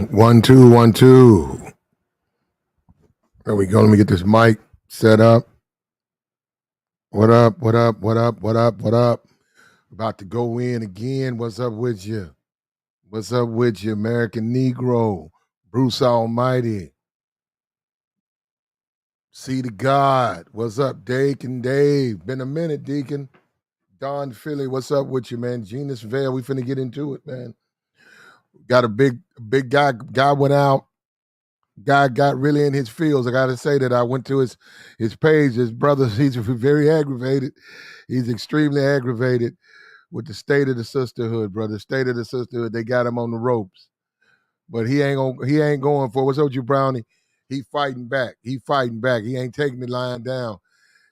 1 2 1 2. There we go. Let me get this mic set up. What up? What up? What up? What up? What up? About to go in again. What's up with you? What's up with you, American Negro? Bruce Almighty. See the God. What's up, Deacon Dave? Been a minute, Deacon. Don Philly, what's up with you, man? Genus Vale, we finna get into it, man. Got a big guy. Guy went out. Guy got really in his feels. I got to say that I went to his page. His brother, he's very aggravated. He's extremely aggravated with the state of the sisterhood, brother. State of the sisterhood. They got him on the ropes, but he ain't going for it. What's up with you, Brownie? He fighting back. He fighting back. He ain't taking the line down.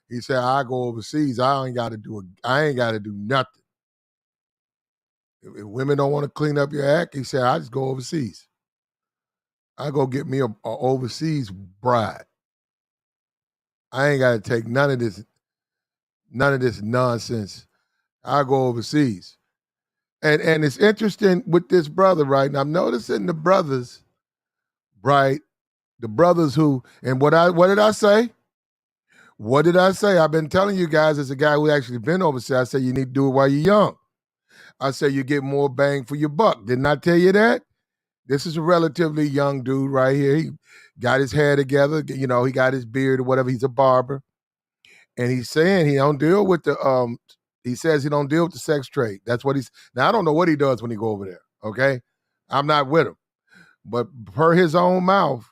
He said, "I go overseas. I ain't got to do nothing. If women don't want to clean up your act," he said, "I just go overseas. I go get me a overseas bride. I ain't got to take none of this nonsense. I go overseas." And it's interesting with this brother, right? And I'm noticing the brothers, right? The brothers who, and what did I say? What did I say? I've been telling you guys as a guy who actually been overseas, I say you need to do it while you're young. I say you get more bang for your buck. Didn't I tell you that? This is a relatively young dude right here. He got his hair together. You know, he got his beard or whatever. He's a barber. And he's saying he don't deal with the he says he don't deal with the sex trade. That's what he's now. I don't know what he does when he go over there. Okay. I'm not with him. But per his own mouth,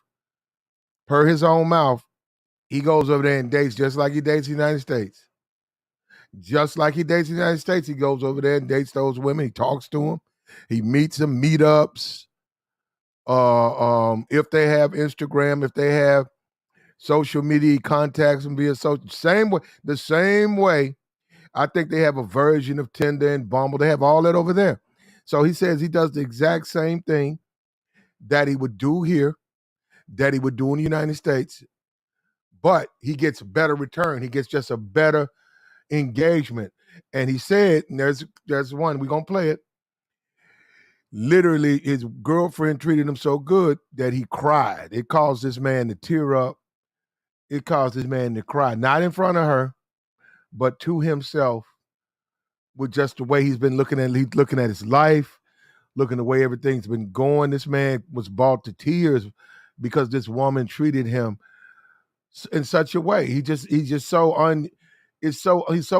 he goes over there and dates just like he dates the United States. Just like he dates the United States, he goes over there and dates those women. He talks to them. He meets them, meetups. If they have Instagram, if they have social media, he contacts them via social. The same way. I think they have a version of Tinder and Bumble. They have all that over there. So he says he does the exact same thing that he would do here, that he would do in the United States, but he gets better return. He gets just a better engagement. And he said, and there's one, we're going to play it. Literally, his girlfriend treated him so good that he cried. It caused this man to tear up. It caused this man to cry, not in front of her, but to himself, with just the way he's looking at his life, looking the way everything's been going. This man was brought to tears because this woman treated him in such a way. He's so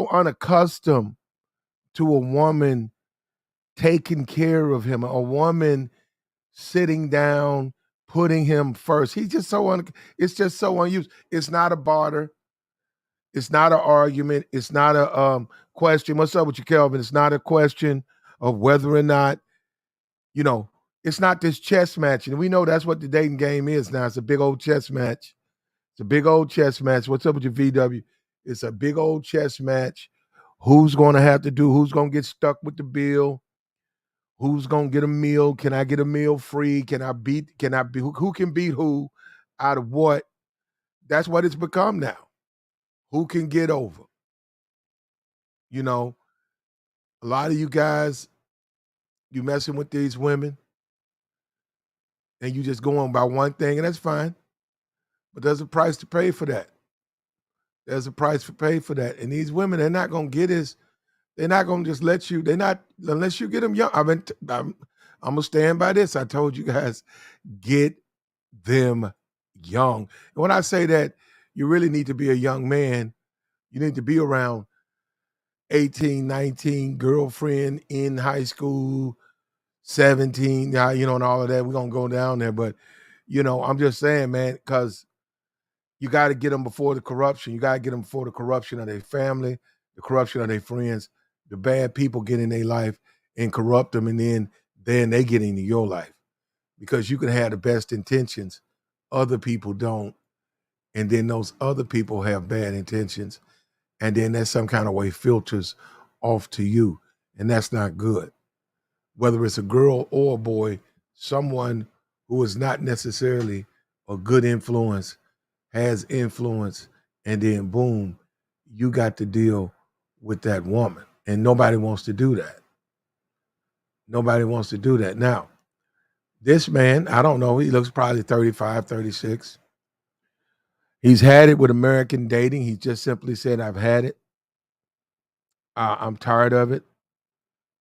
unaccustomed to a woman taking care of him, a woman sitting down, putting him first. He's just it's just so unused. It's not a barter. It's not an argument. It's not a question. What's up with you, Kelvin? It's not a question of whether or not, it's not this chess match. And we know that's what the dating game is now. It's a big old chess match. It's a big old chess match. What's up with your VW? It's a big old chess match. Who's going to get stuck with the bill? Who's going to get a meal? Can I get a meal free? Who can beat who out of what? That's what it's become now. Who can get over? A lot of you guys, you messing with these women and you just going by one thing, and that's fine. But there's a price to pay for that. There's a price to pay for that. And these women, they're not going to they're not going to just let you, unless you get them young. I'm going to stand by this. I told you guys, get them young. And when I say that, you really need to be a young man. You need to be around 18, 19, girlfriend in high school, 17, and all of that. We're going to go down there. But, I'm just saying, man, because you got to get them before the corruption. You got to get them before the corruption of their family, the corruption of their friends, the bad people get in their life and corrupt them, and then they get into your life. Because you can have the best intentions, other people don't, and then those other people have bad intentions, and then that some kind of way filters off to you, and that's not good. Whether it's a girl or a boy, someone who is not necessarily a good influence has influence, and then boom, you got to deal with that woman. And nobody wants to do that. Nobody wants to do that. Now, This man, I don't know, he looks probably 35, 36. He's had it with American dating. He just simply said, "I've had it. I'm tired of it.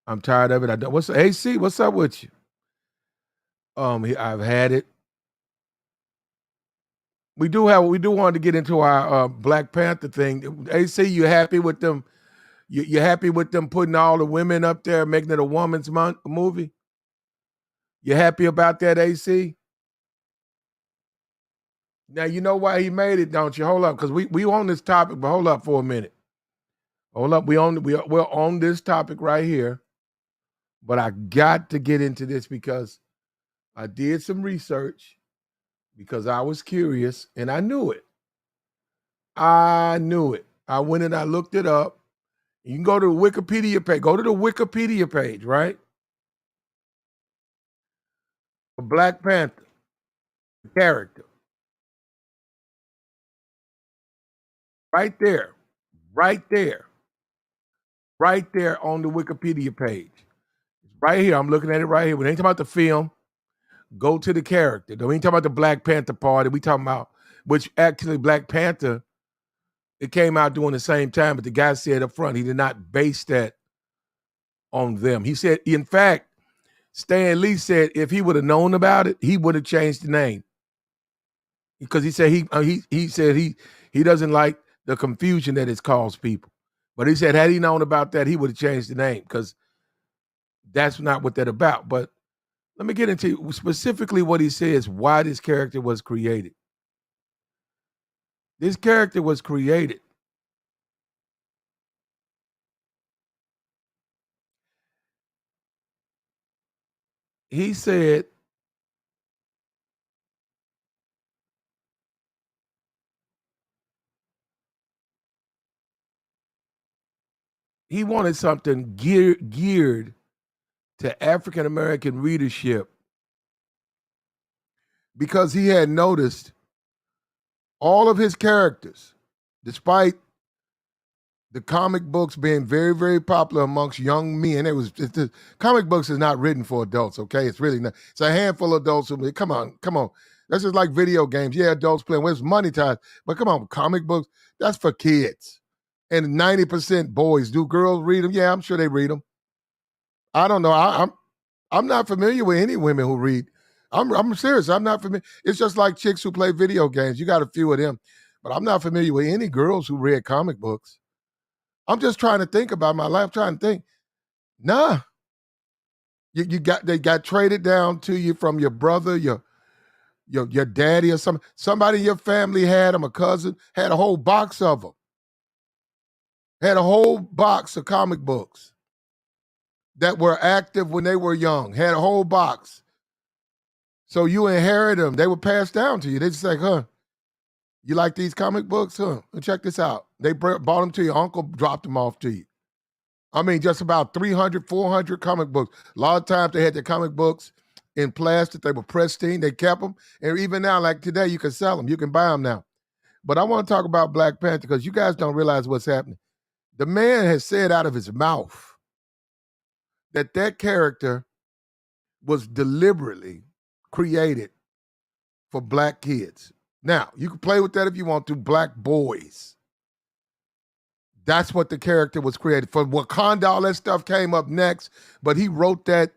I'm tired of it. I don't." What's AC? What's up with you? I've had it. We do want to get into our Black Panther thing. AC, you happy with them? You happy with them putting all the women up there, making it a woman's movie? You happy about that, AC? Now you know why he made it, don't you? Hold up, because we on this topic, but hold up for a minute. Hold up, we're on this topic right here, but I got to get into this because I did some research because I was curious and I knew it. I knew it. I went and I looked it up. You can go to the Wikipedia page. Go to the Wikipedia page, right? Black Panther, the character, right there, right there, right there on the Wikipedia page. Right here. I'm looking at it right here. We ain't talking about the film. Go to the character. We ain't talking about the Black Panther party. We talking about, which actually Black Panther, it came out during the same time, but the guy said up front he did not base that on them. He said, in fact, Stan Lee said if he would have known about it, he would have changed the name because he said he said he doesn't like the confusion that it's caused people. But he said had he known about that, he would have changed the name because that's not what they're about. But let me get into specifically what he says, why this character was created. This character was created. He said he wanted something geared to African American readership because he had noticed all of his characters, despite the comic books being very, very popular amongst young men. The comic books is not written for adults, okay? It's really not. It's a handful of adults who come on, come on. That's just like video games. Yeah, adults playing. Where's money time? But come on, comic books, that's for kids. And 90% boys. Do girls read them? Yeah, I'm sure they read them. I don't know. I'm not familiar with any women who read. I'm serious. I'm not familiar. It's just like chicks who play video games. You got a few of them, but I'm not familiar with any girls who read comic books. I'm just trying to think about my life. Trying to think. Nah, you got they got traded down to you from your brother, your daddy, or somebody in your family had them. A cousin had a whole box of them. Had a whole box of comic books that were active when they were young. Had a whole box. So you inherit them. They were passed down to you. They just like, huh? You like these comic books, huh? Well, check this out. They bought them to your uncle, dropped them off to you. I mean, just about 300, 400 comic books. A lot of times they had the comic books in plastic. They were pristine. They kept them. And even now, like today, you can sell them. You can buy them now. But I want to talk about Black Panther because you guys don't realize what's happening. The man has said out of his mouth that that character was deliberately created for black kids. Now, you can play with that if you want to, black boys. That's what the character was created for. Wakanda, all that stuff came up next, but he wrote that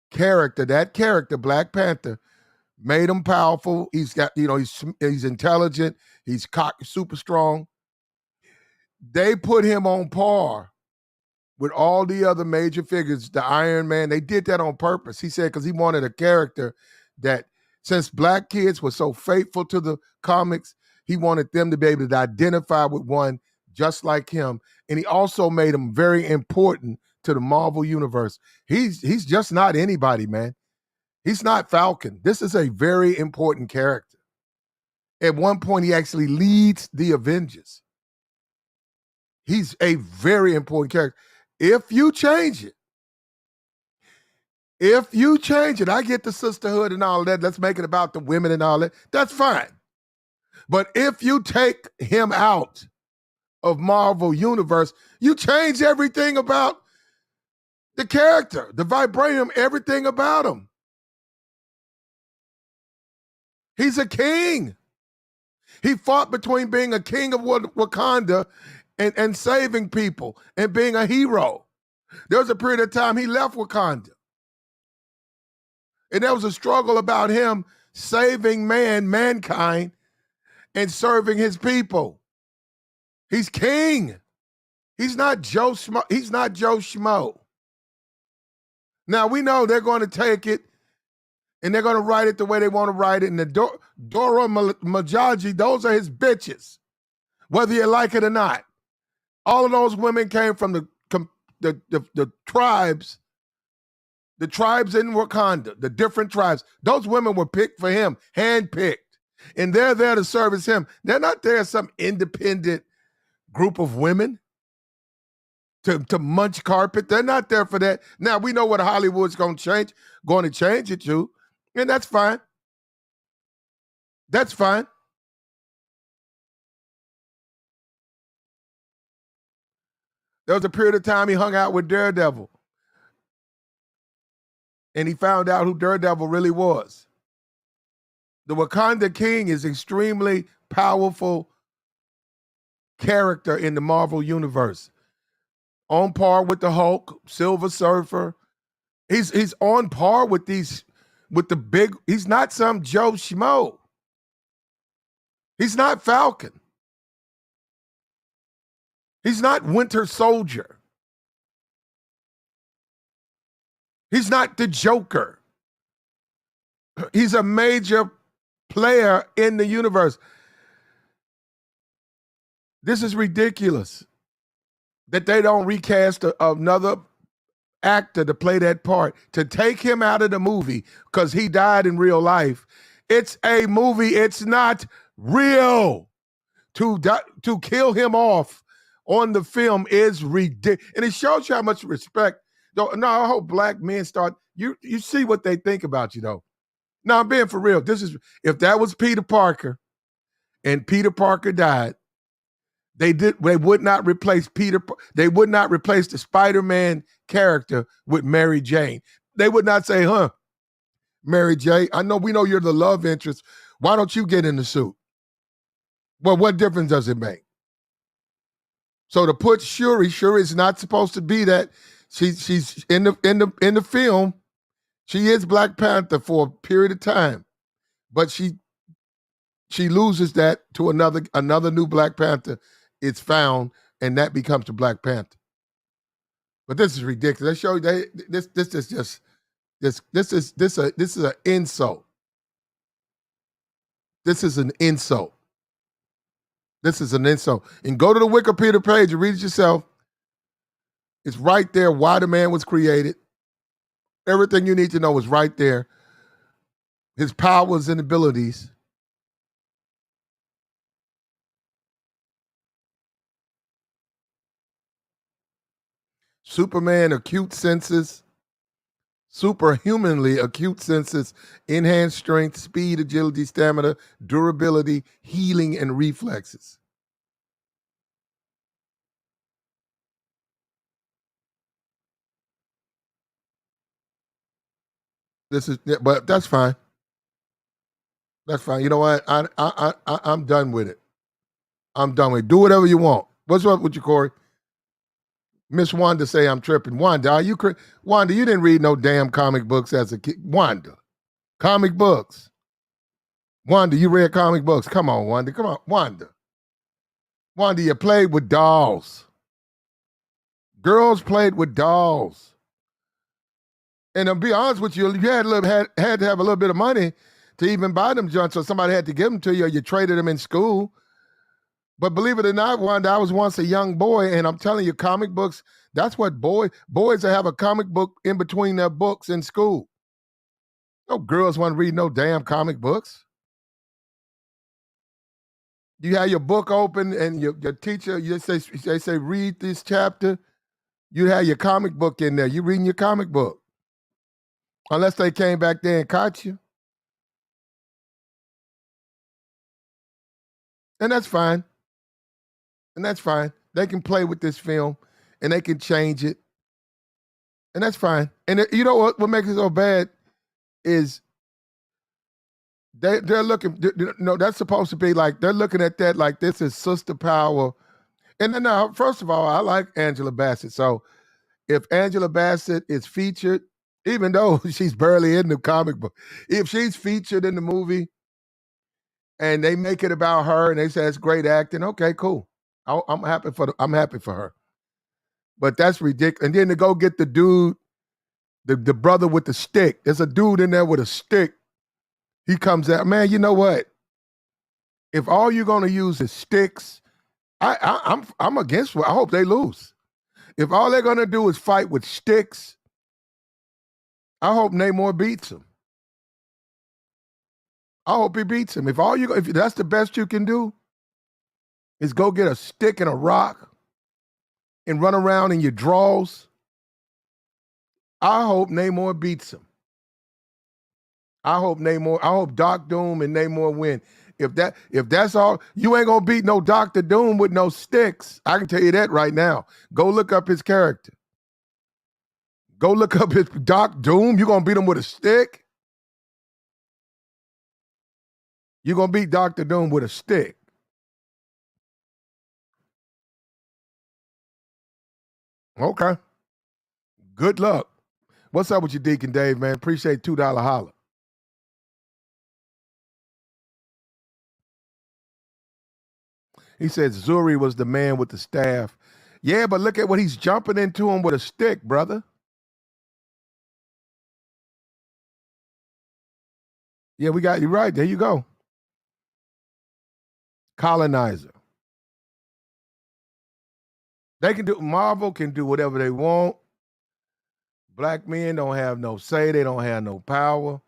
character, Black Panther, made him powerful. He's got, he's intelligent, he's super strong. They put him on par with all the other major figures, the Iron Man. They did that on purpose. He said because he wanted a character that, since black kids were so faithful to the comics, he wanted them to be able to identify with one just like him. And he also made him very important to the Marvel universe. He's just not anybody, man. He's not Falcon. This is a very important character. At one point, he actually leads the Avengers. He's a very important character. If you change it, I get the sisterhood and all that. Let's make it about the women and all that. That's fine. But if you take him out of Marvel Universe, you change everything about the character, the vibranium, everything about him. He's a king. He fought between being a king of Wakanda and saving people and being a hero. There was a period of time he left Wakanda. And there was a struggle about him saving mankind, and serving his people. He's king. He's not Joe Schmo. He's not Joe Schmo. Now, we know they're going to take it and they're going to write it the way they want to write it. And the Dora Milaje, those are his bitches, whether you like it or not. All of those women came from the tribes, the tribes in Wakanda, the different tribes. Those women were picked for him, handpicked. And they're there to service him. They're not there as some independent group of women to munch carpet. They're not there for that. Now, we know what Hollywood's going to change it to, and that's fine. That's fine. There was a period of time he hung out with Daredevil, and he found out who Daredevil really was. The Wakanda King is extremely powerful character in the Marvel universe. On par with the Hulk, Silver Surfer. He's on par with the big. He's not some Joe Schmo. He's not Falcon. He's not Winter Soldier. He's not the Joker. He's a major player in the universe. This is ridiculous that they don't recast another actor to play that part, to take him out of the movie because he died in real life. It's a movie. It's not real. To kill him off on the film is ridiculous. And it shows you how much respect. No, I hope black men start, you see what they think about you, though. No, I'm being for real. If that was Peter Parker and Peter Parker died, they would not replace they would not replace the Spider-Man character with Mary Jane. They would not say, Mary Jane, we know you're the love interest. Why don't you get in the suit? Well, what difference does it make? So to put Shuri is not supposed to be that. She's in the film. She is Black Panther for a period of time, but she loses that to another new Black Panther. It's found, and that becomes the Black Panther. But this is ridiculous. They show you this is just this is an insult. This is an insult. This is an insult. And go to the Wikipedia page and read it yourself. It's right there why the man was created. Everything you need to know is right there. His powers and abilities. Superman acute senses, superhumanly acute senses, enhanced strength, speed, agility, stamina, durability, healing, and reflexes. But that's fine. That's fine. You know what? I'm done with it. I'm done with it. Do whatever you want. What's up with you, Corey? Miss Wanda say I'm tripping. Wanda, are you Wanda, you didn't read no damn comic books as a kid. Wanda, comic books. Wanda, you read comic books. Come on, Wanda. Come on, Wanda. Wanda, you played with dolls. Girls played with dolls. And to be honest with you, you had to have a little bit of money to even buy them junks, so somebody had to give them to you, or you traded them in school. But believe it or not, Wanda, I was once a young boy, and I'm telling you, comic books, that's what boys that have a comic book in between their books in school. No girls want to read no damn comic books. You have your book open, and your teacher, they say, read this chapter. You have your comic book in there. You reading your comic book. Unless they came back there and caught you. And that's fine. And that's fine. They can play with this film, and they can change it. And that's fine. And you know what makes it so bad is they're looking. No, that's supposed to be like they're looking at that like this is sister power. And then now, first of all, I like Angela Bassett. So if Angela Bassett is featured, even though she's barely in the comic book, if she's featured in the movie and they make it about her and they say it's great acting, okay, cool. I'm happy I'm happy for her. But that's ridiculous. And then to go get the dude, the brother with the stick. There's a dude in there with a stick. He comes out, man. You know what? If all you're gonna use is sticks, I'm against it. I hope they lose. If all they're gonna do is fight with sticks, I hope Namor beats him. I hope he beats him. If that's the best you can do, is go get a stick and a rock and run around in your drawers. I hope Namor beats him. I hope Doc Doom and Namor win. If that's all, you ain't gonna beat no Doctor Doom with no sticks. I can tell you that right now. Go look up his character. Go look up his Doc Doom. You gonna beat him with a stick? You're gonna beat Doctor Doom with a stick. Okay. Good luck. What's up with you, Deacon Dave, man? Appreciate $2 holler. He said Zuri was the man with the staff. Yeah, but look at what he's jumping into him with a stick, brother. Yeah, we got you right. There you go. Colonizer. Marvel can do whatever they want. Black men don't have no say. They don't have no power.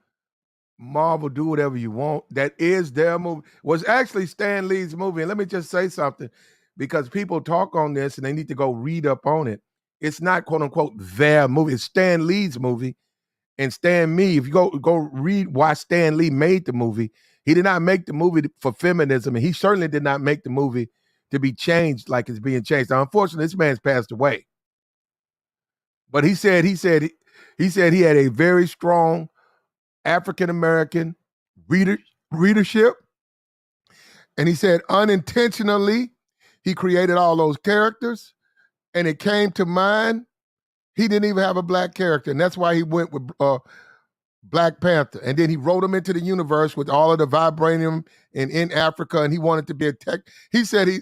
Marvel, do whatever you want. That is their movie. Was actually Stan Lee's movie. And let me just say something, because people talk on this and they need to go read up on it. It's not quote unquote their movie. It's Stan Lee's movie. And Stan Lee, if you go read why Stan Lee made the movie, he did not make the movie for feminism, and he certainly did not make the movie to be changed like it's being changed. Now, unfortunately, this man's passed away. But he said he had a very strong African American readership, and he said unintentionally he created all those characters, and it came to mind he didn't even have a black character, and that's why he went with Black Panther. And then he wrote him into the universe with all of the vibranium and in Africa, and he wanted to be a tech. He said he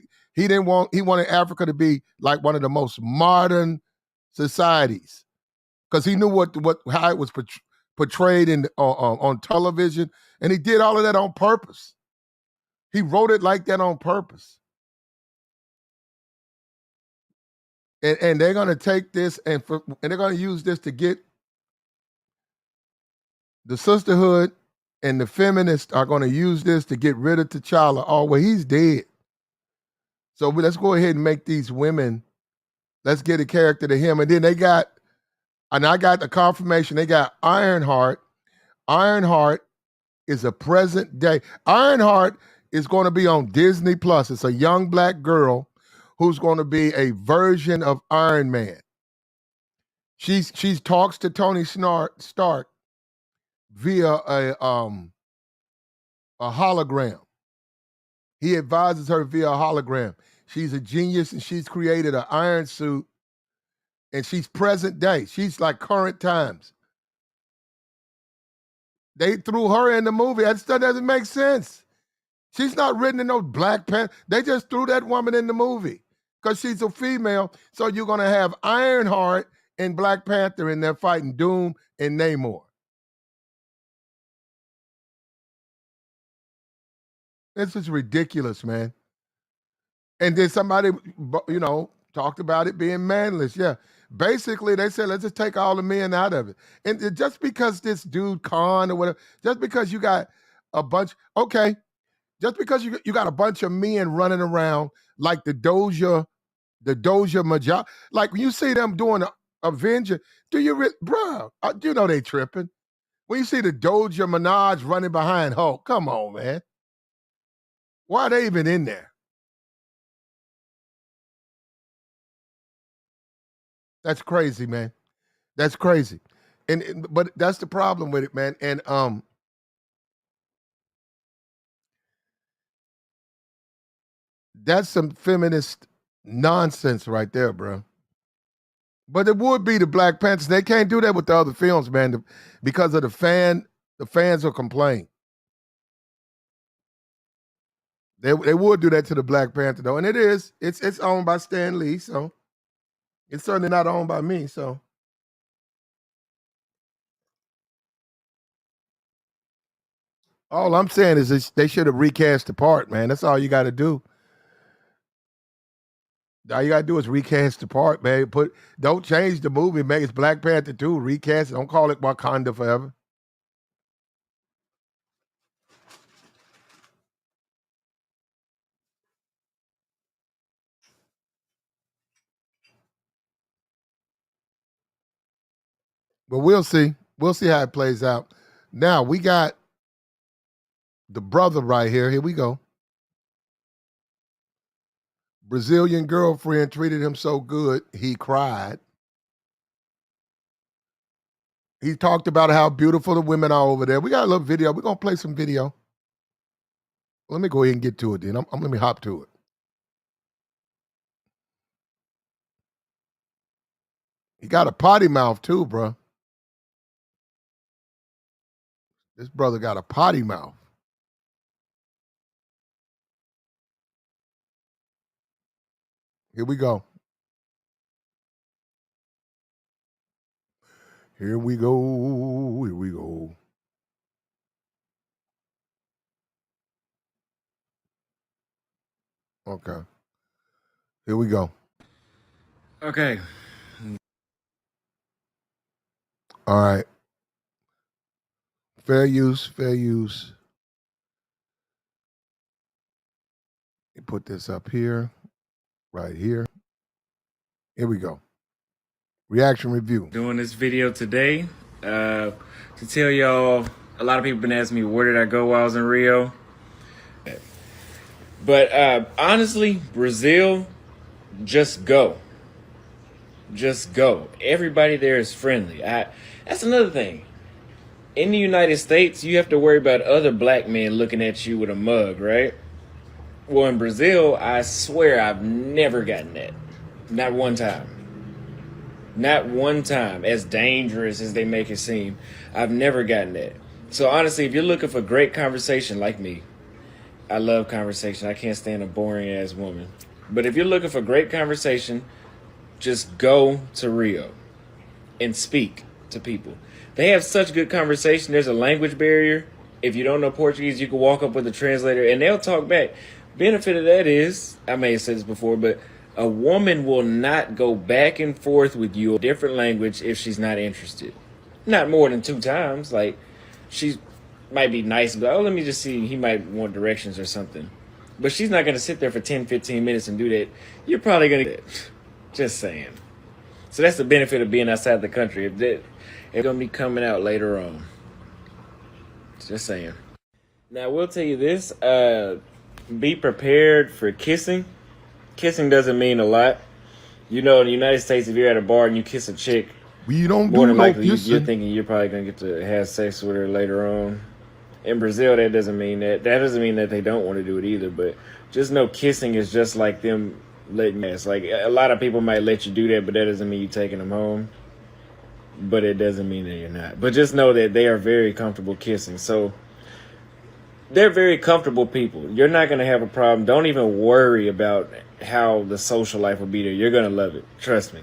wanted Africa to be like one of the most modern societies, because he knew how it was portrayed on television, and he did all of that on purpose. He wrote it like that on purpose. And they're going to take this and they're going to use this to get the sisterhood, and the feminists are going to use this to get rid of T'Challa. Oh, well, he's dead. So let's go ahead and make these women, let's get a character to him. And then I got the confirmation, they got Ironheart. Ironheart is a present day. Ironheart is going to be on Disney Plus. It's a young black girl who's going to be a version of Iron Man. She talks to Tony Stark via a hologram. He advises her via a hologram. She's a genius, and she's created an iron suit, and she's present day. She's like current times. They threw her in the movie. That stuff doesn't make sense. She's not written in no Black Panther. They just threw that woman in the movie because she's a female. So you're going to have Ironheart and Black Panther in there fighting Doom and Namor. This is ridiculous, man. And then somebody, talked about it being manless. Yeah. Basically, they said, let's just take all the men out of it. And just because this dude Khan or whatever, just because you got a bunch, okay, just because you got a bunch of men running around like the Doja Major, like when you see them doing Avenger, bro, you know they tripping. When you see the Doja Minaj running behind Hulk, come on, man. Why are they even in there? That's crazy, man. That's crazy. But that's the problem with it, man. And That's some feminist nonsense right there, bro. But it would be the Black Panthers. They can't do that with the other films, man, because of the fans will complain. They would do that to the Black Panther though, and it's owned by Stan Lee, so it's certainly not owned by me. So all I'm saying is they should have recast the part, man. That's all you got to do. All you gotta do is recast the part, man. Don't change the movie. Make it Black Panther 2. Recast it. Don't call it Wakanda Forever. But we'll see. We'll see how it plays out. Now we got the brother right here. Here we go. Brazilian girlfriend treated him so good, he cried. He talked about how beautiful the women are over there. We got a little video. We're gonna play some video. Let me go ahead and get to it then. Let me hop to it. He got a potty mouth too, bro. This brother got a potty mouth. Here we go. Here we go. Here we go. Okay. Here we go. Okay. All right. Fair use, fair use. You put this up here, right here. Here we go. Reaction review. Doing this video today to tell y'all, a lot of people been asking me where did I go while I was in Rio. But honestly, Brazil, just go. Just go. Everybody there is friendly. That's another thing. In the United States, you have to worry about other black men looking at you with a mug, right? Well, in Brazil, I swear I've never gotten that. Not one time. Not one time. As dangerous as they make it seem, I've never gotten that. So honestly, if you're looking for great conversation like me, I love conversation. I can't stand a boring ass woman. But if you're looking for great conversation, just go to Rio and speak to people. They have such good conversation. There's a language barrier. If you don't know Portuguese, you can walk up with a translator and they'll talk back. Benefit of that is, I may have said this before, but a woman will not go back and forth with you a different language if she's not interested. Not more than 2 times. Like, she might be nice, but, oh, let me just see. He might want directions or something. But she's not going to sit there for 10, 15 minutes and do that. You're probably going to... Just saying. So that's the benefit of being outside the country. It's going to be coming out later on. Just saying. Now, I will tell you this. Be prepared for kissing. Kissing doesn't mean a lot. You know, in the United States, if you're at a bar and you kiss a chick, we don't more do than no likely kissing. you're thinking you're probably going to get to have sex with her later on. In Brazil, that doesn't mean that. That doesn't mean that they don't want to do it either. But just know kissing is just like them letting you ass. Like, a lot of people might let you do that, but that doesn't mean you're taking them home. But it doesn't mean that you're not. But just know that they are very comfortable kissing. So they're very comfortable people. You're not going to have a problem. Don't even worry about how the social life will be there. You're going to love it. Trust me.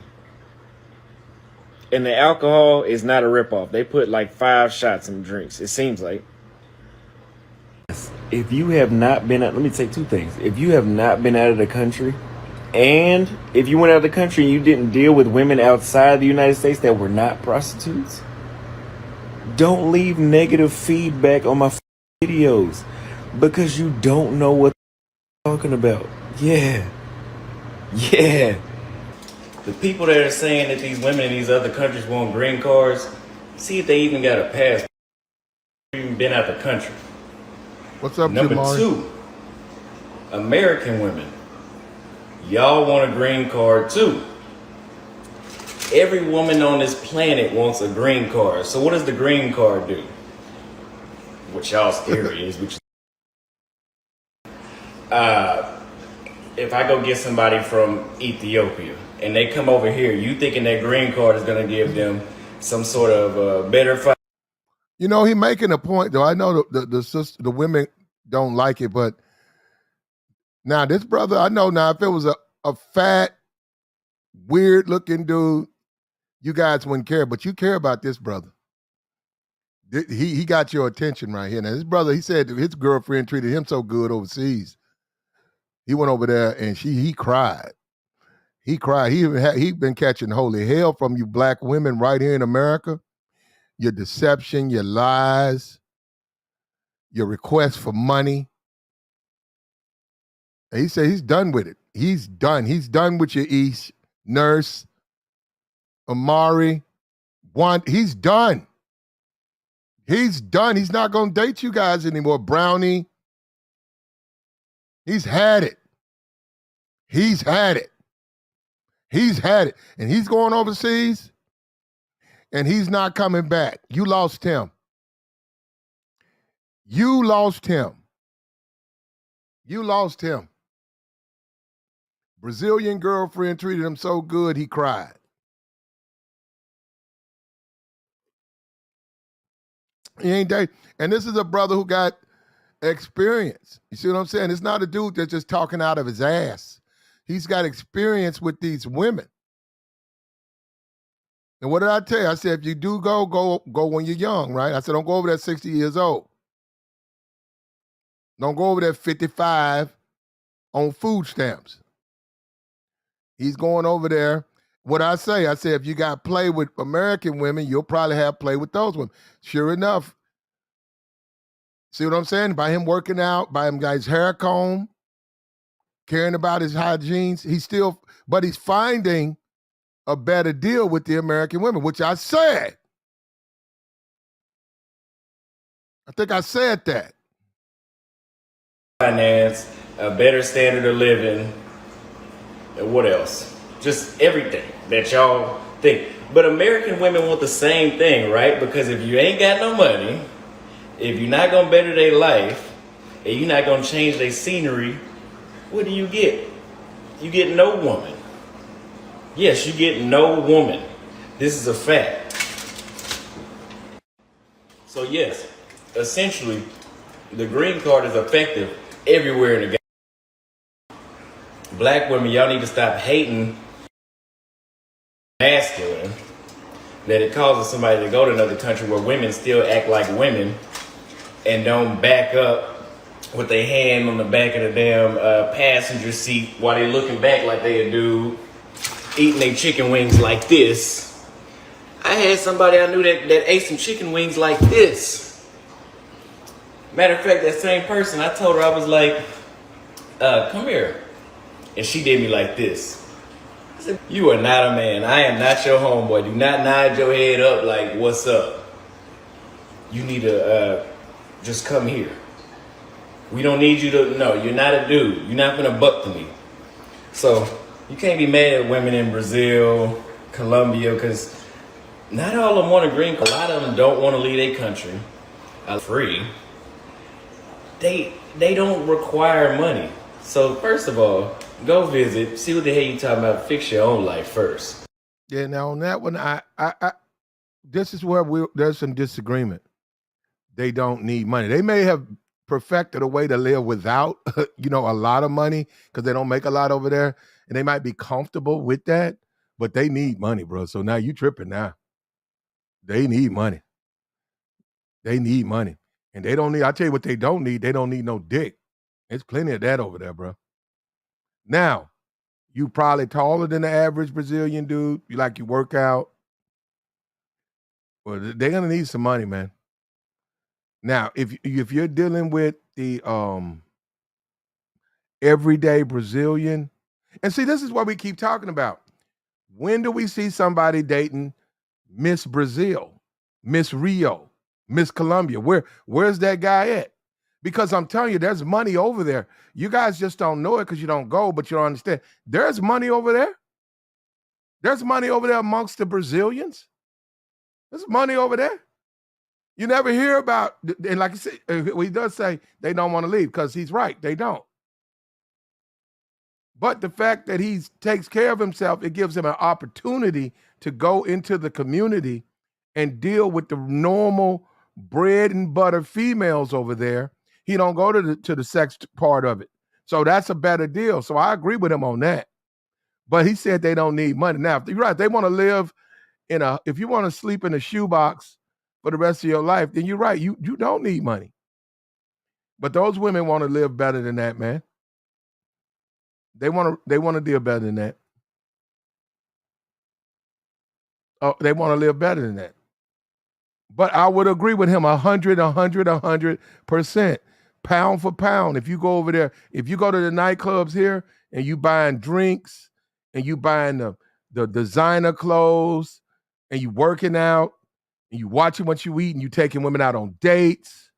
And the alcohol is not a ripoff. They put like 5 shots in drinks. It seems like. If you have not been out, let me say 2 things. If you have not been out of the country, and if you went out of the country and you didn't deal with women outside the United States that were not prostitutes, don't leave negative feedback on my videos because you don't know what I'm talking about. Yeah. The people that are saying that these women in these other countries want green cards, see if they even got a passport, even been out the country. What's up, Number Jamari? 2, American women. Y'all want a green card too. Every woman on this planet wants a green card. So what does the green card do? What y'all's theory is, which if I go get somebody from Ethiopia and they come over here, you thinking that green card is going to give them some sort of better fight? You know, he making a point though. I know the women don't like it, but now this brother, I know now if it was a fat, weird looking dude, you guys wouldn't care, but you care about this brother. He got your attention right here. Now this brother, he said his girlfriend treated him so good overseas. He went over there and he cried. He cried. He been catching holy hell from you black women right here in America. Your deception, your lies, your request for money. And he said he's done with it. He's done. He's done with your East, Nurse, Amari. He's done. He's done. He's not going to date you guys anymore. Brownie. He's had it. He's had it. He's had it. And he's going overseas and he's not coming back. You lost him. You lost him. You lost him. Brazilian girlfriend treated him so good he cried. He ain't dating. And this is a brother who got experience. You see what I'm saying? It's not a dude that's just talking out of his ass. He's got experience with these women. And what did I tell you? I said, if you do go when you're young, right? I said, don't go over there 60 years old. Don't go over there 55 on food stamps. He's going over there. What I say, if you got play with American women, you'll probably have play with those women. Sure enough. See what I'm saying? By him working out, by him got his hair comb, caring about his hygiene, but he's finding a better deal with the American women, which I said. I think I said that. Finance, a better standard of living, and what else? Just everything that y'all think. But American women want the same thing, right? Because if you ain't got no money, if you're not going to better their life, and you're not going to change their scenery, what do you get? You get no woman. Yes, you get no woman. This is a fact. So yes, essentially, the green card is effective everywhere in the game. Black women, y'all need to stop hating masculine, that it causes somebody to go to another country where women still act like women and don't back up with their hand on the back of the damn passenger seat while they looking back like they a dude eating their chicken wings like this. I had somebody I knew that ate some chicken wings like this. Matter of fact, that same person, I told her, I was like, come here. And she did me like this. I said, you are not a man. I am not your homeboy. Do not nod your head up like, what's up? You need to just come here. We don't need you to, no, you're not a dude. You're not going to buck to me. So you can't be mad at women in Brazil, Colombia, because not all of them want a green card. A lot of them don't want to leave their country free. They don't require money. So first of all, go visit, see what the hell you talking about, fix your own life first. Yeah, now on that one, I this is where there's some disagreement. They don't need money. They may have perfected a way to live without, a lot of money because they don't make a lot over there, and they might be comfortable with that, but they need money, bro. So now you tripping now. They need money. They need money. And they don't need, I'll tell you what they don't need no dick. There's plenty of that over there, bro. Now, you probably taller than the average Brazilian dude. You work out. Well, they're gonna need some money, man. Now, if you're dealing with the everyday Brazilian, and see, this is what we keep talking about. When do we see somebody dating Miss Brazil, Miss Rio, Miss Colombia? Where's that guy at? Because I'm telling you, there's money over there. You guys just don't know it because you don't go, but you don't understand. There's money over there. There's money over there amongst the Brazilians. There's money over there. You never hear about, and like I said, he does say they don't want to leave because he's right. They don't. But the fact that he takes care of himself, it gives him an opportunity to go into the community and deal with the normal bread and butter females over there. He don't go to the sex part of it. So that's a better deal. So I agree with him on that. But he said they don't need money. Now, you're right, they want to live if you want to sleep in a shoebox for the rest of your life, then you're right. You don't need money. But those women want to live better than that, man. They want to deal better than that. Oh, they want to live better than that. But I would agree with him 100%, pound for pound. If you go over there, if you go to the nightclubs here and you buying drinks and you buying the designer clothes and you working out and you watching what you eat and you taking women out on dates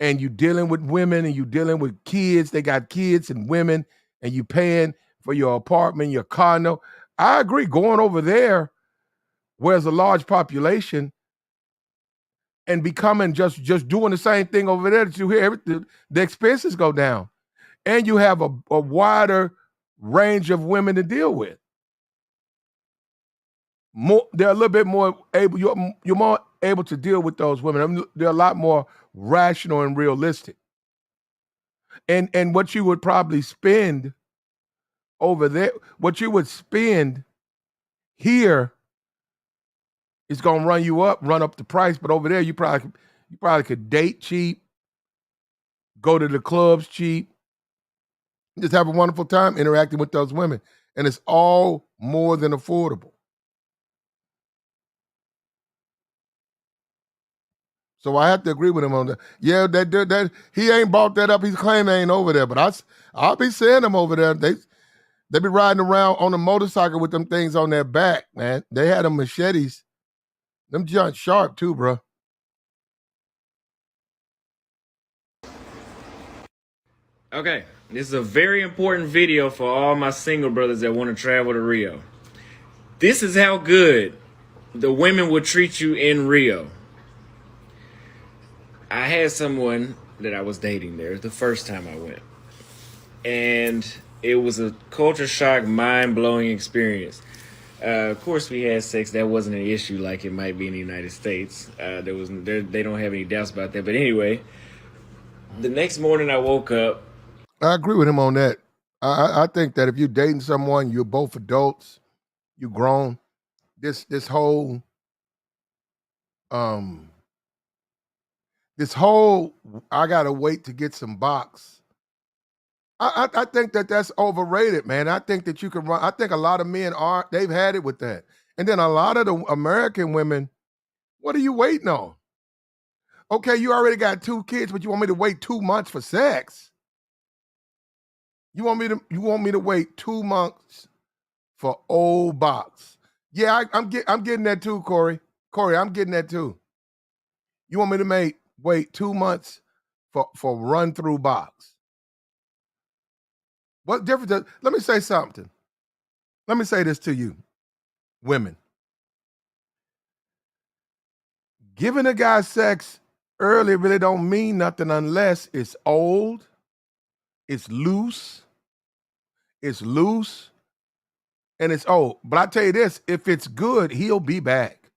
and you dealing with women and you dealing with kids, they got kids and women, and you paying for your apartment, your condo. I agree, going over there where there's a large population and becoming just doing the same thing over there that you hear, the expenses go down. And you have a wider range of women to deal with. They're a little bit more able, you're more able to deal with those women. I mean, they're a lot more rational and realistic. And what you would probably spend over there, what you would spend here is gonna run up the price. But over there, you probably could date cheap, go to the clubs cheap, just have a wonderful time interacting with those women. And it's all more than affordable. So I have to agree with him on that. Yeah, that he ain't bought that up. He's claiming they ain't over there, but I'll be seeing them over there. They be riding around on a motorcycle with them things on their back, man. They had them machetes. Them joints sharp too, bro. Okay, this is a very important video for all my single brothers that want to travel to Rio. This is how good the women will treat you in Rio. I had someone that I was dating there the first time I went. And it was a culture shock, mind-blowing experience. Of course, we had sex. That wasn't an issue like it might be in the United States. They don't have any doubts about that. But anyway, the next morning I woke up. I agree with him on that. I think that if you're dating someone, you're both adults, you're grown. This whole I gotta wait to get some box. I think that's overrated, man. I think that you can run. I think a lot of men they've had it with that. And then a lot of the American women, what are you waiting on? Okay, you already got 2 kids, but you want me to wait 2 months for sex? You want me to wait 2 months for old box? Yeah, I'm getting that too, Corey. Corey, I'm getting that too. You want me to wait 2 months for run through box? What difference? Let me say something. Let me say this to you, women. Giving a guy sex early really don't mean nothing unless it's old, it's loose, and it's old. But I tell you this, if it's good, he'll be back.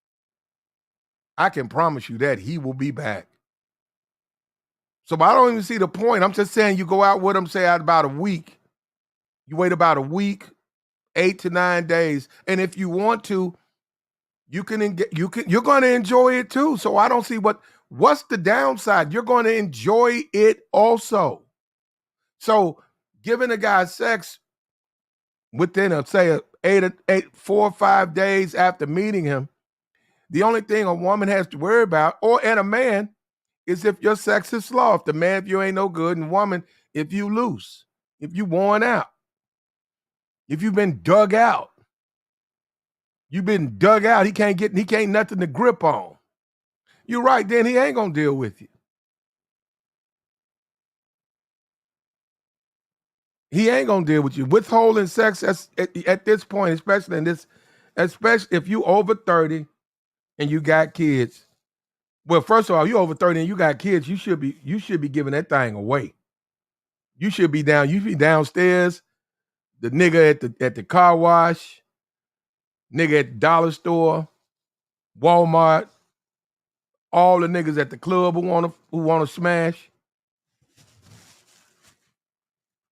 I can promise you that he will be back. So I don't even see the point. I'm just saying you go out with him, say out about a week. You wait about a week, 8 to 9 days. And if you want to, you're going to enjoy it too. So I don't see what's the downside. You're going to enjoy it also. So giving a guy sex within say 4 or 5 days after meeting him, the only thing a woman has to worry about, and a man, is if your sex is slow. If the man, if you ain't no good, and woman, if you loose, if you worn out, if you've been dug out, he can't nothing to grip on. You're right, then he ain't gonna deal with you. He ain't gonna deal with you. Withholding sex at this point, especially if you over 30 and you got kids. Well, first of all, you over 30 and you got kids, you should be giving that thing away. You should be downstairs the nigga at the car wash, nigga at the dollar store, Walmart, all the niggas at the club who wanna smash.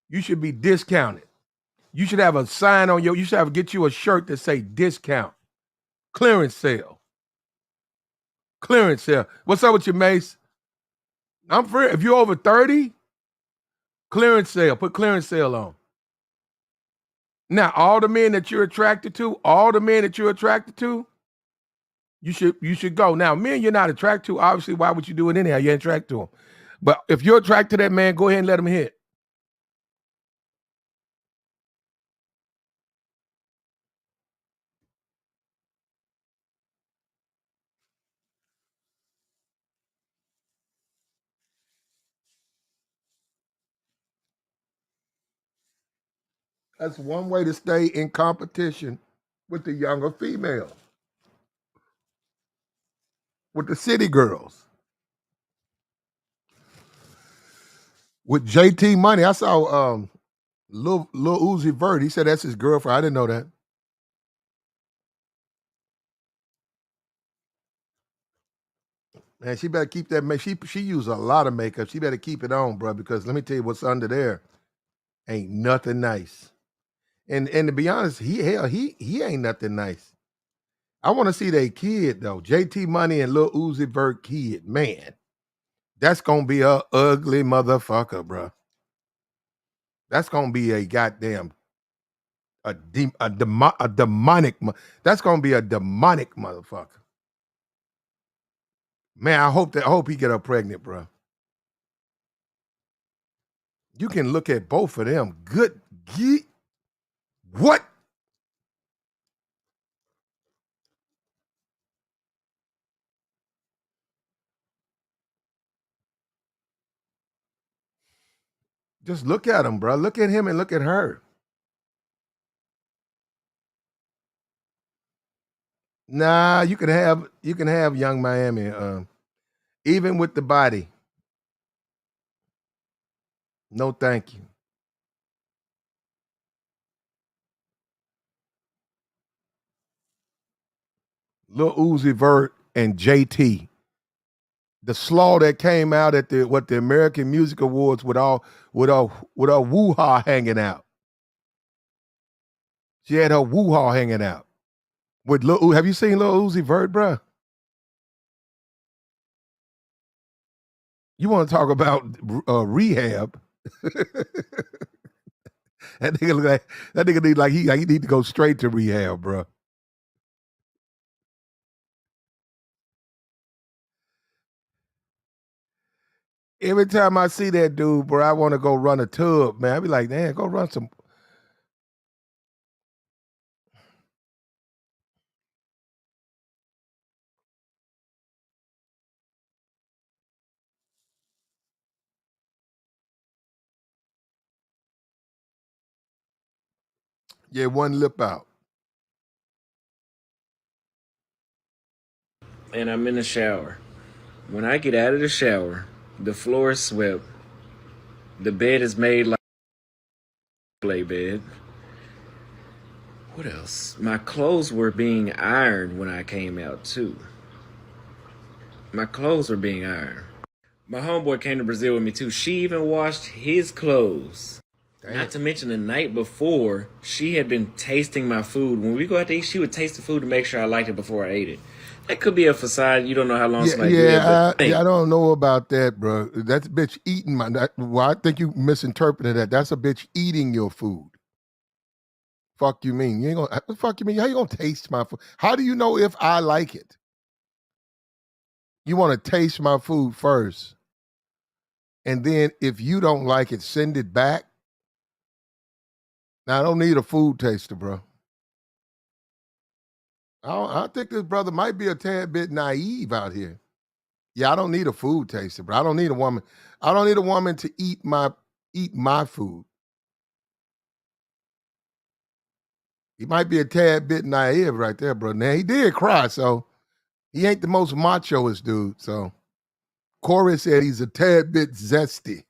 You should be discounted. You should have a sign on you should have get you a shirt that say discount. Clearance sale. Clearance sale. What's up with you, Mace? I'm free. If you're over 30, clearance sale. Put clearance sale on. Now, all the men that you're attracted to, you should go. Now, men you're not attracted to, obviously, why would you do it anyhow? You're attracted to him. But if you're attracted to that man, go ahead and let him hit. That's one way to stay in competition with the younger female, with the city girls. With JT Money, I saw Lil Uzi Vert. He said that's his girlfriend. I didn't know that. Man, she better keep that. She use a lot of makeup. She better keep it on, bro. Because let me tell you what's under there ain't nothing nice. And to be honest, he ain't nothing nice. I want to see that kid though. JT Money and Lil Uzi Vert kid. Man, that's gonna be a ugly motherfucker, bro. That's gonna be a goddamn a demonic. That's gonna be a demonic motherfucker. Man, I hope he get her pregnant, bro. You can look at both of them. Good. What? Just look at him, bro. Look at him and look at her. Nah, you can have Young Miami. Even with the body. No, thank you. Lil Uzi Vert and JT. The slaw that came out at the American Music Awards with all woo-ha hanging out. She had her woo-ha hanging out. Have you seen Lil Uzi Vert, bro? You want to talk about rehab? That nigga he need to go straight to rehab, bro. Every time I see that dude, bro, I want to go run a tub, man. I be like, man, go run some. Yeah, one lip out. And I'm in the shower. When I get out of the shower, the floor is swept. The bed is made like a play bed. What else? My clothes were being ironed when I came out too. My clothes were being ironed. My homeboy came to Brazil with me too. She even washed his clothes. Damn. Not to mention the night before, she had been tasting my food. When we go out to eat, she would taste the food to make sure I liked it before I ate it. That could be a facade. You don't know how long somebody did. I don't know about that, bro. That's a bitch eating well, I think you misinterpreted that. That's a bitch eating your food. Fuck you mean? You ain't gonna what the fuck you mean? How you gonna taste my food? How do you know if I like it? You want to taste my food first. And then if you don't like it, send it back. Now I don't need a food taster, bro. I think this brother might be a tad bit naive out here. Yeah, I don't need a food taster, bro. I don't need a woman. I don't need a woman to eat my food. He might be a tad bit naive right there, bro. Now he did cry, so he ain't the most machoest dude. So Corey said he's a tad bit zesty.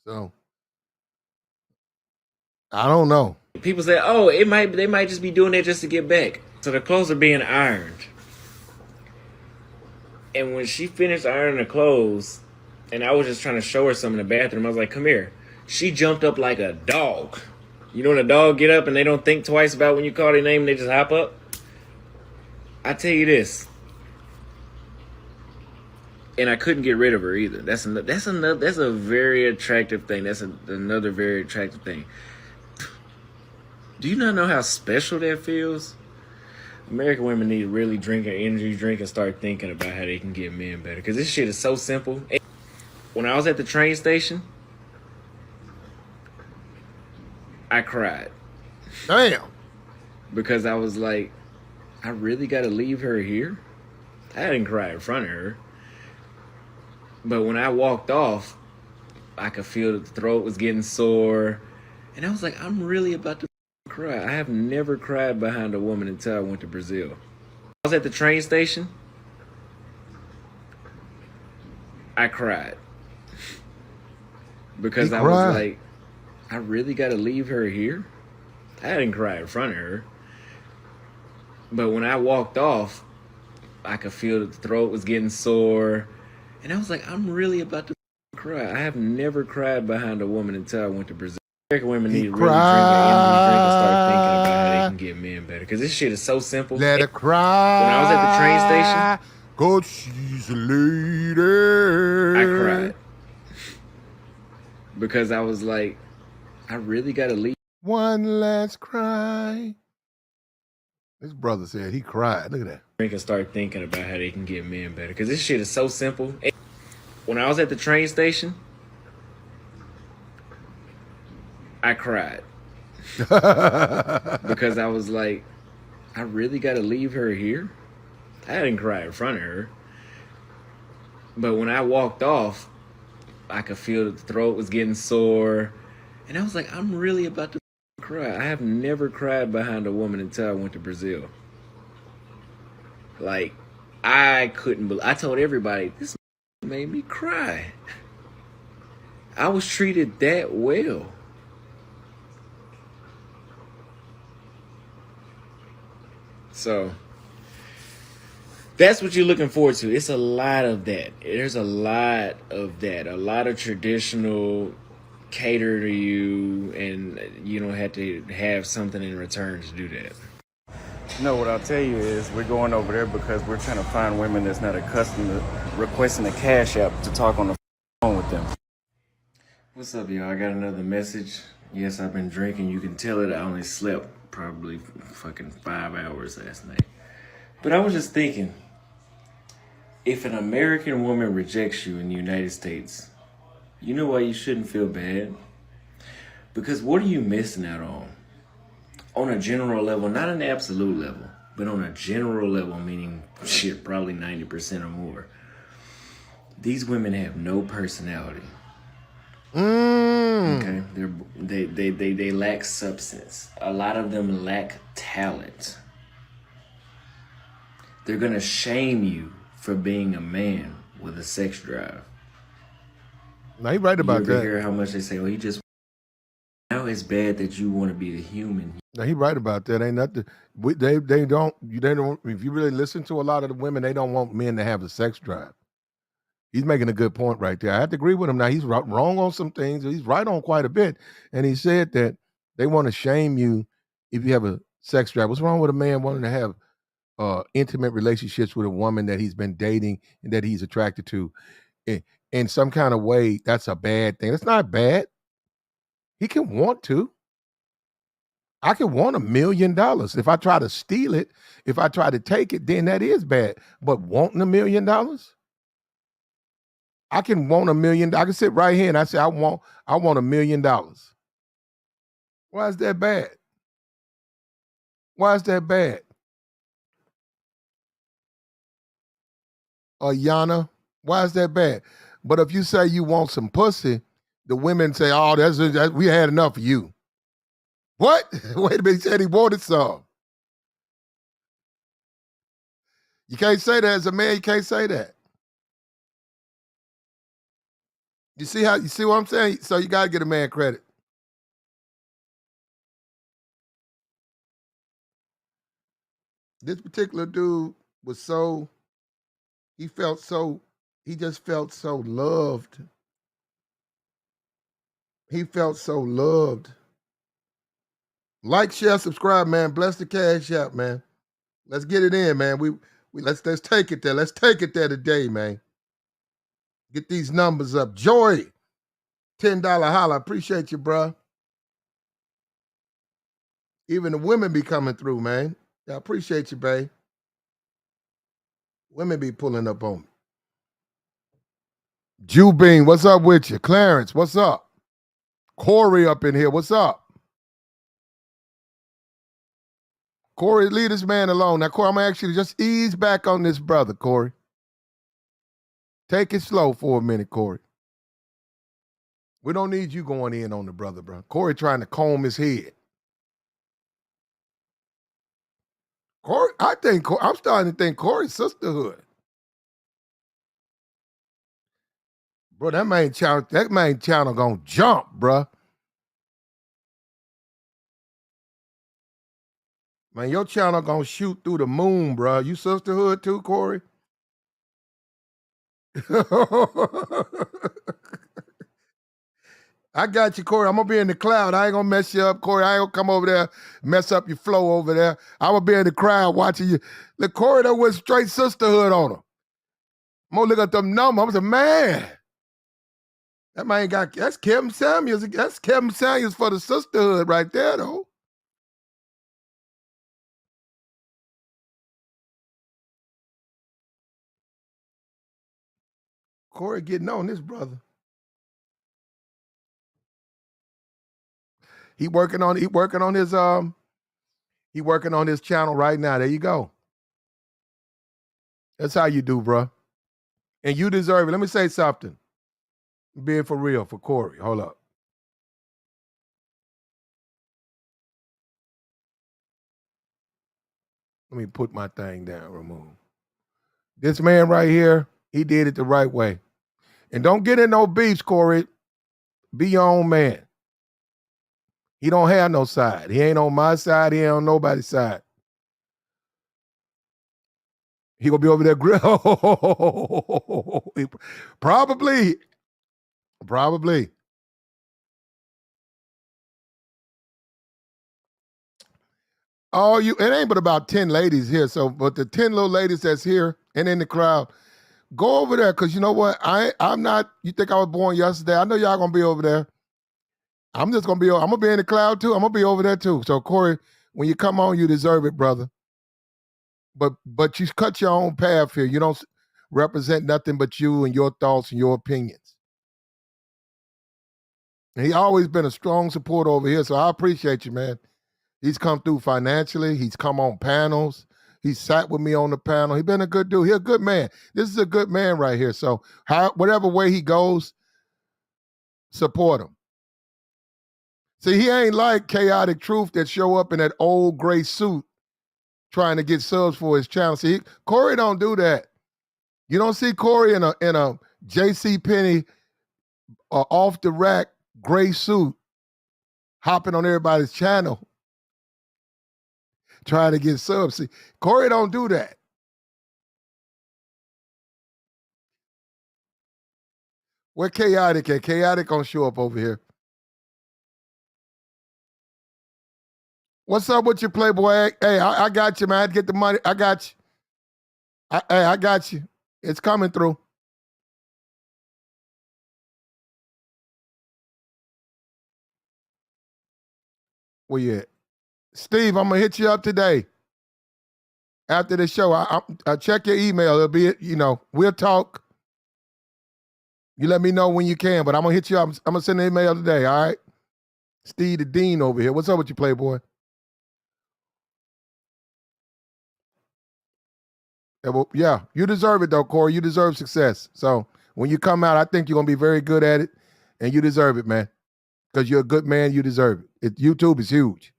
So I don't know. People say, "Oh, they might just be doing that just to get back." So the clothes are being ironed, and when she finished ironing the clothes, and I was just trying to show her some in the bathroom, I was like, "Come here." She jumped up like a dog. You know when a dog get up and they don't think twice about when you call their name, they just hop up. I tell you this, and I couldn't get rid of her either. That's a very attractive thing. That's another very attractive thing. Do you not know how special that feels? American women need to really drink an energy drink and start thinking about how they can get men better. Because this shit is so simple. When I was at the train station, I cried. Damn. Because I was like, I really got to leave her here? I didn't cry in front of her. But when I walked off, I could feel the throat was getting sore. And I was like, I'm really about to cry. I have never cried behind a woman until I went to Brazil. I was at the train station. I cried. Because I was like, I really got to leave her here? I didn't cry in front of her. But when I walked off, I could feel the throat was getting sore. And I was like, I'm really about to cry. I have never cried behind a woman until I went to Brazil. American women need to really drink an energy drink and start thinking about how they can get men better. Because this shit is so simple. Let her cry. When I was at the train station, 'cause she's a lady. I cried. Because I was like, I really got to leave. One last cry. This brother said he cried. Look at that. Drink and start thinking about how they can get men better. Because this shit is so simple. When I was at the train station, I cried. Because I was like, I really got to leave her here? I didn't cry in front of her. But when I walked off, I could feel the throat was getting sore. And I was like, I'm really about to cry. I have never cried behind a woman until I went to Brazil. Like, I couldn't believe. I told everybody, this made me cry. I was treated that well. So that's what you're looking forward to. It's a lot of that. There's a lot of that. A lot of traditional cater to you, and you don't have to have something in return to do that. No, what I'll tell you is we're going over there because we're trying to find women that's not accustomed to requesting a cash app to talk on the phone with them. What's up, y'all? I got another message. Yes, I've been drinking. You can tell it. I only slept probably fucking 5 hours last night. But I was just thinking, if an American woman rejects you in the United States, you know why you shouldn't feel bad? Because what are you missing out on? On a general level, not an absolute level, but on a general level, meaning shit, probably 90% or more. These women have no personality. Okay, they lack substance. A lot of them lack talent. They're gonna shame you for being a man with a sex drive. Now he right about you ever that. hear how much they say, "Oh, he just." Now it's bad that you want to be a human. Now he right about that. Ain't nothing. They don't. If you really listen to a lot of the women, they don't want men to have a sex drive. He's making a good point right there. I have to agree with him. Now he's wrong on some things. He's right on quite a bit. And he said that they want to shame you if you have a sex drive. What's wrong with a man wanting to have intimate relationships with a woman that he's been dating and that he's attracted to in some kind of way? That's a bad thing. That's not bad. He can want to. I can want $1 million. If I try to steal it, if I try to take it, then that is bad. But wanting $1 million? I can want $1 million. I can sit right here and I say, I want $1 million. Why is that bad? Why is that bad? Yana, why is that bad? But if you say you want some pussy, the women say, oh, we had enough of you. What? Wait a minute, he said he wanted some. You can't say that as a man, you can't say that. You see what I'm saying? So you gotta get a man credit. This particular dude was so, he felt so, he just felt so loved. He felt so loved. Like, share, subscribe, man. Bless the cash app, man. Let's get it in, man. Let's take it there. Let's take it there today, man. Get these numbers up. Joy, $10 holla. Appreciate you, bro. Even the women be coming through, man. I appreciate you, babe. Women be pulling up on me. Jubing, what's up with you? Clarence, what's up? Corey up in here, what's up? Corey, leave this man alone. Now, Corey, I'm going to ask you to just ease back on this brother, Corey. Take it slow for a minute, Corey. We don't need you going in on the brother, bro. Corey trying to comb his head. Corey, I'm starting to think Corey's sisterhood. Bro, that main channel gonna jump, bro. Man, your channel gonna shoot through the moon, bro. You sisterhood too, Corey? I got you, Corey. I'm gonna be in the cloud. I ain't gonna mess you up, Corey. I ain't gonna come over there, mess up your flow over there. I'm gonna be in the crowd watching you. Look, Corey, that was straight sisterhood on him. I'm gonna look at them numbers. I was like, man, that man that's Kevinsamuels. That's Kevinsamuels for the sisterhood right there, though. Corey getting on this brother. He working on his channel right now. There you go. That's how you do, bro. And you deserve it. Let me say something. Being for real for Corey. Hold up. Let me put my thing down, remove. This man right here, he did it the right way. And don't get in no beefs, Corey. Be your own man. He don't have no side. He ain't on my side. He ain't on nobody's side. He gonna be over there Probably. Oh, it ain't but about 10 ladies here. So, but the 10 little ladies that's here and in the crowd, go over there, because you know what? I'm not, you think I was born yesterday. I know y'all gonna be over there. I'm gonna be in the cloud too. I'm gonna be over there too. So Corey, when you come on, you deserve it, brother. But you cut your own path here. You don't represent nothing but you and your thoughts and your opinions. And he always been a strong supporter over here. So I appreciate you, man. He's come through financially. He's come on panels. He sat with me on the panel. He's been a good dude. He's a good man. This is a good man right here. So whatever way he goes, support him. See, he ain't like Chaotic Truth that show up in that old gray suit trying to get subs for his channel. See, Corey don't do that. You don't see Corey in a J.C. Penney off the rack gray suit hopping on everybody's channel trying to get subs. See, Corey don't do that. Where Chaotic at? Chaotic gonna show up over here. What's up with your Playboy? Hey, I got you, man. I had to get the money. I got you. I got you. It's coming through. Where you at? Steve, I'm gonna hit you up today after the show. I check your email. It'll be, we'll talk. You let me know when you can, but I'm gonna hit you up. I'm gonna send an email today. All right. Steve the Dean over here. What's up with you, Playboy? Yeah, you deserve it though, Corey. You deserve success. So when you come out, I think you're gonna be very good at it, and you deserve it, man. Because you're a good man, you deserve it. YouTube is huge.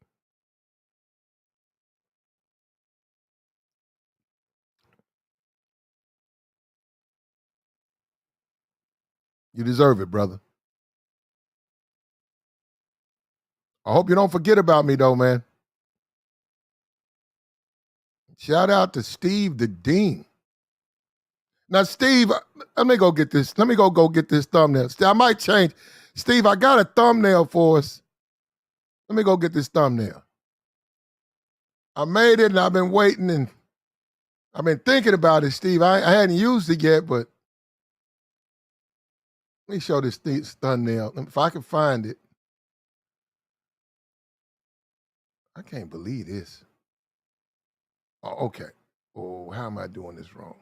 You deserve it, brother. I hope you don't forget about me, though, man. Shout out to Steve the Dean. Now, Steve, let me go get this. Let me go get this thumbnail. I might change. Steve, I got a thumbnail for us. Let me go get this thumbnail. I made it and I've been waiting and I've been thinking about it, Steve. I hadn't used it yet, but let me show this thumbnail. If I can find it. I can't believe this. Oh, okay. Oh, how am I doing this wrong?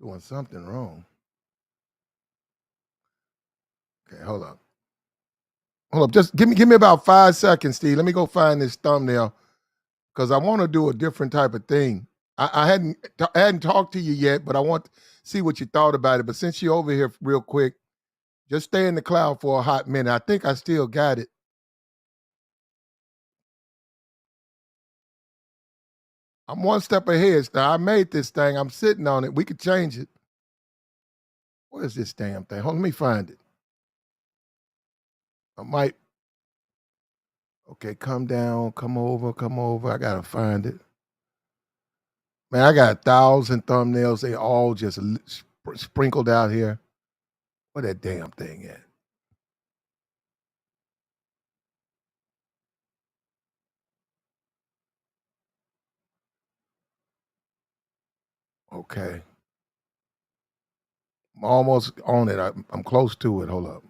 Doing something wrong. Okay, hold up. Hold up. Just give me about 5 seconds, Steve. Let me go find this thumbnail because I want to do a different type of thing. I hadn't talked to you yet, but I want to see what you thought about it. But since you're over here real quick, just stay in the cloud for a hot minute. I think I still got it. I'm one step ahead. Now I made this thing. I'm sitting on it. We could change it. What is this damn thing? Hold on, let me find it. I might. Okay, come down, come over. I gotta find it. Man, I got 1,000 thumbnails. They all just sprinkled out here. Where that damn thing at? Okay. I'm almost on it. I'm close to it. Hold up.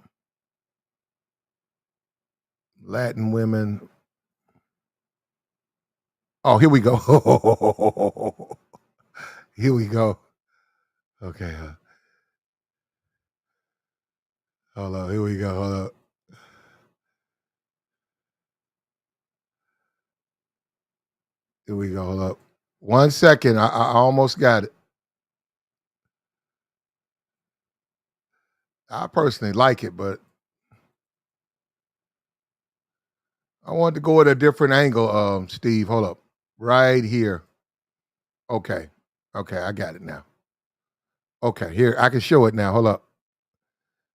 Latin women. Oh, here we go. Here we go. Okay. Hold up. Here we go. Hold up. Here we go. Hold up. 1 second. I almost got it. I personally like it, but I want to go at a different angle, Steve. Hold up. Right here. Okay. Okay, I got it now. Okay, here, I can show it now. Hold up.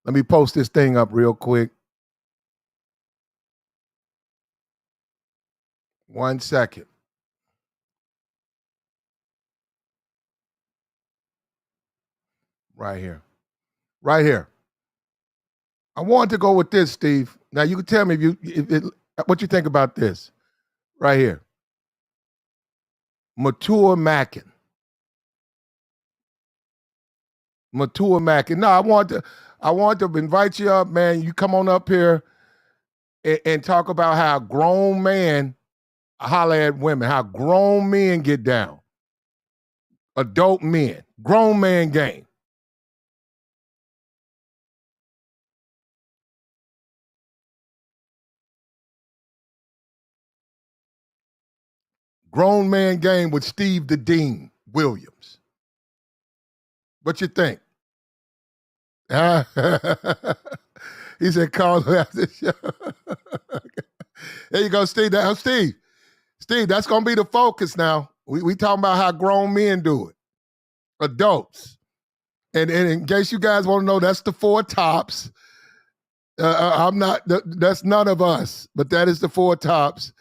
Let me post this thing up real quick. 1 second. Right here. Right here. I want to go with this, Steve. Now you can tell me what you think about this. Right here. Mature Mackin. Mature Mackin. No, I want to invite you up, man. You come on up here and talk about how grown men holler at women, how grown men get down. Adult men, grown man game. Grown man game with Steve the Dean Williams. What you think? He said, call him after the show. There you go, Steve. Steve, that's going to be the focus now. We talking about how grown men do it. Adults. And in case you guys want to know, that's the four tops. I'm not, that's none of us, but that is the four tops.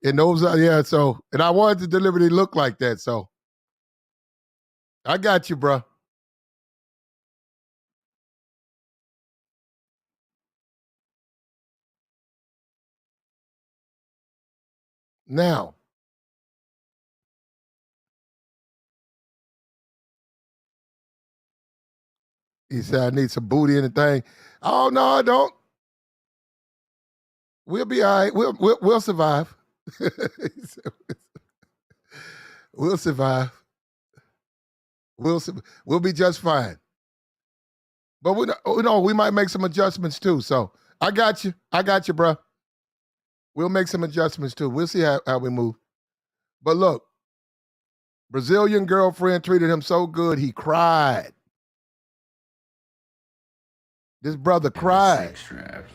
And those are, yeah, so, and I wanted to deliberately look like that, so. I got you, bro. Now, he said, I need some booty in the thing. Oh, no, I don't. We'll be all right. We'll survive. We'll survive. We'll be just fine. But we might make some adjustments too. So I got you, bro. We'll make some adjustments too. We'll see how we move. But look, Brazilian girlfriend treated him so good he cried. This brother cried.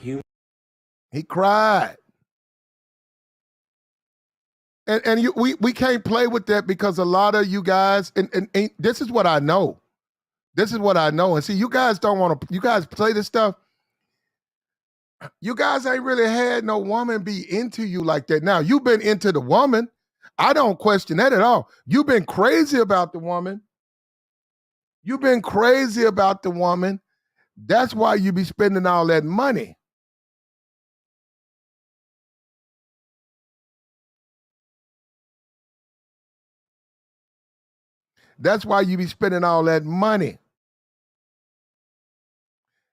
He cried. And we can't play with that because a lot of you guys, and this is what I know. This is what I know. And see, you guys don't want to, you guys play this stuff. You guys ain't really had no woman be into you like that. Now, you've been into the woman. I don't question that at all. You've been crazy about the woman. You've been crazy about the woman. That's why you be spending all that money. That's why you be spending all that money.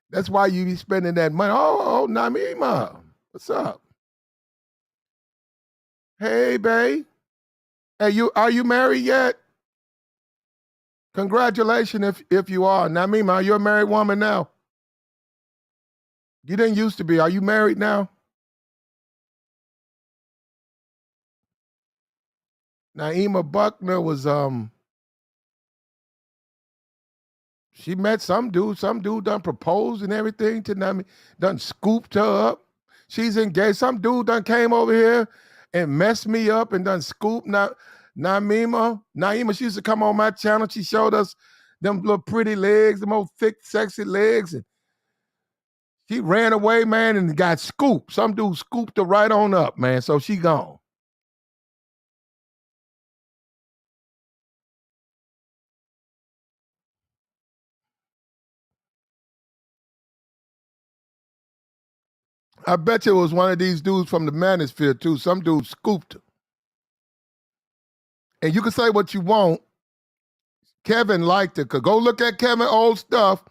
That's why you be spending that money. Oh, Namima, what's up? Hey, babe. Hey, are you married yet? Congratulations if you are. Namima, you're a married woman now. You didn't used to be. Are you married now? Naima Buckner was she met some dude. Some dude done proposed and everything to Naima, done scooped her up. She's engaged. Some dude done came over here and messed me up and done scooped Naima. She used to come on my channel. She showed us them little pretty legs, them old thick, sexy legs. And she ran away, man, and got scooped. Some dude scooped her right on up, man. So she gone. I bet you it was one of these dudes from the manosphere, too. Some dude scooped her. And you can say what you want. Kevin liked it. Go look at Kevin old stuff.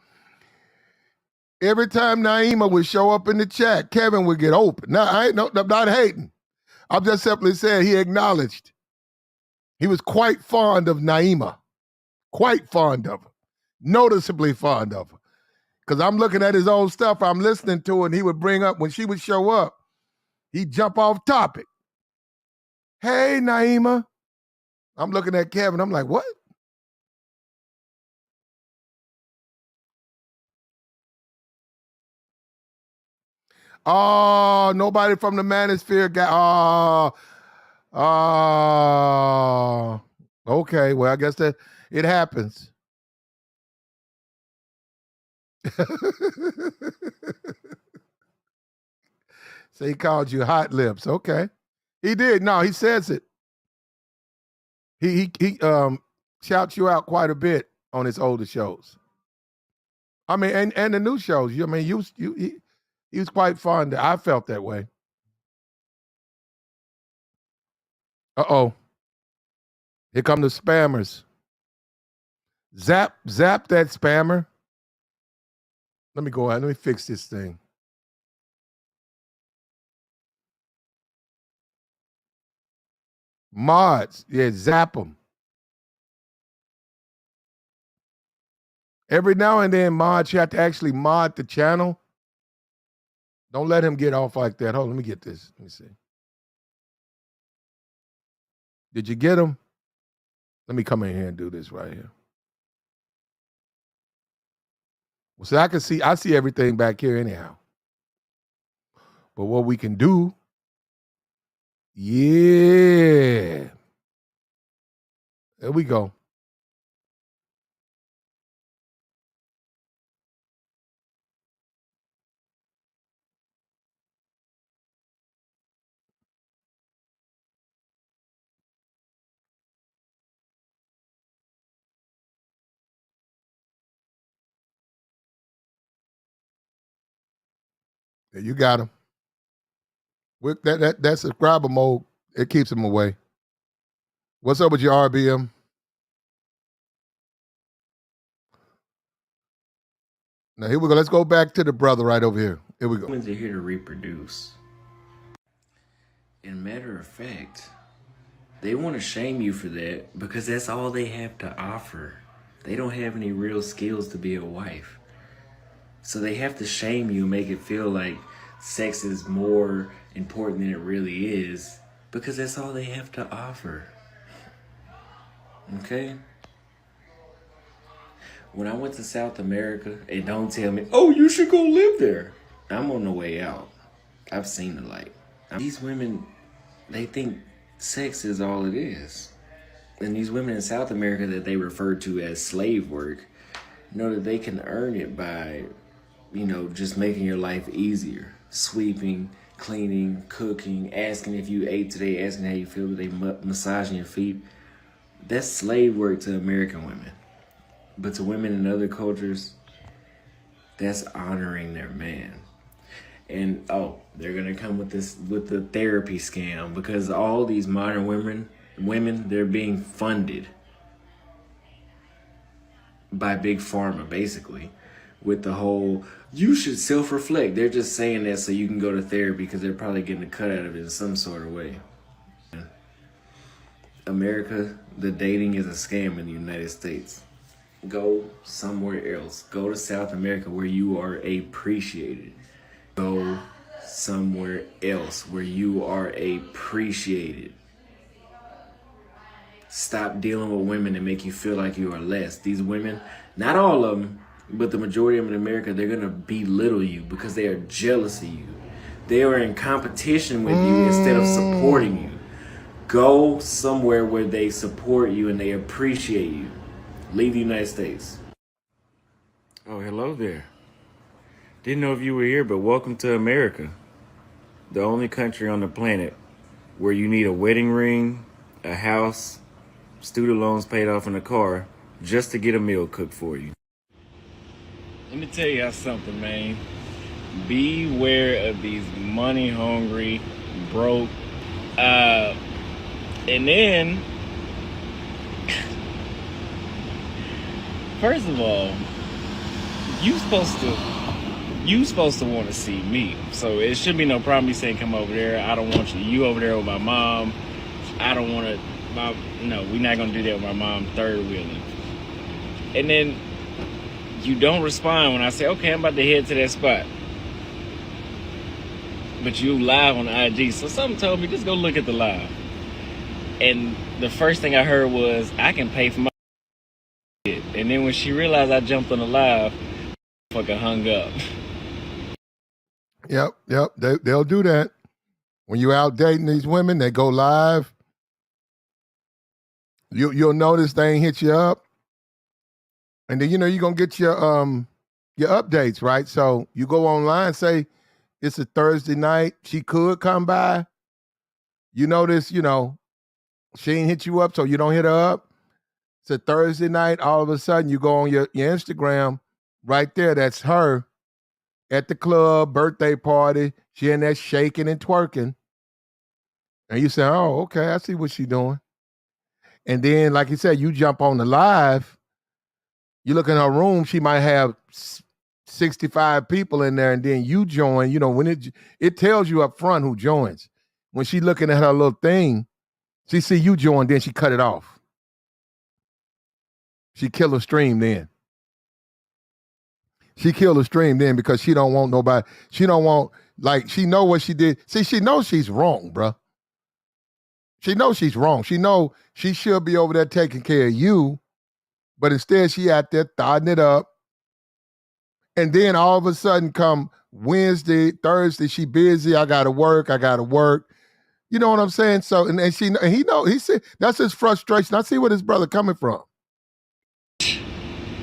Every time Naima would show up in the chat, Kevin would get open. Now, I'm not hating. I'm just simply saying he acknowledged. He was quite fond of Naima. Quite fond of her. Noticeably fond of her. Because I'm looking at his old stuff, I'm listening to it, and he would bring up, when she would show up, he'd jump off topic. Hey, Naima. I'm looking at Kevin, I'm like, what? Oh, nobody from the manosphere got, okay, well, I guess that it happens. So he called you hot lips. Okay. He did. No, he says it. He shouts you out quite a bit on his older shows. I mean, and the new shows. I mean, he was quite fond. I felt that way. Uh-oh. Here come the spammers. Zap that spammer. Let me go out. Let me fix this thing. Mods. Yeah, zap them. Every now and then, mods, you have to actually mod the channel. Don't let him get off like that. Hold on, let me get this. Let me see. Did you get him? Let me come in here and do this right here. Well, so I see everything back here anyhow. But what we can do, yeah. There we go. Yeah, you got him. With that subscriber mode, it keeps him away. What's up with your RBM? Now here we go. Let's go back to the brother right over here. Here we go. Humans are here to reproduce. And matter of fact, they want to shame you for that because that's all they have to offer. They don't have any real skills to be a wife. So they have to shame you, make it feel like sex is more important than it really is because that's all they have to offer. Okay? When I went to South America, and don't tell me, oh, you should go live there. I'm on the way out. I've seen the light. These women, they think sex is all it is. And these women in South America that they refer to as slave work know that they can earn it by just making your life easier. Sweeping, cleaning, cooking, asking if you ate today, asking how you feel, they massaging your feet. That's slave work to American women. But to women in other cultures, that's honoring their man. And they're gonna come with the therapy scam, because all these modern women, they're being funded by big pharma, basically, with the whole you should self-reflect. They're just saying that so you can go to therapy, because they're probably getting a cut out of it in some sort of way. America, the dating is a scam in the United States. Go somewhere else. Go to South America where you are appreciated. Go somewhere else where you are appreciated. Stop dealing with women that make you feel like you are less. These women, not all of them, but the majority of them in America, they're going to belittle you because they are jealous of you. They are in competition with you instead of supporting you. Go somewhere where they support you and they appreciate you. Leave the United States. Oh, hello there. Didn't know if you were here, but welcome to America. The only country on the planet where you need a wedding ring, a house, student loans paid off, in a car just to get a meal cooked for you. Let me tell y'all something, man. Beware of these money hungry, broke, and then, first of all, you supposed to want to see me. So it should be no problem me saying come over there. I don't want you over there with my mom. I don't want to. No, we're not gonna do that with my mom third wheeling. And then you don't respond when I say, okay, I'm about to head to that spot. But you live on IG, so something told me just go look at the live. And the first thing I heard was, I can pay for my shit. And then when she realized I jumped on the live, fucking hung up. Yep. They'll do that. When you out dating these women, they go live. You'll notice they ain't hit you up. And then, you're going to get your updates, right? So you go online, say it's a Thursday night. She could come by. You notice, she ain't hit you up, so you don't hit her up. It's a Thursday night. All of a sudden, you go on your Instagram. Right there, that's her at the club, birthday party. She in there shaking and twerking. And you say, oh, okay, I see what she's doing. And then, like you said, you jump on the live. You look in her room, she might have 65 people in there, and then you join. When it tells you up front who joins. When she looking at her little thing, she see you join, then she cut it off. She kill her stream then. She killed the stream then because she don't want nobody. She don't want, she know what she did. See, she knows she's wrong, bruh. She knows she's wrong. She know she should be over there taking care of you, but instead she out there thotting it up. And then all of a sudden come Wednesday, Thursday, she busy. I gotta work. You know what I'm saying? So, and he said, that's his frustration. I see where this brother coming from.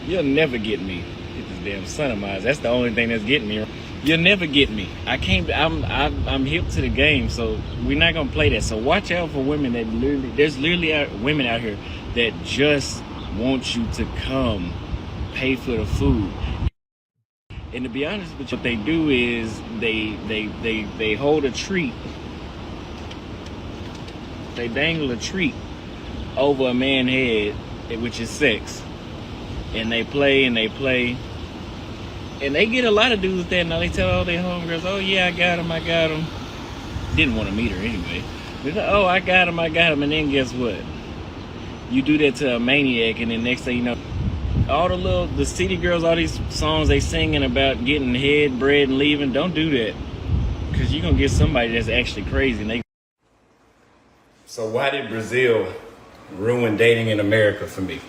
You'll never get me. Get this damn son of mine. That's the only thing that's getting me. You'll never get me. I'm hip to the game, so we're not gonna play that. So watch out for women that there's literally women out here that just want you to come pay for the food. And to be honest with you, what they do is they hold a treat. They dangle a treat over a man's head, which is sex. And they play. And they get a lot of dudes there. Now they tell all their homegirls, oh yeah, I got him. Didn't want to meet her anyway. But, oh, I got him. And then guess what? You do that to a maniac, and then next thing you know, all the city girls, all these songs they singing about getting head, bread, and leaving, don't do that. Because you're going to get somebody that's actually crazy. And So why did Brazil ruin dating in America for me?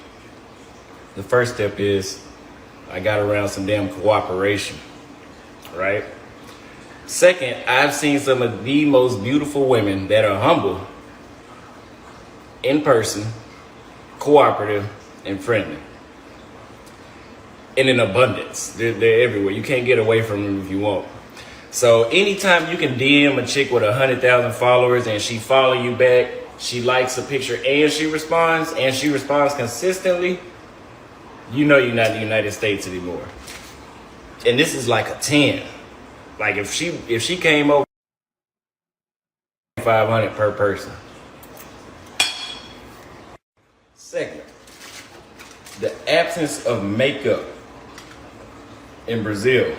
The first step is I got around some damn cooperation, right? Second, I've seen some of the most beautiful women that are humble, in person, cooperative, and friendly. and in abundance. They're everywhere. You can't get away from them if you want. So anytime you can DM a chick with 100,000 followers and she follow you back, she likes a picture and she responds consistently, you know you're not in the United States anymore. And this is like a 10. Like if she came over 500 per person. Second, the absence of makeup in Brazil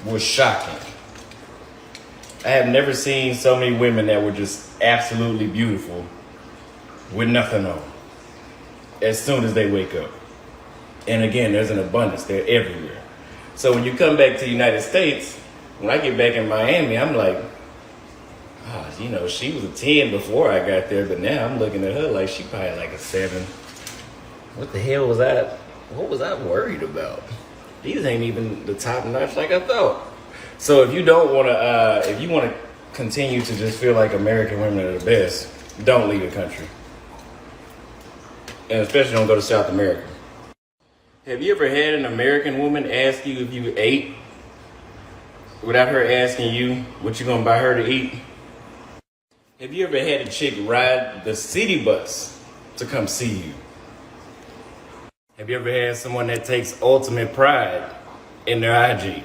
was shocking. I have never seen so many women that were just absolutely beautiful with nothing on as soon as they wake up. And again, there's an abundance. They're everywhere. So when you come back to the United States, when I get back in Miami, I'm like, she was a 10 before I got there, but now I'm looking at her like she probably like a 7. What the hell was that? What was I worried about? These ain't even the top notch like I thought. So if you don't want to, if you want to continue to just feel like American women are the best, don't leave the country. And especially don't go to South America. Have you ever had an American woman ask you if you ate without her asking you what you gonna buy her to eat? Have you ever had a chick ride the city bus to come see you? Have you ever had someone that takes ultimate pride in their IG?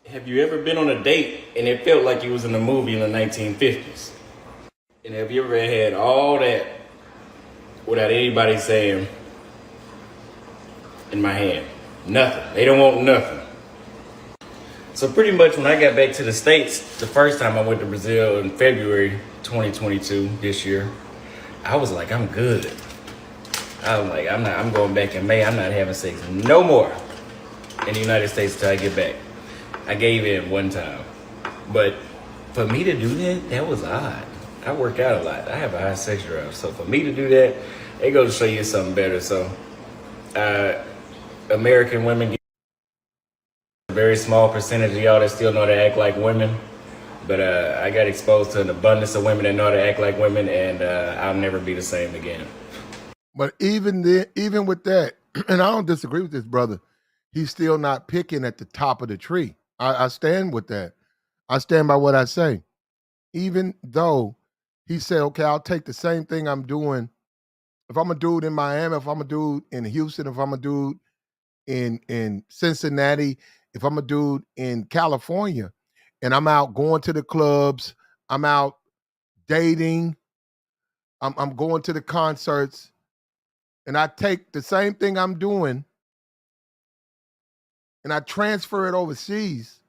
Have you ever been on a date and it felt like you was in a movie in the 1950s? And have you ever had all that without anybody saying, in my hand? Nothing. They don't want nothing. So pretty much when I got back to the States, the first time I went to Brazil in February 2022, this year, I was like, I'm good. I was like, I'm going back in May. I'm not having sex no more in the United States until I get back. I gave in one time. But for me to do that, that was odd. I work out a lot. I have a high sex drive. So for me to do that, it goes to show you something better. So American women get a very small percentage of y'all that still know how to act like women. But I got exposed to an abundance of women that know how to act like women, and I'll never be the same again. But even with that, and I don't disagree with this brother, he's still not picking at the top of the tree. I stand with that. I stand by what I say. Even though he said, okay, I'll take the same thing I'm doing. If I'm a dude in Miami, if I'm a dude in Houston, if I'm a dude in Cincinnati, if I'm a dude in California, and I'm out going to the clubs, I'm out dating, I'm going to the concerts, and I take the same thing I'm doing and I transfer it overseas,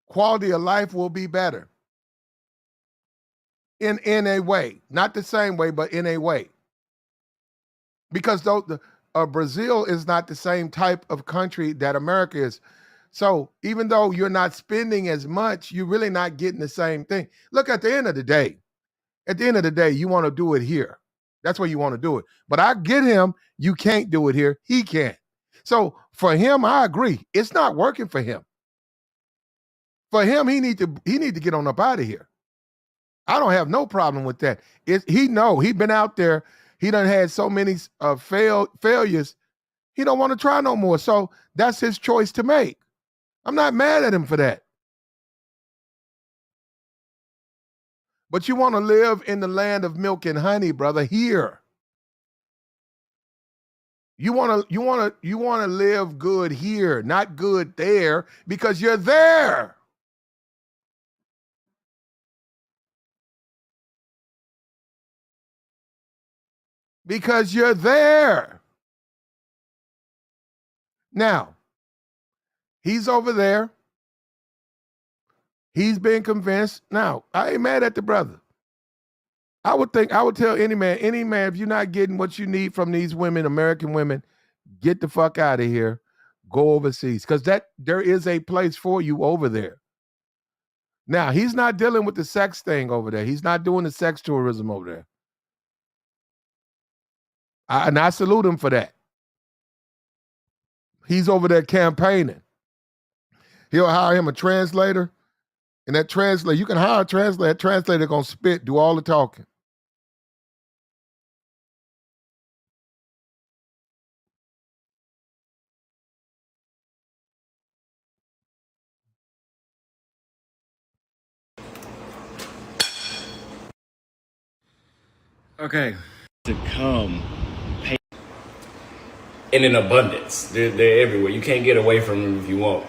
quality of life will be better. In a way. Not the same way, but in a way. Because Brazil is not the same type of country that America is. So even though you're not spending as much, you're really not getting the same thing. Look, at the end of the day, you want to do it here. That's where you want to do it. But I get him, you can't do it here. He can't. So for him, I agree. It's not working for him. For him, he need to get on up out of here. I don't have no problem with that. He been out there. He done had so many failures. He don't want to try no more. So that's his choice to make. I'm not mad at him for that. But you want to live in the land of milk and honey, brother, here. You want to live good here, not good there, because you're there. Because you're there. Now, he's over there. He's been convinced. Now, I ain't mad at the brother. I would tell any man, if you're not getting what you need from these women, American women, get the fuck out of here. Go overseas. Because there is a place for you over there. Now, he's not dealing with the sex thing over there. He's not doing the sex tourism over there. And I salute him for that. He's over there campaigning. He'll hire him a translator. And that translator, you can hire a translator. That translator going to spit, do all the talking. Okay. to come. And in abundance. They're everywhere. You can't get away from them if you want.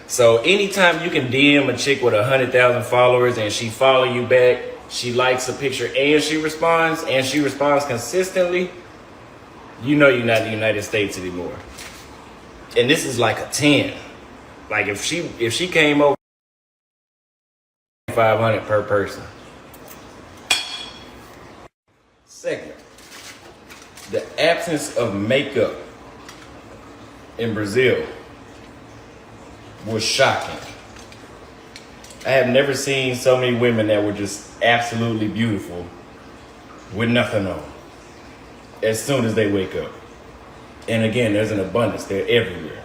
So anytime you can DM a chick with 100,000 followers and she follow you back, she likes a picture and she responds consistently, you know you're not in the United States anymore. And this is like a 10. Like if she came over 500 per person. Second, the absence of makeup in Brazil was shocking. I have never seen so many women that were just absolutely beautiful with nothing on as soon as they wake up. And again, there's an abundance. They're everywhere.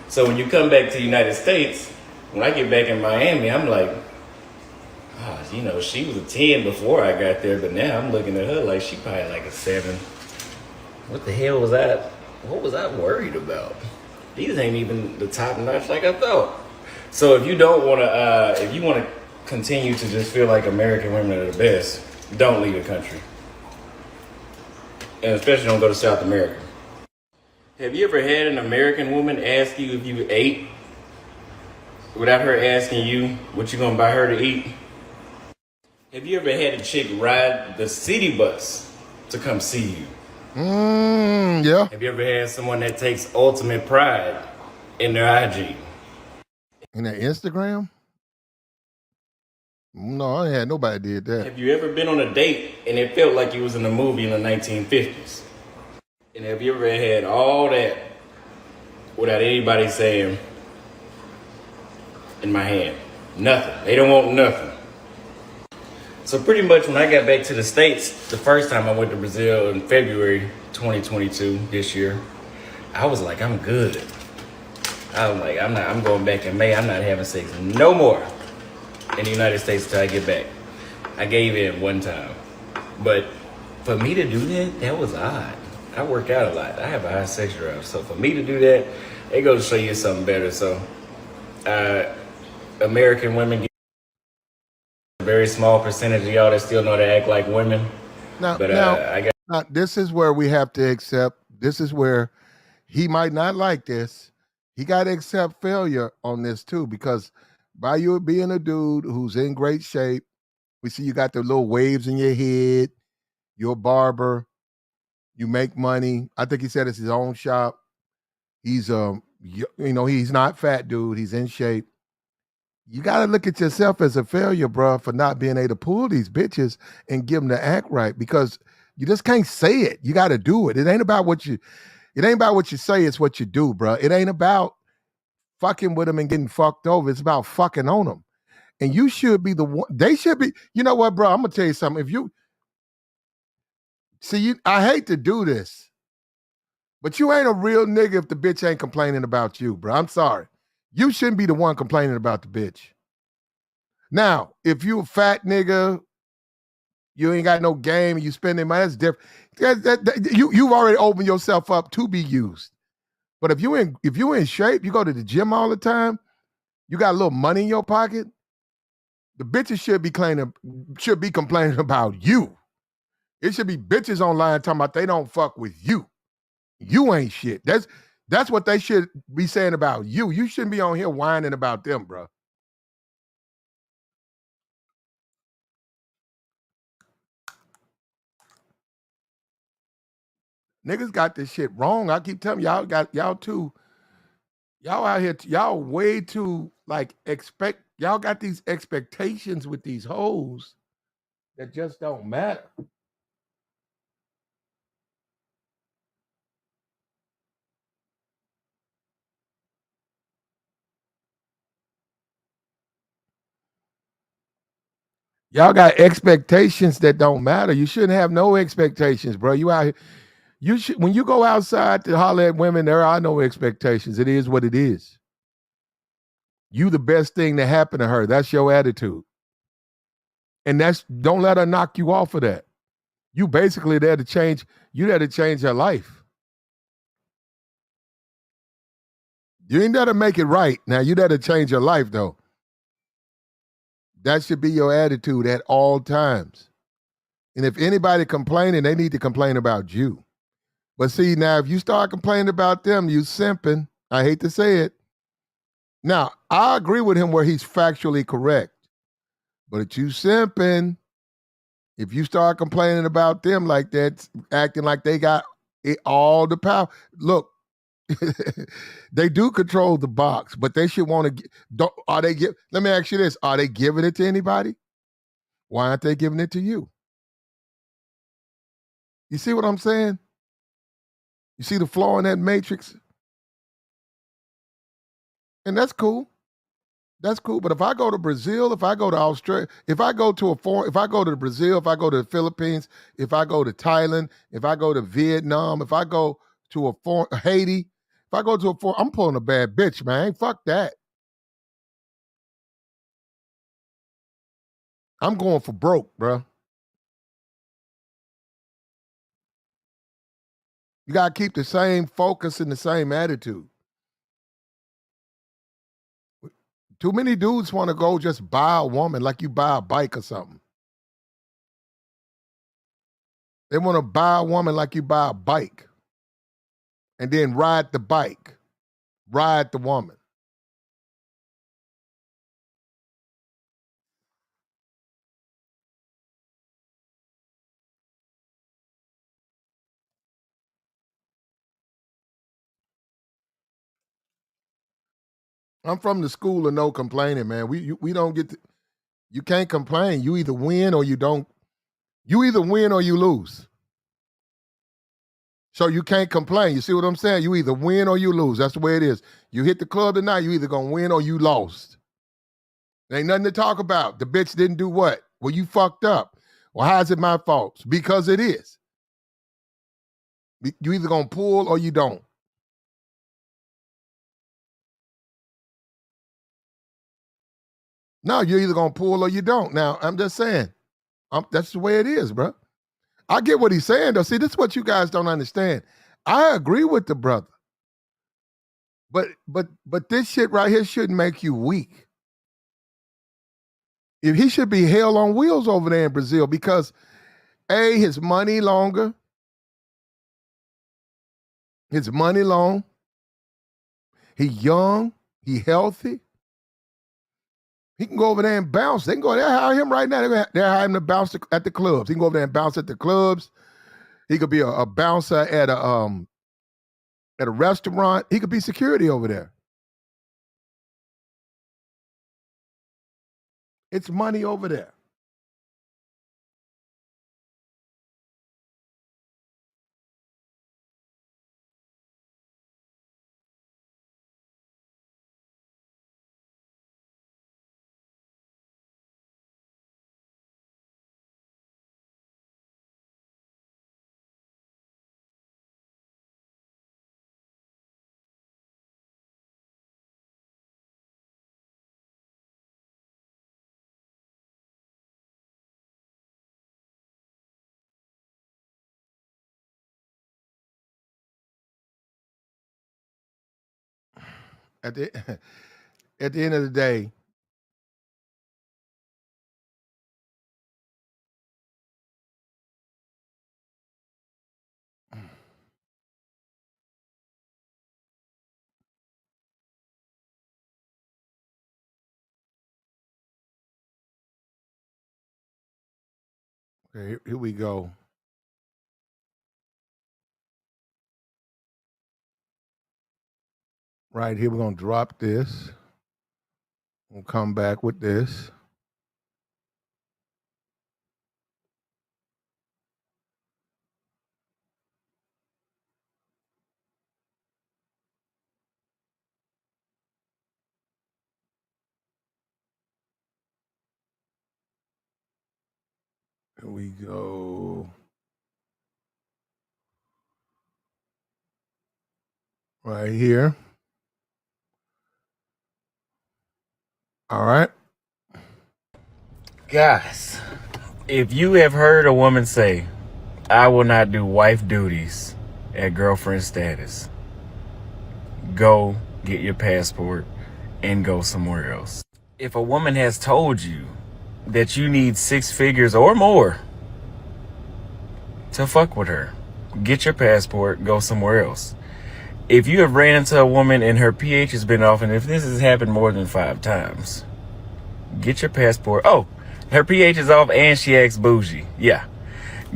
So when you come back to the United States, when I get back in Miami, I'm like, she was a 10 before I got there, but now I'm looking at her like she probably like a 7. What the hell was that? What was I worried about? These ain't even the top notch like I thought. So if you don't want to, if you want to continue to just feel like American women are the best, don't leave the country. And especially don't go to South America. Have you ever had an American woman ask you if you ate without her asking you what you gonna buy her to eat? Have you ever had a chick ride the city bus to come see you? Yeah. Have you ever had someone that takes ultimate pride in their IG? In their Instagram? No, I ain't had nobody did that. Have you ever been on a date and it felt like you was in a movie in the 1950s? And have you ever had all that without anybody saying, in my hand? Nothing. They don't want nothing. So pretty much when I got back to the States, the first time I went to Brazil in February 2022 this year, I was like, I'm good. I was like, I'm going back in May. I'm not having sex no more in the United States until I get back. I gave in one time. But for me to do that, that was odd. I work out a lot. I have a high sex drive. So for me to do that, it goes to show you something better. So American women get a very small percentage of y'all that still know how to act like women. Now, this is where we have to accept, this is where he might not like this. He got to accept failure on this too, because by you being a dude who's in great shape, we see you got the little waves in your head, you're a barber, you make money. I think he said it's his own shop. He's he's not fat dude, he's in shape. You got to look at yourself as a failure, bro, for not being able to pull these bitches and give them the act right, because you just can't say it. You got to do it. It ain't about what you say, it's what you do, bro. It ain't about fucking with them and getting fucked over. It's about fucking on them. And you should be the one. They should be. You know what, bro? I'm gonna tell you something. If you see, I hate to do this, but you ain't a real nigga if the bitch ain't complaining about you, bro. I'm sorry. You shouldn't be the one complaining about the bitch. Now, if you a fat nigga, you ain't got no game, and you spending money, that's different. You've already opened yourself up to be used. But if you in shape, you go to the gym all the time, you got a little money in your pocket, the bitches should be complaining about you. It should be bitches online talking about they don't fuck with you. You ain't shit. That's what they should be saying about you. You shouldn't be on here whining about them, bro. Niggas got this shit wrong. I keep telling y'all y'all out here, y'all way too y'all got these expectations with these hoes that just don't matter. Y'all got expectations that don't matter. You shouldn't have no expectations, bro. You out here. You should, when you go outside to holler at women, there are no expectations. It is what it is. You the best thing that happened to her. That's your attitude. And don't let her knock you off of that. You basically there to change her life. You ain't there to make it right. Now you there to change her life though. That should be your attitude at all times. And if anybody complaining, they need to complain about you. But see, now if you start complaining about them, you simping. I hate to say it. Now, I agree with him where he's factually correct. But if you simping, if you start complaining about them like that, acting like they got all the power. Look, they do control the box, but they should want to. Are they give? Let me ask you this: are they giving it to anybody? Why aren't they giving it to you? You see what I'm saying? You see the flaw in that matrix? And that's cool. That's cool. But if I go to Brazil, if I go to Australia, if I go to if I go to Brazil, if I go to the Philippines, if I go to Thailand, if I go to Vietnam, if I go to Haiti, if I go to I'm pulling a bad bitch, man. Fuck that. I'm going for broke, bro. You got to keep the same focus and the same attitude. Too many dudes want to go just buy a woman like you buy a bike or something. They want to buy a woman like you buy a bike and then ride the bike, ride the woman. I'm from the school of no complaining, man. We don't get to, you can't complain. You either win or you don't. You either win or you lose. So you can't complain. You see what I'm saying? You either win or you lose. That's the way it is. You hit the club tonight, you either gonna win or you lost. There ain't nothing to talk about. The bitch didn't do what? Well, you fucked up. Well, how's it my fault? Because it is. You either gonna pull or you don't. No, you're either gonna pull or you don't. Now, I'm just saying, that's the way it is, bro. I get what he's saying, though. See, this is what you guys don't understand. I agree with the brother, but this shit right here shouldn't make you weak. If he should be hell on wheels over there in Brazil because his money longer, his money long, he young, he healthy. He can go over there and bounce. They can go there, hire him right now. They're hiring him to bounce at the clubs. He can go over there and bounce at the clubs. He could be a bouncer at a restaurant. He could be security over there. It's money over there. At the at the end of the day, okay, here we go. Right here, we're gonna drop this. We'll come back with this. Here we go. Right here. All right. Guys, if you have heard a woman say, I will not do wife duties at girlfriend status, go get your passport and go somewhere else. If a woman has told you that you need 6 figures or more to fuck with her. Get your passport, go somewhere else. If you have ran into a woman and her pH has been off, and if this has happened more than 5 times, get your passport. Oh, her pH is off and she acts bougie. Yeah.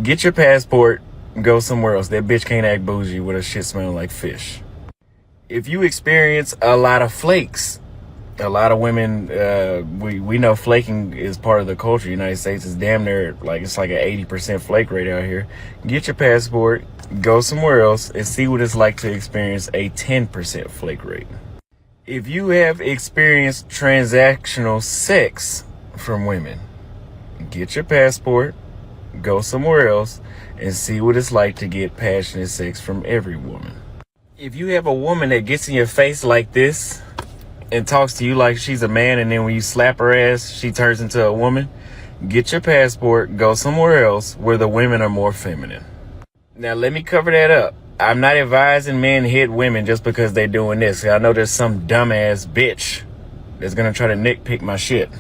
Get your passport, go somewhere else. That bitch can't act bougie with her shit smelling like fish. If you experience a lot of flakes, a lot of women, we know flaking is part of the culture. The United States is damn near it's like an 80% flake rate out here. Get your passport, go somewhere else, and see what it's like to experience a 10% flake rate. If you have experienced transactional sex from women, get your passport, go somewhere else, and see what it's like to get passionate sex from every woman. If you have a woman that gets in your face like this and talks to you like she's a man, and then when you slap her ass, she turns into a woman, get your passport, go somewhere else where the women are more feminine. Now, let me cover that up. I'm not advising men hit women just because they're doing this. I know there's some dumbass bitch that's going to try to nitpick my shit.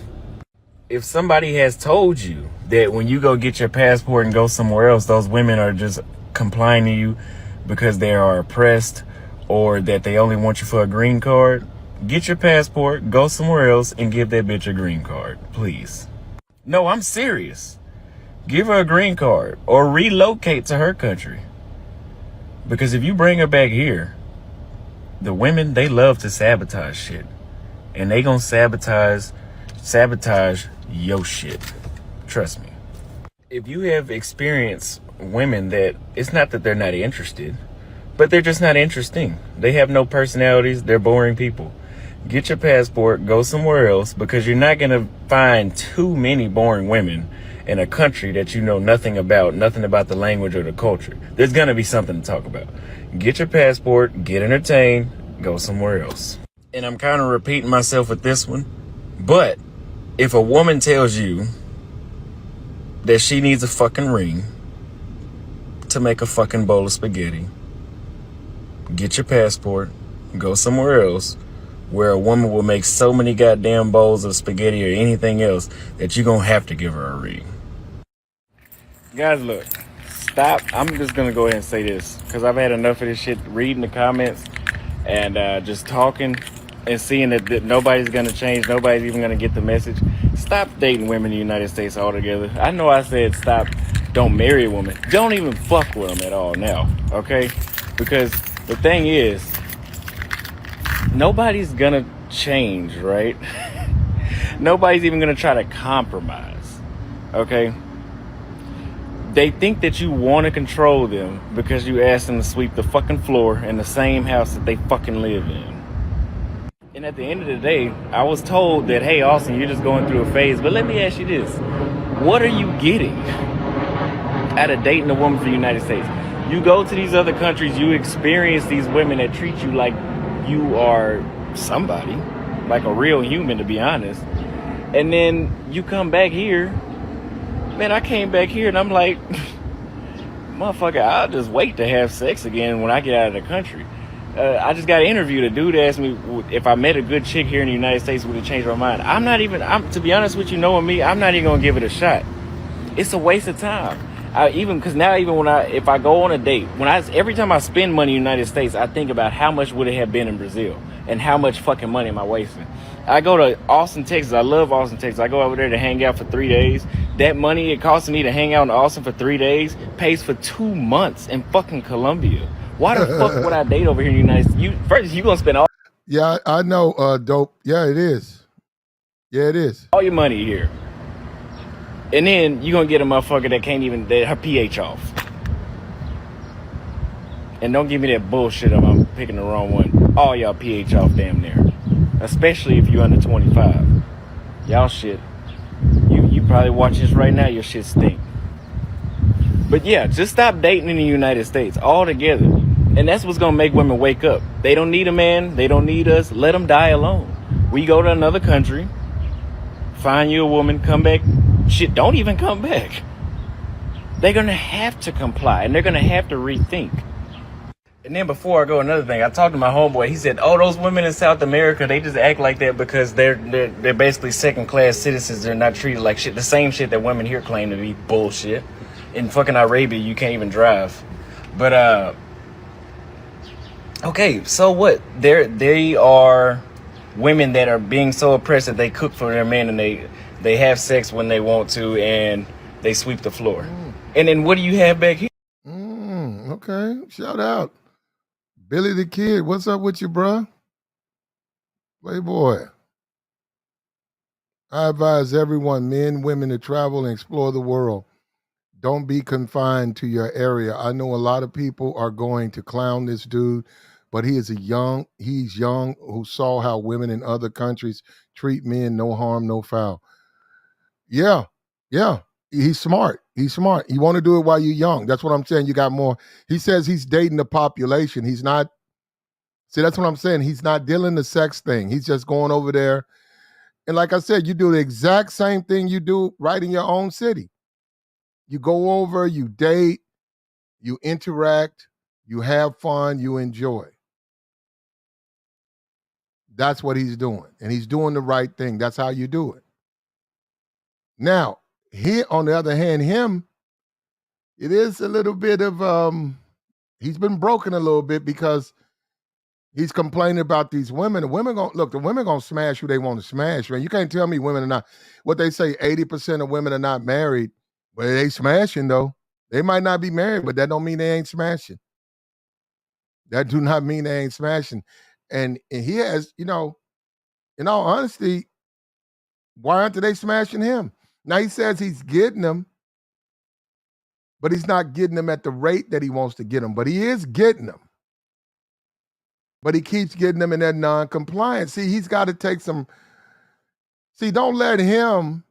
If somebody has told you that when you go get your passport and go somewhere else, those women are just complying to you because they are oppressed or that they only want you for a green card, get your passport, go somewhere else, and give that bitch a green card, please. No, I'm serious. Give her a green card or relocate to her country. Because if you bring her back here, the women, they love to sabotage shit. And they gonna sabotage your shit. Trust me. If you have experienced women that, it's not that they're not interested, but they're just not interesting. They have no personalities. They're boring people. Get your passport, go somewhere else, because you're not going to find too many boring women in a country that you know nothing about the language or the culture. There's going to be something to talk about. Get your passport, get entertained, go somewhere else. And I'm kind of repeating myself with this one, but if a woman tells you that she needs a fucking ring to make a fucking bowl of spaghetti, get your passport, go somewhere else where a woman will make so many goddamn bowls of spaghetti or anything else that you're going to have to give her a ring. Guys, look, stop. I'm just going to go ahead and say this because I've had enough of this shit, reading the comments and just talking and seeing that nobody's going to change. Nobody's even going to get the message. Stop dating women in the United States altogether. I know I said stop, don't marry a woman. Don't even fuck with them at all now, okay? Because the thing is, nobody's gonna change, right? Nobody's even gonna try to compromise, okay? They think that you want to control them because you ask them to sweep the fucking floor in the same house that they fucking live in. And at the end of the day, I was told that, hey, Austin, you're just going through a phase. But let me ask you this. What are you getting out of dating a woman from the United States? You go to these other countries, you experience these women that treat you like you are somebody, like a real human, to be honest. And then you come back here. Man, I came back here and I'm like, motherfucker, I'll just wait to have sex again when I get out of the country. I just got interviewed. A dude asked me if I met a good chick here in the United States, would it change my mind? To be honest with you, knowing me, I'm not even gonna give it a shot. It's a waste of time. If I go on a date, every time I spend money in the United States, I think about how much would it have been in Brazil and how much fucking money am I wasting. I go to Austin, Texas. I love Austin, Texas. I go over there to hang out for 3 days. That money it costs me to hang out in Austin for 3 days pays for 2 months in fucking Colombia. Why the fuck would I date over here in the United States? First, you gonna spend all... Yeah, I know, dope. Yeah, it is. Yeah, it is. All your money here. And then you gonna get a motherfucker that her pH off. And don't give me that bullshit of I'm picking the wrong one. All y'all pH off damn near. Especially if you're under 25. Y'all shit. You probably watch this right now, your shit stink. But yeah, just stop dating in the United States altogether. And that's what's gonna make women wake up. They don't need a man, they don't need us. Let them die alone. We go to another country, find you a woman, come back. Shit, don't even come back. They're gonna have to comply and they're gonna have to rethink. And then before I go, another thing, I talked to my homeboy. He said, "Oh, those women in South America, they just act like that because they're basically second-class citizens. They're not treated like shit. The same shit that women here claim to be bullshit." In fucking Arabia, you can't even drive. But okay, so what? They are women that are being so oppressed that they cook for their men and they have sex when they want to and they sweep the floor. And then what do you have back here? Okay, shout out. Billy the Kid, what's up with you, bruh? Playboy. I advise everyone, men, women, to travel and explore the world. Don't be confined to your area. I know a lot of people are going to clown this dude, but he's young, who saw how women in other countries treat men, no harm, no foul. Yeah, yeah. He's smart. He's smart. You want to do it while you're young. That's what I'm saying. You got more. He says he's dating the population. He's not. See, that's what I'm saying. He's not dealing the sex thing. He's just going over there. And like I said, you do the exact same thing you do right in your own city. You go over, you date, you interact, you have fun, you enjoy. That's what he's doing. And he's doing the right thing. That's how you do it. Now, here, on the other hand, it is a little bit of he's been broken a little bit because he's complaining about these women. The women gonna smash who they want to smash, man. You can't tell me women are not. What they say, 80% of women are not married, but they smashing though. They might not be married, but that don't mean they ain't smashing. That do not mean they ain't smashing. And he has, in all honesty, why aren't they smashing him? Now he says he's getting them, but he's not getting them at the rate that he wants to get them. But he is getting them. But he keeps getting them in that non-compliance. See, he's got to take some. See, don't let him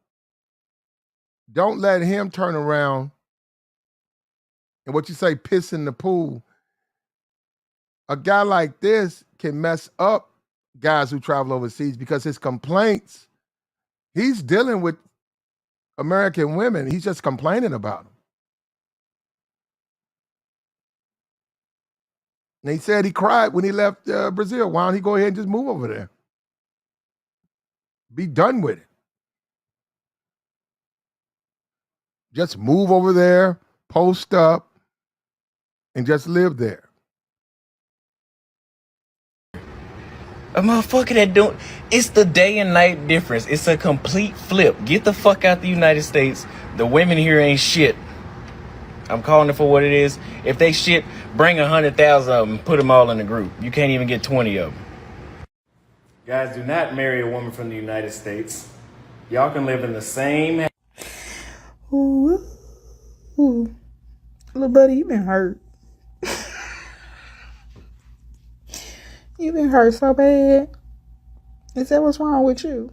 turn around and what you say, piss in the pool. A guy like this can mess up guys who travel overseas because his complaints, he's dealing with American women. He's just complaining about them. And he said he cried when he left Brazil. Why don't he go ahead and just move over there? Be done with it. Just move over there, post up, and just live there. A motherfucker that don't. It's the day and night difference. It's a complete flip. Get the fuck out the United States. The women here ain't shit. I'm calling it for what it is. If they shit, bring 100,000 of them, put them all in the group. You can't even get 20 of them. Guys, do not marry a woman from the United States. Y'all can live in the same. Ooh, little buddy, you been hurt. You been hurt so bad. Is that what's wrong with you?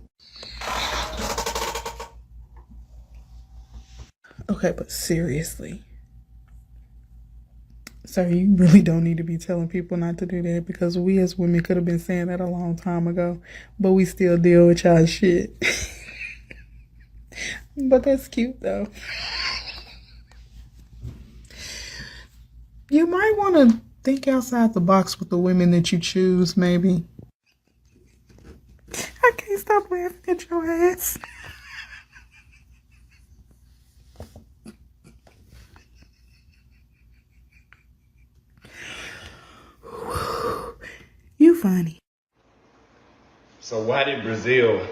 Okay, but seriously. Sir, you really don't need to be telling people not to do that because we as women could have been saying that a long time ago, but we still deal with y'all shit. But that's cute though. You might want to think outside the box with the women that you choose, maybe. I can't stop laughing at your ass. You funny. So why did Brazil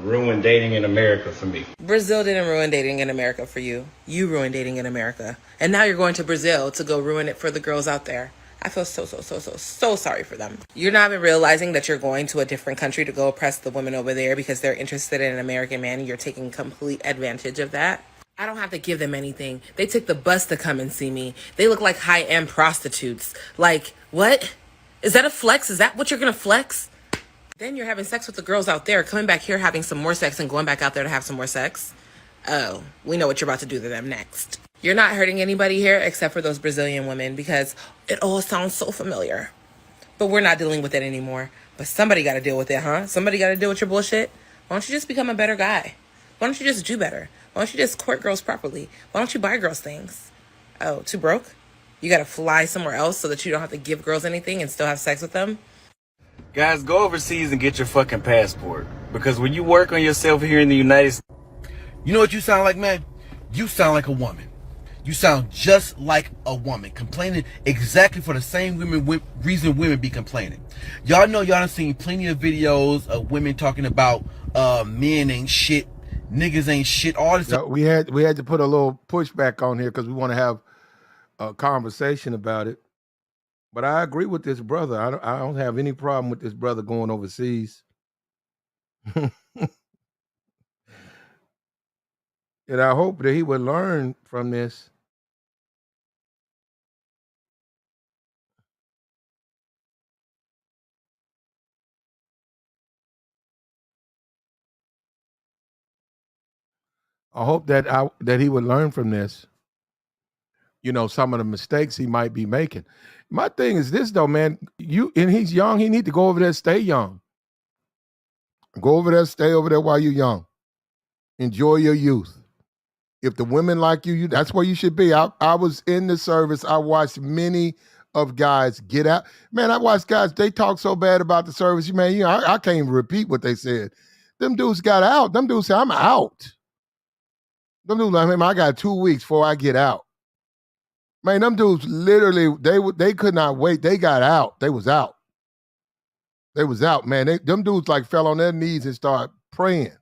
ruin dating in America for me? Brazil didn't ruin dating in America for you. You ruined dating in America. And now you're going to Brazil to go ruin it for the girls out there. I feel so sorry for them. You're not even realizing that you're going to a different country to go oppress the women over there because they're interested in an American man and you're taking complete advantage of that. I don't have to give them anything. They took the bus to come and see me. They look like high-end prostitutes. Like, what? Is that a flex? Is that what you're gonna flex? Then you're having sex with the girls out there, coming back here having some more sex and going back out there to have some more sex. Oh, we know what you're about to do to them next. You're not hurting anybody here except for those Brazilian women because it all sounds so familiar. But we're not dealing with it anymore. But somebody got to deal with it, huh? Somebody got to deal with your bullshit? Why don't you just become a better guy? Why don't you just do better? Why don't you just court girls properly? Why don't you buy girls things? Oh, too broke? You got to fly somewhere else so that you don't have to give girls anything and still have sex with them? Guys, go overseas and get your fucking passport. Because when you work on yourself here in the United States... You know what you sound like, man? You sound like a woman. You sound just like a woman, complaining exactly for the same reason women be complaining. Y'all know y'all done seen plenty of videos of women talking about men ain't shit, niggas ain't shit, all this. Yeah, we had to put a little pushback on here because we want to have a conversation about it. But I agree with this brother. I don't have any problem with this brother going overseas. And I hope that he would learn from this. I hope that he would learn from this. You know, some of the mistakes he might be making. My thing is this though, man. He's young. He need to go over there, stay young. Go over there, stay over there while you're young. Enjoy your youth. If the women like you, that's where you should be. I was in the service. I watched many of guys get out. Man, I watched guys, they talk so bad about the service. Man, you know, I can't even repeat what they said. Them dudes got out. Them dudes said, I'm out. Them dudes like, man, I got 2 weeks before I get out. Man, them dudes literally, they could not wait. They got out. They was out. They was out, man. Them dudes like fell on their knees and started praying.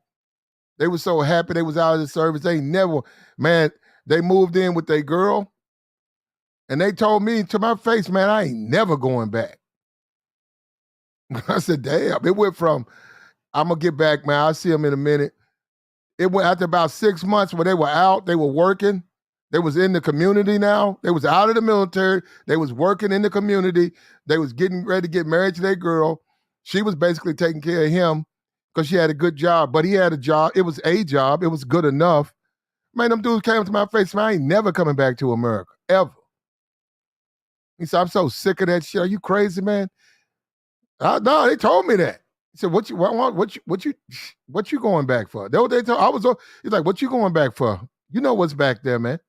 They were so happy they was out of the service. They never, man, they moved in with their girl and they told me to my face, man, I ain't never going back. I said, damn. It went from, I'm going to get back, man. I'll see them in a minute. It went after about 6 months where they were out, they were working. They was in the community now. They was out of the military. They was working in the community. They was getting ready to get married to their girl. She was basically taking care of him because she had a good job, but he had a job. It was a job. It was good enough. Man, them dudes came to my face, man, I ain't never coming back to America, ever. He said, I'm so sick of that shit. Are you crazy, man? No, they told me that. He said, what you going back for? They told, he's like, what you going back for? You know what's back there, man.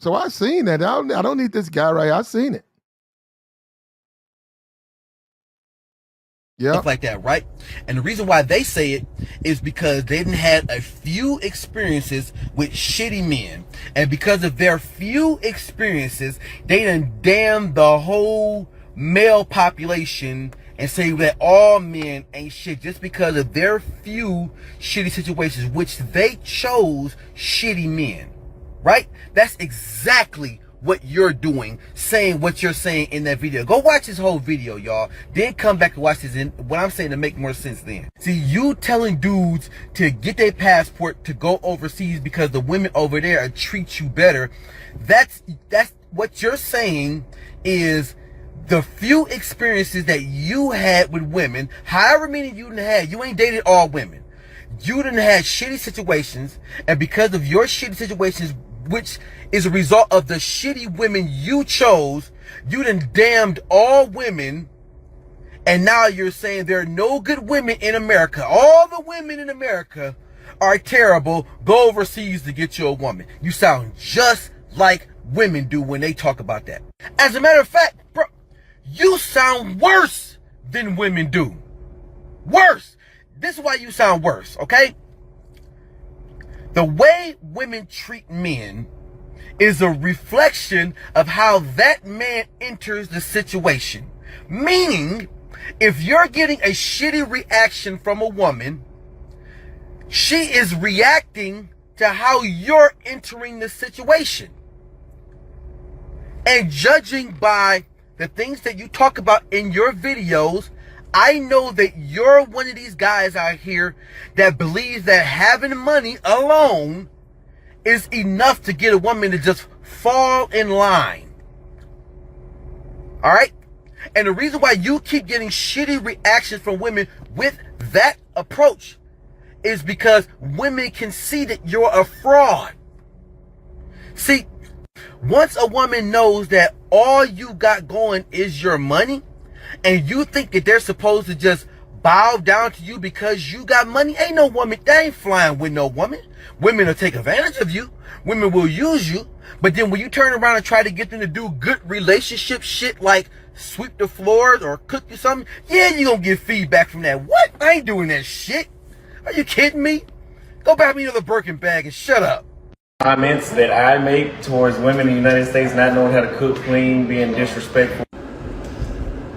So I seen that. I don't need this guy right here. I seen it. Yeah. Stuff like that, right? And the reason why they say it is because they didn't had a few experiences with shitty men. And because of their few experiences, they done damned the whole male population and say that all men ain't shit just because of their few shitty situations, which they chose shitty men. Right? That's exactly what you're doing, saying what you're saying in that video. Go watch this whole video, y'all. Then come back and watch this in what I'm saying to make more sense then. See, you telling dudes to get their passport to go overseas because the women over there treat you better. That's what you're saying is the few experiences that you had with women, however many you done had, you ain't dated all women. You done had shitty situations, and because of your shitty situations, which is a result of the shitty women you chose, you done damned all women, and now you're saying there are no good women in America. All the women in America are terrible. Go overseas to get you a woman. You sound just like women do when they talk about that. As a matter of fact, bro, you sound worse than women do. Worse. This is why you sound worse, okay? The way women treat men is a reflection of how that man enters the situation. Meaning, if you're getting a shitty reaction from a woman, she is reacting to how you're entering the situation. And judging by the things that you talk about in your videos, I know that you're one of these guys out here that believes that having money alone is enough to get a woman to just fall in line. All right? And the reason why you keep getting shitty reactions from women with that approach is because women can see that you're a fraud. See, once a woman knows that all you got going is your money, and you think that they're supposed to just bow down to you because you got money, ain't no woman, they ain't flying with no woman. Women will take advantage of you. Women will use you. But then when you turn around and try to get them to do good relationship shit like sweep the floors or cook you something, yeah, you gonna get feedback from that. What? I ain't doing that shit. Are you kidding me? Go buy me another Birkin bag and shut up. Comments that I make towards women in the United States not knowing how to cook, clean, being disrespectful.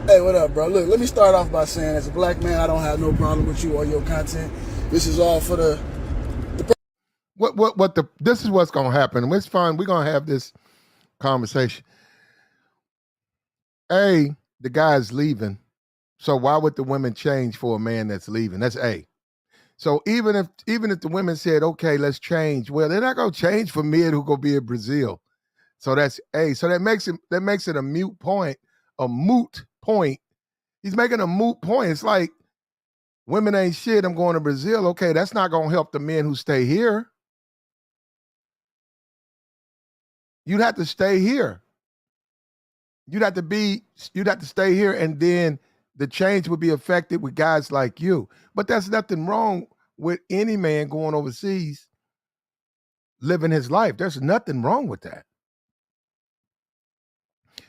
Hey, what up, bro? Look, let me start off by saying, as a black man, I don't have no problem with you or your content. This is all for the this is what's gonna happen. It's fine. We're gonna have this conversation. A, the guy's leaving. So why would the women change for a man that's leaving? That's A. So even if the women said, okay, let's change, well, they're not gonna change for men who gonna be in Brazil. So that's A. So that makes it a moot point. A moot point. He's making a moot point. It's like women ain't shit. I'm going to Brazil. Okay, that's not gonna help the men who stay here. You'd have to stay here. You'd have to stay here, and then the change would be affected with guys like you. But there's nothing wrong with any man going overseas, living his life. There's nothing wrong with that.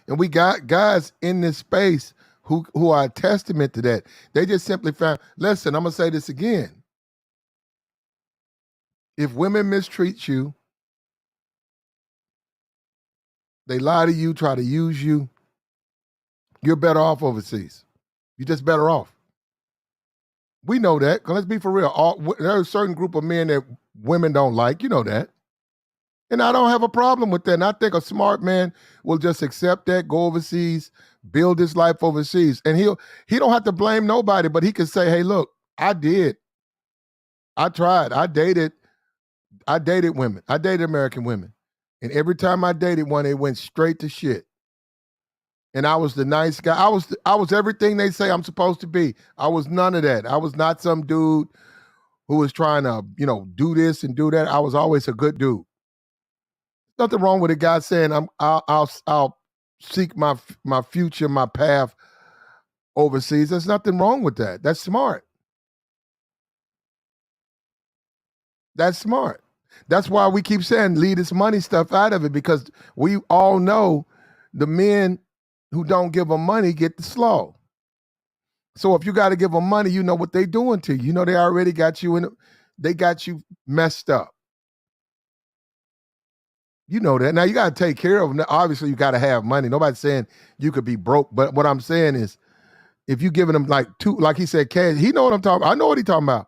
And we got guys in this space who are a testament to that. They just simply found, listen, I'm going to say this again. If women mistreat you, they lie to you, try to use you, you're better off overseas. You're just better off. We know that, because let's be for real. There's a certain group of men that women don't like. You know that. And I don't have a problem with that. And I think a smart man will just accept that, go overseas, build his life overseas. And he don't have to blame nobody, but he can say, hey, look, I did. I tried. I dated women. I dated American women. And every time I dated one, it went straight to shit. And I was the nice guy. I was everything they say I'm supposed to be. I was none of that. I was not some dude who was trying to, do this and do that. I was always a good dude. Nothing wrong with a guy saying I'll seek my future, my path overseas. There's nothing wrong with that. That's smart. That's smart. That's why we keep saying leave this money stuff out of it, because we all know the men who don't give them money get the slaw. So if you got to give them money, you know what they doing to you. You know they already got you they got you messed up. You know that. Now you got to take care of them. Obviously, you got to have money. Nobody's saying you could be broke, but what I'm saying is, if you giving them like he said, cash, he know what I'm talking about. I know what he's talking about.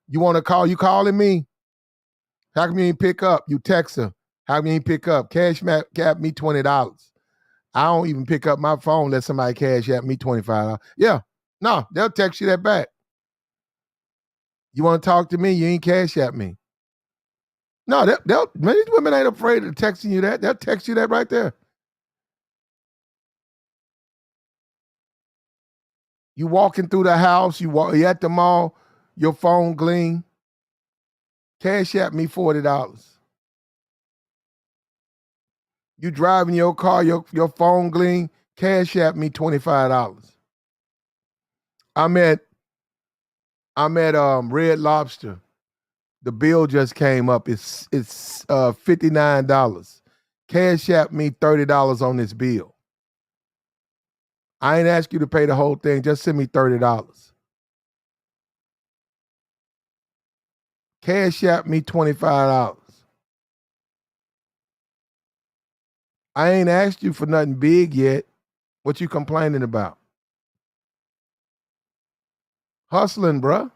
You want to call? You calling me? How come you ain't pick up? You text her. How come you ain't pick up? Cash app me $20. I don't even pick up my phone. Let somebody cash app me $25. Yeah, no, they'll text you that back. You want to talk to me? You ain't cash app me. No, many women ain't afraid of texting you that. They'll text you that right there. You walking through the house, you at the mall, your phone gleam. Cash app me $40. You driving your car, your phone gleam, cash app me $25. I'm at Red Lobster. The bill just came up. It's $59. Cash app me $30 on this bill. I ain't ask you to pay the whole thing. Just send me $30. Cash app me $25. I ain't asked you for nothing big yet. What you complaining about? Hustling, bruh.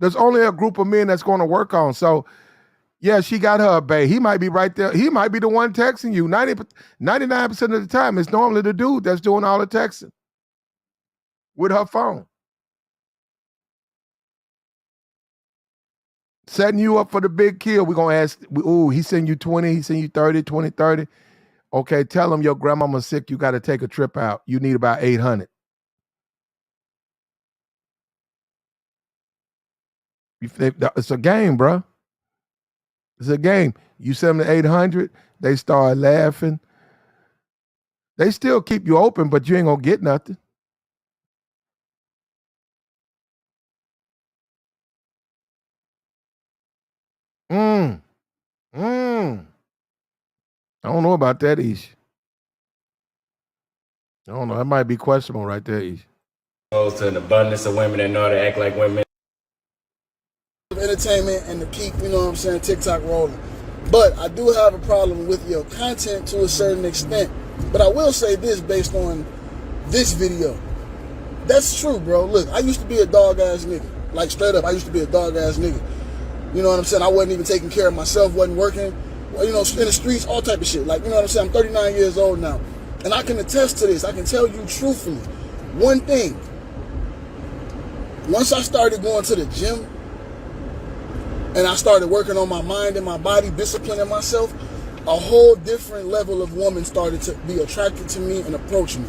There's only a group of men that's going to work on. So, yeah, she got her a bae. He might be right there. He might be the one texting you. 99% of the time, it's normally the dude that's doing all the texting with her phone. Setting you up for the big kill. We're going to ask, he send you 20, he send you 30, 20, 30. Okay, tell him your grandmama's sick. You got to take a trip out. You need about 800. It's a game, bro. It's a game. You send them to 800, they start laughing. They still keep you open, but you ain't going to get nothing. I don't know about that, Ish. I don't know. That might be questionable right there, Ish. Opposed to an abundance of women that know how to act like women. entertainment and to keep, you know what I'm saying, TikTok rolling. But I do have a problem with your content to a certain extent. But I will say this based on this video. That's true, bro. Look, I used to be a dog-ass nigga. Like, straight up, I used to be a dog-ass nigga. You know what I'm saying? I wasn't even taking care of myself, wasn't working, you know, in the streets, all type of shit. Like, you know what I'm saying? I'm 39 years old now. And I can attest to this. I can tell you truthfully. One thing. Once I started going to the gym and I started working on my mind and my body, disciplining myself, a whole different level of woman started to be attracted to me and approach me.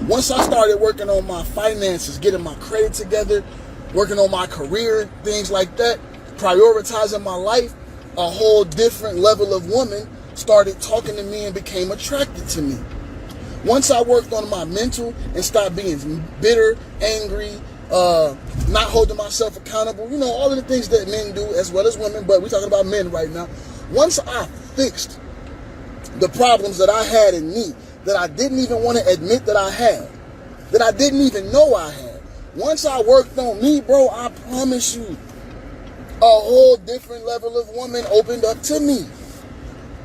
Once I started working on my finances, getting my credit together, working on my career, things like that, prioritizing my life, a whole different level of woman started talking to me and became attracted to me. Once I worked on my mental and stopped being bitter, angry, not holding myself accountable, you know, all of the things that men do as well as women, but we're talking about men right now. Once I fixed the problems that I had in me, that I didn't even want to admit that I had, that I didn't even know I had. Once I worked on me, bro, I promise you, a whole different level of woman opened up to me.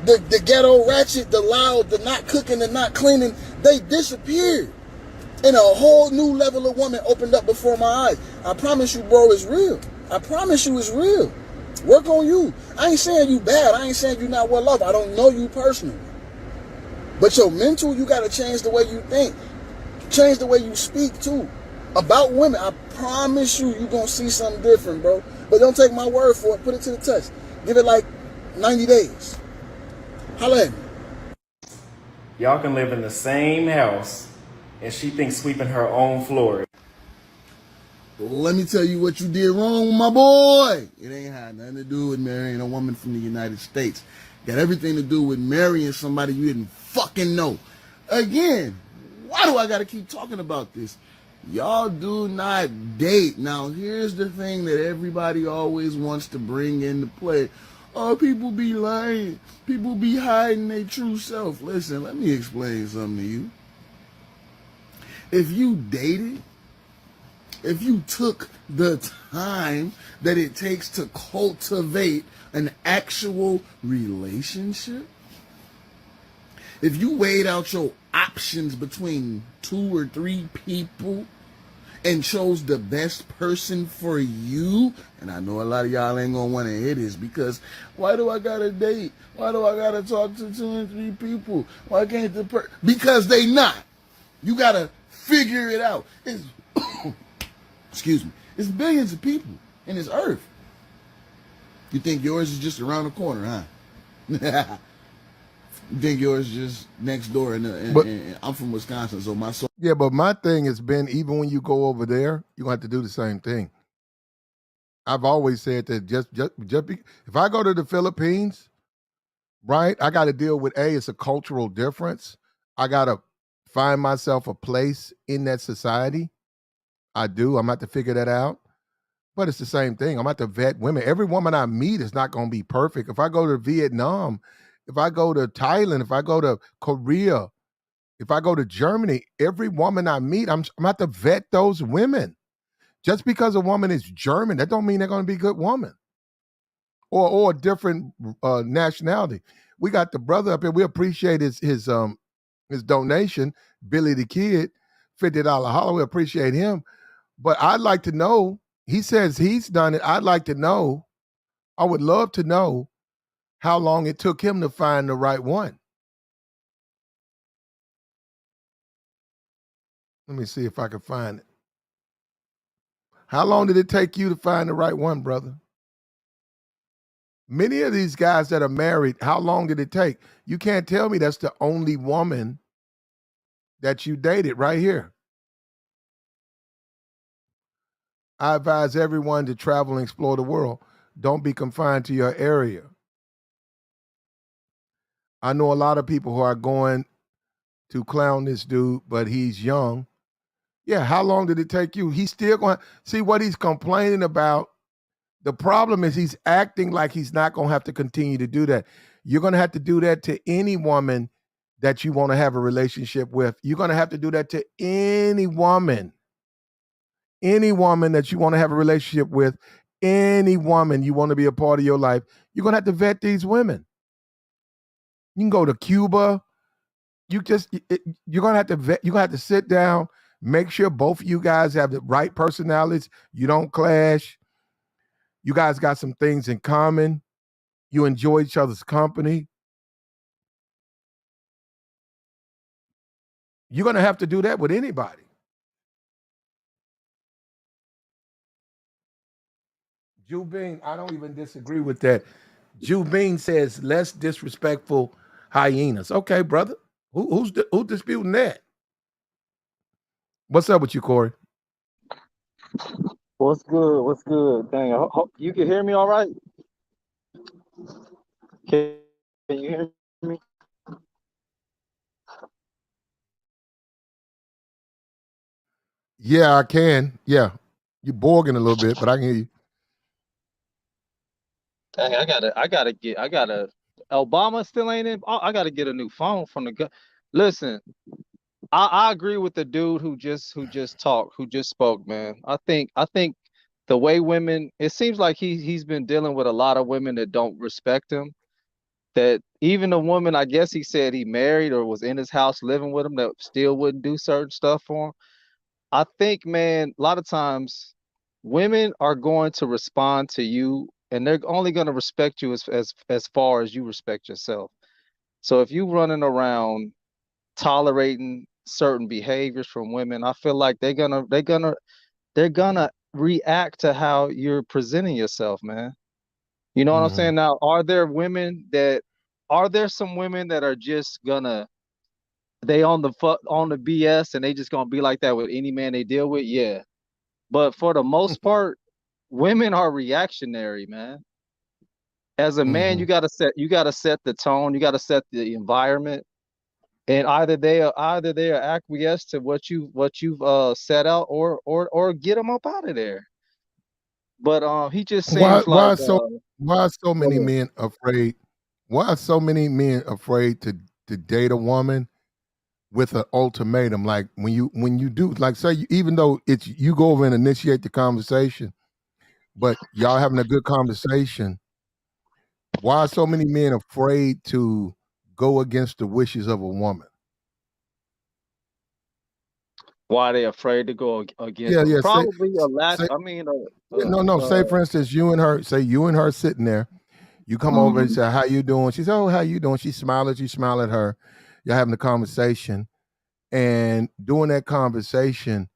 The ghetto ratchet, the loud, the not cooking, the not cleaning, they disappeared. And a whole new level of woman opened up before my eyes. I promise you, bro, it's real. I promise you it's real. Work on you. I ain't saying you bad. I ain't saying you not well loved. I don't know you personally. But your mental, you got to change the way you think. Change the way you speak, too. About women, I promise you, you're going to see something different, bro. But don't take my word for it. Put it to the test. Give it like 90 days. Holla at me. Y'all can live in the same house, and she thinks sweeping her own floor. Let me tell you what you did wrong, my boy. It ain't had nothing to do with marrying a woman from the United States. Got everything to do with marrying somebody you didn't fucking know. Again, why do I gotta keep talking about this? Y'all do not date. Now, here's the thing that everybody always wants to bring into play. Oh, people be lying. People be hiding their true self. Listen, let me explain something to you. If you dated, if you took the time that it takes to cultivate an actual relationship, if you weighed out your options between 2 or 3 people and chose the best person for you, and I know a lot of y'all ain't gonna want to hear this, because why do I gotta date? Why do I gotta talk to 2 and 3 people? Why can't because they not. You gotta figure it out. It's excuse me. It's billions of people in this earth. You think yours is just around the corner, huh? You think yours is just next door, and I'm from Wisconsin, so my soul. Yeah, but my thing has been, even when you go over there, you're going to have to do the same thing. I've always said that if I go to the Philippines, right, I got to deal with, it's a cultural difference. I got to find myself a place in that society. I do. I'm going to have to figure that out. But it's the same thing. I'm going to have to vet women. Every woman I meet is not going to be perfect. If I go to Vietnam, if I go to Thailand, if I go to Korea, if I go to Germany, every woman I meet, I'm going to have to vet those women. Just because a woman is German, that don't mean they're going to be a good woman. Or a different nationality. We got the brother up here. We appreciate his donation, Billy the Kid, $50 holler. We appreciate him. But I'd like to know, he says he's done it. I'd like to know, I would love to know how long it took him to find the right one. Let me see if I can find it. How long did it take you to find the right one, brother? Many of these guys that are married, how long did it take? You can't tell me that's the only woman that you dated right here. I advise everyone to travel and explore the world. Don't be confined to your area. I know a lot of people who are going to clown this dude, but he's young. Yeah, how long did it take you? He's still going to see what he's complaining about. The problem is he's acting like he's not going to have to continue to do that. You're going to have to do that to any woman that you want to have a relationship with. You're going to have to do that to any woman that you want to have a relationship with. any woman you want to be a part of your life, you're gonna have to vet these women. You can go to Cuba. You're gonna have to vet. You're gonna have to sit down, make sure both of you guys have the right personalities. You don't clash. You guys got some things in common. You enjoy each other's company. You're gonna have to do that with anybody. Jubin, I don't even disagree with that. Jubin says less disrespectful hyenas. Okay, brother. Who's disputing that? What's up with you, Corey? What's good? What's good? Dang, you can hear me all right? Can you hear me? Yeah, I can. Yeah. You're borging a little bit, but I can hear you. Dang, I gotta. Obama still ain't in. I gotta get a new phone from the. Listen, I agree with the dude who just spoke, man. I think the way women. It seems like he's been dealing with a lot of women that don't respect him. That even a woman, I guess he said he married or was in his house living with him that still wouldn't do certain stuff for him. I think, man, a lot of times women are going to respond to you and they're only going to respect you as far as you respect yourself. So if you running around tolerating certain behaviors from women, I feel like they're gonna react to how you're presenting yourself, man. You know what I'm Mhm. saying? Now, are there some women that are just gonna they on the BS and they just gonna be like that with any man they deal with? Yeah. But for the most part, women are reactionary, man. As a man, Mhm. you gotta set the tone, you gotta set the environment, and either they are acquiesce to what you've set out, or get them up out of there. But he just Why seems why like are so why are so go many ahead. men afraid? Why are so many men afraid to date a woman with an ultimatum? Like when you do, like say even though it's you go over and initiate the conversation, but y'all having a good conversation, why are so many men afraid to go against the wishes of a woman? Why they afraid to go against Yeah, them? yeah. Probably a lack. Say I mean, yeah, no. Say for instance, you and her sitting there. You come over and mhm. say, "How you doing?" She said, "Oh, how you doing?" She smiles. You smile at her. You're having a conversation, and during that conversation,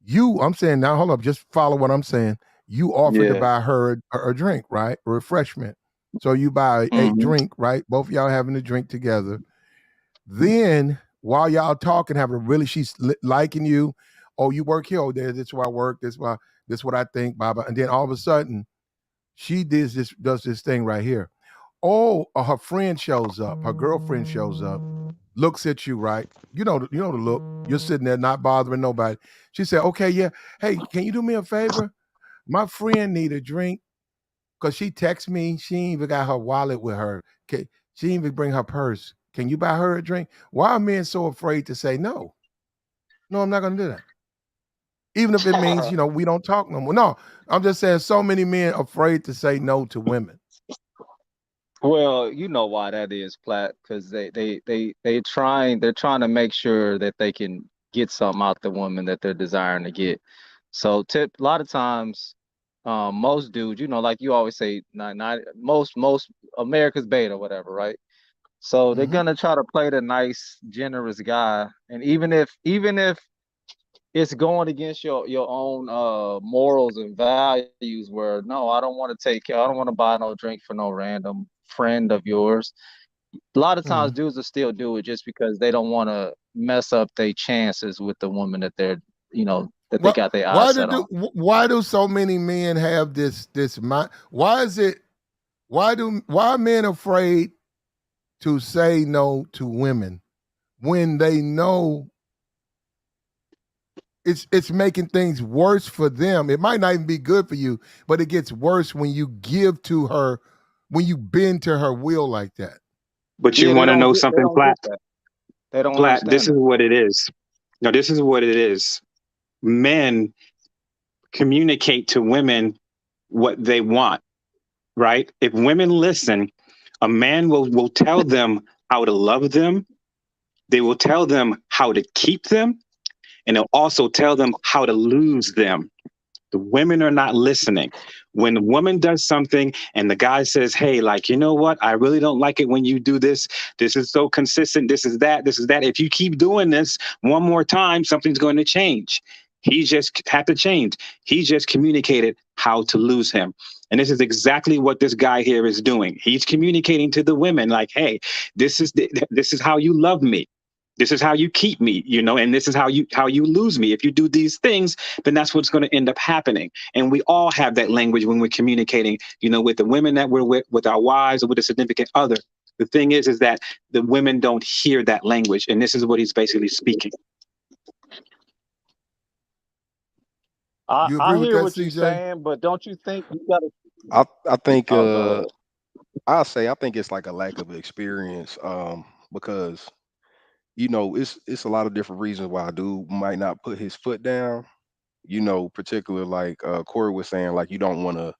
I'm saying now, hold up, just follow what I'm saying. You offered to Yeah. buy her a drink, right? A refreshment. So you buy a Hmm. drink, right? Both of y'all having a drink together. Then while y'all talking, having a really, she's liking you. Oh, you work here. Oh, there. This is where I work. This is what I think. Blah blah. And then all of a sudden, she does this thing right here. Oh, her friend shows up. Her girlfriend shows up, looks at you, right? You know the look. You're sitting there not bothering nobody. She said, "Okay, yeah. Hey, can you do me a favor? My friend need a drink because she texted me. She ain't even got her wallet with her. She ain't even bring her purse. Can you buy her a drink? Why are men so afraid to say no? No, I'm not gonna do that. Even if it means, we don't talk no more. No, I'm just saying so many men afraid to say no to women. Well, you know why that is, Platt, because they're trying to make sure that they can get something out the woman that they're desiring to get. So a lot of times, most dudes, like you always say, not most America's beta, whatever, right? So they're Mhm. gonna try to play the nice, generous guy, and even if it's going against your own morals and values, where no, I don't want to buy no drink for no random friend of yours. A lot of times Mhm. dudes will still do it just because they don't want to mess up their chances with the woman that that they Why got their eyes set on. why do so many men have this mind? Why is it why are men afraid to say no to women when they know it's making things worse for them? It might not even be good for you, but it gets worse when you give to her, when you bend to her will like that. But you Yeah, want to know they something, don't get Platt? that. They don't Platt, this understand is that. what it is. No, this is what it is. Men communicate to women what they want, right? If women listen, a man will tell them how to love them. They will tell them how to keep them, and they'll also tell them how to lose them. The women are not listening. When the woman does something and the guy says, hey, like, you know what? I really don't like it when you do this. This is so consistent. This is that. This is that. If you keep doing this one more time, something's going to change. He just had to change. He just communicated how to lose him. And this is exactly what this guy here is doing. He's communicating to the women like, hey, this is how you love me. This is how you keep me, and this is how you lose me. If you do these things, then that's what's going to end up happening. And we all have that language when we're communicating, with the women that we're with our wives or with a significant other. The thing is that the women don't hear that language. And this is what he's basically speaking. You agree I with hear that, what you're CJ? saying, but don't you think you gotta? I think Oh, go ahead. I think it's like a lack of experience, because it's a lot of different reasons why a dude might not put his foot down. Particular like Corey was saying, like you don't want to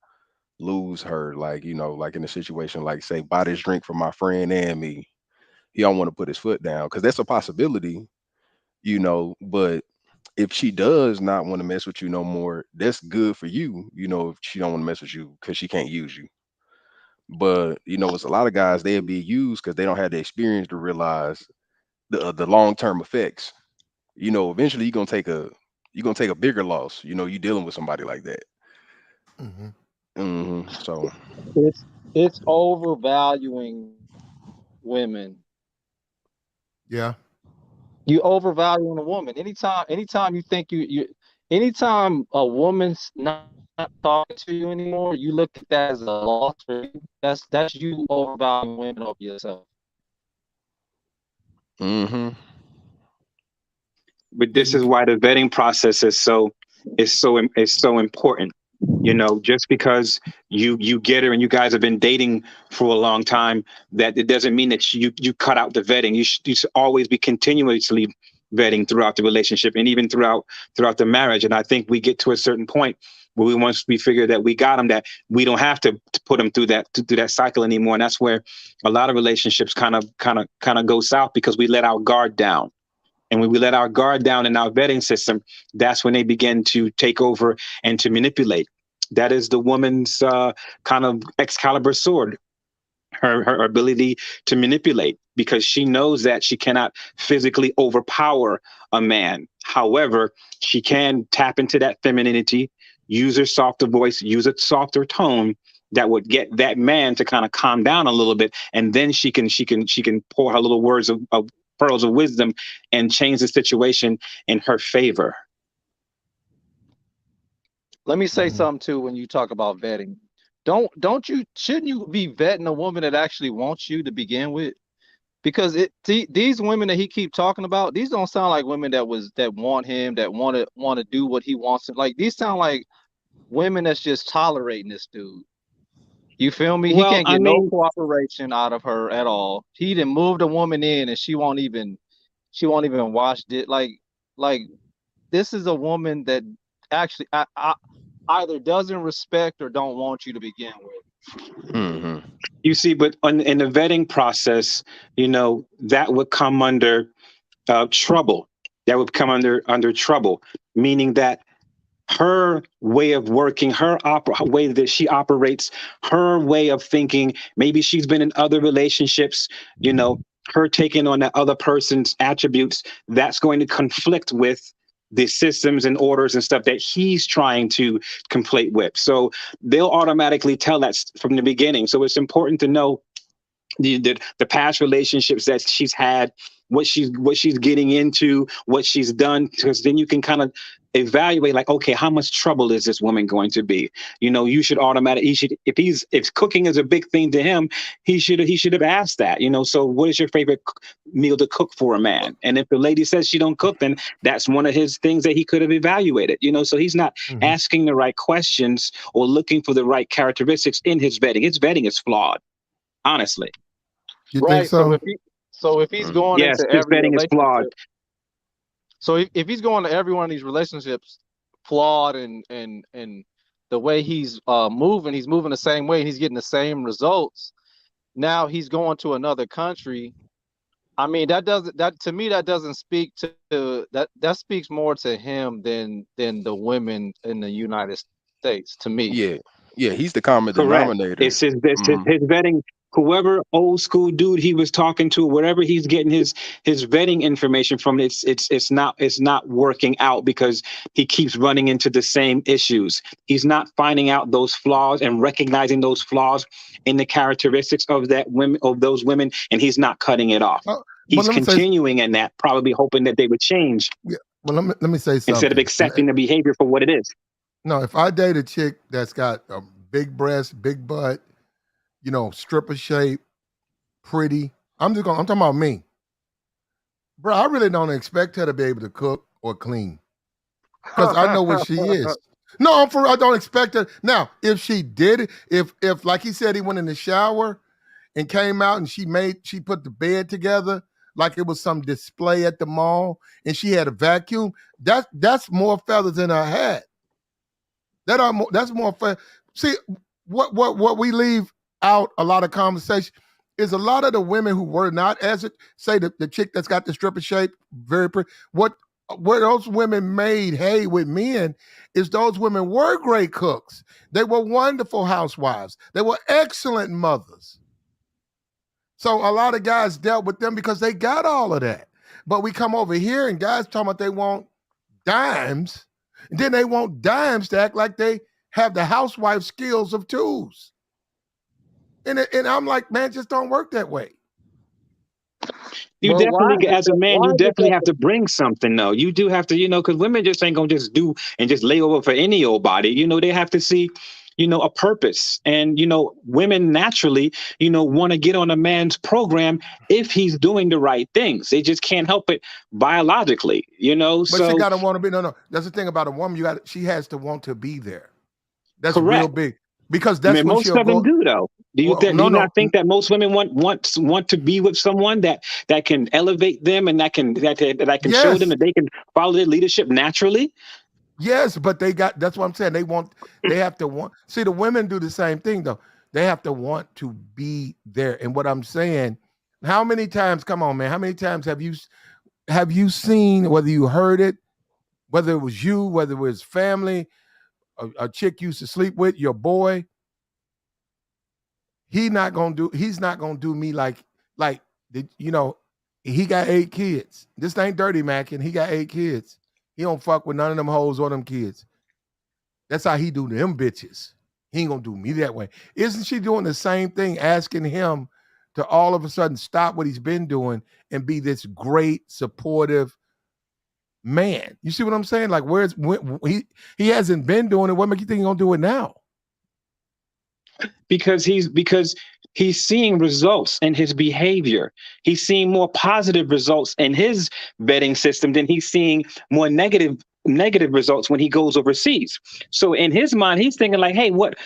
lose her, like like in a situation like say buy this drink for my friend and me. He don't want to put his foot down because that's a possibility, but if she does not want to mess with you no more, that's good for you, if she don't want to mess with you because she can't use you. But it's a lot of guys they'll be used because they don't have the experience to realize the long term effects. Eventually you're gonna take a bigger loss. You dealing with somebody like that. Hmm. So It's overvaluing women. Yeah. You overvaluing a woman. Anytime you think anytime a woman's not talking to you anymore, you look at that as a loss for you. That's you overvaluing women over yourself. hmm But Yeah. this is why the vetting process is so important. Just because you get her and you guys have been dating for a long time, that it doesn't mean that you cut out the vetting. You should always be continuously vetting throughout the relationship and even throughout the marriage. And I think we get to a certain point where once we figure that we got them, that we don't have to put them through that cycle anymore. And that's where a lot of relationships kind of go south because we let our guard down. And when we let our guard down in our vetting system, that's when they begin to take over and to manipulate. That is the woman's kind of Excalibur sword, her ability to manipulate, because she knows that she cannot physically overpower a man. However, she can tap into that femininity, use her softer voice, use a softer tone that would get that man to kind of calm down a little bit, and then she can pour her little words of pearls of wisdom and change the situation in her favor. Let me say Hmm. something too when you talk about vetting. Don't you shouldn't you be vetting a woman that actually wants you to begin with? Because these women that he keep talking about, these don't sound like women that want him, that want to do what he wants. Like these sound like women that's just tolerating this dude. You feel me? He Well, can't I get no mean, cooperation out of her at all. He done moved a woman in and she won't even wash it. Like this is a woman that actually I either doesn't respect or don't want you to begin with. hmm you see, but in the vetting process, that would come under trouble. That would come under trouble, meaning that her way of working, way that she operates, her way of thinking. Maybe she's been in other relationships, her taking on that other person's attributes, that's going to conflict with the systems and orders and stuff that he's trying to complete with. So they'll automatically tell that from the beginning. So it's important to know the past relationships that she's had, what she's getting into, what she's done, because then you can kind of evaluate like, okay, how much trouble is this woman going to be? You should automatically, if cooking is a big thing to him, he should have asked that. So what is your favorite meal to cook for a man? And if the lady says she don't cook, then that's one of his things that he could have evaluated. So he's not Hmm. asking the right questions or looking for the right characteristics in his vetting. His vetting is flawed, honestly. You think Right. So so? if he's going Yes, into his every vetting is flawed. relationship, so if he's going to every one of these relationships flawed and the way he's moving the same way, and he's getting the same results. Now he's going to another country. I mean, that to me that doesn't speak to that speaks more to him than the women in the United States, to me. Yeah, yeah, he's the common Correct. denominator. It's Hmm. his vetting. Whoever old school dude he was talking to, wherever he's getting his vetting information from, it's not working out because he keeps running into the same issues. He's not finding out those flaws and recognizing those flaws in the characteristics of those women, and he's not cutting it off. But He's let me say, continuing in that, probably hoping that they would change yeah, well, let me say instead of something. accepting the behavior for what it is. No, if I date a chick that's got a big breast, big butt, stripper shape, pretty, I'm talking about me. Bro, I really don't expect her to be able to cook or clean because I know what she is. No, I don't expect her. Now, if she did it, if like he said, he went in the shower and came out and she put the bed together like it was some display at the mall and she had a vacuum, that's more feathers in her hat. That's more fair. See, what we leave out a lot of conversation is a lot of the women who were not, as it say, the chick that's got the stripper shape, very pretty. Where those women made hay with men is those women were great cooks. They were wonderful housewives. They were excellent mothers. So a lot of guys dealt with them because they got all of that. But we come over here and guys talking about they want dimes, and then they want dimes to act like they have the housewife skills of twos. And I'm like, man, just don't work that way. You But definitely, as a man, why you is it definitely that have to bring something, though. You do have to, because women just ain't gonna just do and just lay over for any old body. They have to see, a purpose. And, women naturally, want to get on a man's program if he's doing the right things. They just can't help it biologically, But she So gotta want to be. No. That's the thing about a woman. She has to want to be there. That's real correct. big. Because I that's mean, when most she'll of them go. do, though. Well, Do no, you no. not think that most women want to be with someone that can elevate them and that can show them Yes. that they can follow their leadership naturally? Yes, but that's what I'm saying. They have to want. See, the women do the same thing though. They have to want to be there. And what I'm saying, how many times, come on, man, how many times have you seen, whether you heard it, whether it was you, whether it was family, a chick you used to sleep with, your boy, he's not gonna do me like he got 8 kids. This ain't dirty macking. He got 8 kids. He don't fuck with none of them hoes or them kids. That's how he do them bitches. He ain't gonna do me that way. Isn't she doing the same thing, asking him to all of a sudden stop what he's been doing and be this great, supportive man? You see what I'm saying? Like, he hasn't been doing it. What make you think he's gonna do it now? Because he's seeing results in his behavior. He's seeing more positive results in his vetting system than he's seeing more negative results when he goes overseas. So in his mind, he's thinking like, hey, what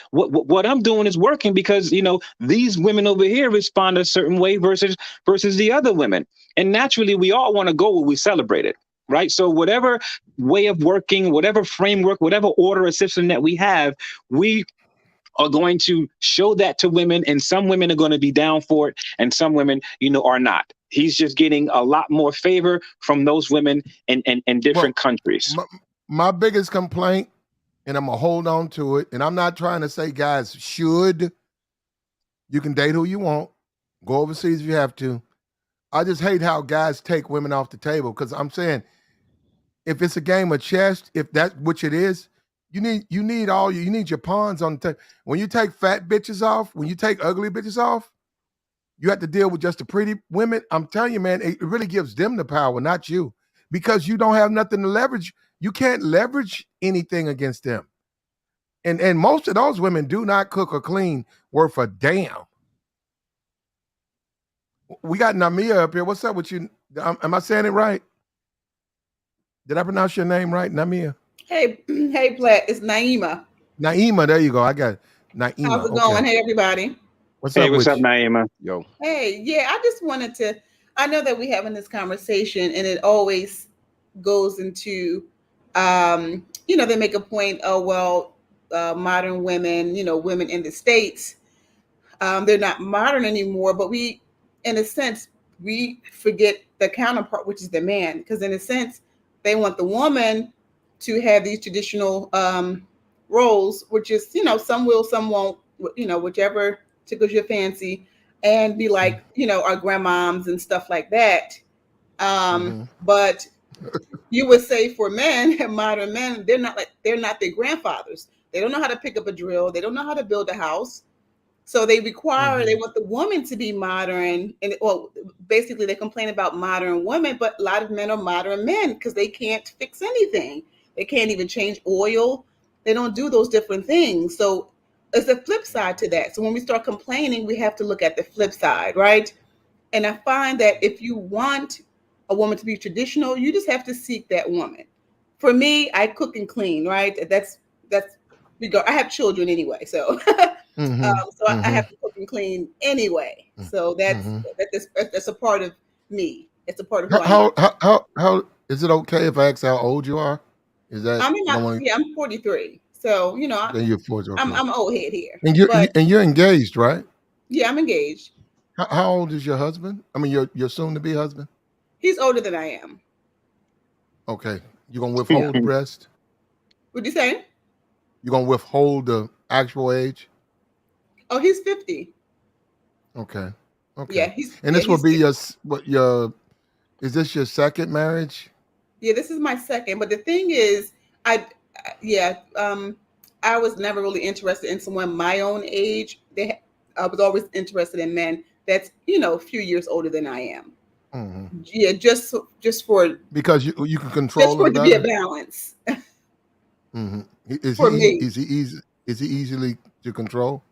I'm doing is working because these women over here respond a certain way versus the other women. And naturally, we all want to go where we celebrate it. Right. So whatever way of working, whatever framework, whatever order or system that we have, we are going to show that to women, and some women are going to be down for it, and some women, are not. He's just getting a lot more favor from those women in different countries. My biggest complaint, and I'm gonna hold on to it, and I'm not trying to say guys should. You can date who you want, go overseas if you have to. I just hate how guys take women off the table because I'm saying if it's a game of chess, if that's which it is, you need your pawns on the table. When you take fat bitches off, when you take ugly bitches off, you have to deal with just the pretty women. I'm telling you, man, it really gives them the power, not you, because you don't have nothing to leverage. You can't leverage anything against them. And most of those women do not cook or clean worth a damn. We got Namia up here. What's up with you? Am I saying it right? Did I pronounce your name right, Namia? Hey, Platt, it's Naima. Naima, there you go. I got it. Naima. How's it going? Hey, everybody. What's Hey, up what's with up, you? Naima? Yo. Hey, yeah, I just wanted to, I know that we having this conversation and it always goes into, they make a point, oh, well, modern women, women in the States, they're not modern anymore, but we, in a sense, we forget the counterpart, which is the man, because in a sense, they want the woman to have these traditional roles, which is, some will, some won't, whichever tickles your fancy, and be like, our grandmoms and stuff like that. Mm-hmm. But you would say for men, modern men, they're not their grandfathers. They don't know how to pick up a drill. They don't know how to build a house. So they Mm-hmm. want the woman to be modern, and well, basically they complain about modern women, but a lot of men are modern men because they can't fix anything. They can't even change oil. They don't do those different things. So it's a flip side to that. So when we start complaining, we have to look at the flip side, right? And I find that if you want a woman to be traditional, you just have to seek that woman. For me, I cook and clean, right? That's we go. I have children anyway, so Mm-hmm. so I Mm-hmm. have to cook and clean anyway. So that's Mm-hmm. that's a part of me. It's a part of who How, I am. how is it okay if I ask how old you are? Is that I mean, I don't want I'm 43, so to. Then you're 40. Okay. I'm old head here, And but you're engaged, right? yeah, I'm engaged. How old is your husband? I mean, your soon to be husband. He's older than I am. Okay. You gonna Yeah. withhold the rest? What do you say? You gonna withhold the actual age? Oh, he's 50. Okay. Okay. Yeah, he's And yeah this will he's be your is this your second marriage? yeah, this is my second. But the thing is, yeah, I was never really interested in someone my own age. I was always interested in men that's a few years older than I am. Hmm. Yeah, just for Because you can just control for them it to be a better. balance Hmm. for me. Is he easily to control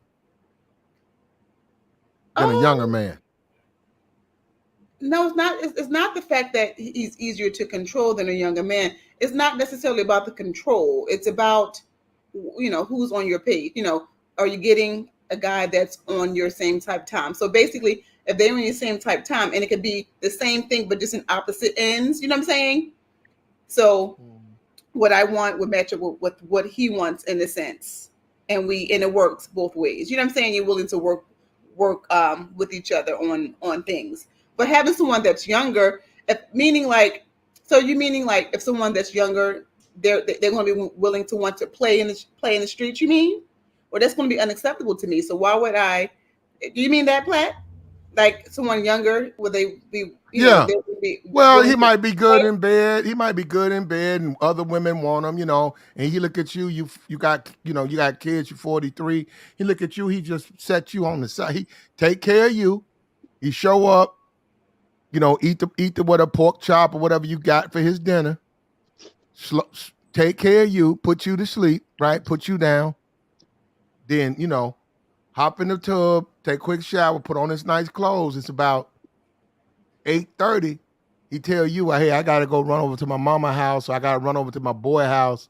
than a younger Um, man? no, it's not. It's not the fact that he's easier to control than a younger man. It's not necessarily about the control. It's about who's on your page. Are you getting a guy that's on your same type time? So basically, if they're on your same type time, and it could be the same thing but just in opposite ends. You know what I'm saying? So what I want would match up with what he wants in a sense, and it works both ways. You know what I'm saying? You're willing to work with each other on things. But having someone that's younger, meaning like, so you meaning like if someone that's younger, they're going to be willing to want to play in the streets. You mean? Well, that's going to be unacceptable to me. So why would I? Do you mean that, Platt? Like someone younger, would they be? Yeah. They would be Well, willing he to might be good play? in bed. He might be good in bed, and other women want him, And he look at you. You got you got kids. You're 43. He look at you. He just set you on the side. He take care of you. He show up. Eat the what a pork chop or whatever you got for his dinner. Take care of you. Put you to sleep. Right. Put you down. Then hop in the tub. Take a quick shower. Put on his nice clothes. It's about 8:30, he tell you, hey, I gotta go run over to my mama house, or I gotta run over to my boy house.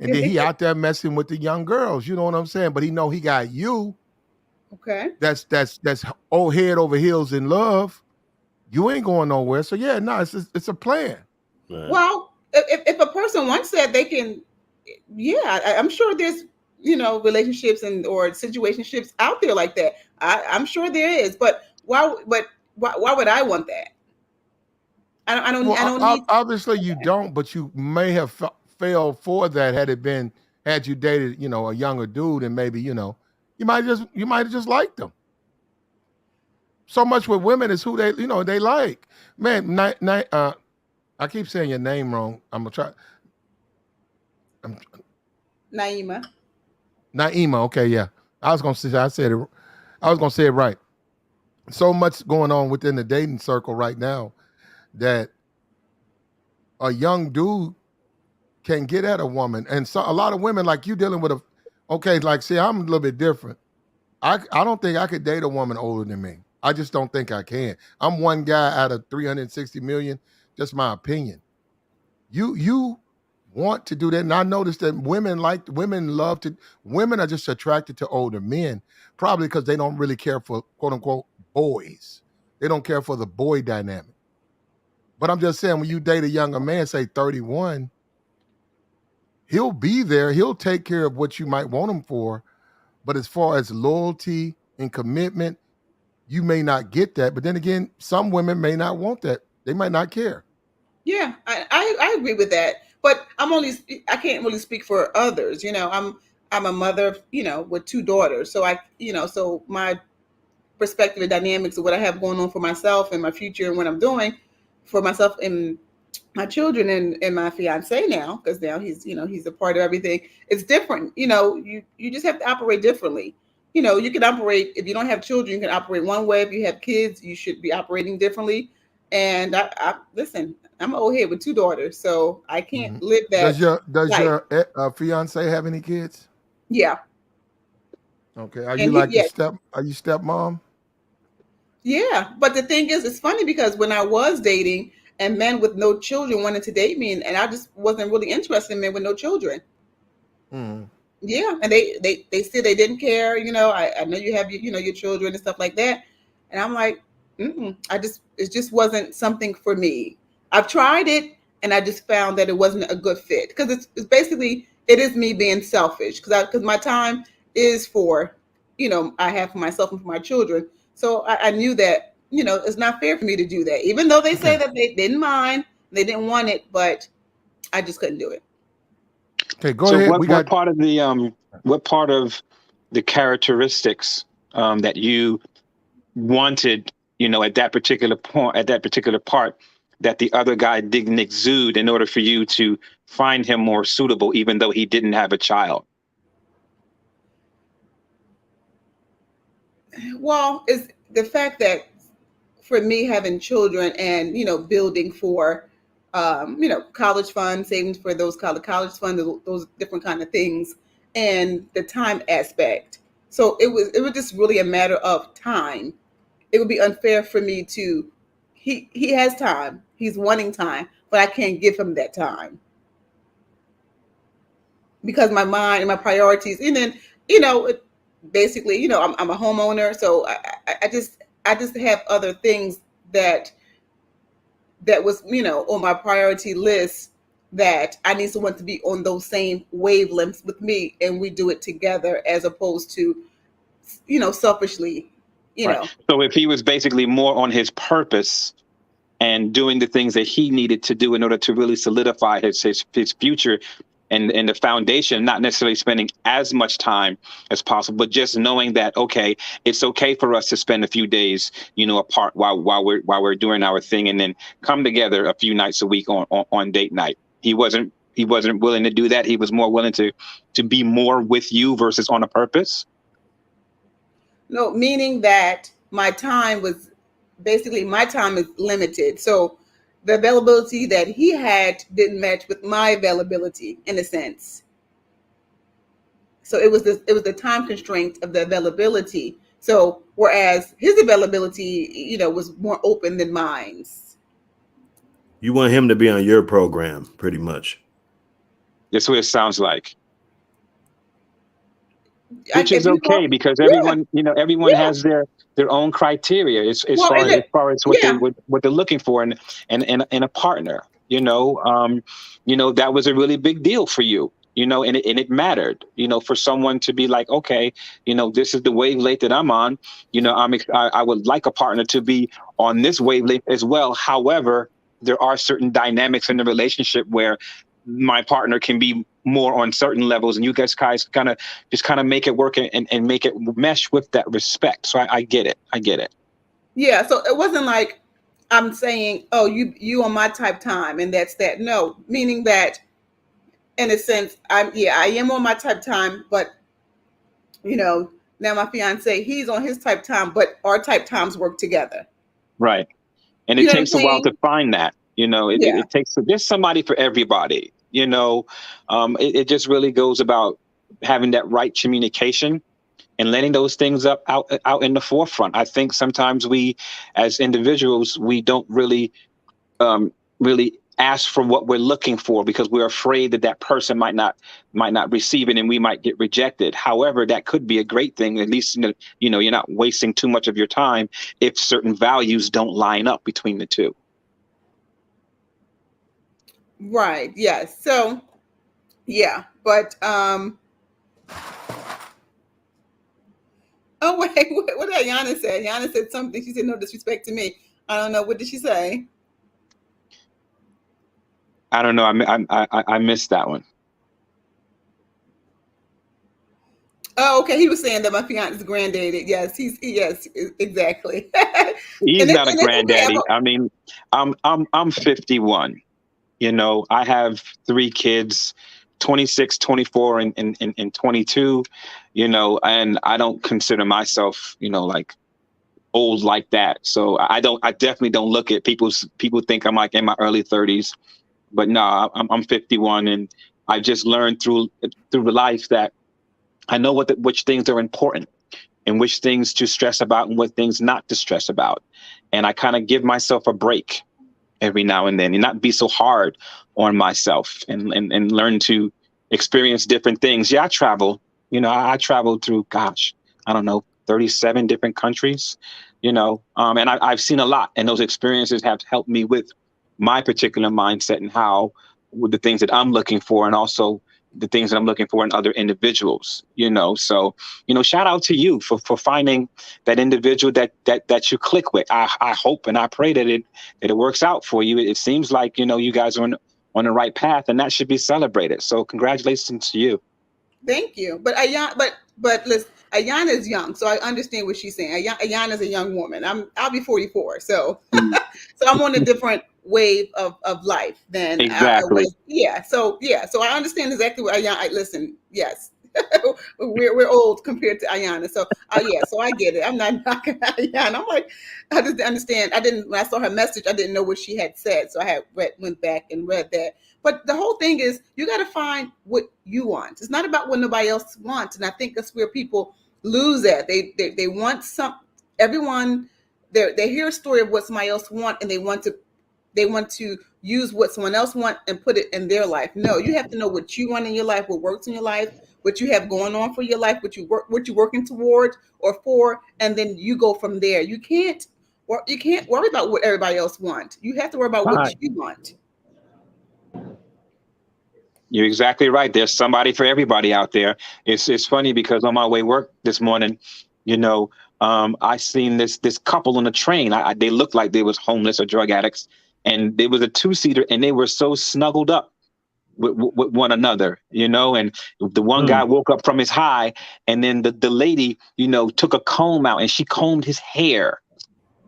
And then he out there messing with the young girls. You know what I'm saying? But he know he got you. Okay. That's old head over heels in love. You ain't going nowhere. So yeah, no, it's a plan. Right. Well, if a person wants that, they can. Yeah, I'm sure there's relationships and or situationships out there like that. I'm sure there is, but why would I want that? Well, I don't need. obviously you don't, but you may have failed for that had you dated, a younger dude, and maybe, you might have just liked them. So much with women is who they like. Man, I keep saying your name wrong. I'm gonna try. I'm Naima. Naima. Okay, yeah. I was gonna say it right. So much going on within the dating circle right now that a young dude can get at a woman, and so a lot of women like you dealing with okay, like see, I'm a little bit different. I don't think I could date a woman older than me. I just don't think I can. I'm one guy out of 360 million. Just my opinion. You want to do that, and I noticed that women are just attracted to older men, probably because they don't really care for quote unquote boys. They don't care for the boy dynamic. But I'm just saying, when you date a younger man, say 31, he'll be there. He'll take care of what you might want him for. But as far as loyalty and commitment, you may not get that. But then again, some women may not want that. They might not care. Yeah, I agree with that. But I can't really speak for others. I'm a mother, with two daughters. So so my perspective and dynamics of what I have going on for myself and my future and what I'm doing for myself and my children and my fiance now, because now he's a part of everything. It's different. You just have to operate differently. You can operate, if you don't have children, you can operate one way. If you have kids, you should be operating differently. And I listen, I'm an old head with two daughters, so I can't live Does that life. your fiance have any kids? Yeah. Okay. Are you And like the yeah, are you stepmom? yeah. But the thing is, it's funny because when I was dating and men with no children wanted to date me, and I just wasn't really interested in men with no children. Mm. Yeah, and they said they didn't care. I know you have your children and stuff like that, and I'm like, it just wasn't something for me. I've tried it, and I just found that it wasn't a good fit because it's basically it is me being selfish because my time is for I have for myself and for my children. So I knew that it's not fair for me to do that, even though they say Okay. that they didn't mind, they didn't want it, but I just couldn't do it. Okay, go So ahead. We got what part of the characteristics that you wanted, at that particular point, at that particular part, that the other guy didn't exude in order for you to find him more suitable, even though he didn't have a child? Well, it's the fact that for me having children and building for college funds, savings for those college funds, those different kind of things, and the time aspect. So it was just really a matter of time. It would be unfair for me to he has time, he's wanting time, but I can't give him that time because my mind and my priorities, and then basically I'm a homeowner, so I just have other things that was on my priority list, that I need someone to be on those same wavelengths with me, and we do it together as opposed to selfishly. you Right. know So if he was basically more on his purpose and doing the things that he needed to do in order to really solidify his future and the foundation, not necessarily spending as much time as possible, but just knowing that, okay, it's okay for us to spend a few days, apart while we're doing our thing, and then come together a few nights a week on date night. He wasn't willing to do that. He was more willing to be more with you versus on a purpose. no, meaning that my time is limited, so the availability that he had didn't match with my availability in a sense. So it was the time constraint of the availability. So whereas his availability, was more open than mine's. You want him to be on your program, pretty much. That's what it sounds like. And Which is if you okay want, because yeah, everyone yeah. has their own criteria as Well, far and as far as what they yeah, what they're looking for in a partner. That was a really big deal for you. And it mattered. For someone to be like, okay, this is the wavelength that I'm on. I would like a partner to be on this wavelength as well. However, there are certain dynamics in the relationship where my partner can be more on certain levels, and you guys kind of make it work and make it mesh with that respect. So I get it. I get it. yeah. So it wasn't like I'm saying, oh, you on my type time, and that's that. No, meaning that in a sense, I am on my type time, but you know, now my fiance, he's on his type time, but our type times work together. Right. And You it know what I'm takes a while to saying? find that. Yeah. It takes there's somebody for everybody. It just really goes about having that right communication and letting those things out in the forefront. I think sometimes we, as individuals, we don't really ask for what we're looking for because we're afraid that that person might not receive it and we might get rejected. However, that could be a great thing. At least you're not wasting too much of your time if certain values don't line up between the two. Right. Yes. So Yeah, but oh wait, what did Ayana say? Ayana said something. She said no disrespect to me. I don't know. What did she say? I don't know. I missed that one. Oh, okay. He was saying that my fiance is granddaddy. Yes, yes, exactly. He's not a and it's okay. granddaddy. I mean, I'm 51. You know, I have three kids, 26, 24, and 22, you know, and I don't consider myself, you know, like old like that. So I definitely don't look at people think I'm like in my early 30s, but no, I'm 51, and I just learned through life that I know which things are important and which things to stress about and what things not to stress about. And I kind of give myself a break every now and then and not be so hard on myself and learn to experience different things. Yeah, I travel. You know, I traveled through, gosh, I don't know, 37 different countries, you know, and I've seen a lot. And those experiences have helped me with my particular mindset and how with the things that I'm looking for and also the things that I'm looking for in other individuals, you know. So, you know, shout out to you for finding that individual that you click with. I hope and I pray that it works out for you. It seems like, you know, you guys are on the right path, and that should be celebrated. So congratulations to you. Thank you. But but listen, Ayana is young, so I understand what she's saying. Ayana is a young woman. I'll be 44, so Mm. so I'm on a different wave of life than I Exactly. was. Yeah, so I understand exactly what Ayana. Listen, yes, we're old compared to Ayana, so yeah, so I get it. I'm not knocking Ayana. I'm like, I just understand. I didn't when I saw her message, I didn't know what she had said, so I had went back and read that. But the whole thing is you got to find what you want. It's not about what nobody else wants. And I think that's where people lose at. They want some everyone they hear a story of what somebody else want and they want to use what someone else want and put it in their life. No, you have to know what you want in your life, what works in your life, what you have going on for your life, what you're working toward or for, and then you go from there. You can't worry about what everybody else wants. You have to worry about what Right. you want. You're exactly right. There's somebody for everybody out there. It's funny because on my way work this morning, you know, I seen this couple on the train. They looked like they was homeless or drug addicts, and there was a two-seater, and they were so snuggled up with one another, you know. And the one guy woke up from his high, and then the lady, you know, took a comb out and she combed his hair,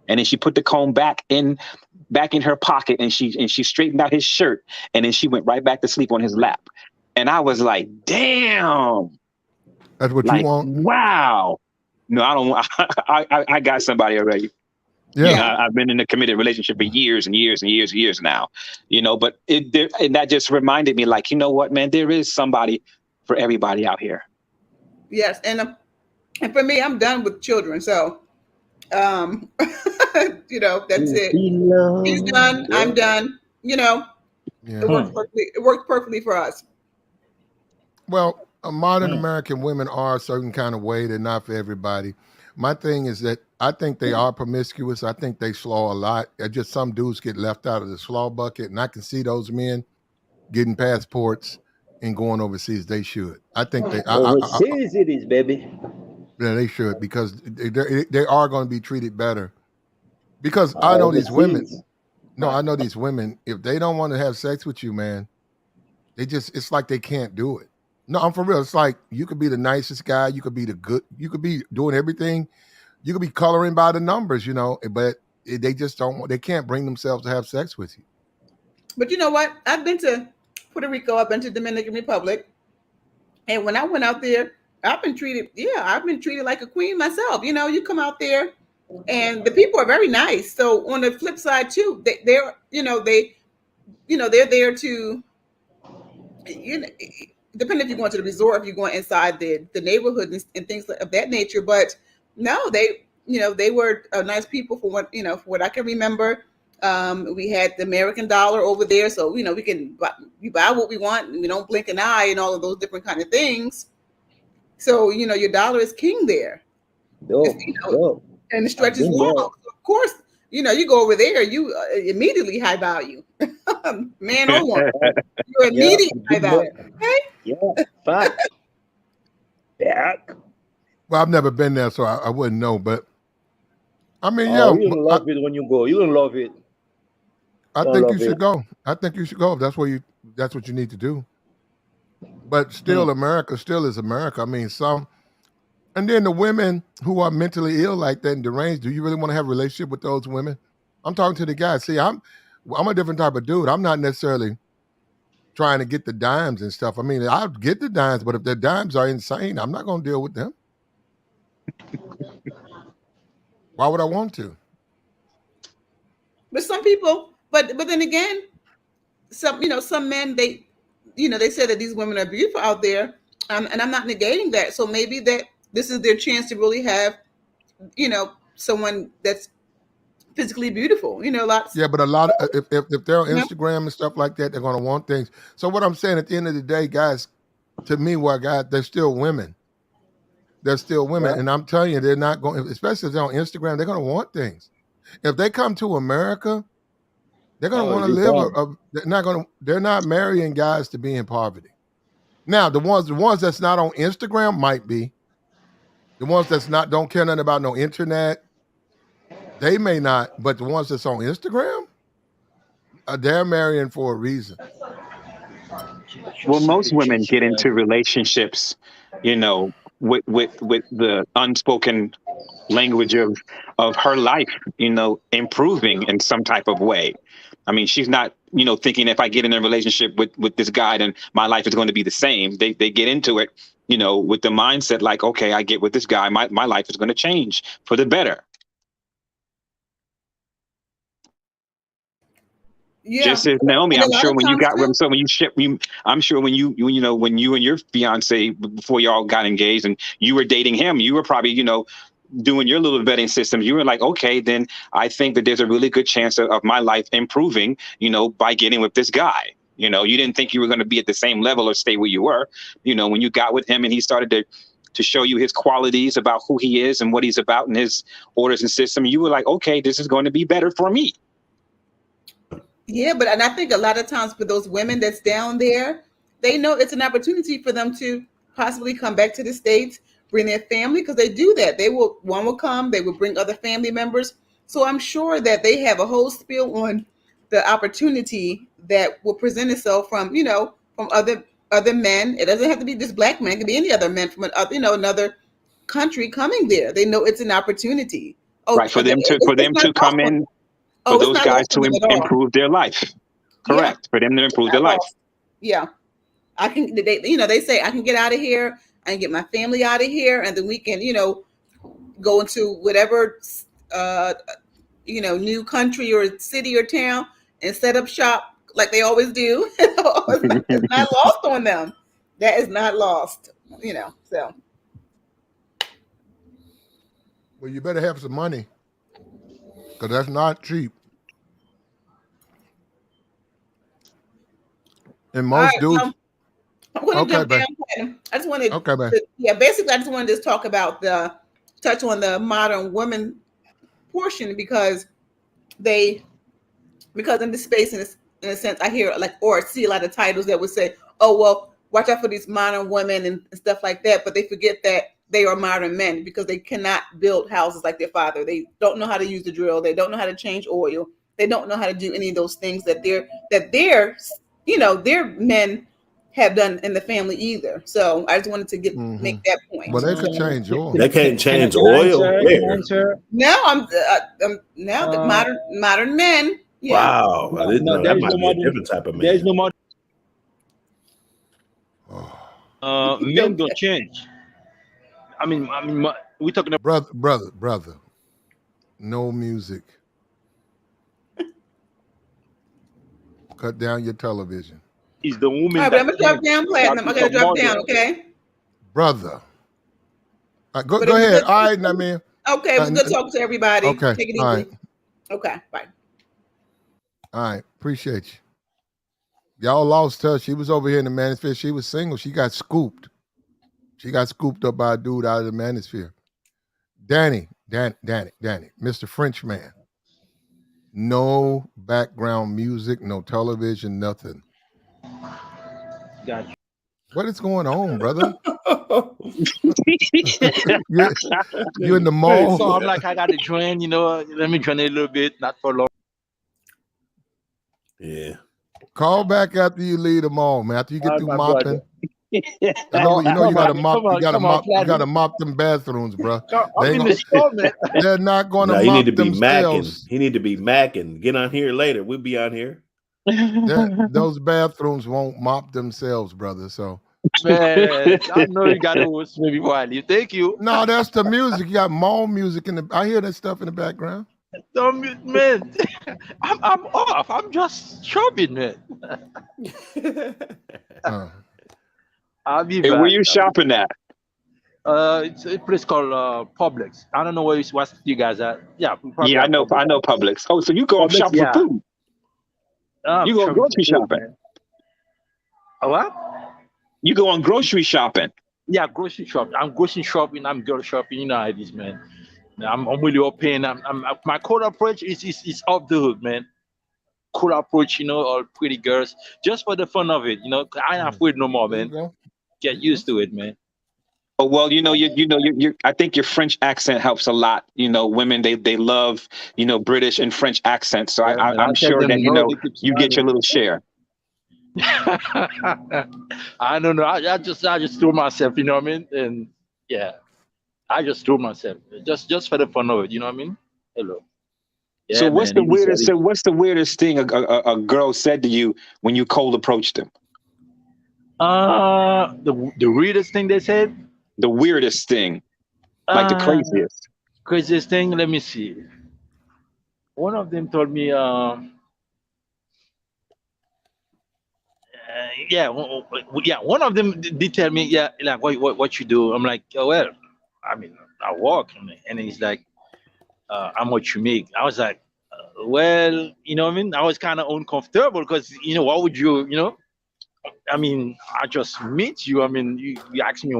and then she put the comb back in her pocket, and she straightened out his shirt, and then she went right back to sleep on his lap. And I was like, damn, That's what you like, want? wow. No, I don't want. I got somebody already. You know, Yeah. Yeah. I've been in a committed relationship for years and years and years and years now. You know, but and that just reminded me, like, you know what, man, there is somebody for everybody out here. Yes, and for me, I'm done with children. So, um, that's it. He's done. I'm done. It Yeah. works perfectly. It worked perfectly for us. Well, modern American women are a certain kind of way. They're not for everybody. My thing is that I think they are promiscuous. I think they slaw a lot. Just some dudes get left out of the slaw bucket, and I can see those men getting passports and going overseas. They should. I think they. Overseas it is, baby. Yeah, they should because they are going to be treated better. Because I know these women. Overseas. No, I know these women. If they don't want to have sex with you, man, it's like they can't do it. No, I'm for real. It's like you could be the nicest guy, you could be you could be doing everything, you could be coloring by the numbers, but they just don't. They can't bring themselves to have sex with you. But you know what? I've been to Puerto Rico. I've been to Dominican Republic, and when I went out there, I've been treated. Yeah, I've been treated like a queen myself. You come out there, and the people are very nice. So on the flip side too, they're they're there to you know, depending if you're going to the resort, if you're going inside the neighborhood and things of that nature. But no, they were nice people for for what I can remember. We had the American dollar over there, so we buy what we want, and we don't blink an eye, and all of those different kind of things. So your dollar is king there. It's, Dope, dope. and it I've stretches been long. there. So of course, You go over there, you immediately high value, man or woman. You're Yeah, immediately high big boy. value. Okay. Yeah, fact. Back. Well, I've never been there, so I wouldn't know. But I mean, Oh, yeah, you'll love it when you go. You'll love it. I You'll think you love it. should go. I think you should go if that's what you need to do. But Hmm. still, America still is America. I mean, and then the women who are mentally ill like that and deranged, do you really want to have a relationship with those women? I'm talking to the guys. See, I'm a different type of dude. I'm not necessarily trying to get the dimes and stuff. I mean, I'll get the dimes, but if the dimes are insane, I'm not going to deal with them. Why would I want to? But some people, but then again, some men, they say that these women are beautiful out there, and I'm not negating that. So maybe that this is their chance to really have, someone that's physically beautiful. Lots. Yeah, but a lot of, if they're on You know? Instagram and stuff like that, they're going to want things. So what I'm saying at the end of the day, guys, to me, they're still women. They're still women, Yeah. and I'm telling you, they're not going. Especially if they're on Instagram, they're going to want things. If they come to America, they're going to Oh, want to you live. gone. They're not going to. They're not marrying guys to be in poverty. Now, the ones that's not on Instagram might be. The ones that's not don't care nothing about no internet, they may not. But the ones that's on Instagram, they're marrying for a reason. Well, most women Change, get man. into relationships, you know, with the unspoken language of her life, improving in some type of way. I mean, she's not, thinking if I get in a relationship with this guy, then my life is going to be the same. They get into it, with the mindset like, okay, I get with this guy, my life is going to change for the better. Yeah, Just as Naomi, and a I'm lot sure of when you times got too. so when you ship you, I'm sure when you and your fiance before y'all got engaged and you were dating him, you were probably doing your little vetting systems. You were like, okay, then I think that there's a really good chance of my life improving, by getting with this guy. You didn't think you were going to be at the same level or stay where you were. When you got with him and he started to show you his qualities about who he is and what he's about and his orders and system, you were like, okay, this is going to be better for me. Yeah, and I think a lot of times for those women that's down there, they know it's an opportunity for them to possibly come back to the States, bring their family, because they do that. One will come, they will bring other family members. So I'm sure that they have a whole spiel on the opportunity that will present itself from other men. It doesn't have to be just black men; it can be any other men from another country coming there. They know it's an opportunity. Oh, Right. For them to for it's them not to lost come on. in, for Oh, it's those not guys lost on to them at all. improve their life. Yeah, Correct. For them to improve their not life. lost. Yeah, I can. They say I can get out of here. I can get my family out of here, and then we can, go into whatever, uh, new country or city or town and set up shop like they always do. It's not lost on them. That is not lost. So Well, you better have some money because that's not cheap. And all most right, dudes, well, I'm going to okay, jump babe. down. I just wanted Okay, babe. yeah, basically, I just wanted to talk about touch on the modern woman portion they because in this space, in a sense, I hear or see a lot of titles that would say, "Oh well, watch out for these modern women and stuff like that," but they forget that they are modern men because they cannot build houses like their father. They don't know how to use the drill. They don't know how to change oil. They don't know how to do any of those things that their men have done in the family either. So I just wanted to Hmm. make that point. Well, they could change yours. They can't change Can I oil. answer? Can I Where? answer? Now the Uh, modern men, yeah. Wow. I no, didn't no, know. there That is no might be a modern. different type of There is man. no modern. Oh. Men don't change. We're talking about Brother, no music. Cut down your television. is the All woman right, but that I'm gonna drop change down that platinum. I gotta become drop modern. down, okay? Brother. But Go it was ahead. good. All right, now, man. Okay, it was good talking to everybody. Okay. Take it All right. easy. Okay, bye. All right. Appreciate you. Y'all lost her. She was over here in the manosphere. She was single. She got scooped. She got scooped up by a dude out of the manosphere. Danny, Mr. French man. No background music, no television, nothing. Gotcha. What is going on, brother? you, you in the Hey, mall? so I'm like, I got to join, let me join a little bit, not for long. Yeah. Call back after you leave the mall, man. After you get All through right, my brother. mopping. I know you Come gotta on, mop. come on, come on, You Claddy. gotta mop them bathrooms, bro. They I'm ain't in the store, man. they're not gonna No, you need to mop be macking. themselves. He need to be macking. Get on here later. We'll be on here. Those bathrooms won't mop themselves, brother. So Man, I know you got to host me before I leave. Thank you. no, that's the music. You got mall music in the. I hear that stuff in the background. Man, I'm off. I'm just shopping, man. Uh, I'll be Hey, where back. you shopping at? It's a place called Publix. I don't know what you guys at. Yeah, we probably Yeah, have Publix. I know Publix. Oh, so you go Publix, shop for yeah. food? You I'm go shopping for grocery food, shopping? man. What? You go on grocery shopping? Yeah, grocery shopping. I'm grocery shopping. I'm girl shopping. You know how it is, man. I'm really open. My code approach is off the hook, man. Cool approach, all pretty girls, just for the fun of it. I ain't afraid no more, there you man. go. Get used to it, man. Oh well, you. I think your French accent helps a lot. Women they love British and French accents. So Yeah, man. I I'm tell sure them that no, they keep you get your smiling. little share. I don't know. I just threw myself, you know what I mean? And yeah, I just threw myself just for the fun of it, you know what I mean? Hello. So Yeah, man. It is what it is. what's the weirdest thing a girl said to you when you cold approached them? The weirdest thing they said, The weirdest thing, like the uh, craziest. craziest thing. Let me see. One of them told me, yeah, yeah. One of them did tell me, yeah, like what you do. I'm like, oh well, I mean, I walk, and then he's like, how much you make? I was like, well, you know what I mean. I was kind of uncomfortable because why would you. I mean, I just meet you. I mean, you ask me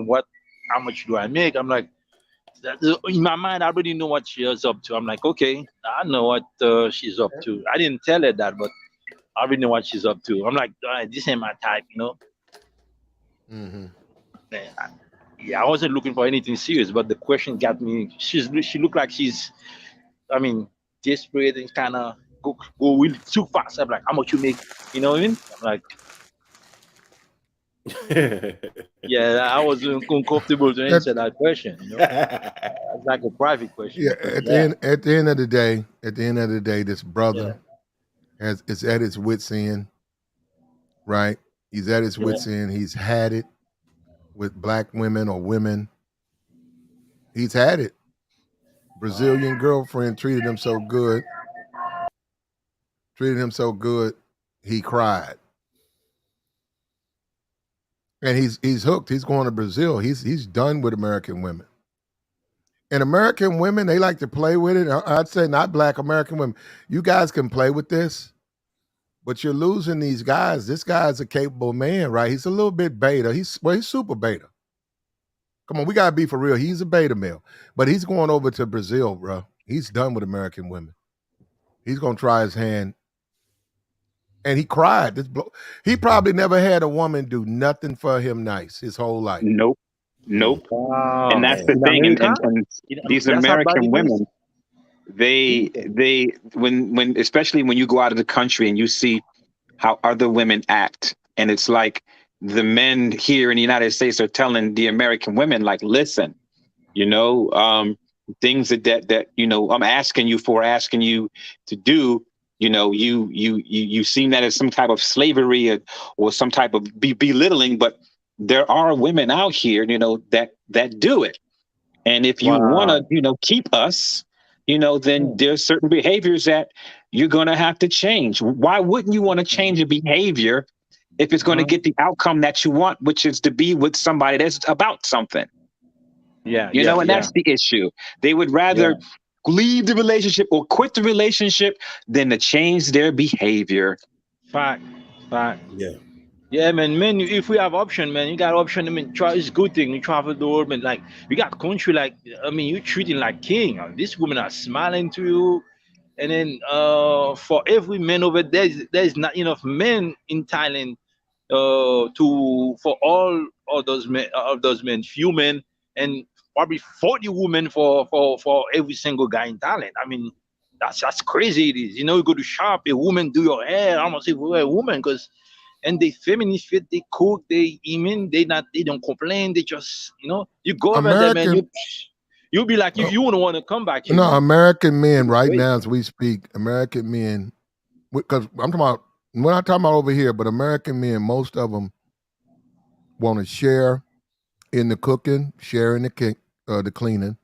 how much do I make? I'm like, in my mind, I already know what she is up to. I'm like, okay, I know what she's up to. I didn't tell her that, but I already know what she's up to. I'm like, this ain't my type. Mm-hmm. Man, yeah, I wasn't looking for anything serious, but the question got me. She looked like she's, I mean, desperate and kind of go really too fast. I'm like, how much you make? You know what I mean? I'm like, yeah, I was uncomfortable to At, answer that question. It's like a private question. yeah, Because, yeah, at the end of the day, this yeah, brother is at his wits end, right? He's at his yeah. wits end. He's had it with black women or women. He's had it. Brazilian girlfriend treated him so good, he cried. And he's hooked. He's going to Brazil. He's done with American women. And American women, they like to play with it. I'd say not black American women. You guys can play with this, but you're losing these guys. This guy's a capable man, right? He's a little bit beta. He's super beta. Come on, we gotta be for real. He's a beta male, but he's going over to Brazil, bro. He's done with American women. He's gonna try his hand, and he cried. He probably never had a woman do nothing for him nice his whole life. Nope. Nope. And Wow. that's the In thing. America, And these that's how bad American it is. women, they when especially when you go out of the country and you see how other women act, and it's like the men here in the United States are telling the American women, like, listen, things that I'm asking you to do. You seem that as some type of slavery or some type of belittling, but there are women out here, that do it. And if you want Wow. to, keep us, then Hmm. there's certain behaviors that you're going to have to change. Why wouldn't you want to change a behavior if it's going to Uh-huh. get the outcome that you want, which is to be with somebody that's about something? Yeah, And yeah, that's the issue. They would yeah. rather leave the relationship or quit the relationship than to change their behavior. Fact, fact. Yeah. Yeah, man. If we have option, man, you got option. I mean, it's a good thing. You travel the world, man. Like, you got country, like, I mean, you treating like king. These women are smiling to you, And then for every man over there, there's not enough men in Thailand to for all those men, few men, and probably 40 women for every single guy in Thailand. I mean, that's crazy. It is. You know, you go to shop, a woman do your hair. I'm gonna say we're a woman because, and they feminist fit, they cook, they even they don't complain. They just you go over there, man. American, You'll be like uh, you wouldn't want to come back here, no, man. American men It's right crazy. now as we speak, American men, because I'm talking about, we're not talking about over here, but American men, most of them want to share in the cooking, share in the cleaning.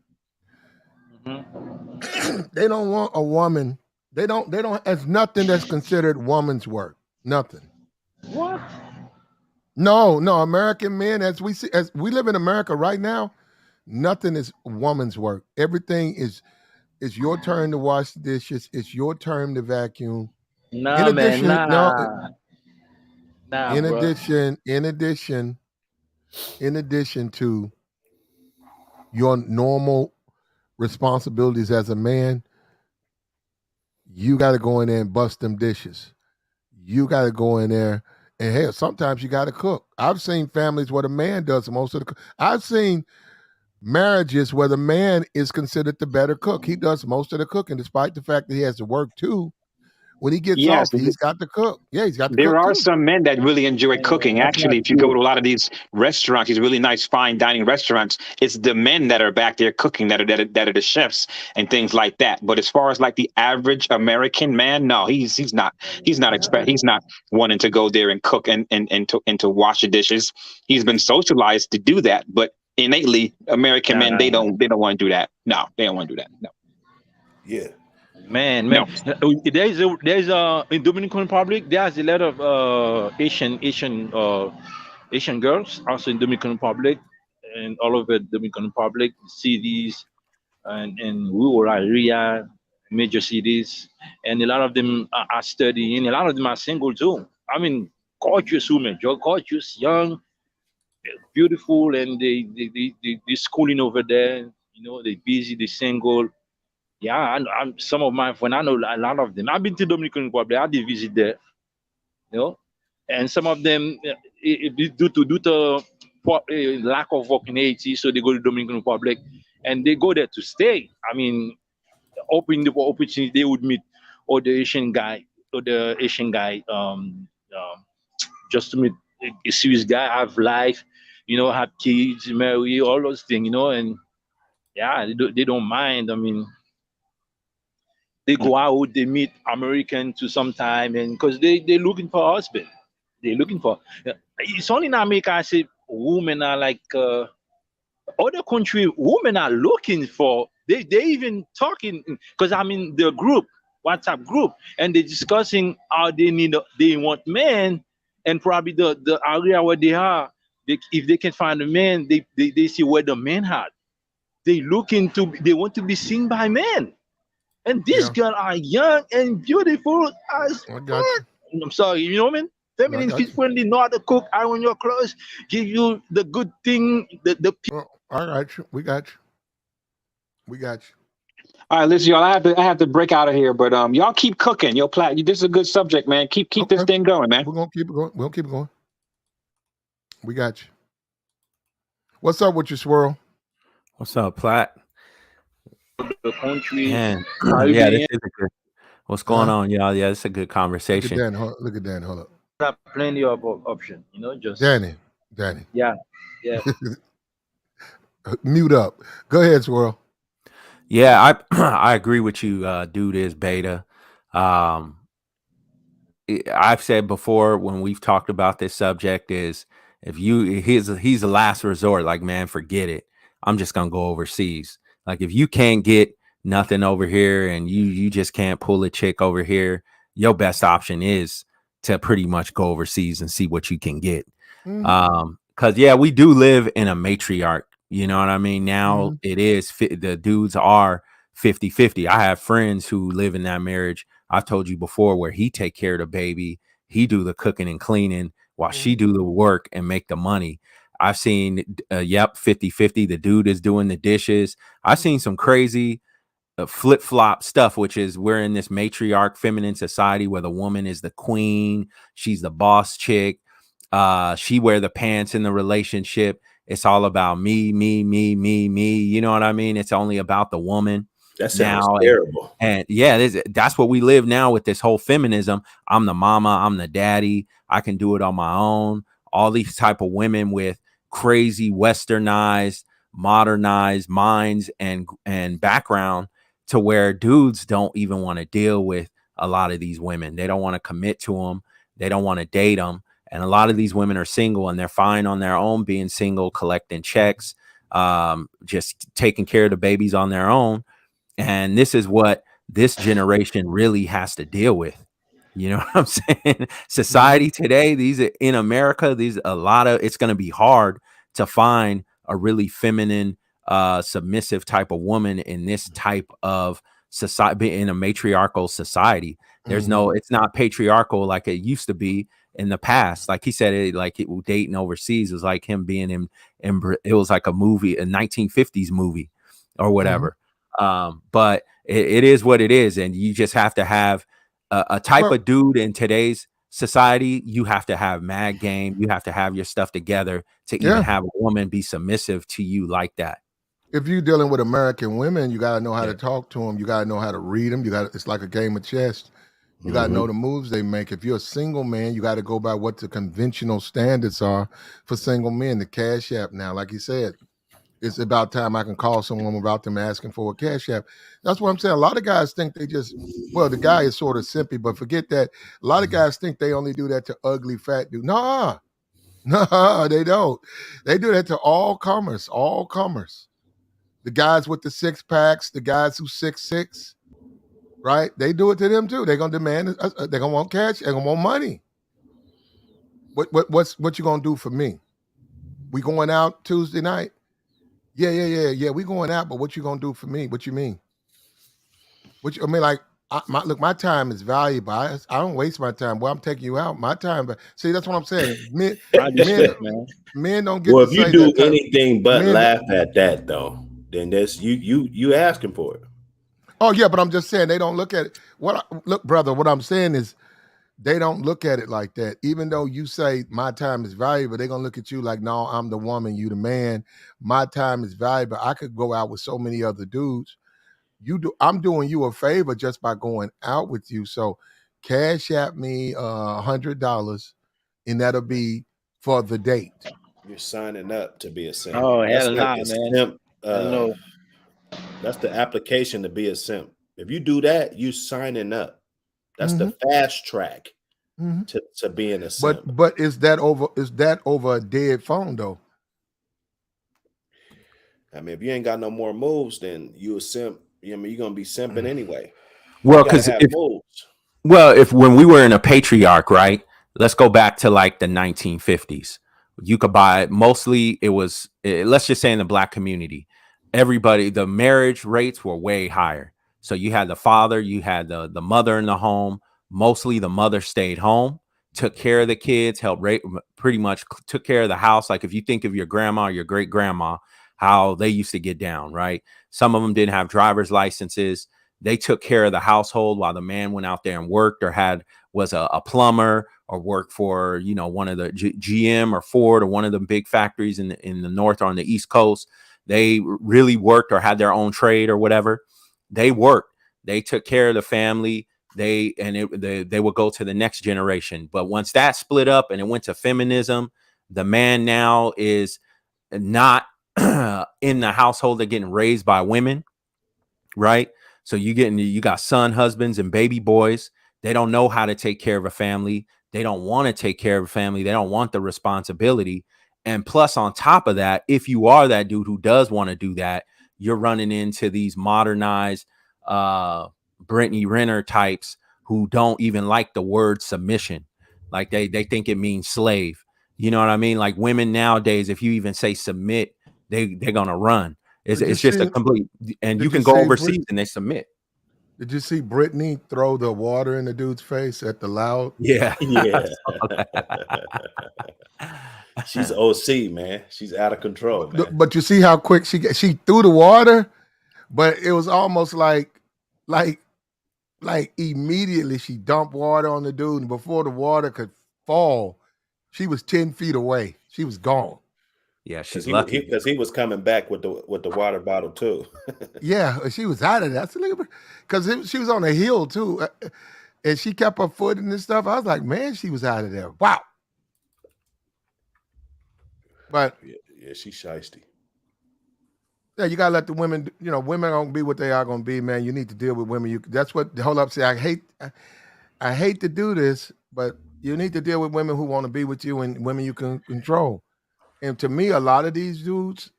They don't want a woman. They don't. It's nothing that's considered woman's work. Nothing. What? No. American men, as we live in America right now, nothing is woman's work. Everything is. It's your turn to wash the dishes. It's your turn to vacuum. In Nah, man, addition, no. nah, In bro. addition, in addition to your normal responsibilities as a man, you got to go in there and bust them dishes. You got to go in there and hell, sometimes you got to cook. I've seen families where the man does most of the. I've seen marriages where the man is considered the better cook. He does most of the cooking, despite the fact that he has to work too. When he gets Yes, off, he's got to cook. Yeah, he's got to there cook are too. some men that really enjoy cooking. That's not Actually, if you go true. to a lot of these restaurants, these really nice fine dining restaurants, it's the men that are back there cooking that are the chefs and things like that. But as far as like the average American man, no, he's not wanting to go there and cook and to wash the dishes. He's been socialized to do that, but innately American men Nah, they don't want to do that. No, they don't want to do that. No, Yeah. man. no. There's in Dominican Republic. There's a lot of Asian girls also in Dominican Republic and all over Dominican Republic cities and rural area, major cities, and a lot of them are studying. A lot of them are single too. I mean, gorgeous women, gorgeous, young, beautiful, and they schooling over there. You know, they busy, they single. Yeah, I'm some of my friends. I know a lot of them. I've been to Dominican Republic. I did visit there. You know, and some of them due to lack of work in Haiti, so they go to Dominican Republic, and they go there to stay. I mean, open the opportunity, they would meet or the Asian guy, just to meet a serious guy, have life, have kids, marry, all those things, and yeah, they don't mind. I mean, they go out, they meet American to some time, and because they're looking for a husband, they're looking for. It's only in America I say women are like other country. Women are looking for. They even talking because I'm in the group WhatsApp group, and they're discussing how they want men, and probably the area where they are. If they can find a man, they see where the men are. They want to be seen by men. And these Yeah, girls are young and beautiful as I got fuck. you. I'm sorry, you know what I mean? I Feminine, got fit you. friendly, know how to cook, iron your clothes, give you the good thing, the Well, all right, we got you. We got you. All right, listen, y'all. I have to break out of here, but y'all keep cooking. Yo, Platt, this is a good subject, man. Keep this Okay, thing going, man. we're gonna keep it going. We'll keep it going. We got you. What's up with you, Swirl? What's up, Platt? the country, Man, yeah, this Caribbean, is a good. What's going Huh? on, y'all? Yeah, it's a good Look at conversation. Danny. Look at Danny. Hold up. have plenty of options, just Danny. Danny. yeah, yeah. Mute up. Go ahead, Swirl. Yeah, I I agree with you, dude. Is beta. Um, I've said before when we've talked about this subject is if he's a last resort. Like, man, forget it. I'm just gonna go overseas. Like, if you can't get nothing over here and you just can't pull a chick over here, your best option is to pretty much go overseas and see what you can get. Because yeah, we do live in a matriarch. You know what I mean? Now Mhm. it is the dudes are 50-50. I have friends who live in that marriage. I've told you before where he take care of the baby, he do the cooking and cleaning while she do the work and make the money. I've seen 50-50. The dude is doing the dishes. I've seen some crazy flip-flop stuff, which is we're in this matriarch feminine society where the woman is the queen, she's the boss chick, she wear the pants in the relationship. It's all about me, me, me, me, me. You know what I mean? It's only about the woman. That sounds now terrible. and yeah, that's what we live now with this whole feminism. I'm the mama, I'm the daddy, I can do it on my own. All these type of women with crazy westernized, modernized minds and background, to where dudes don't even want to deal with a lot of these women. They don't want to commit to them. They don't want to date them. And a lot of these women are single and they're fine on their own, being single, collecting checks, just taking care of the babies on their own. And this is what this generation really has to deal with. You know what I'm saying? Society today, these are in America, these a lot of, it's going to be hard to find a really feminine, submissive type of woman in this type of society, in a matriarchal society. There's no, it's not patriarchal like it used to be in the past. Like he said, dating overseas was like him being it was like a movie, a 1950s movie or whatever. But it is what it is. And you just have to have a type of dude in today's society. You have to have mad game. You have to have your stuff together to even have a woman be submissive to you like that. If you're dealing with American women, you got to know how to talk to them. You got to know how to read them. It's like a game of chess. You got to know the moves they make. If you're a single man, you got to go by what the conventional standards are for single men. The Cash App now, like you said, it's about time I can call someone without them asking for a Cash App. That's what I'm saying. A lot of guys think they just, well, the guy is sort of simpy, but forget that. A lot of guys think they only do that to ugly, fat dudes. No, they don't. They do that to all comers. The guys with the six packs, the guys who 6'6", right? They do it to them too. They're gonna demand. They're gonna want cash. They're gonna want money. What you gonna do for me? We going out Tuesday night? Yeah. We going out, but what you gonna do for me? What you mean? My time is valuable. I don't waste my time. Well, I'm taking you out. My time, but see, that's what I'm saying. Men don't get. Well, to if you say do that anything but laugh at that, though, then that's you asking for it. Oh yeah, but I'm just saying they don't look at it. Look, brother, what I'm saying is they don't look at it like that. Even though you say my time is valuable, they're gonna look at you like, no, I'm the woman, you the man. My time is valuable. I could go out with so many other dudes. I'm doing you a favor just by going out with you. So cash at me $100, and that'll be for the date. You're signing up to be a simp. Oh, That's hell like nah, the man. simp. No. That's the application to be a simp. If you do that, you signing up. That's the fast track to being a simp. But is that over a dead phone though? I mean, if you ain't got no more moves, then you a simp. I mean, you're gonna be simping anyway. Well, because if when we were in a patriarch, right? Let's go back to like the 1950s. You could buy mostly. It was let's just say in the black community, everybody, the marriage rates were way higher. So you had the father, you had the mother in the home. Mostly the mother stayed home, took care of the kids, pretty much took care of the house. Like if you think of your grandma or your great grandma, how they used to get down, right? Some of them didn't have driver's licenses. They took care of the household while the man went out there and worked or was a plumber or worked for, one of the GM or Ford or one of the big factories in the North or on the East Coast. They really worked or had their own trade or whatever. They worked. They took care of the family. They would go to the next generation. But once that split up and it went to feminism, the man now is not in the household. They're getting raised by women, right? So you got son husbands and baby boys. They don't know how to take care of a family. They don't want to take care of a family. They don't want the responsibility. And plus, on top of that, if you are that dude who does want to do that, you're running into these modernized Brittany Renner types who don't even like the word submission. Like they think it means slave. You know what I mean? Like women nowadays, if you even say submit, they're gonna run. It's just a complete, and you can go overseas and they submit. Did you see Brittany throw the water in the dude's face at the loud? Yeah. She's OC, man. She's out of control. Man. But you see how quick she threw the water, But it was almost like like immediately she dumped water on the dude, and before the water could fall, she was 10 feet away. She was gone. Yeah, Because she's lucky. he was coming back with the water bottle too. Yeah, she was out of there. I said, because she was on a hill too, and she kept her foot in and stuff. I was like, man, she was out of there. Wow. But Yeah, she's shiesty. yeah, you gotta let the women. Women are gonna be what they are gonna be, man. You need to deal with women. That's what hold up. Say, I hate to do this, but you need to deal with women who want to be with you and women you can control. And to me, a lot of these dudes,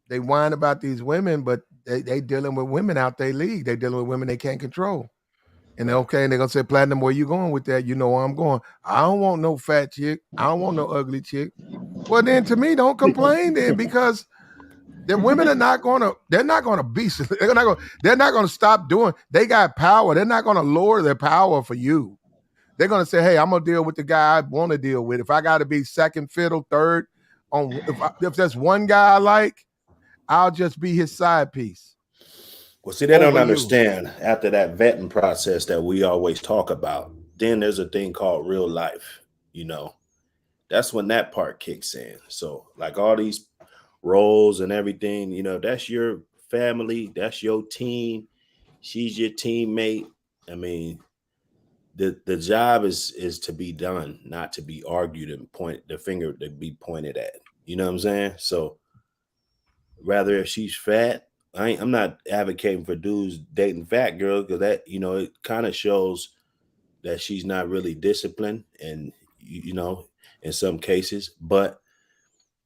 they whine about these women, but they dealing with women out their league. They dealing with women they can't control. And they're Right. okay, and they're gonna say, Platinum, where you going with that? You know where I'm going. I don't want no fat chick. I don't want no ugly chick. Well, then to me, don't complain then, because the women are not gonna, they're not gonna be, they're not gonna stop doing, they got power. They're not gonna lower their power for you. They're gonna say, hey, I'm gonna deal with the guy I want to deal with. If I gotta be second fiddle, third, if there's one guy I like, I'll just be his side piece Well, see, they don't over you. understand after that vetting process that we always talk about. Then there's a thing called real life. You know, that's when that part kicks in. So, like all these roles and everything, that's your family, that's your team. She's your teammate. I mean, the job is to be done, not to be argued and point the finger to be pointed at. You know what I'm saying? So rather if she's fat, I'm not advocating for dudes dating fat girls, because that it kind of shows that she's not really disciplined, and in some cases. But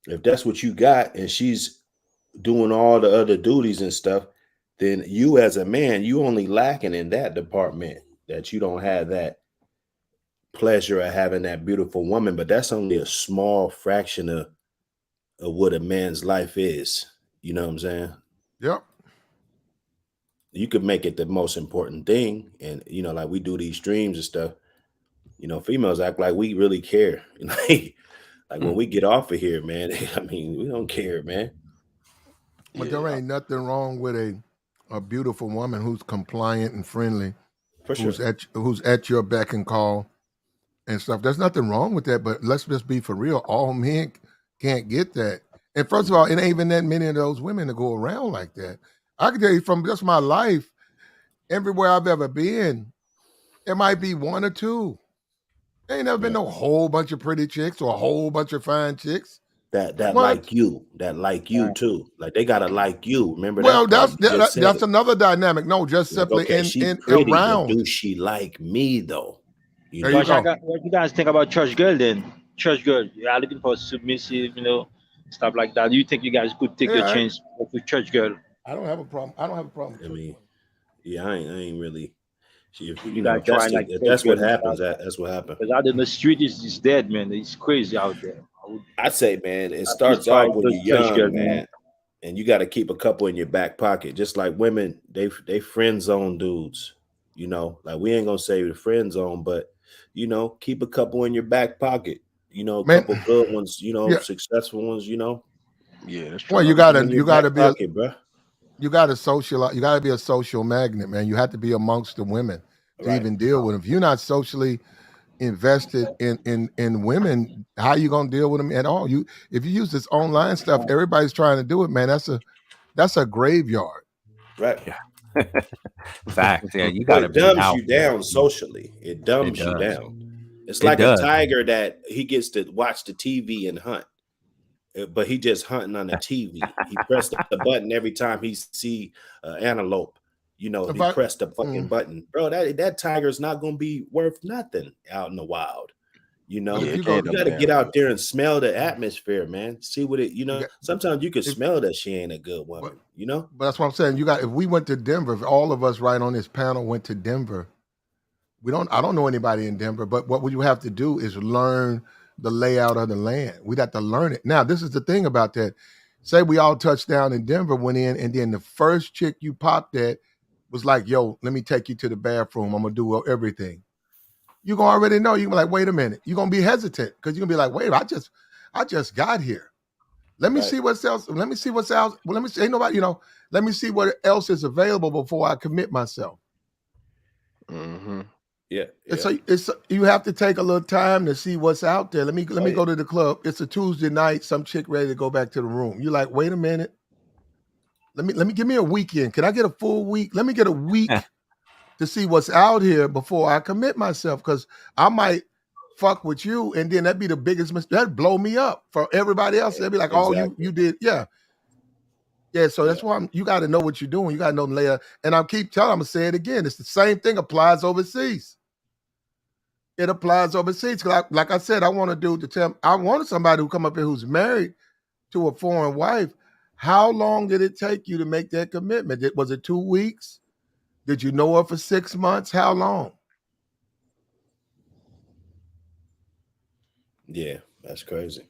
if that's what you got and she's doing all the other duties and stuff, then you as a man, you only lacking in that department, that you don't have that pleasure of having that beautiful woman. But that's only a small fraction of what a man's life is. You know what I'm saying? Yep. You could make it the most important thing. And, like we do these streams and stuff, females act like we really care. Like when we get off of here, man, I mean, we don't care, man. But there Yeah, ain't nothing wrong with a beautiful woman who's compliant and friendly, For sure. who's at your beck and call and stuff. There's nothing wrong with that, but let's just be for real. All men can't get that. And first of all, it ain't even that many of those women to go around like that. I can tell you from just my life, everywhere I've ever been, it might be one or two. There ain't never been Right. no whole bunch of pretty chicks or a whole bunch of fine chicks. That What? like you too. Like they gotta like you. Remember Well, that part? You just said that's it. another dynamic. No, just Like, simply okay, in she pretty, but around. do she like me though? There you go. What you guys think about church girl then? Church girl, you are looking for submissive, stuff like that. Do you think you guys could take your Yeah, chance with church girl? I don't have a problem. I don't have a problem with I church mean, women. yeah, I ain't really. If, You guys try like if church that's what girl and happens, stuff. that's what happened. Because out in the street is dead, man. It's crazy out there. I would I'd say, man, it at least starts try off when those you're church girl, young, man. man, and you got to keep a couple in your back pocket. Just like women, they friend zone dudes. Like we ain't gonna say the friend zone, but keep a couple in your back pocket. A Man, couple good ones. yeah. Successful ones. yeah, that's Well, true. Keep them in your you back gotta be a pocket, bro. you gotta socialize. You gotta be a social magnet, man. You have to be amongst the women to Right. even deal with them. If you're not socially invested in women, how you gonna deal with them at all? If you use this online stuff, everybody's trying to do it, man. That's a graveyard. Right. Yeah. Facts. Yeah, you Well, got to it be dumbs out you there. down socially. It It dumbs you does. down. It's It like a does. tiger that he gets to watch the TV and hunt, but he just hunting on the TV. He pressed the button every time he see antelope. If He I pressed the fucking mm, button, bro. That tiger's not gonna be worth nothing out in the wild. but if Yeah, you it can go, end You up got to being get out like there and smell the atmosphere, man. See what it. you got, Sometimes you can if smell that she ain't a good but woman. but that's what I'm saying. If we went to Denver, if all of us right on this panel went to Denver, I don't know anybody in Denver, but what we would have to do is learn the layout of the land. We'd have to learn it. Now, this is the thing about that. Say we all touched down in Denver, went in, and then the first chick you popped at was like, yo, let me take you to the bathroom. I'm gonna do everything. You're gonna already know. You're gonna be like, wait a minute. You're gonna be hesitant because you're gonna be like, wait, I just got here. Let me Right. see what's else. Let me see what's out. Well, let me see. Ain't nobody, let me see what else is available before I commit myself. Mm-hmm. Yeah. It's Yeah. you have to take a little time to see what's out there. Let me Oh, yeah. go to the club. It's a Tuesday night. Some chick ready to go back to the room. You're like, wait a minute. Let me give me a weekend. Can I get a full week? Let me get a week to see what's out here before I commit myself, because I might fuck with you, and then that'd be the biggest mistake. That'd blow me up for everybody else. They'd be like, "Oh, you Exactly. did, yeah, yeah." So that's Yeah. why you got to know what you're doing. You got to know the layer. And I keep telling, I'm gonna say it again. It's the same thing applies overseas. It applies overseas. 'Cause like I said, I want to do the tell. I wanted somebody who come up here who's married to a foreign wife. How long did it take you to make that commitment? Was it 2 weeks? Did you know her for 6 months? How long? Yeah. That's crazy.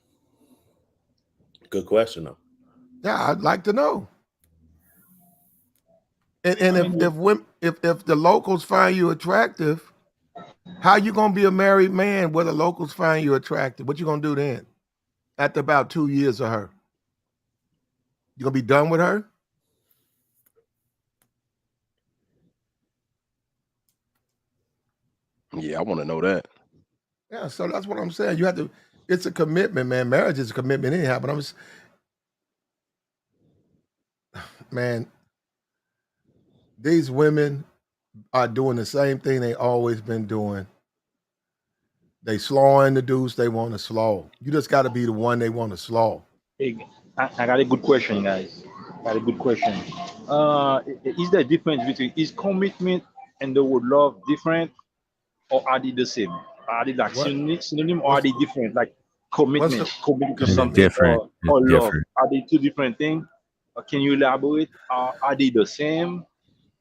Good question though. Yeah, I'd like to know. And I mean, if the locals find you attractive, how you gonna be a married man where the locals find you attractive? What you gonna do then? After about 2 years of her, you gonna be done with her? Yeah, I want to know that. Yeah, so that's what I'm saying. You have to. It's a commitment, man. Marriage is a commitment anyhow. But man, these women are doing the same thing they always been doing. They slowing the dudes they want to slow. You just got to be the one they want to slow. hey, I got a good question, guys. Got a good question. Is there a difference between is commitment and the word love different, or are they the same? Are they like What? synonym, or are What's they different? Like what's commitment, the committed to It's something, commitment? different. It's or love. different. Are they two different things? Can you elaborate? Are they the same?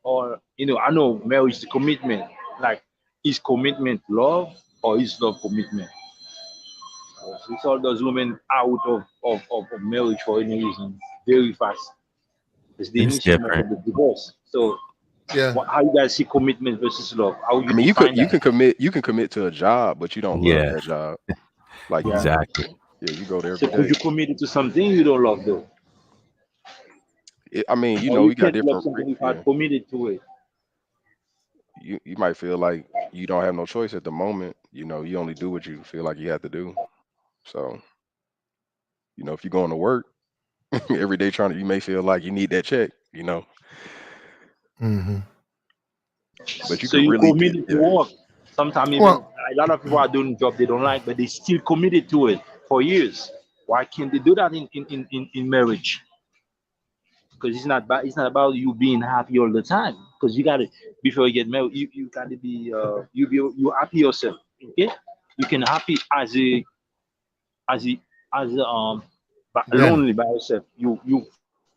Or I know marriage is commitment. Like, is commitment love or is love commitment? It's all those women out of marriage for any reason very fast. It's the It's initiation different. of the divorce. So, Yeah. how you guys see commitment versus love? How I you mean, define that? you can commit to a job, but you don't love Yeah, that job. Like Yeah. exactly. you go there So, every could you day. commit it to something you don't love though, I mean, or you you got can't love different. something if I Yeah, committed to it? you might feel like you don't have no choice at the moment. You only do what you feel like you have to do. So, if you're going to work every day you may feel like you need that check. Mm-hmm. But you So could you really committed to yeah. work. Sometimes even Well, a lot of people are doing job they don't like, but they still committed to it for years. Why can't they do that in marriage? Because it's not about you being happy all the time. Because you gotta before you get married, you gotta be you happy yourself. Okay, you can happy as a Danny. lonely by yourself. You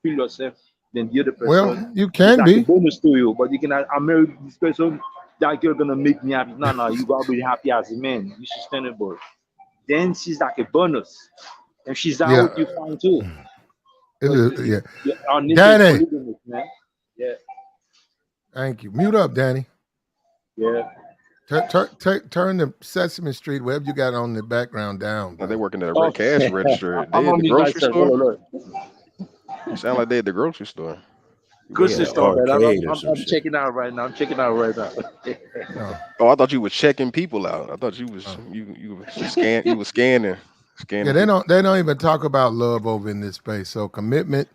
feel yourself. Then the other person Well, you is like can a be. bonus to you. But you can I married this person. That girl gonna make me happy. No, no, you gotta be happy as a man. You sustainable. Then she's like a bonus. If she's Yeah. out, you fine too. It But is. Yeah. our nature is Danny. polygamous, man. Yeah, Thank you. Mute up, Danny. yeah. Turn the Sesame Street, whatever you got on the background, down, Now they brother. working at a Oh, cash register. I'm They at on the mute grocery myself. Hold store. on, hold on. You sound like they at the grocery store. You They working in Grocery the at store, man. arcade or some I'm shit. checking out right now. I'm checking out right now. Oh, Oh, I thought you was checking people out. I thought you was oh. you was scanning Yeah, people. they don't even talk about love over in this space. So commitment,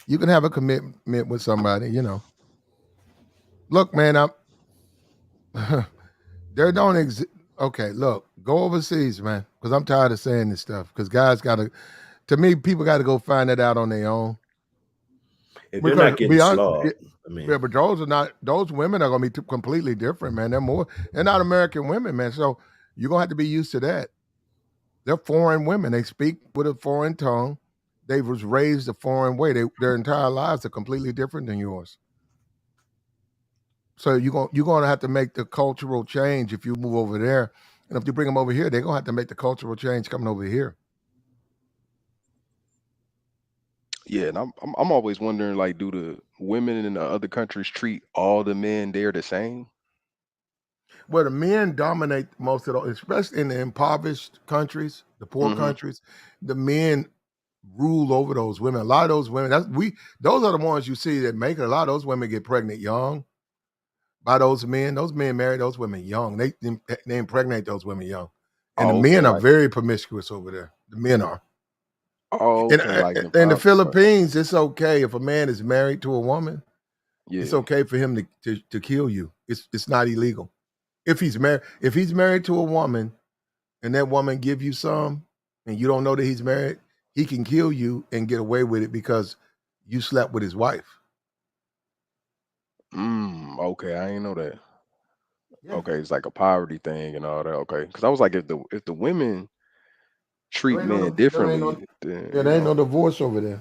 you can have a commitment with somebody. Look, man, I'm there don't exist. Okay, look, go overseas, man, because I'm tired of saying this stuff. Because guys got to, to me, people got to go find it out on their own. If they're Because not getting beyond, slogged, I yeah, mean, but those are not. Those women are gonna be completely different, man. They're not American women, man. So you're gonna have to be used to that. They're foreign women. They speak with a foreign tongue. They was raised a foreign way. Their entire lives are completely different than yours. So you're gonna have to make the cultural change if you move over there, and if you bring them over here, they're gonna have to make the cultural change coming over here. Yeah, and I'm always wondering, like, do the women in the other countries treat all the men there the same? Where the men dominate most of the, especially in the impoverished countries, the poor Hmm. countries, the men rule over those women. A lot of those women, those are the ones you see that make it. A lot of those women get pregnant young by those men. Those men marry those women young. They impregnate those women young. And the Oh, okay, men are like very promiscuous over there. The men are. okay, like them In the pop. Philippines, it's okay if a man is married to a woman. It's Yeah. okay for him to kill you. It's not illegal. If he's married to a woman and that woman give you some and you don't know that he's married, he can kill you and get away with it because you slept with his wife. Okay, I ain't know that. Yeah. Okay, it's like a poverty thing and all that. Okay, because I was like, if the women treat men There ain't no differently, then yeah, there ain't no divorce over there.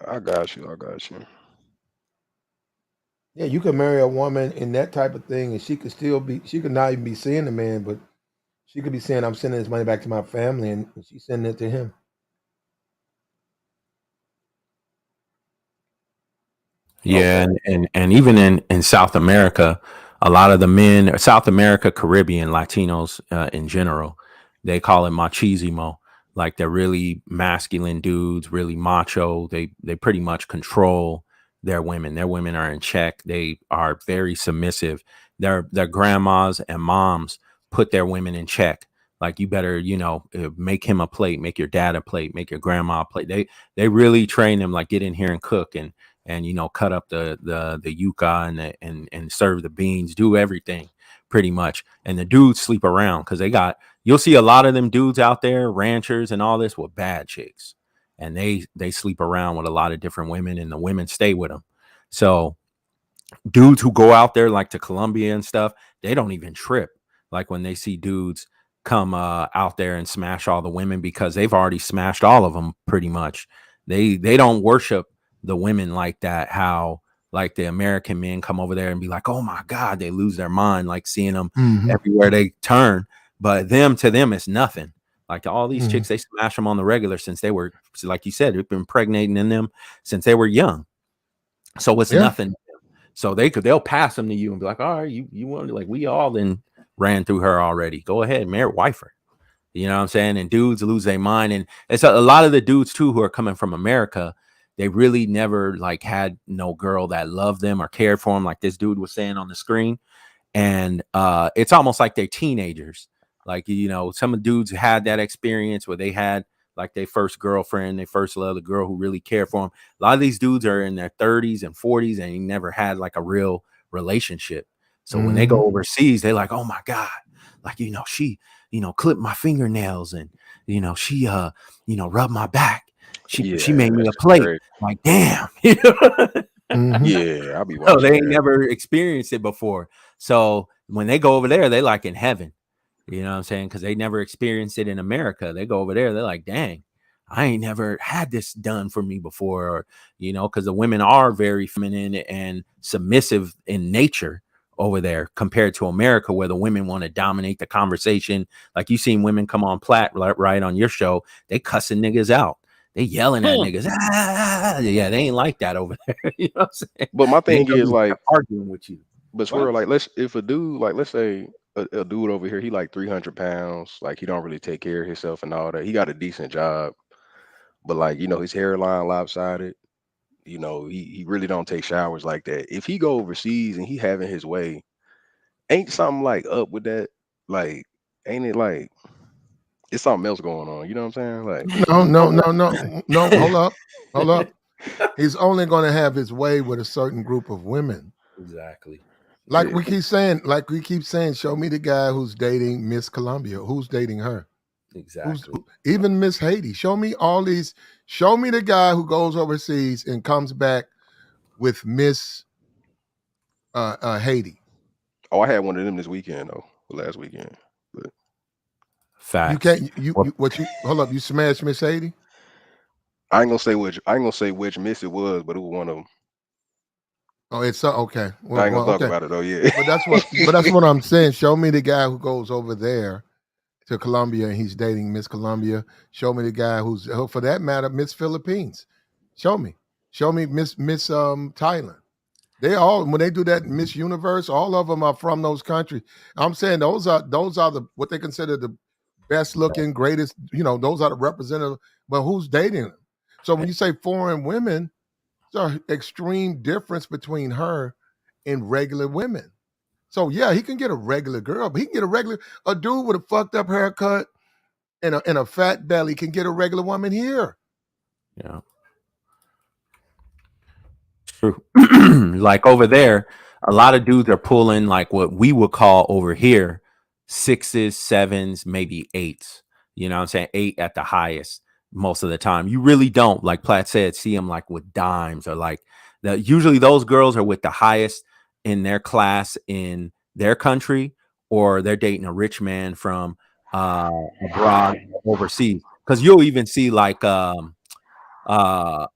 I got you. I got you. Yeah, you can marry a woman in that type of thing and she could not even be seeing the man, but she could be saying, I'm sending this money back to my family and she's sending it to him. Yeah, Okay. and even in South America, a lot of the men, South America, Caribbean, Latinos in general, they call it machismo. Like they're really masculine dudes, really macho. They pretty much control their women. Their women are in check. They are very submissive. Their grandmas and moms put their women in check. Like you better, make him a plate, make your dad a plate, make your grandma a plate. They really train them like get in here and cook and cut up the yuca and serve the beans, do everything pretty much. And the dudes sleep around because you'll see a lot of them dudes out there, ranchers and all this, with bad chicks, and they sleep around with a lot of different women, and the women stay with them. So dudes who go out there like to Colombia and stuff, they don't even trip. Like when they see dudes come out there and smash all the women because they've already smashed all of them pretty much. They don't worship the women like that. How like the American men come over there and be like, oh my God, they lose their mind, like seeing them everywhere they turn. But to them, it's nothing. Like all these chicks, they smash them on the regular since they were, like you said, they've been impregnating in them since they were young. So it's Yeah. nothing. So they'll pass them to you and be like, all right, you want to, like, we all then ran through her already. Go ahead, marry, wife her. You know what I'm saying? And dudes lose their mind. And it's a lot of the dudes too who are coming from America. They really never like had no girl that loved them or cared for them, like this dude was saying on the screen. And it's almost like they're teenagers. Like, some of the dudes had that experience where they had like their first girlfriend, they first love, the girl who really cared for them. A lot of these dudes are in their 30s and 40s and he never had like a real relationship. So when they go overseas, they're like, oh my God, like, she, clipped my fingernails and, she, rubbed my back. She Yeah, made me that's a plate. great. Like, damn. Yeah, I'll be No, watching they ain't that. never experienced it before. So when they go over there, they like in heaven. You know what I'm saying? Because they never experienced it in America. They go over there, they're like, dang, I ain't never had this done for me before. Or, because the women are very feminine and submissive in nature over there compared to America, where the women want to dominate the conversation. Like you seen women come on Platt, right on your show, they cussing niggas out. They yelling at niggas. Yeah, they ain't like that over there. You know what I'm saying? But my They thing ain't gonna is be like, arguing with you. but What? swear, like, if a dude, like, let's say a dude over here, he like 300 pounds, like he don't really take care of himself and all that. He got a decent job, but like, his hairline lopsided. He really don't take showers like that. If he go overseas and he having his way, ain't something like up with that? Like, ain't it like it's something else going on? You know what I'm saying? Like, No. Hold up. He's only going to have his way with a certain group of women. Exactly. Like yeah, we keep saying, show me the guy who's dating Miss Columbia. Who's dating her? Exactly. Even Miss Haiti? Show me all these. Show me the guy who goes overseas and comes back with Miss Haiti. oh, I had one of them this weekend though, last weekend. But You Facts. can't. Well, Hold up. You smashed Miss Haiti. I ain't gonna say which miss it was, but it was one of them. Oh, it's okay. I ain't gonna talk Okay. about it though. Yeah. But that's what I'm saying. Show me the guy who goes over there to Colombia and he's dating Miss Colombia. Show me the guy who's, for that matter, Miss Philippines. Show me. Show me Miss Thailand. They all, when they do that Miss Universe, all of them are from those countries. I'm saying those are the what they consider the best looking, greatest, those are the representative, but who's dating them? So when you say foreign women, there's an extreme difference between her and regular women. So yeah, he can get a regular girl, but he can get a dude with a fucked up haircut and a fat belly can get a regular woman here. Yeah. True. Like over there, a lot of dudes are pulling like what we would call over here sixes, sevens, maybe eights. You know what I'm saying? Eight at the highest most of the time. You really don't, like Platt said, see them like with dimes or like usually those girls are with the highest in their class in their country, or they're dating a rich man from abroad overseas. Because you'll even see like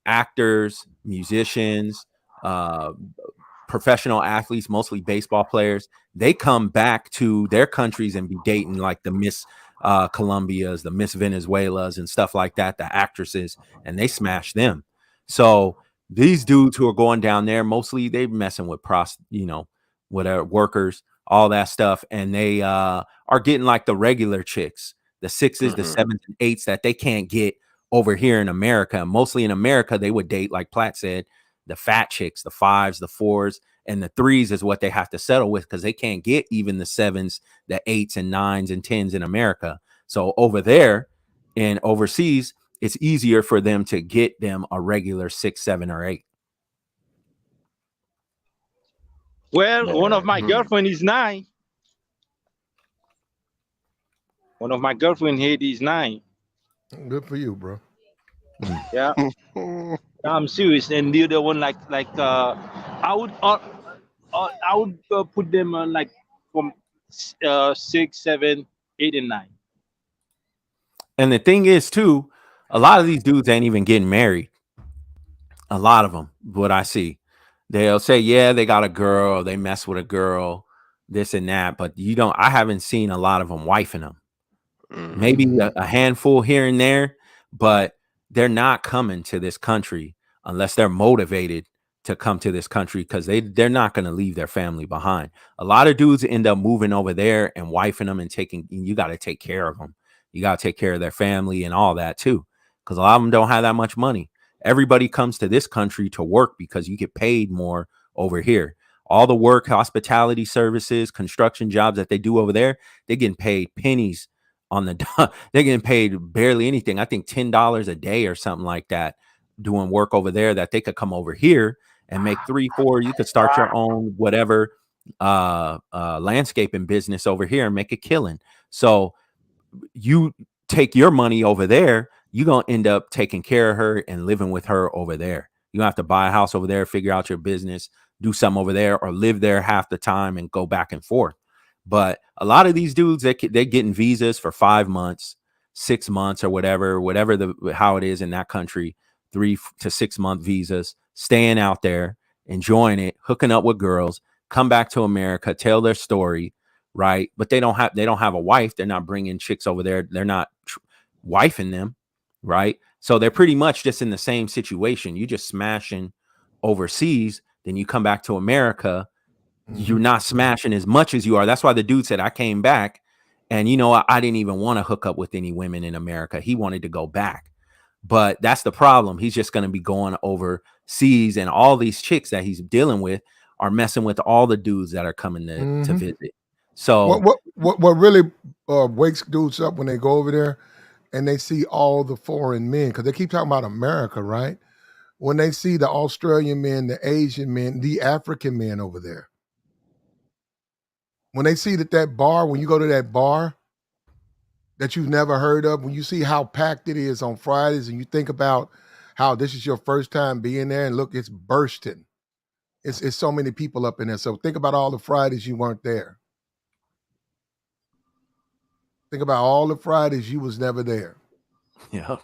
actors, musicians, uh, professional athletes, mostly baseball players. They come back to their countries and be dating like the Miss Colombias, the Miss Venezuelas, and stuff like that, the actresses, and they smash them. So these dudes who are going down there, mostly they messing with whatever workers, all that stuff, and they are getting like the regular chicks, the sixes, the sevens, and eights that they can't get over here in America. Mostly in America, they would date, like Platt said, the fat chicks, the fives, the fours, and the threes is what they have to settle with because they can't get even the sevens, the eights, and nines and tens in America. So over there and overseas, it's easier for them to get them a regular 6, 7, or 8. Well, one of my girlfriend is 9. One of my girlfriend here is 9. Good for you, bro. Yeah, I'm serious. And the other one, I would put them on like from 6, 7, 8, and 9. And the thing is, too, a lot of these dudes ain't even getting married. A lot of them, what I see, they'll say, yeah, they got a girl, they mess with a girl, this and that, but I haven't seen a lot of them wifing them. Maybe a handful here and there, but they're not coming to this country unless they're motivated to come to this country because they're not going to leave their family behind. A lot of dudes end up moving over there and wifing them and you got to take care of them. You got to take care of their family and all that too, because a lot of them don't have that much money. Everybody comes to this country to work because you get paid more over here. All the work, hospitality services, construction jobs that they do over there, they're getting paid pennies on the they're getting paid barely anything. I think $10 a day or something like that doing work over there that they could come over here and make 3, 4. You could start your own whatever landscaping business over here and make a killing. So you take your money over there, you're going to end up taking care of her and living with her over there. You have to buy a house over there, figure out your business, do something over there, or live there half the time and go back and forth. But a lot of these dudes, they're getting visas for 5 months, 6 months, or whatever how it is in that country, 3 to 6 month visas, staying out there, enjoying it, hooking up with girls, come back to America, tell their story, right? But they don't have a wife. They're not bringing chicks over there. They're not wifing them, right? So they're pretty much just in the same situation. You just smashing overseas, then you come back to America. You're not smashing as much as you are. That's why the dude said, I came back and I didn't even want to hook up with any women in America. He wanted to go back. But that's the problem. He's just going to be going overseas, and all these chicks that he's dealing with are messing with all the dudes that are coming to visit. So what really wakes dudes up when they go over there and they see all the foreign men, because they keep talking about America, right? When they see the Australian men, the Asian men, the African men over there, when they see that bar, when you go to that bar that you've never heard of, when you see how packed it is on Fridays and you think about how this is your first time being there and look, it's bursting. It's so many people up in there. So think about all the Fridays you weren't there. Think about all the Fridays you was never there. Yeah.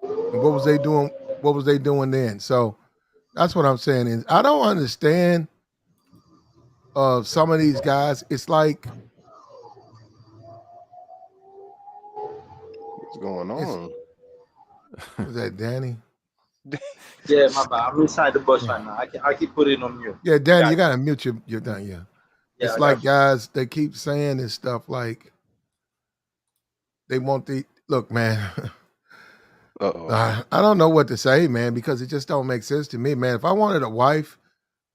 And what was they doing? What was they doing then? So that's what I'm saying. Is I don't understand some of these guys. It's like, What's going on? Was that Danny? Yeah, my bad. I'm inside the bus right now. I keep putting on mute. Yeah, Danny, you gotta mute your thing. Yeah. Yeah, It's I like got guys, they keep saying this stuff like, They want the look, man. Uh-oh. I don't know what to say, man, because it just don't make sense to me, man. If I wanted a wife,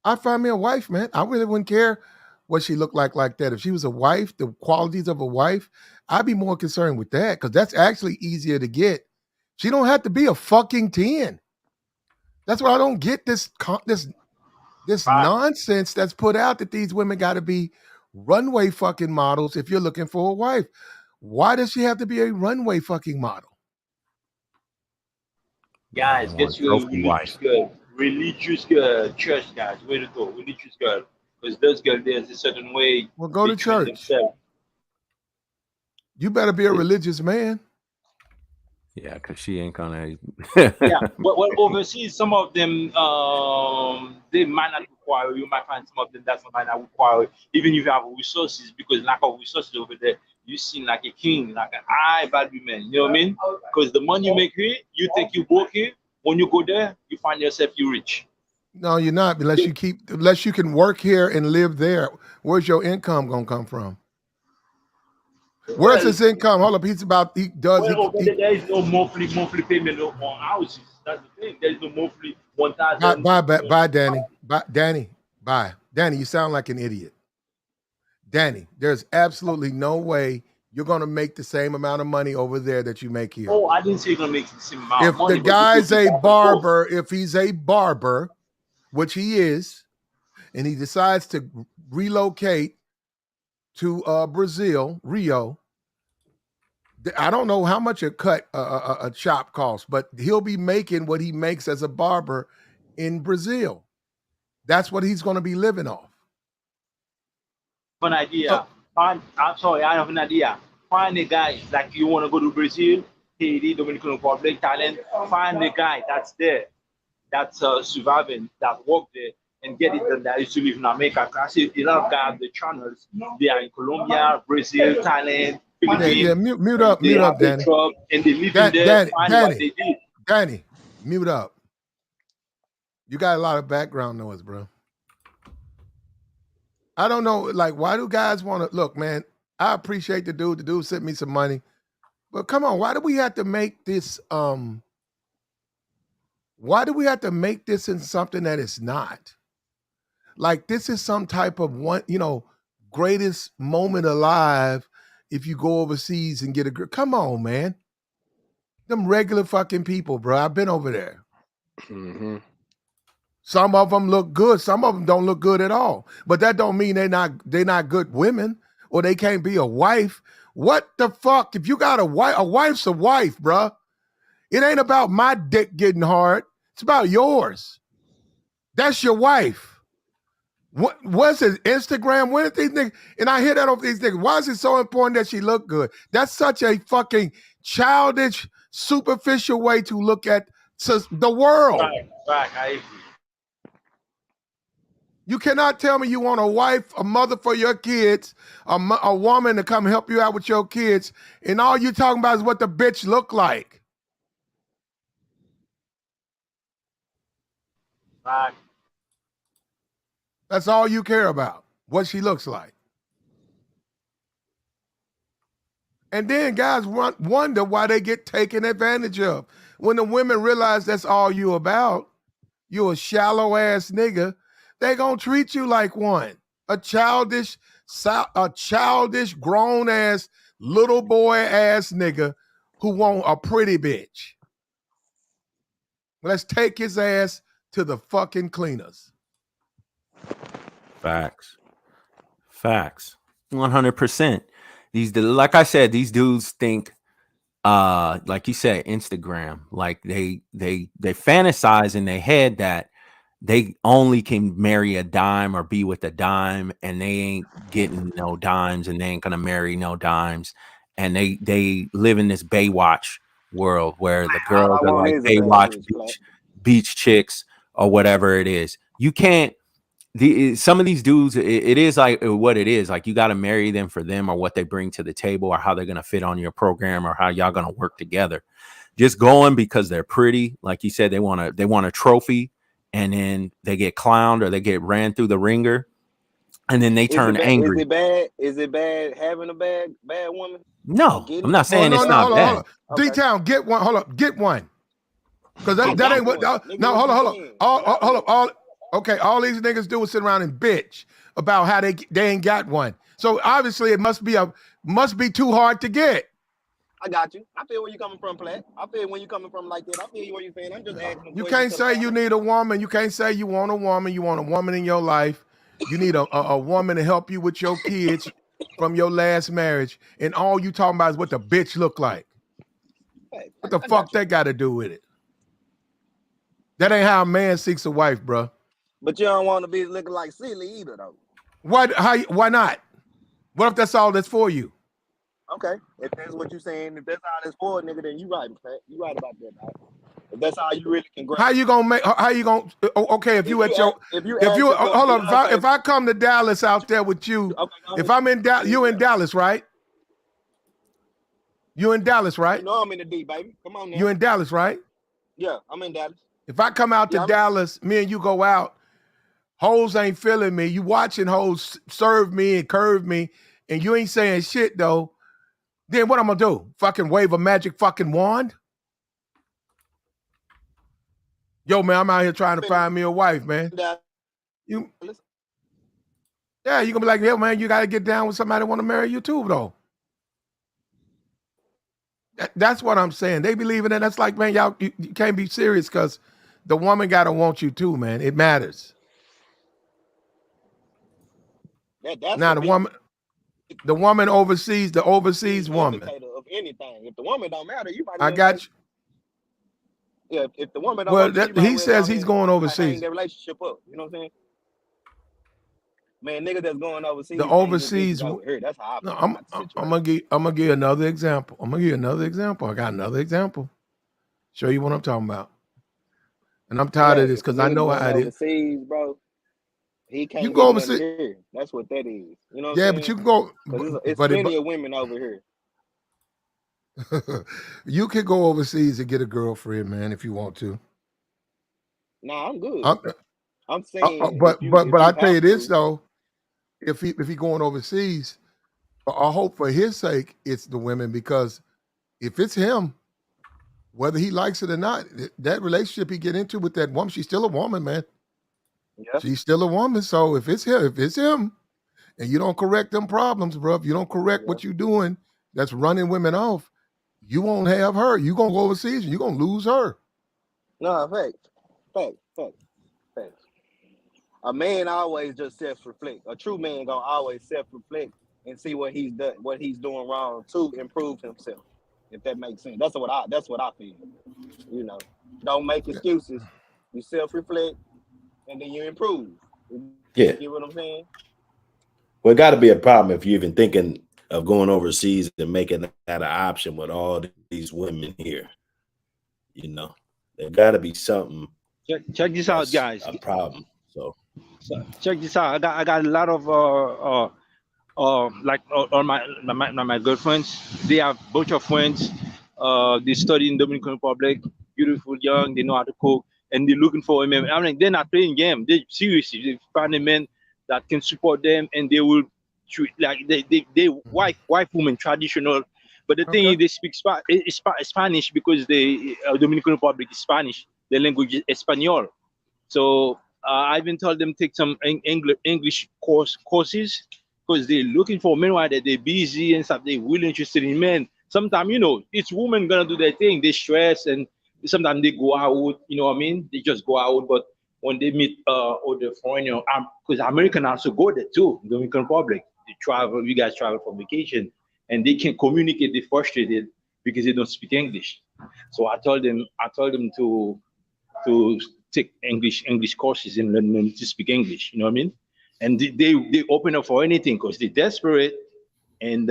I'd find me a wife, man. I really wouldn't care what she looked like that. If she was a wife, the qualities of a wife, I'd be more concerned with that because that's actually easier to get. She don't have to be a fucking 10. That's why I don't get this nonsense that's put out that these women got to be runway fucking models if you're looking for a wife. Why does she have to be a runway fucking model? Guys, I want get a you a trophy religious wife. girl. Religious girl. Church, guys. Way to go. Religious girl. Because those girls, there's a certain way Well, go they to train church. themselves. You better be a religious man. Yeah, because she ain't gonna. Yeah. Well, overseas, some of them, they might not require. You might find some of them that might not require, even if you have resources, because lack of resources over there, you seem like a king, like an high value man. You know what I mean? Because the money you make here, you think you broke here. When you go there, you find yourself you rich. No, you're not unless you can work here and live there. Where's your income gonna come from? Where's Well, his income? Hold up, over there, there is no monthly payment on houses. That's the thing. There is no monthly 1,000. bye, Danny. Bye. Danny, you sound like an idiot. Danny, there's absolutely no way you're gonna make the same amount of money over there that you make here. Oh, I didn't say you're gonna make the same amount of If money, the but you guy's could a be back and forth. barber, if he's a barber, which he is, and he decides to relocate to Brazil, Rio, I don't know how much a chop costs, but he'll be making what he makes as a barber in Brazil. That's what he's going to be living off. An idea. I'm sorry, I have an idea. Find a guy like you want to go to Brazil, Haiti, Dominican Republic, Thailand. Find a guy that's there, that's surviving, that work there, and get it done. That used to live in America. I see a lot of guys have the channels. They are in Colombia, Brazil, Thailand, Philippines. Yeah, mute up, They have a Danny. job and they live in there. Find what they did. Danny, mute up. You got a lot of background noise, bro. I don't know, like, why do guys want to look, man? I appreciate the dude. The dude sent me some money, but come on, why do we have to make this? Why do we have to make this in something that it's not? Like this is some type of greatest moment alive. If you go overseas and get a girl, come on, man. Them regular fucking people, bro. I've been over there. Mm-hmm. Some of them look good. Some of them don't look good at all. But that don't mean they're not good women or they can't be a wife. What the fuck? If you got a wife's a wife, bruh. It ain't about my dick getting hard. It's about yours. That's your wife. What's his Instagram? When these niggas, and I hear that off these niggas. Why is it so important that she look good? That's such a fucking childish, superficial way to look at the world. Right, I agree. You cannot tell me you want a wife, a mother for your kids, a woman to come help you out with your kids, and all you talking about is what the bitch look like. Right. That's all you care about, what she looks like. And then guys wonder why they get taken advantage of. When the women realize that's all you about, you a shallow ass nigga, they gonna treat you like one. A childish, grown ass, little boy ass nigga who want a pretty bitch. Let's take his ass to the fucking cleaners. Facts. 100%. Like I said, these dudes think, like you said, Instagram, like they fantasize in their head that they only can marry a dime or be with a dime, and they ain't getting no dimes, and they ain't gonna marry no dimes, and they live in this Baywatch world where the girls are like Baywatch beach chicks or whatever it is. You can't. Some of these dudes, it is like what it is. Like you got to marry them for them or what they bring to the table or how they're gonna fit on your program or how y'all gonna work together. Just going because they're pretty, like you said, they want a trophy, and then they get clowned or they get ran through the ringer, and then they turn angry. Is it bad having a bad woman? No, get I'm it? not Oh saying no, it's no, not hold on, hold bad. on. Okay. D-Town, get one. Hold up, get one. Because I that got ain't what. one. Nigga, No, what hold you on, hold on. saying? All, I got hold up, one. all. Okay, all these niggas do is sit around and bitch about how they ain't got one. So obviously it must be too hard to get. I got you. I feel where you coming from, Platt. I feel when you coming from like that. I feel you where you saying. I'm just asking a You question can't to the say you panel. need a woman. You can't say you want a woman. You want a woman in your life. You need a woman to help you with your kids from your last marriage. And all you talking about is what the bitch look like. Hey, What the I fuck got you. that got to do with it? That ain't how a man seeks a wife, bro. But you don't want to be looking like silly either, though. Why not? What if that's all that's for you? Okay, if that's what you're saying, if that's all that's for, nigga, then you right, Platt. You right about that, dog. If that's all you really can grasp. How you gonna okay, if you if you asking for hold up, Beyonce, if I come to Dallas out there with you, okay, go if ahead. I'm in Dallas, you in Yeah. Dallas, right? You in Dallas, You right? know I'm in the D, baby. Come on You now. in Dallas, right? Yeah, I'm in Dallas. If I come out to Yeah, Dallas, me and you go out, hoes ain't feeling me. You watching hoes serve me and curve me, and you ain't saying shit though. Then what I'm gonna do? Fucking wave a magic fucking wand? Yo, man, I'm out here trying to I'm find me a wife, man. in Dallas. You, yeah, you gonna be like, yeah, man, you gotta get down with somebody that want to marry you too, though. That's what I'm saying. They believe in it. That's like, man, y'all, you can't be serious because the woman gotta want you too, man. It matters. That's Now a the big woman oversees the overseas woman. indicator of anything. If the woman don't matter, you might as I well say, got you. yeah. If the woman don't Well, want you, you might as he well go says ahead he's and going hang overseas. that relationship up. You know what I'm saying? Man, niggas that's going The overseas can't get bitches overseas. over here. That's how I No, feel about the I'm situation. gonna give you another example. I'm gonna give you another example. I got another example. Show you what I'm talking about. And I'm tired of Flat, this if a because I nigga know going how it is. overseas, bro, he You can't can go get nothing overseas. here. That's what that is. You know what I'm Yeah, but saying? you can go. Because it's But plenty of women over here. you can go overseas and get a girlfriend, man, if you want to. Nah, I'm good. I'm, I'm saying but if I you tell you have this to, though, if he going overseas, I hope for his sake it's the women because if it's him, whether he likes it or not, that relationship he get into with that woman, she's still a woman, man. yeah, She's still a woman. So if it's him, and you don't correct them problems, bro, if you don't correct yeah. what you're doing, that's running women off, you won't have her. You gonna go overseas, and you gonna lose her. Nah, facts. A man always just self-reflect. A true man gonna always self-reflect and see what he's done, what he's doing wrong to improve himself. If that makes sense. That's what I feel. You know, don't make excuses. You self-reflect and then you improve. You Yeah. get what I'm saying? Well, it got to be a problem if you're even thinking of going overseas and making that an option with all these women here. You know, there got to be something Check this out, that's guys. a problem. So, So check this out. I got a lot of like all my girlfriends. They have bunch of friends. They study in Dominican Republic. Beautiful, young. They know how to cook, and they're looking for a man. I mean, they're not playing game. They seriously they find a man that can support them, and they will treat like they wife woman traditional. But the thing Okay. is, they speak Spanish because the Dominican Republic is Spanish. The language is Espanol. So I even told them take some English courses because they're looking for men while they're busy and stuff. They're really interested in men. Sometimes, it's women gonna do their thing. They stress and sometimes they go out. You know what I mean? They just go out, but when they meet other foreigner, because American also go there too, Dominican Republic. They travel. You guys travel for vacation, and they can communicate. They frustrated because they don't speak English. So I told them to take English courses and learn to speak English. You know what I mean? And they open up for anything because they're desperate. And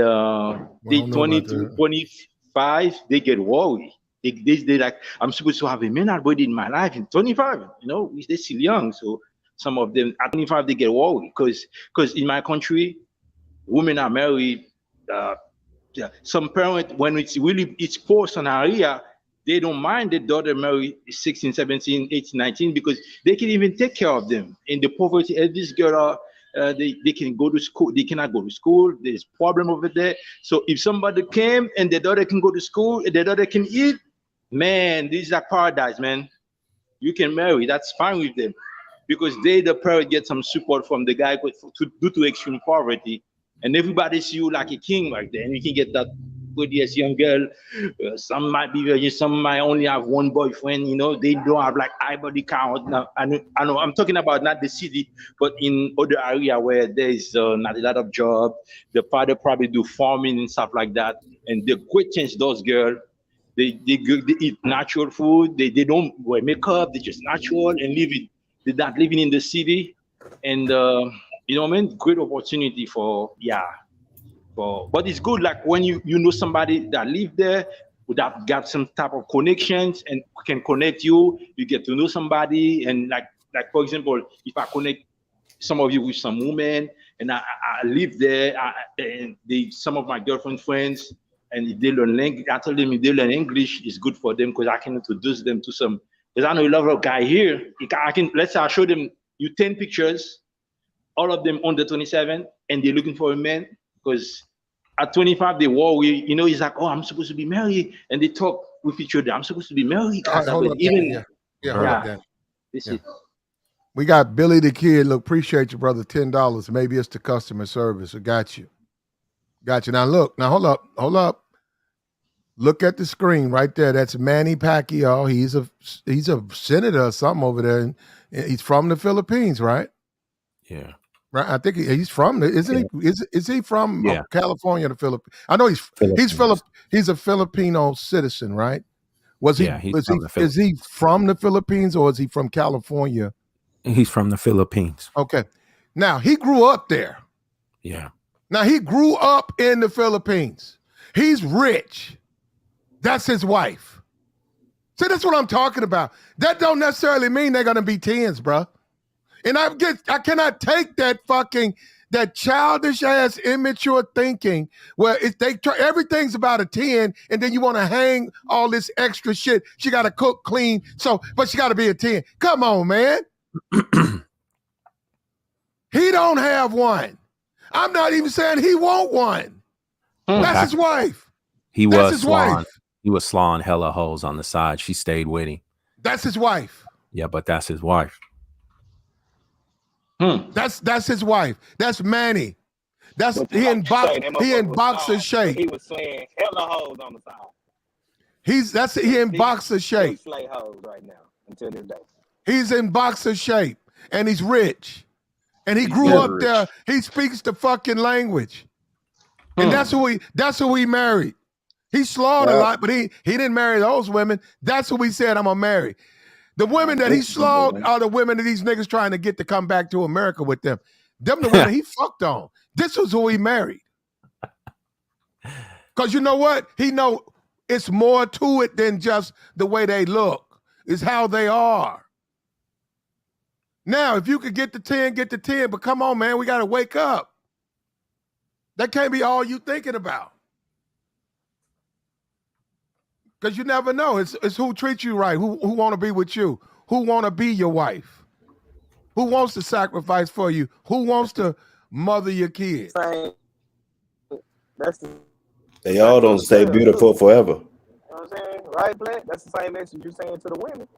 Well, I they don't know about 22, that. 25, they get worried. They like, I'm supposed to have a man body in my life in 25. They're still young. So some of them at 25 they get worried because in my country, women are married. Uh, yeah. Some parent, when it's forced on area, they don't mind the daughter marry 16, 17, 18, 19 because they can even take care of them. In the poverty, this girl they can go to school. They cannot go to school. There's problem over there. So if somebody came and their daughter can go to school and their daughter can eat, man, this is a paradise, man. You can marry. That's fine with them, because the parent get some support from the guy due to extreme poverty, and everybody see you like a king right there, and you can get that prettiest young girl. Some might be virgin, some might only have one boyfriend. They don't have like high body count. Now, I know I'm talking about not the city, but in other area where there is not a lot of job. The father probably do farming and stuff like that, and the quick change those girls. They eat natural food. They don't wear makeup. They just natural and live it. They're not living in the city, and you know what I mean. Great opportunity for but it's good. Like when you know somebody that live there, that got some type of connections and can connect you. You get to know somebody, and like for example, if I connect some of you with some women, and I live there, and some of my girlfriend friends, and if they learn language, I tell them if they learn English, it's good for them, because I can introduce them to some. Because I know a lot of guy here. Let's say I show them you 10 pictures, all of them under 27, and they're looking for a man, because at 25 they worry. He's like, oh, I'm supposed to be married, and they talk with each other. I'm supposed to be married. All right, hold up, Danny. Hold up, Danny. This is. We got Billy the Kid. Look, appreciate you, brother. $10. Maybe it's the customer service. I got you. Now look. Now hold up. Look at the screen right there. That's Manny Pacquiao. He's a senator or something over there. And he's from the Philippines, right? Yeah. Right. I think he's from there, isn't he? Is he from California or the Philippines? I know he's a Filipino citizen, right? Is he from the Philippines, or is he from California? He's from the Philippines. Okay. Now, he grew up there. Yeah. Now, he grew up in the Philippines. He's rich. That's his wife. See, that's what I'm talking about. That don't necessarily mean they're going to be 10s, bro. And I cannot take that childish ass immature thinking where everything's about a 10, and then you want to hang all this extra shit. She got to cook, clean, but she got to be a 10. Come on, man. He don't have one. I'm not even saying he want one. That's his wife. He was slawing hella hoes on the side. She stayed with him. That's his wife. Yeah, but that's his wife. That's his wife. That's Manny. He in boxer shape. He was slaying hella hoes on the side. He in boxer shape. He slay hoes right now until this day. He's in boxer shape, and he's rich, and he grew up there. He speaks the fucking language, and that's who he married. He slaughtered a lot, but he didn't marry those women. That's who he said, I'm gonna marry. The women that he slaughtered are the women that these niggas trying to get to come back to America with them. Them the women he fucked on. This was who he married. Because you know what? He know it's more to it than just the way they look. It's how they are. Now, if you could get the 10, get the 10. But come on, man, we got to wake up. That can't be all you thinking about. Because you never know. It's who treats you right, who want to be with you, who want to be your wife, who wants to sacrifice for you, who wants to mother your kids. They all don't stay beautiful forever. You know what I'm saying? Right, Black? That's the same message you're saying to the women.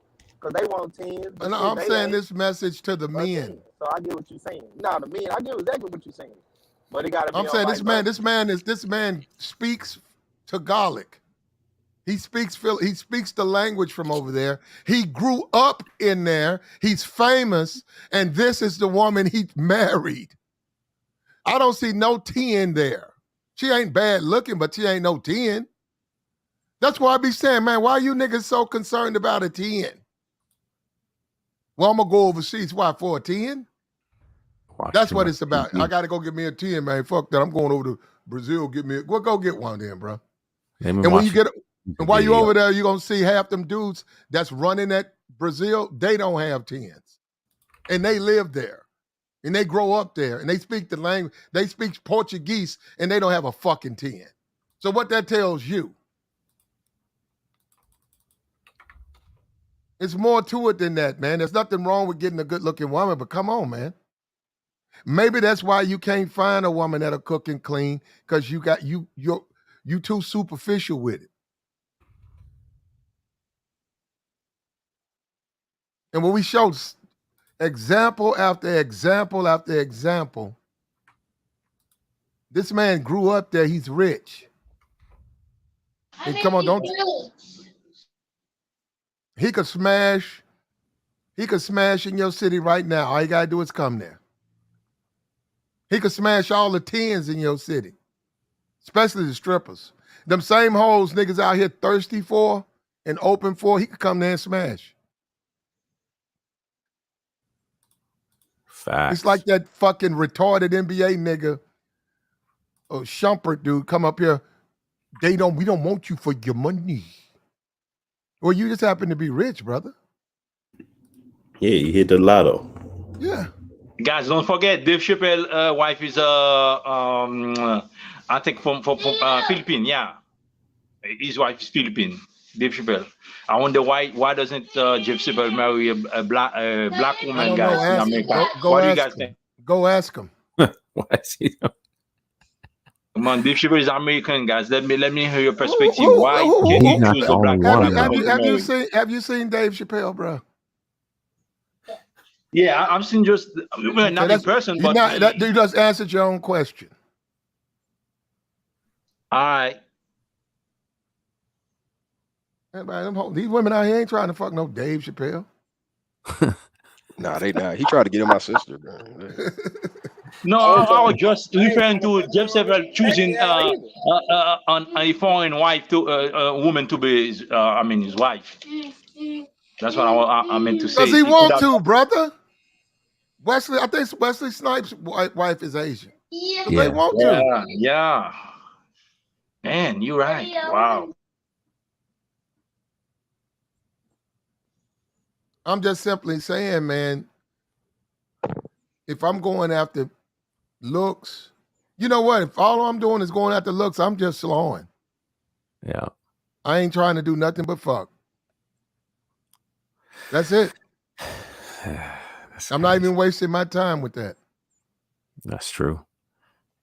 Because they want 10s. And I'm saying this message to the men. So I get what you're saying. No, the men, I get exactly what you're saying. But it gotta be. I'm saying this man speaks Tagalog. He speaks the language from over there. He grew up in there. He's famous, and this is the woman he married. I don't see no 10 there. She ain't bad looking, but she ain't no 10. That's why I be saying, man, why you niggas so concerned about a 10? Well, I'm gonna go overseas. Why, for a 10? That's what it's about. I gotta go get me a 10, man. Fuck that. I'm going over to Brazil. Go get one then, bro. And when you get and while you over there, you're going to see half them dudes that's running at Brazil, they don't have 10s. And they live there. And they grow up there. And they speak the language. They speak Portuguese, and they don't have a fucking 10. So what that tells you, it's more to it than that, man. There's nothing wrong with getting a good-looking woman, but come on, man. Maybe that's why you can't find a woman that'll cook and clean, because you too superficial with it. And when we show example after example after example, this man grew up there. He's rich. And come on, don't he could smash? He could smash in your city right now. All you gotta do is come there. He could smash all the tens in your city, especially the strippers. Them same hoes niggas out here thirsty for and open for, he could come there and smash. Facts. It's like that fucking retarded NBA nigga, Shumpert dude, come up here. We don't want you for your money. Well, you just happen to be rich, brother. Yeah, you hit the lotto. Yeah. Guys, don't forget Dave Chappelle wife is I think from Philippines. Yeah, his wife is Philippine. Dave Chappelle. I wonder why doesn't Dave Chappelle marry a black I woman, don't know. guys, in Ask him. America? Go What do you ask guys him. think? Go ask him. What is he doing? Come on, Dave Chappelle is American, guys. Let me hear your perspective. Why can't He's you not choose the a only black one, woman though. to marry? Have you seen Dave Chappelle, bro? Yeah, I've seen just well, not in person, but You just answered your own question. all right. These women out here ain't trying to fuck no Dave Chappelle. Nah, they not. He tried to get in my sister, bro. No, I was just referring to Jeff Chappelle choosing a foreign wife to a woman to be his, his wife. That's what I meant to say. Because he want to, brother. I think Wesley Snipes' wife is Asian. Yeah. They want to. Yeah. Man, you're right. Wow. I'm just simply saying, man, if I'm going after looks, you know what? If all I'm doing is going after looks, I'm just slowing. Yeah. I ain't trying to do nothing but fuck. That's it. I'm not even wasting my time with that. That's true.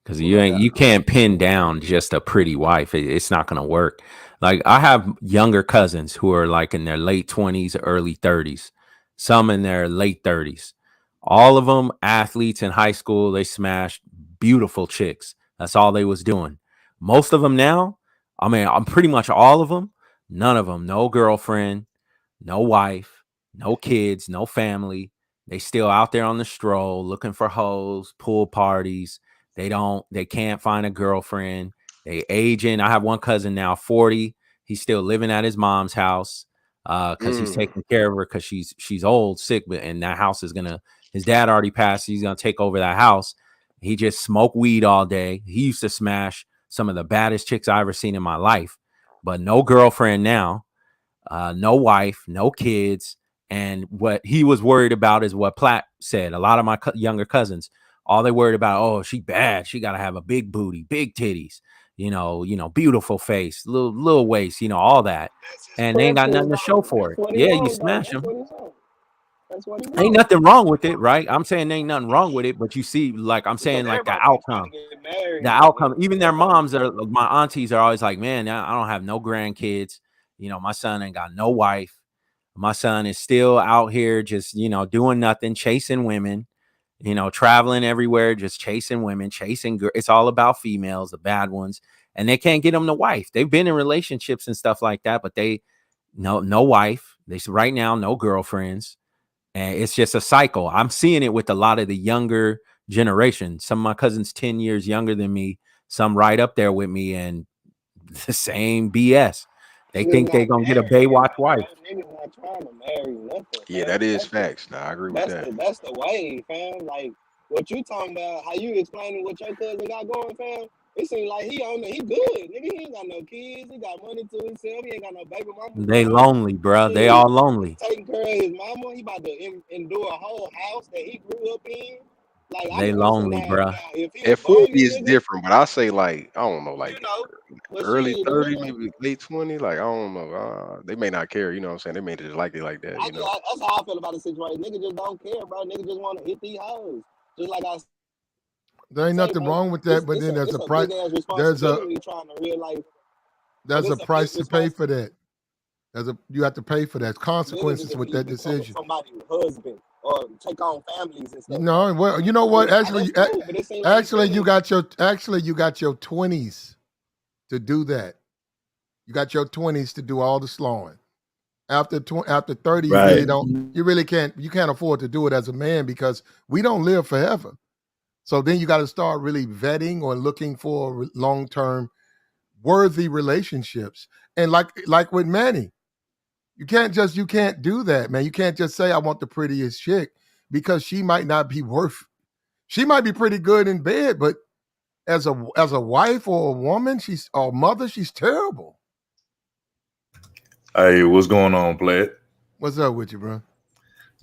Because you can't pin down just a pretty wife. It's not going to work. Like, I have younger cousins who are like in their late 20s, early 30s, some in their late 30s. All of them athletes in high school. They smashed beautiful chicks. That's all they was doing. Most of them now, I'm pretty much all of them. None of them, no girlfriend, no wife, no kids, no family. They still out there on the stroll looking for hoes, pool parties. They can't find a girlfriend. They aging. I have one cousin now, 40. He's still living at his mom's house because he's taking care of her because she's old, sick, and that house is his dad already passed. He's gonna take over that house. He just smoked weed all day. He used to smash some of the baddest chicks I ever seen in my life, but no girlfriend now, no wife, no kids. And what he was worried about is what Platt said. A lot of my younger cousins, all they worried about, oh, she bad. She got to have a big booty, big titties, beautiful face, little waist, all that. And they ain't got nothing to show for it. Yeah, you smash them. Ain't nothing wrong with it, right? I'm saying ain't nothing wrong with it, but you see, like I'm saying, like the outcome, even their moms my aunties are always like, man, I don't have no grandkids. My son ain't got no wife. My son is still out here just, doing nothing, chasing women, traveling everywhere, just chasing women, chasing girls. It's all about females, the bad ones. And they can't get them the wife. They've been in relationships and stuff like that, but no wife. Right now, no girlfriends. And it's just a cycle. I'm seeing it with a lot of the younger generation. Some of my cousins 10 years younger than me, some right up there with me, and the same BS. They think they're gonna get a Baywatch wife. Yeah, that is facts. Nah, I agree with that. That's the way, fam. Like what you talking about, how you explaining what your cousin got going, fam. It seems like he good. Nigga, he ain't got no kids. He got money to himself. He ain't got no baby mama. They lonely, bro. They all lonely. Taking care of his mama. He about to endure a whole house that he grew up in. Like, they lonely, bro. At 40 is different, but I say like, I don't know, like early 30, maybe late 20. Like, I don't know. They may not care, you know what I'm saying? They may just like it like that. That's how I feel about the situation. Nigga just don't care, bro. Nigga just want to hit these hoes. Just like I There ain't Say, nothing bro, wrong with that, but then there's it's a a price. big ass There's a responsibility trying to realize, but there's a it's a big price to pay for responsibility that. You have to pay for that. Consequences to with be that becoming decision. somebody's husband or take on families and stuff. No, well, you know I what? mean, that's cool, but it seems like Actually, you got your 20s to do that. You got your 20s to do all the slowing. After 30, Right. you can't afford to do it as a man because we don't live forever. So then you got to start really vetting or looking for long-term worthy relationships. And like with Manny, you can't do that, man. You can't just say I want the prettiest chick because she might not be worth. She might be pretty good in bed, but as a wife or a woman, or mother, she's terrible. Hey, what's going on, Platt? What's up with you, bro?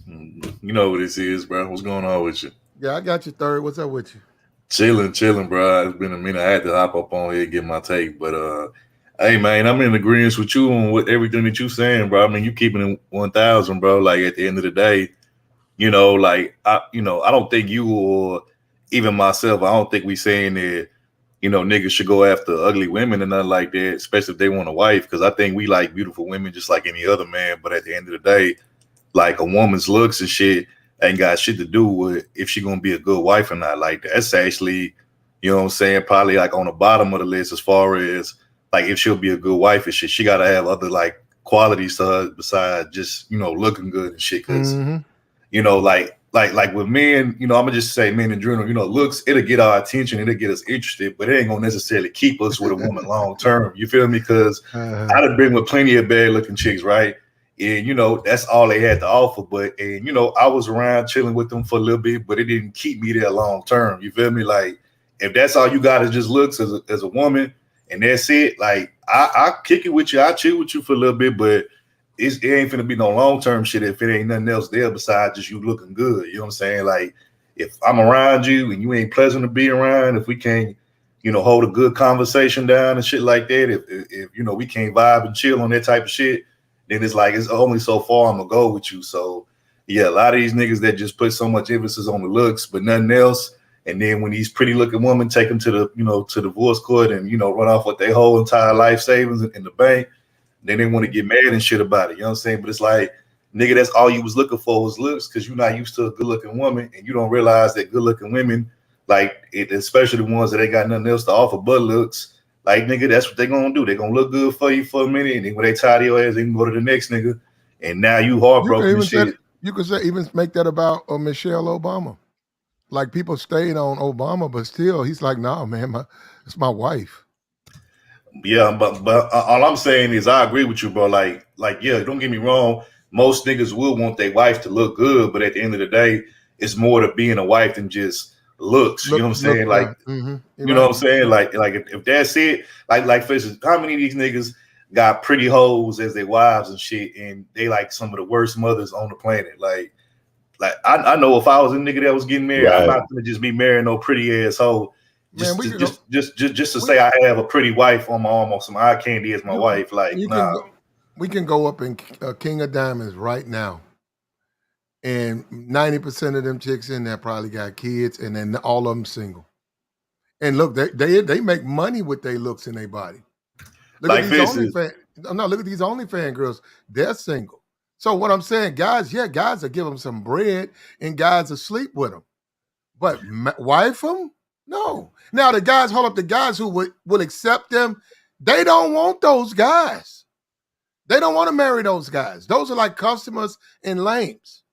You know what this is, bro. What's going on with you? Yeah, I got you third. What's up with you? Chilling, bro. It's been a minute. I had to hop up on here and get my take, but hey, man, I'm in agreement with you on what everything that you saying, bro. I mean, you keeping it 1,000, bro. Like at the end of the day, I don't think you or even myself, I don't think we saying that, niggas should go after ugly women and nothing like that, especially if they want a wife. Because I think we like beautiful women just like any other man. But at the end of the day, like a woman's looks and shit ain't got shit to do with if she gonna be a good wife or not. Like that's actually, you know what I'm saying, probably like on the bottom of the list as far as like if she'll be a good wife and shit. She gotta have other like qualities to her besides just, looking good and shit. Cause Mm-hmm. like with men, I'm gonna just say men in general, looks, it'll get our attention, it'll get us interested, but it ain't gonna necessarily keep us with a woman long term. You feel me? Because I'd have been with plenty of bad looking chicks, right? And that's all they had to offer. But I was around chilling with them for a little bit, but it didn't keep me there long term. You feel me? Like if that's all you got is just looks as a woman and that's it, like I kick it with you, I chill with you for a little bit, but it ain't finna be no long term shit if it ain't nothing else there besides just you looking good. You know what I'm saying? Like if I'm around you and you ain't pleasant to be around, if we can't, hold a good conversation down and shit like that, if we can't vibe and chill on that type of shit, then it's like it's only so far I'm gonna go with you. So yeah, a lot of these niggas that just put so much emphasis on the looks but nothing else. And then when these pretty looking women take them to the to divorce court and run off with their whole entire life savings in the bank, then they want to get mad and shit about it. You know what I'm saying? But it's like, nigga, that's all you was looking for was looks because you're not used to a good looking woman and you don't realize that good looking women, especially the ones that ain't got nothing else to offer but looks, like nigga, that's what they gonna do. They gonna look good for you for a minute, and then when they tired of your ass, they can go to the next nigga. And now you heartbroken and shit. You could even make that about Michelle Obama. Like people stayed on Obama, but still, he's like, nah, man, it's my wife. Yeah, but all I'm saying is I agree with you, bro. Like yeah, don't get me wrong. Most niggas will want their wife to look good, but at the end of the day, it's more to being a wife than just looks. You know what I'm saying? Like, you know what I'm saying? Like if that's it, like for instance, how many of these niggas got pretty hoes as their wives and shit, and they like some of the worst mothers on the planet? Like I know if I was a nigga that was getting married, I'm not gonna just be marrying no pretty ass hoe. Just to say I have a pretty wife on my arm or some eye candy as my wife. Like, nah. We can go up in King of Diamonds right now. And 90% of them chicks in there probably got kids, and then all of them single. And look, they make money with their looks and their body. Look at these OnlyFans girls. They're single. So what I'm saying, guys will give them some bread, and guys will sleep with them. But wife them? No. Now the guys, the guys who will accept them, they don't want those guys. They don't want to marry those guys. Those are like customers and lames.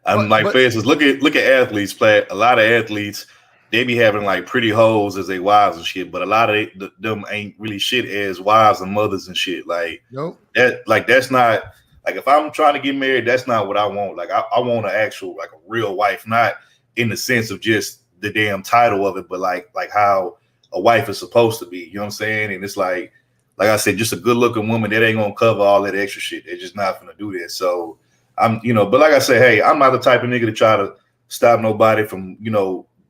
For instance, look at athletes play. A lot of athletes, they be having like pretty hoes as they wives and shit, but a lot of them ain't really shit as wives and mothers and shit. Like nope. That's not like if I'm trying to get married, that's not what I want. Like I want an actual like a real wife, not in the sense of just the damn title of it, but like how a wife is supposed to be. You know what I'm saying? And it's like I said, just a good looking woman that ain't gonna cover all that extra shit. They're just not gonna do that. So I'm, but like I say, hey, I'm not the type of nigga to try to stop nobody from,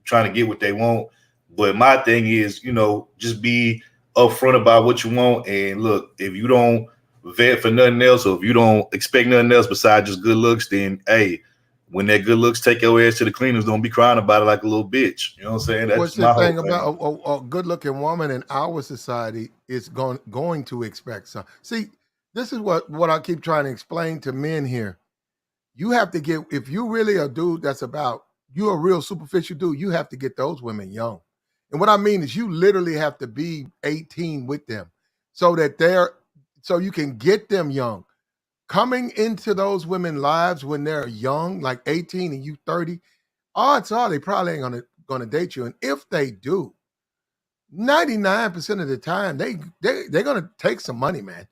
trying to get what they want. But my thing is, just be upfront about what you want. And look, if you don't vet for nothing else, or if you don't expect nothing else besides just good looks, then hey, when that good looks take your ass to the cleaners, don't be crying about it like a little bitch. You know what I'm saying? That's What's just the my whole thing thing. about a good-looking woman in our society is going to expect some. See, this is what I keep trying to explain to men here. You have to get, if you really a dude that's about, you're a real superficial dude, you have to get those women young. And what I mean is you literally have to be 18 with them so that so you can get them young. Coming into those women lives when they're young, like 18 and you 30, odds are they probably ain't gonna date you. And if they do, 99% of the time they're gonna take some money, man.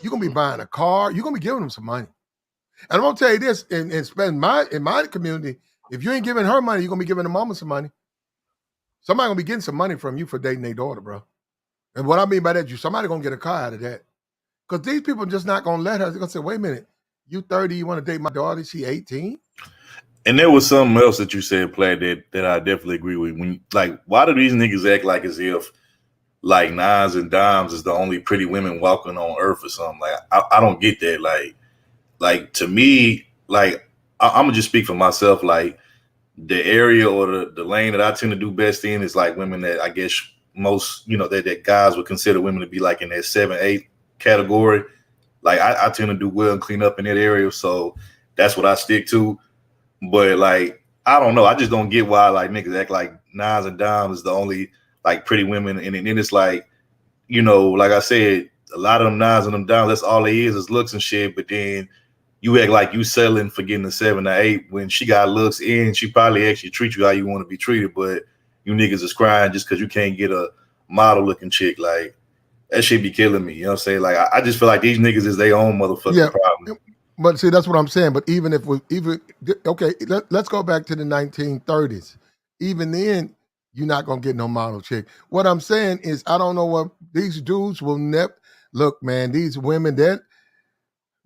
You're gonna be buying a car, you're gonna be giving them some money. And I'm gonna tell you this, and spend in my community, if you ain't giving her money, you're gonna be giving the mama some money. Somebody gonna be getting some money from you for dating their daughter, bro. And what I mean by that, somebody gonna get a car out of that. Because these people are just not gonna let her. They're gonna say, wait a minute, you 30, you want to date my daughter? She 18? And there was something else that you said, Platt, that I definitely agree with. When like, why do these niggas act like as if like nines and dimes is the only pretty women walking on earth or something? Like, I don't get that. Like to me, like I'm gonna just speak for myself. Like the area or the lane that I tend to do best in is like women that I guess most, that guys would consider women to be like in that 7-8 category. Like I tend to do well and clean up in that area. So that's what I stick to. But like, I don't know. I just don't get why like niggas act like nines and dimes is the only like pretty women. And then it's like, like I said, a lot of them nines and them dimes, that's all they is looks and shit. But then you act like you selling for getting a 7 or 8 when she got looks and she probably actually treat you how you want to be treated. But you niggas is crying just because you can't get a model looking chick. Like that shit be killing me. You know what I'm saying? Like I just feel like these niggas is their own motherfucking problem. But see, that's what I'm saying. But even if okay, let's go back to the 1930s. Even then, you're not gonna get no model chick. What I'm saying is, I don't know what these dudes will never look, man. These women, that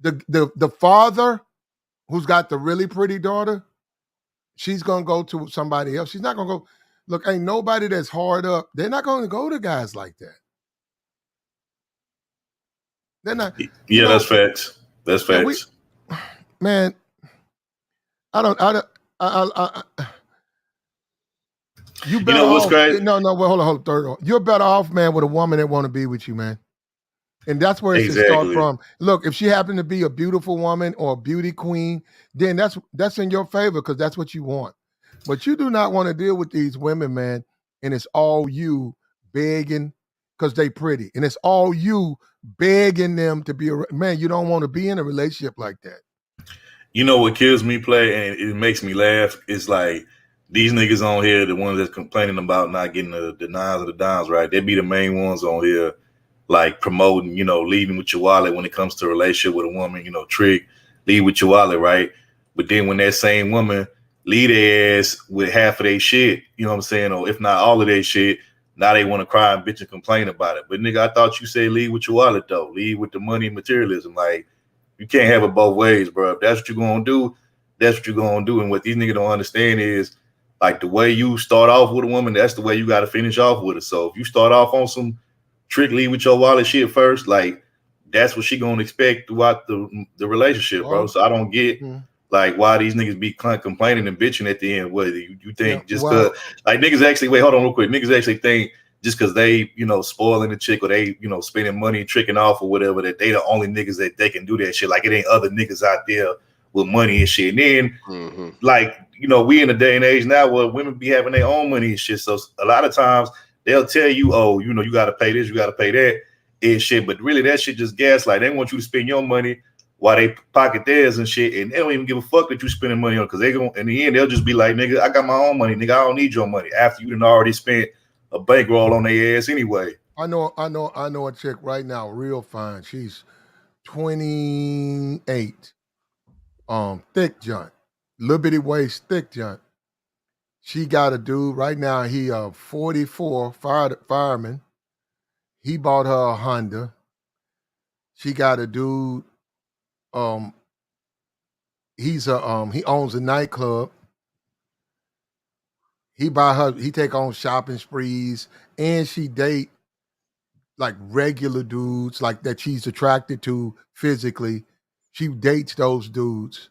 the father who's got the really pretty daughter, she's gonna go to somebody else. She's not gonna go. Look, ain't nobody that's hard up. They're not gonna go to guys like that. They're not. Yeah, that's facts. That's facts. Man, I don't. You better what's off. crazy? No, well, hold on. Third on. You're better off, man, with a woman that want to be with you, man. And that's where it should start from. Look, if she happened to be a beautiful woman or a beauty queen, then that's in your favor because that's what you want. But you do not want to deal with these women, man, and it's all you begging because they pretty. And it's all you begging them to be man, you don't want to be in a relationship like that. You know what kills me, Play, and it makes me laugh? It's like these niggas on here, the ones that's complaining about not getting the nines or the dimes right, they be the main ones on here, like promoting, leading with your wallet when it comes to a relationship with a woman, trick, lead with your wallet, right? But then when that same woman lead their ass with half of their shit, you know what I'm saying, or if not all of their shit, now they want to cry and bitch and complain about it. But nigga, I thought you said lead with your wallet though, lead with the money and materialism. Like, you can't have it both ways, bro. If that's what you're gonna do, that's what you're gonna do. And what these niggas don't understand is, like, the way you start off with a woman, that's the way you got to finish off with her. So if you start off on some trick lead with your wallet shit first, like, that's what she gonna expect throughout the relationship, bro. So I don't get like why these niggas be complaining and bitching at the end. Whether you think just cause like niggas actually wait, hold on real quick. Niggas actually think just because they, spoiling the chick or they, spending money tricking off or whatever, that they the only niggas that they can do that shit. Like it ain't other niggas out there with money and shit. And then like, we in a day and age now where women be having their own money and shit. So a lot of times they'll tell you, oh, you got to pay this, you got to pay that and shit. But really that shit just gaslight. They want you to spend your money while they pocket theirs and shit. And they don't even give a fuck that you spending money on, because they going in the end, they'll just be like, nigga, I got my own money. Nigga, I don't need your money. After you done already spent a bankroll on their ass anyway. I know a chick right now, real fine. She's 28. Thick joint. Little bitty waist, thick joint. She got a dude right now, he 44, fireman. He bought her a Honda. She got a dude, he owns a nightclub. He take on shopping sprees, and she date like regular dudes like that she's attracted to physically. She dates those dudes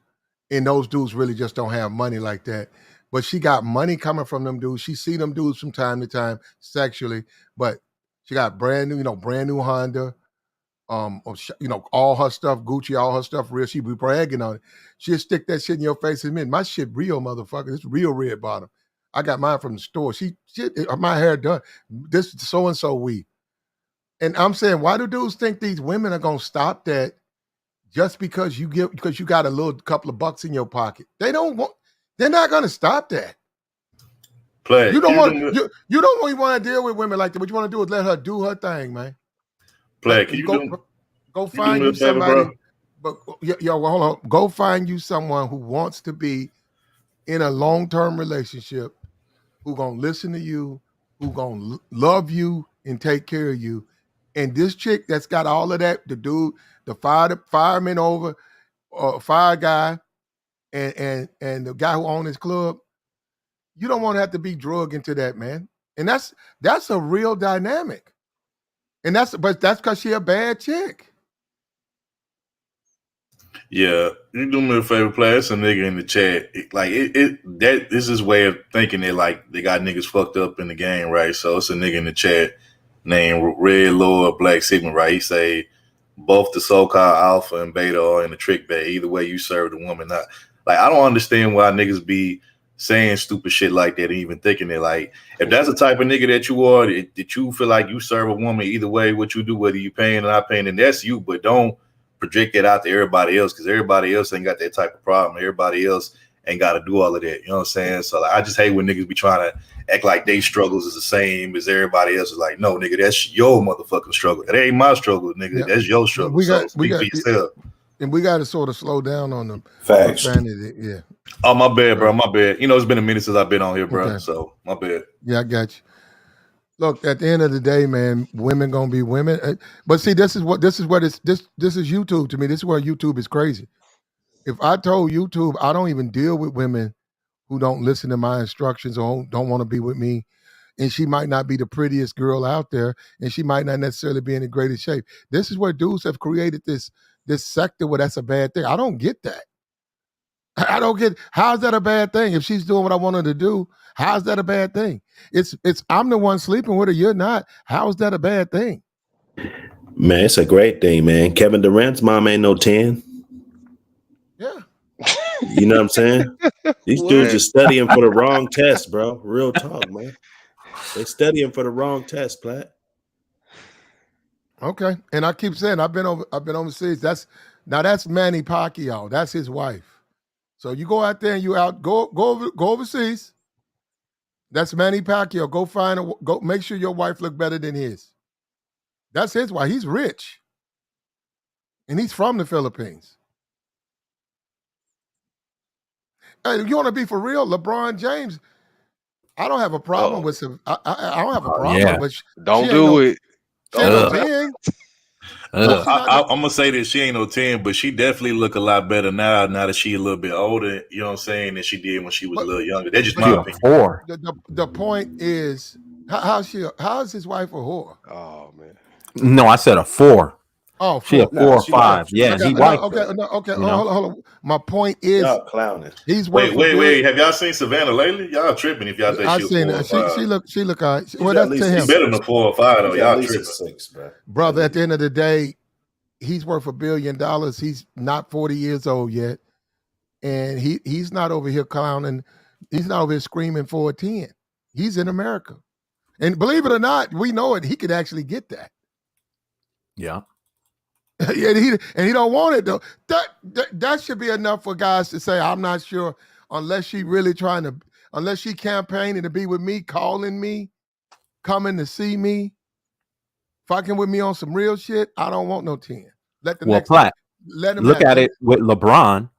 And those dudes really just don't have money like that. But she got money coming from them dudes. She see them dudes from time to time sexually, but she got brand new Honda. All her stuff, Gucci, all her stuff real. She be bragging on it. She'll stick that shit in your face and admit, my shit real, motherfucker. It's real red bottom. I got mine from the store. My hair done. This so and so weed. And I'm saying, why do dudes think these women are gonna stop that just because you got a little couple of bucks in your pocket? They're not gonna stop that. Play. You don't want you don't really want to deal with women like that. What you want to do is let her do her thing, man. Play. Like, Can you go find do me you a favor, somebody. bro? But well, hold on. Go find you someone who wants to be in a long-term relationship, who gonna listen to you, who gonna love you and take care of you. And this chick that's got all of that, the dude, the fireman over, fire guy, and the guy who owns his club, you don't want to have to be drugged into that, man. And that's a real dynamic. And that's because she a bad chick. Yeah, you do me a favor, play. It's a nigga in the chat. That this is way of thinking that like they got niggas fucked up in the game, right? So it's a nigga in the chat named Red Lord Black Sigma, right? He say both the so-called alpha and beta are in the trick bag. Either way, you serve the woman. Not like I don't understand why niggas be saying stupid shit like that and even thinking it. Like if that's the type of nigga that you are, that you feel like you serve a woman either way, what you do, whether you paying or not paying, then that's you. But don't project that out to everybody else because everybody else ain't got that type of problem. Everybody else ain't got to do all of that. You know what I'm saying? So like, I just hate when niggas be trying to act like they struggles is the same as everybody else. Is like, no, nigga, that's your motherfucking struggle. That ain't my struggle, nigga. Yeah. That's your struggle. So speak for yourself. And we got to sort of slow down on the Facts. profanity. Yeah. Oh, my bad, bro. My bad. You know, it's been a minute since I've been on here, bro. Okay. So my bad. Yeah, I got you. Look, at the end of the day, man, women gonna be women. But see, this is YouTube to me. This is where YouTube is crazy. If I told YouTube I don't even deal with women who don't listen to my instructions or don't want to be with me, and she might not be the prettiest girl out there, and she might not necessarily be in the greatest shape. This is where dudes have created this sector where that's a bad thing. I don't get that. I don't get how's that a bad thing? If she's doing what I want her to do, how's that a bad thing? It's I'm the one sleeping with her, you're not. How is that a bad thing? Man, it's a great thing, man. Kevin Durant's mom ain't no 10. Yeah. You know what I'm saying? These dudes are studying for the wrong test, bro. Real talk, man. They studying for the wrong test, Platt. Okay. And I keep saying I've been overseas. That's Manny Pacquiao. That's his wife. So you go out there and go overseas. That's Manny Pacquiao. Go make sure your wife look better than his. That's his wife. He's rich. And he's from the Philippines. Hey, you want to be for real? LeBron James, I don't have a problem with him. I don't have a problem, but don't do it. She ain't no 10. I'm gonna say that she ain't no 10, but she definitely look a lot better now that she a little bit older, you know what I'm saying, than she did when she was a little younger. That's just my opinion. 4. The point is, how is his wife a whore? Oh man. No, I said a 4. Oh, she a 4 or 5. Yeah, okay, he white. Okay. Hold on. My point is, y'all clowning. He's wait. Have y'all seen Savannah lately? Y'all tripping if y'all think I've seen it. She look all right. Well, that's to him. She's better than 4 or 5 though. Y'all tripping. 6, bro. Brother, at the end of the day, he's worth $1 billion. He's not 40 years old yet, and he's not over here clowning. He's not over here screaming for a 10. He's in America, and believe it or not, we know it. He could actually get that. Yeah. Yeah, he don't want it though. That should be enough for guys to say, I'm not sure, unless she campaigning to be with me, calling me, coming to see me, fucking with me on some real shit. I don't want no 10. Let him look at it with LeBron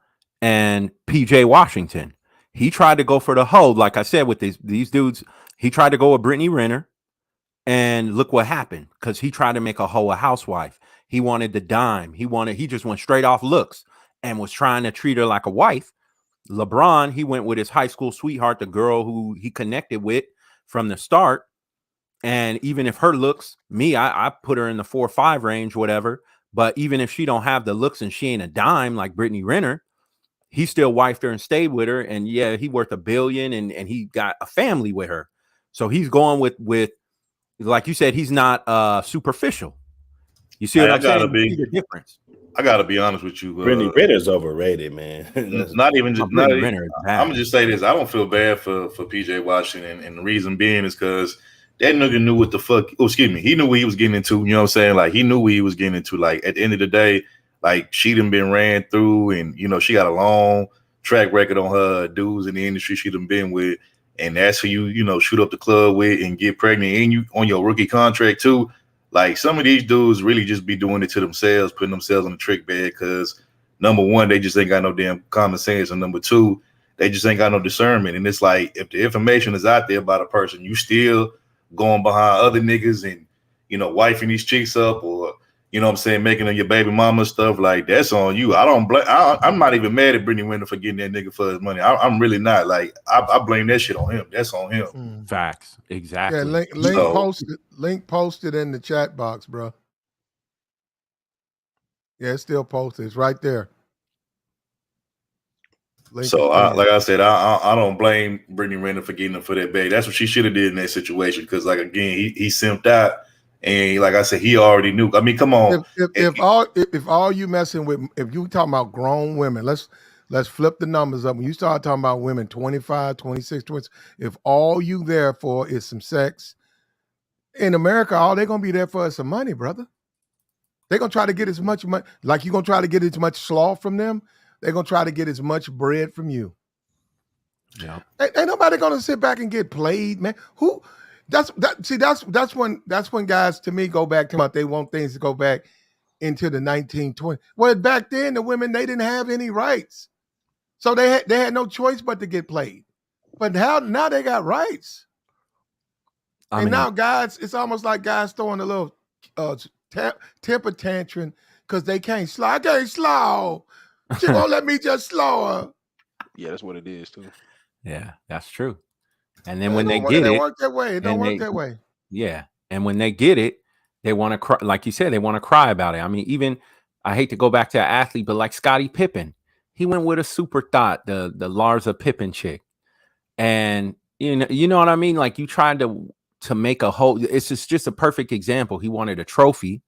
and PJ Washington. He tried to go for the hoe, like I said, with these dudes. He tried to go with Brittany Renner, and look what happened, because he tried to make a hoe a housewife. He wanted the dime. He just went straight off looks and was trying to treat her like a wife. LeBron, he went with his high school sweetheart, the girl who he connected with from the start. And even if her looks, I put her in the 4 or 5 range, whatever. But even if she don't have the looks and she ain't a dime like Brittany Renner, he still wifed her and stayed with her, and yeah, he worth $1 billion, and he got a family with her. So he's going with like you said, he's not superficial. You see what I'm saying? You see the difference. I gotta be honest with you. Brittany Renner's overrated, man. Not even just. Not, Brittany Renner is bad. I'm gonna just say this: I don't feel bad for PJ Washington, and the reason being is because that nigga knew what the fuck. Oh, excuse me, he knew what he was getting into. You know what I'm saying? Like he knew what he was getting into. Like at the end of the day, like she done been ran through, and you know she got a long track record on her dudes in the industry she done been with, and that's who you know shoot up the club with and get pregnant, and you on your rookie contract too. Like some of these dudes really just be doing it to themselves, putting themselves on the trick bag because number one, they just ain't got no damn common sense, and number two, they just ain't got no discernment. And it's like if the information is out there about a person, you still going behind other niggas and you know wifing these chicks up, or you know what I'm saying, making them your baby mama stuff. Like that's on you. I don't blame. I'm not even mad at Brittany Renner for getting that nigga for his money. I'm really not. Like I blame that shit on him. That's on him. Facts, exactly. Yeah, link posted in the chat box, bro. Yeah, it's still posted. It's right there. So, like I said, I don't blame Brittany Renner for getting him for that bag. That's what she should have did in that situation. Because, like again, he simped out, and like I said, he already knew. I mean, come on. If all you messing with, if you talking about grown women, let's flip the numbers up. When you start talking about women 25, 26, 20, if all you there for is some sex, in America, all they're gonna be there for is some money, brother. They're gonna try to get as much money, like you're gonna try to get as much sloth from them. They're gonna try to get as much bread from you. Yeah. Ain't nobody gonna sit back and get played, man. That's when guys to me go back to they want things to go back into the 1920s. Well, back then the women, they didn't have any rights. So they had no choice but to get played. But now they got rights. Now guys, it's almost like guys throwing a little temper tantrum because they can't slow. I can't slow. She won't let me just slow her. Yeah, that's what it is too. Yeah, that's true. And then when they get it, it work that way. It don't work that way. Yeah, and when they get it, they want to cry. Like you said, they want to cry about it. I mean, even I hate to go back to an athlete, but like Scottie Pippen, he went with a super thought, the Larsa Pippen chick, and you know what I mean. Like you tried to make a whole. It's just a perfect example. He wanted a trophy.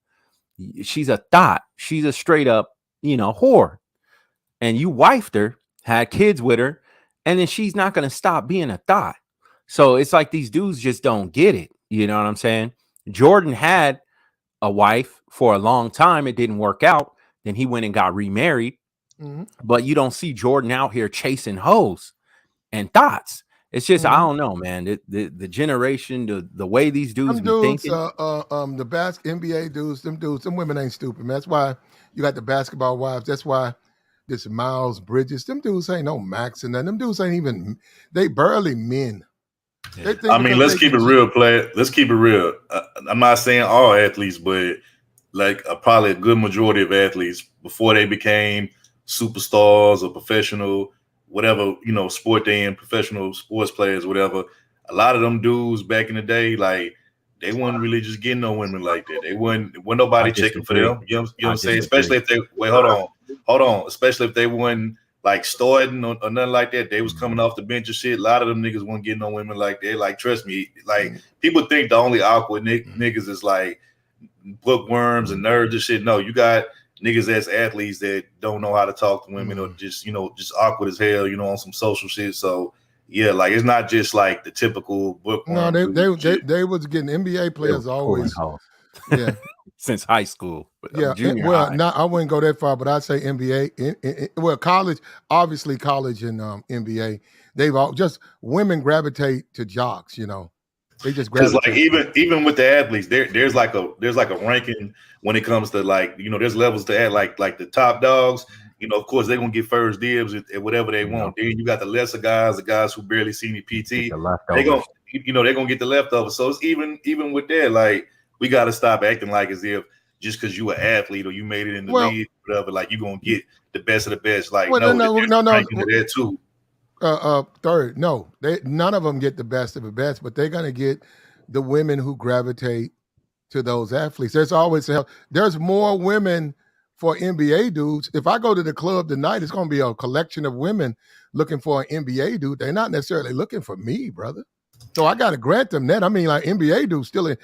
She's a thought. She's a straight up, whore. And you wifed her, had kids with her, and then she's not going to stop being a thought. So it's like these dudes just don't get it. You know what I'm saying? Jordan had a wife for a long time. It didn't work out. Then he went and got remarried. Mm-hmm. But you don't see Jordan out here chasing hoes and thoughts. It's just, I don't know, man. The generation, the way these dudes be thinking. The NBA dudes, them women ain't stupid, man. That's why you got the basketball wives. That's why this Miles Bridges, them dudes ain't no Max and them dudes ain't even, they barely men. Yeah. I mean, let's keep it real, player. Let's keep it real. I'm not saying all athletes, but like probably a good majority of athletes before they became superstars or professional, whatever, sport they in, professional sports players, whatever. A lot of them dudes back in the day, like they wasn't really just getting no women like that. They wasn't nobody checking for them. You know what I'm saying? Especially if they hold on. Especially if they wasn't like starting or nothing like that. They was coming off the bench or shit. A lot of them niggas wasn't getting no women like that. Like, trust me, like people think the only awkward niggas is like bookworms and nerds and shit. No, you got niggas that's athletes that don't know how to talk to women or just, just awkward as hell, on some social shit. So yeah, like it's not just like the typical bookworm. No, they was getting NBA players always. Yeah. Since high school. Yeah. I wouldn't go that far, but I'd say NBA. College, obviously college and NBA. They've all just women gravitate to jocks, They just gravitate. Like even with the athletes, there's like a ranking when it comes to like, there's levels to add like the top dogs. Of course they're gonna get first dibs at whatever they want. Then you got the lesser guys, the guys who barely see any PT. They're gonna get the leftovers. So it's even with that, like we gotta stop acting like as if just because you an athlete or you made it in the league, whatever, like you're gonna get the best of the best. Like no. That too. Third, no, none of them get the best of the best, but they're gonna get the women who gravitate to those athletes. There's always there's more women for NBA dudes. If I go to the club tonight, it's going to be a collection of women looking for an NBA dude. They're not necessarily looking for me, brother. So I got to grant them that. I mean, like NBA dudes still,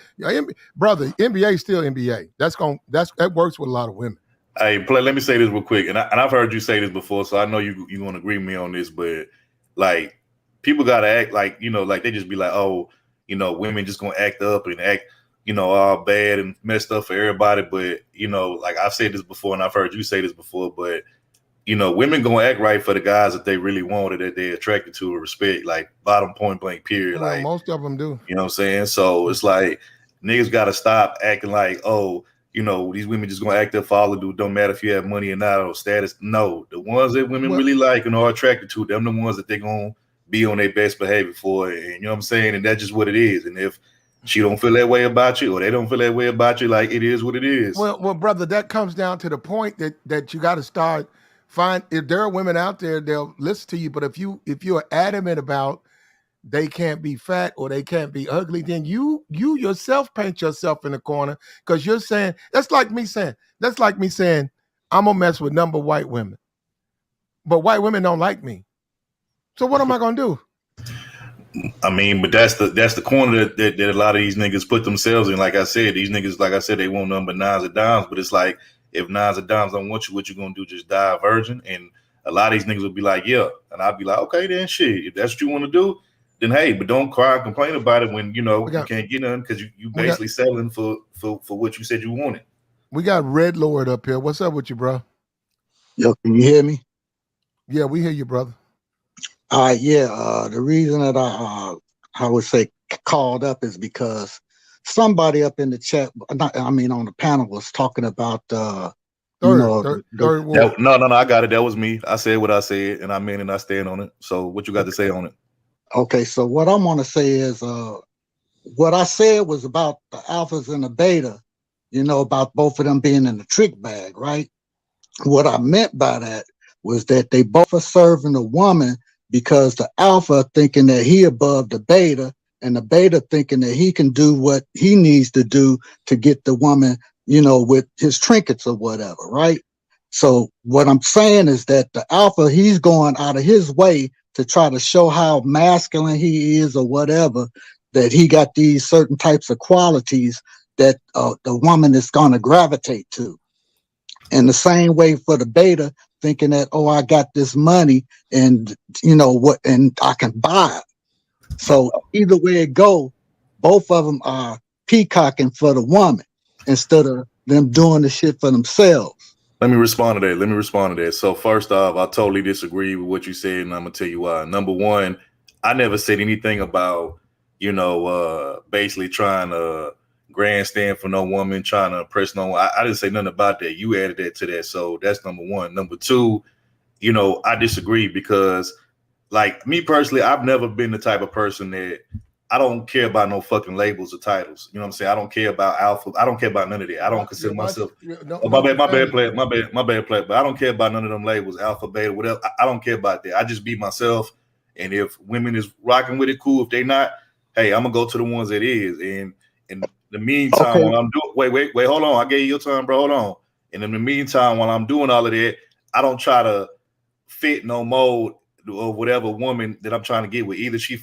brother, NBA still NBA. That works with a lot of women. Hey, let me say this real quick, and I've heard you say this before, so I know you gonna agree with me on this. But like, people gotta act like like they just be like, oh, women just gonna act up and act, all bad and messed up for everybody. But like I've said this before, and I've heard you say this before, but women gonna act right for the guys that they really want or that they're attracted to or respect. Like bottom point blank period. Well, like most of them do. You know what I'm saying? So it's like niggas gotta stop acting like, oh, these women just gonna act up for all the dude. Don't matter if you have money or not or status. No, the ones that women really like and are attracted to, them the ones that they're gonna be on their best behavior for. And you know what I'm saying? And that's just what it is. And if she don't feel that way about you or they don't feel that way about you, like it is what it is. Well, brother, that comes down to the point that you got to start if there are women out there, they'll listen to you. But if you're adamant about they can't be fat or they can't be ugly, then you yourself paint yourself in the corner because you're saying that's like me saying I'm gonna mess with number white women, but white women don't like me. So what am I gonna do? I mean, but that's the corner that a lot of these niggas put themselves in. Like I said, these niggas, like I said, they want nothing but nines and dimes. But it's like if nines and dimes don't want you, what you gonna do? Just die a virgin? And a lot of these niggas will be like, yeah, and I'd be like, okay, then shit, if that's what you want to do. Then hey, but don't cry and complain about it when you can't get none because you basically selling for what you said you wanted. We got Red Lord up here. What's up with you, bro? Yo, can you hear me? Yeah, we hear you, brother. Yeah. The reason that I would say called up is because somebody up in the chat, on the panel was talking about third ward. No, I got it. That was me. I said what I said, and I meant it, and I stand on it. So what you got to say on it? Okay, so what I'm going to say is what I said was about the alphas and the beta, about both of them being in the trick bag, right? What I meant by that was that they both are serving the woman because the alpha thinking that he above the beta and the beta thinking that he can do what he needs to do to get the woman, with his trinkets or whatever, right? So what I'm saying is that the alpha, he's going out of his way to try to show how masculine he is or whatever, that he got these certain types of qualities that the woman is going to gravitate to. And the same way for the beta, thinking that, oh, I got this money and and I can buy it. So either way it go, both of them are peacocking for the woman instead of them doing the shit for themselves. Let me respond to that. So first off, I totally disagree with what you said, and I'm gonna tell you why. Number one, I never said anything about, basically trying to grandstand for no woman, trying to impress no one. I didn't say nothing about that. You added that to that. So that's number one. Number two, I disagree because, like, me personally, I've never been the type of person that I don't care about no fucking labels or titles. You know what I'm saying? I don't care about alpha. I don't care about none of that. I don't consider myself. My bad play. But I don't care about none of them labels, alpha, beta, whatever. I don't care about that. I just be myself. And if women is rocking with it, cool. If they not, hey, I'm gonna go to the ones that is. And in the meantime, while I'm doing, wait, hold on. I gave you your time, bro. Hold on. And in the meantime, while I'm doing all of that, I don't try to fit no mold or whatever woman that I'm trying to get with. Either she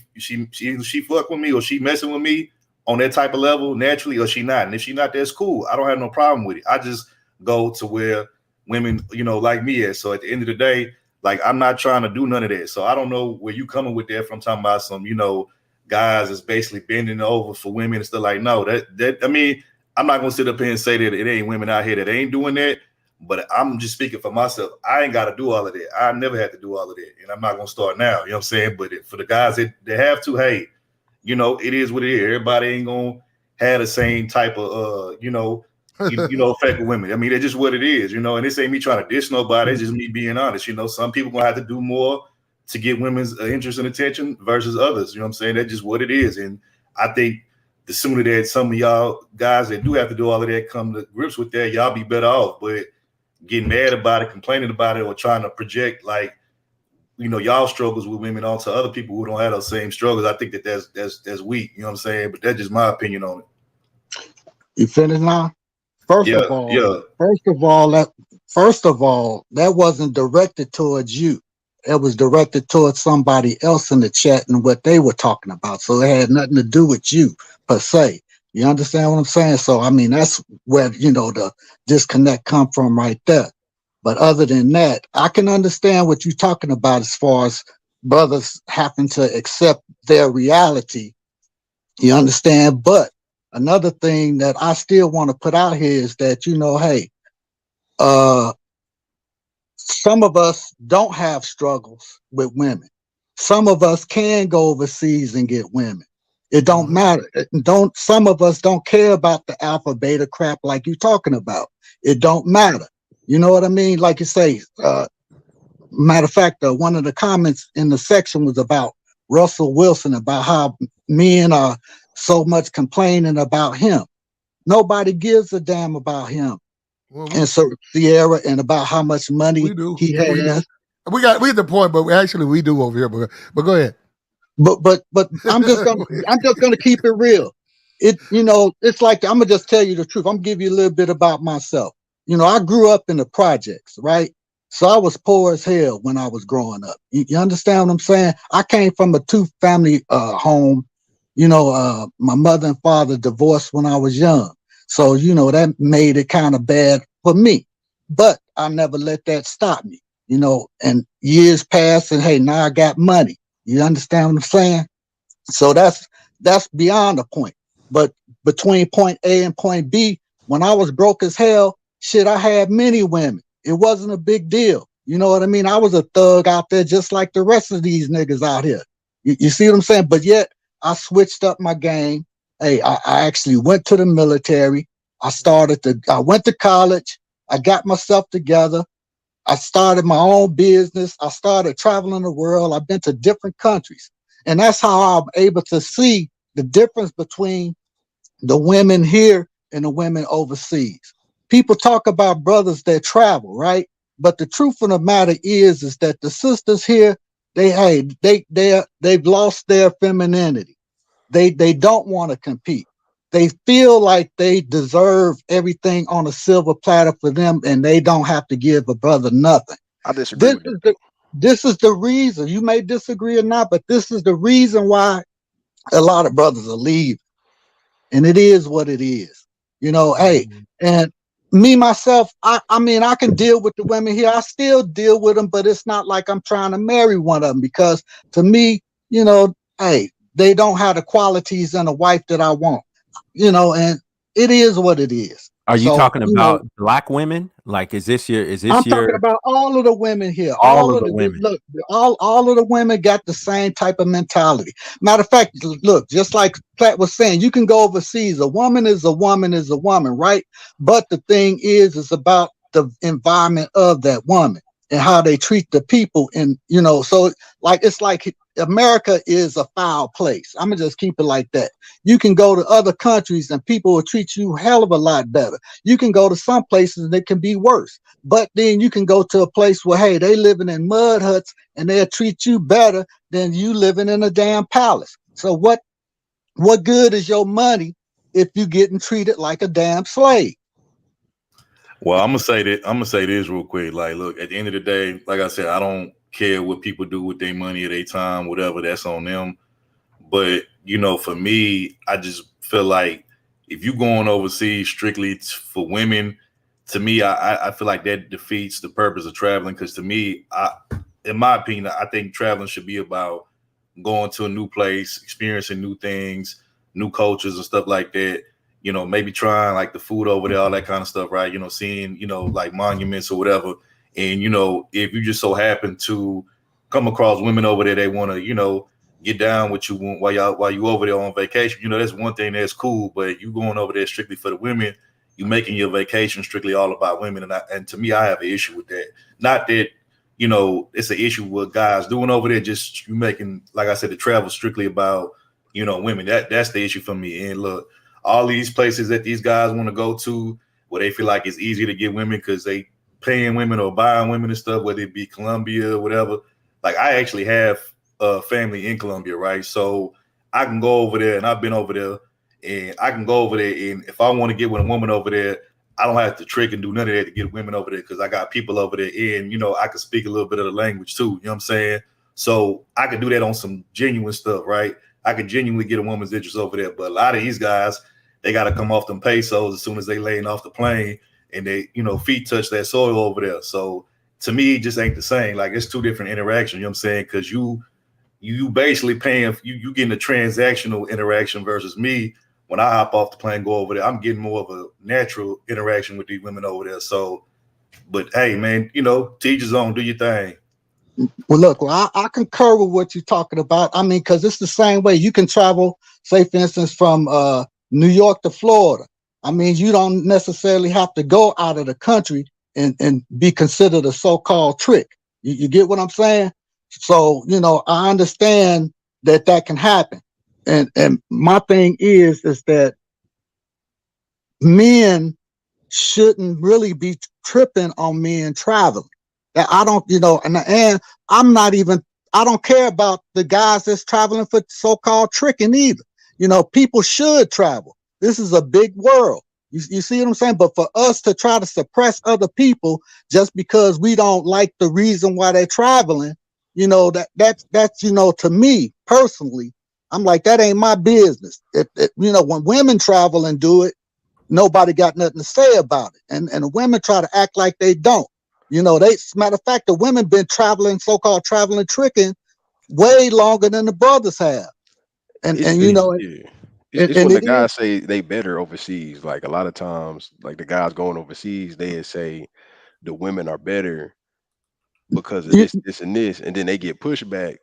fuck with me or she messing with me on that type of level naturally, or she not. And if she not, that's cool. I don't have no problem with it. I just go to where women, like me at. So at the end of the day, like, I'm not trying to do none of that. So I don't know where you coming with that from. Talking about some, guys is basically bending over for women and stuff. Like, no, that I mean, I'm not gonna sit up here and say that it ain't women out here that ain't doing that. But I'm just speaking for myself. I ain't got to do all of that. I never had to do all of that. And I'm not going to start now. You know what I'm saying? But for the guys that have to, hey, it is what it is. Everybody ain't going to have the same type of, effect with women. I mean, that's just what it is, and this ain't me trying to diss nobody. It's just me being honest. Some people going to have to do more to get women's interest and attention versus others. You know what I'm saying? That's just what it is. And I think the sooner that some of y'all guys that do have to do all of that come to grips with that, y'all be better off. But getting mad about it, complaining about it, or trying to project like, y'all struggles with women onto other people who don't have those same struggles, I think that's weak. You know what I'm saying? But that's just my opinion on it. You finished now? First of all, First of all, that wasn't directed towards you. It was directed towards somebody else in the chat and what they were talking about. So it had nothing to do with you per se. You understand what I'm saying? So I mean, that's where the disconnect come from right there. But other than that, I can understand what you're talking about as far as brothers having to accept their reality. You understand? But another thing that I still want to put out here is that, hey, uh, some of us don't have struggles with women. Some of us can go overseas and get women. It don't matter. Some of us don't care about the alpha beta crap like you talking about. It don't matter. You know what I mean? Like you say, matter of fact, one of the comments in the section was about Russell Wilson, about how men are so much complaining about him. Nobody gives a damn about him. Well, And so Sierra, and about how much money we do. he We has. do. We get the point, but we do over here. But go ahead. But I'm just gonna keep it real. It's like, I'm gonna just tell you the truth. I'm gonna give you a little bit about myself. I grew up in the projects, right? So I was poor as hell when I was growing up. You understand what I'm saying? I came from a two-family home. My mother and father divorced when I was young. So, that made it kind of bad for me. But I never let that stop me, and years passed, and hey, now I got money. You understand what I'm saying? So that's beyond the point. But between point A and point B, when I was broke as hell, shit, I had many women. It wasn't a big deal. You know what I mean? I was a thug out there just like the rest of these niggas out here. You see what I'm saying? But yet I switched up my game. Hey, I actually went to the military. I went to college. I got myself together. I started my own business. I started traveling the world. I've been to different countries. And that's how I'm able to see the difference between the women here and the women overseas. People talk about brothers that travel, right? But the truth of the matter is that the sisters here, they've lost their femininity. They don't want to compete. They feel like they deserve everything on a silver platter for them, and they don't have to give a brother nothing. I disagree with that. This is the reason. You may disagree or not, but this is the reason why a lot of brothers are leaving. And it is what it is. Hey, and me myself, I mean, I can deal with the women here. I still deal with them, but it's not like I'm trying to marry one of them, because to me, hey, they don't have the qualities in a wife that I want. And it is what it is. Are you So, talking about black women? Like, is this I'm talking your about all of the women here. all of the women? Look, all of the women got the same type of mentality. Matter of fact, look, just like Platt was saying, you can go overseas. A woman is a woman is a woman, right? But the thing is about the environment of that woman and how they treat the people. And so it's like America is a foul place. I'm gonna just keep it like that. You can go to other countries and people will treat you hell of a lot better. You can go to some places and it can be worse. But then you can go to a place where, hey, they living in mud huts and they'll treat you better than you living in a damn palace. So what good is your money if you getting treated like a damn slave? Well, I'm gonna say that. I'm gonna say this real quick. Like, look, at the end of the day, like I said, I don't care what people do with their money or their time, whatever. That's on them. But for me, I just feel like if you going overseas strictly for women, to me, I feel like that defeats the purpose of traveling. Because to me, in my opinion, I think traveling should be about going to a new place, experiencing new things, new cultures and stuff like that. Maybe trying like the food over there, all that kind of stuff, right? Seeing, like monuments or whatever. And, if you just so happen to come across women over there, they want to, get down with you while you over there on vacation. That's one thing that's cool, but you going over there strictly for the women, you making your vacation strictly all about women. And to me, I have an issue with that. Not that, it's an issue with guys doing over there, just you making, like I said, the travel strictly about, women. That's the issue for me. And look, all these places that these guys want to go to where they feel like it's easier to get women because they paying women or buying women and stuff, whether it be Colombia or whatever. Like, I actually have family in Colombia, right? So I can go over there, and I've been over there, and I can go over there, and if I want to get with a woman over there, I don't have to trick and do none of that to get women over there because I got people over there and, you know, I can speak a little bit of the language too. You know what I'm saying? So I can do that on some genuine stuff, right? I can genuinely get a woman's interest over there. But a lot of these guys, they got to come off them pesos as soon as they laying off the plane and they, you know, feet touch that soil over there. So to me, it just ain't the same. Like it's two different interactions, you know what I'm saying? Because you basically paying, you getting a transactional interaction versus me. When I hop off the plane, go over there, I'm getting more of a natural interaction with these women over there. So, but hey, man, you know, teach his own, do your thing. Well, look, I concur with what you're talking about. I mean, because it's the same way. You can travel, say, for instance, from New York to Florida. I mean, you don't necessarily have to go out of the country and be considered a so-called trick. You get what I'm saying? So, you know, I understand that can happen. And my thing is that men shouldn't really be tripping on men traveling. That I don't, you know, and I'm not even, I don't care about the guys that's traveling for so-called tricking either. You know, people should travel. This is a big world. You see what I'm saying? But for us to try to suppress other people just because we don't like the reason why they're traveling, you know, that's you know, to me personally, I'm like, that ain't my business. You know, when women travel and do it, nobody got nothing to say about it. And the women try to act like they don't. You know, matter of fact, the women been traveling, so-called traveling, tricking way longer than the brothers have. And you know, Yeah. It's and when the it is. guys say they better overseas. Like a lot of times, like the guys going overseas, they say the women are better because of You, this, and this, and then they get pushed back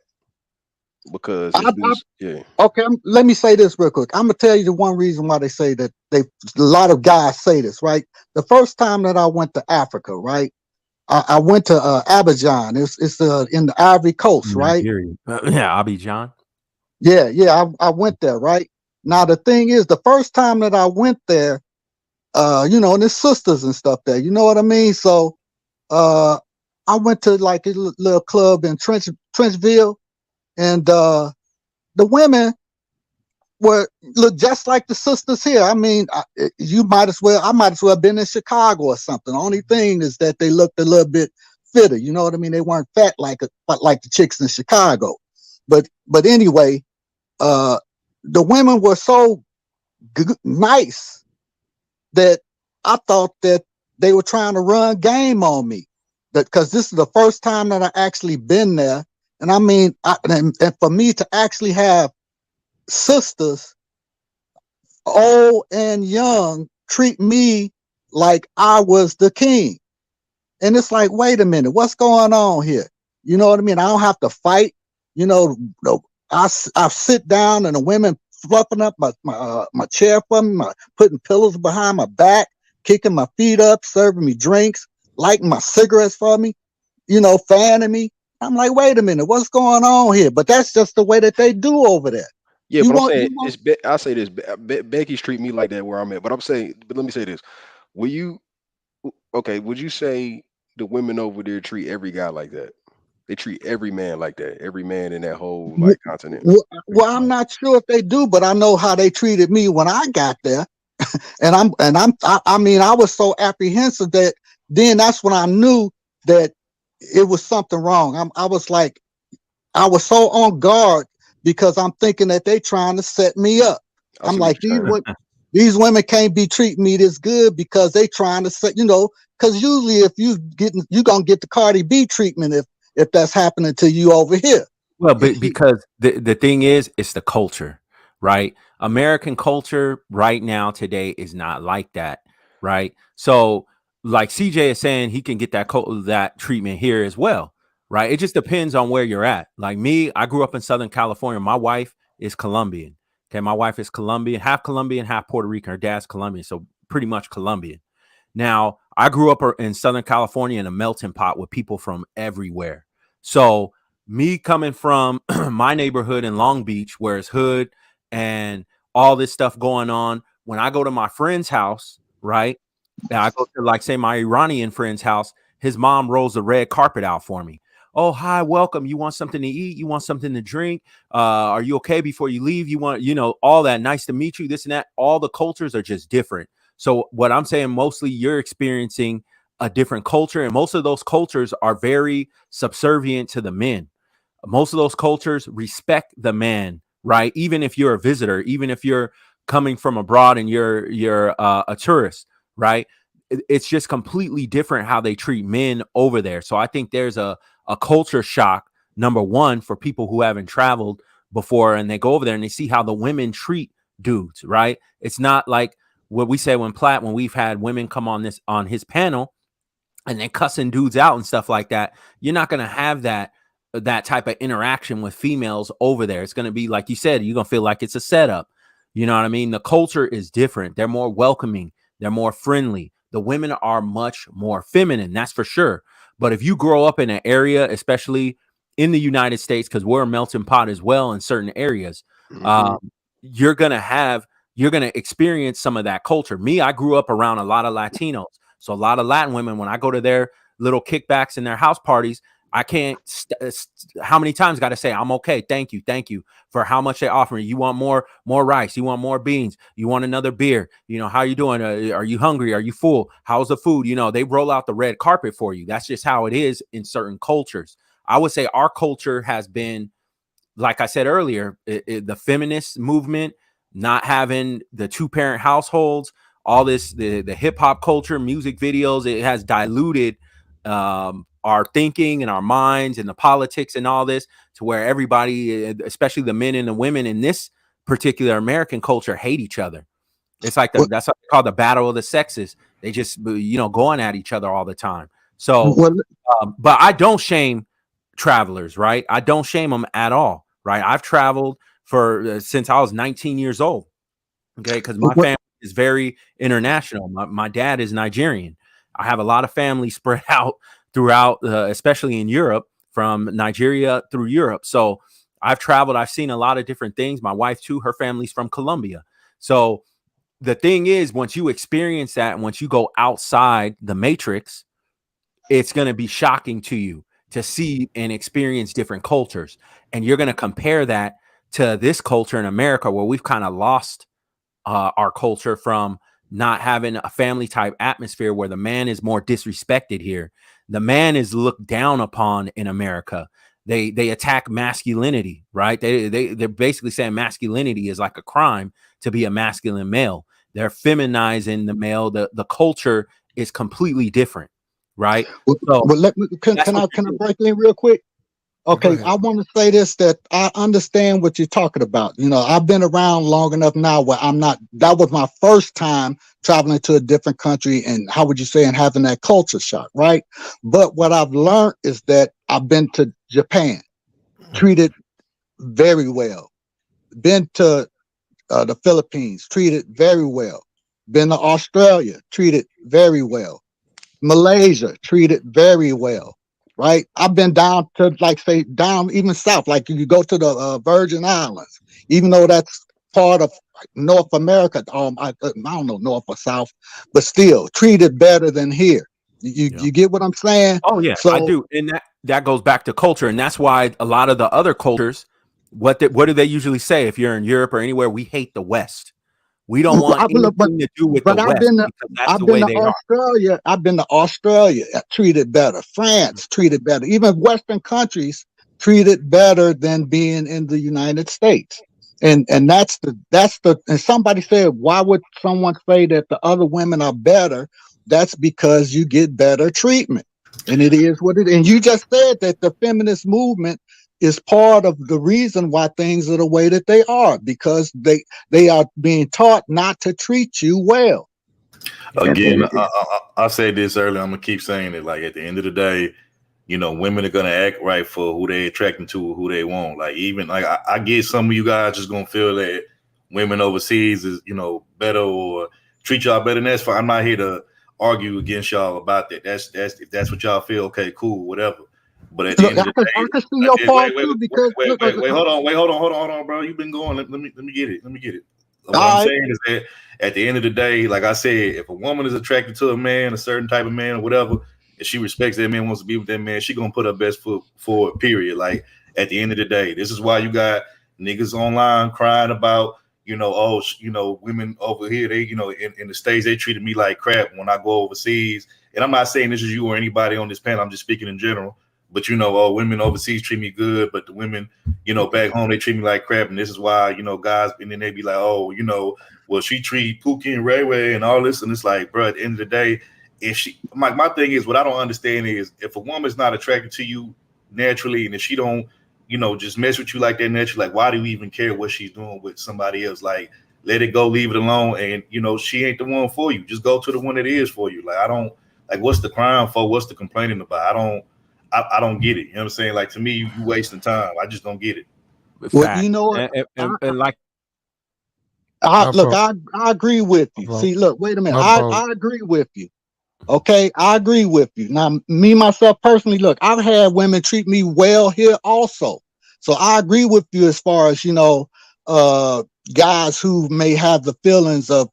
because I, it's this. Yeah, okay, let me say this real quick. I'm gonna tell you the one reason why they say that. A lot of guys say this, right? The first time that I went to Africa, right? I went to Abidjan. It's in the Ivory Coast, right? Nigeria. Yeah, Abidjan. Yeah. I went there, right? Now the thing is, the first time that I went there, you know, and there's sisters and stuff there. You know what I mean? So I went to like a little club in Trenchville, and the women look just like the sisters here. I mean, I might as well have been in Chicago or something. The only thing is that they looked a little bit fitter. You know what I mean? They weren't fat like the chicks in Chicago. But anyway, the women were so nice that I thought that they were trying to run game on me. That because this is the first time that I actually been there, and I mean, and for me to actually have sisters, old and young, treat me like I was the king. And it's like, wait a minute, what's going on here? You know what I mean? I don't have to fight. You know, I sit down and the women fluffing up my chair for me, putting pillows behind my back, kicking my feet up, serving me drinks, lighting my cigarettes for me, you know, fanning me. I'm like, wait a minute, what's going on here? But that's just the way that they do over there. yeah. You But I'm want, saying I say this. Becky's treat me like that where I'm at. But I'm saying, but let me say this: will you? Okay, would you say the women over there treat every guy like that? They treat every man like that. Every man in that whole like continent. Well, I'm not sure if they do, but I know how they treated me when I got there. I mean, I was so apprehensive that then that's when I knew that it was something wrong. I was like, I was so on guard because I'm thinking that they trying to set me up. I I'm see what like, you're saying. these women can't be treating me this good because they trying to set, you know, because usually if you gonna get the Cardi B treatment if that's happening to you over here. Well, but because the thing is, it's the culture, right? American culture right now today is not like that, right? So, like CJ is saying, he can get that treatment here as well, right? It just depends on where you're at. Like me, I grew up in Southern California. My wife is Colombian. Okay, my wife is Colombian, half Puerto Rican. Her dad's Colombian, so pretty much Colombian. Now, I grew up in Southern California in a melting pot with people from everywhere. So me coming from my neighborhood in Long Beach, where it's hood and all this stuff going on, when I go to my friend's house, right? And I go to, like, say, my Iranian friend's house, his mom rolls the red carpet out for me. Oh, hi, welcome. You want something to eat? You want something to drink? Are you okay before you leave? You want, all that. Nice to meet you, this and that. All the cultures are just different. So what I'm saying, mostly you're experiencing a different culture, and most of those cultures are very subservient to the men. Most of those cultures respect the man, right? Even if you're a visitor, even if you're coming from abroad and you're a tourist, right? It's just completely different how they treat men over there. So I think there's a culture shock, number one, for people who haven't traveled before and they go over there and they see how the women treat dudes, right? It's not like what we say when we've had women come on his panel and then cussing dudes out and stuff like that. You're not going to have that type of interaction with females over there. It's going to be like you said, you're going to feel like it's a setup. You know what I mean? The culture is different. They're more welcoming. They're more friendly. The women are much more feminine. That's for sure. But if you grow up in an area, especially in the United States, because we're a melting pot as well in certain areas, you're going to experience some of that culture. Me, I grew up around a lot of Latinos. So a lot of Latin women, when I go to their little kickbacks and their house parties, I can't, how many times got to say, I'm okay. Thank you for how much they offer me. You want more rice? You want more beans? You want another beer? You know, how you doing? Are you hungry? Are you full? How's the food? You know, they roll out the red carpet for you. That's just how it is in certain cultures. I would say our culture has been, like I said earlier, the feminist movement, not having the 2-parent households, all this, the hip hop culture, music videos, it has diluted our thinking and our minds and the politics and all this to where everybody, especially the men and the women in this particular American culture, hate each other. It's like that's what they call the battle of the sexes. They just, going at each other all the time. So, but I don't shame travelers, right? I don't shame them at all, right? I've traveled for since I was 19 years old. Okay, because my family is very international. My dad is Nigerian. I have a lot of family spread out throughout, especially in Europe, from Nigeria through Europe. So I've traveled. I've seen a lot of different things. My wife too. Her family's from Colombia. So the thing is, once you experience that, and once you go outside the matrix, it's going to be shocking to you to see and experience different cultures, and you're going to compare that to this culture in America, where we've kind of lost our culture from not having a family type atmosphere, where the man is more disrespected here. The man is looked down upon in America. They attack masculinity, right? They're basically saying masculinity is like a crime to be a masculine male. They're feminizing the male. The culture is completely different, right? So can I break in real quick? Okay, I want to say this, that I understand what you're talking about. You know, I've been around long enough now where that was my first time traveling to a different country and how would you say, and having that culture shock, right? But what I've learned is that I've been to Japan, treated very well. Been to the Philippines, treated very well. Been to Australia, treated very well. Malaysia, treated very well. Right, I've been down to down even south, like you go to the Virgin Islands, even though that's part of North America. I don't know North or South, but still treated better than here. You get what I'm saying? Oh yeah, I do, and that goes back to culture, and that's why a lot of the other cultures, what do they usually say? If you're in Europe or anywhere, we hate the West. We don't want anything to do with the West because that's the way they are. I've been to Australia, treated better. France treated better. Even Western countries treated better than being in the United States. And that's the and somebody said, why would someone say that the other women are better? That's because you get better treatment. And it is what it is. And you just said that the feminist movement is part of the reason why things are the way that they are, because they are being taught not to treat you well. Again, I said this earlier. I'm gonna keep saying it. Like at the end of the day, women are gonna act right for who they attracting to, or who they want. Like even like I get some of you guys just gonna feel that women overseas is better or treat y'all better than that's fine. I'm not here to argue against y'all about that. That's if that's what y'all feel. Okay, cool, whatever. But at the end of the day, I can see your part too, because wait, hold on, bro. You've been going. Let me get it. What I'm saying is that at the end of the day, like I said, if a woman is attracted to a man, a certain type of man or whatever, and she respects that man, wants to be with that man, she gonna put her best foot forward, period. Like at the end of the day, this is why you got niggas online crying about, women over here, they, in the States, they treated me like crap when I go overseas. And I'm not saying this is you or anybody on this panel. I'm just speaking in general. But, women overseas treat me good, but the women, back home, they treat me like crap. And this is why, guys, and then they be like, oh, well, she treat Pookie and Ray Ray and all this. And it's like, bro, at the end of the day, if she, my thing is, what I don't understand is if a woman's not attracted to you naturally, and if she don't, just mess with you like that naturally, like, why do you even care what she's doing with somebody else? Like, let it go, leave it alone. And, she ain't the one for you. Just go to the one that is for you. Like, I don't, like, what's the crime for? What's the complaining about? I don't get it. You know what I'm saying? Like, to me, you wasting time. I just don't get it. Well, you know what? And like, look, I agree with you. See, look, wait a minute. I agree with you. Okay, I agree with you. Now, me, myself, personally, look, I've had women treat me well here also. So I agree with you as far as, guys who may have the feelings of,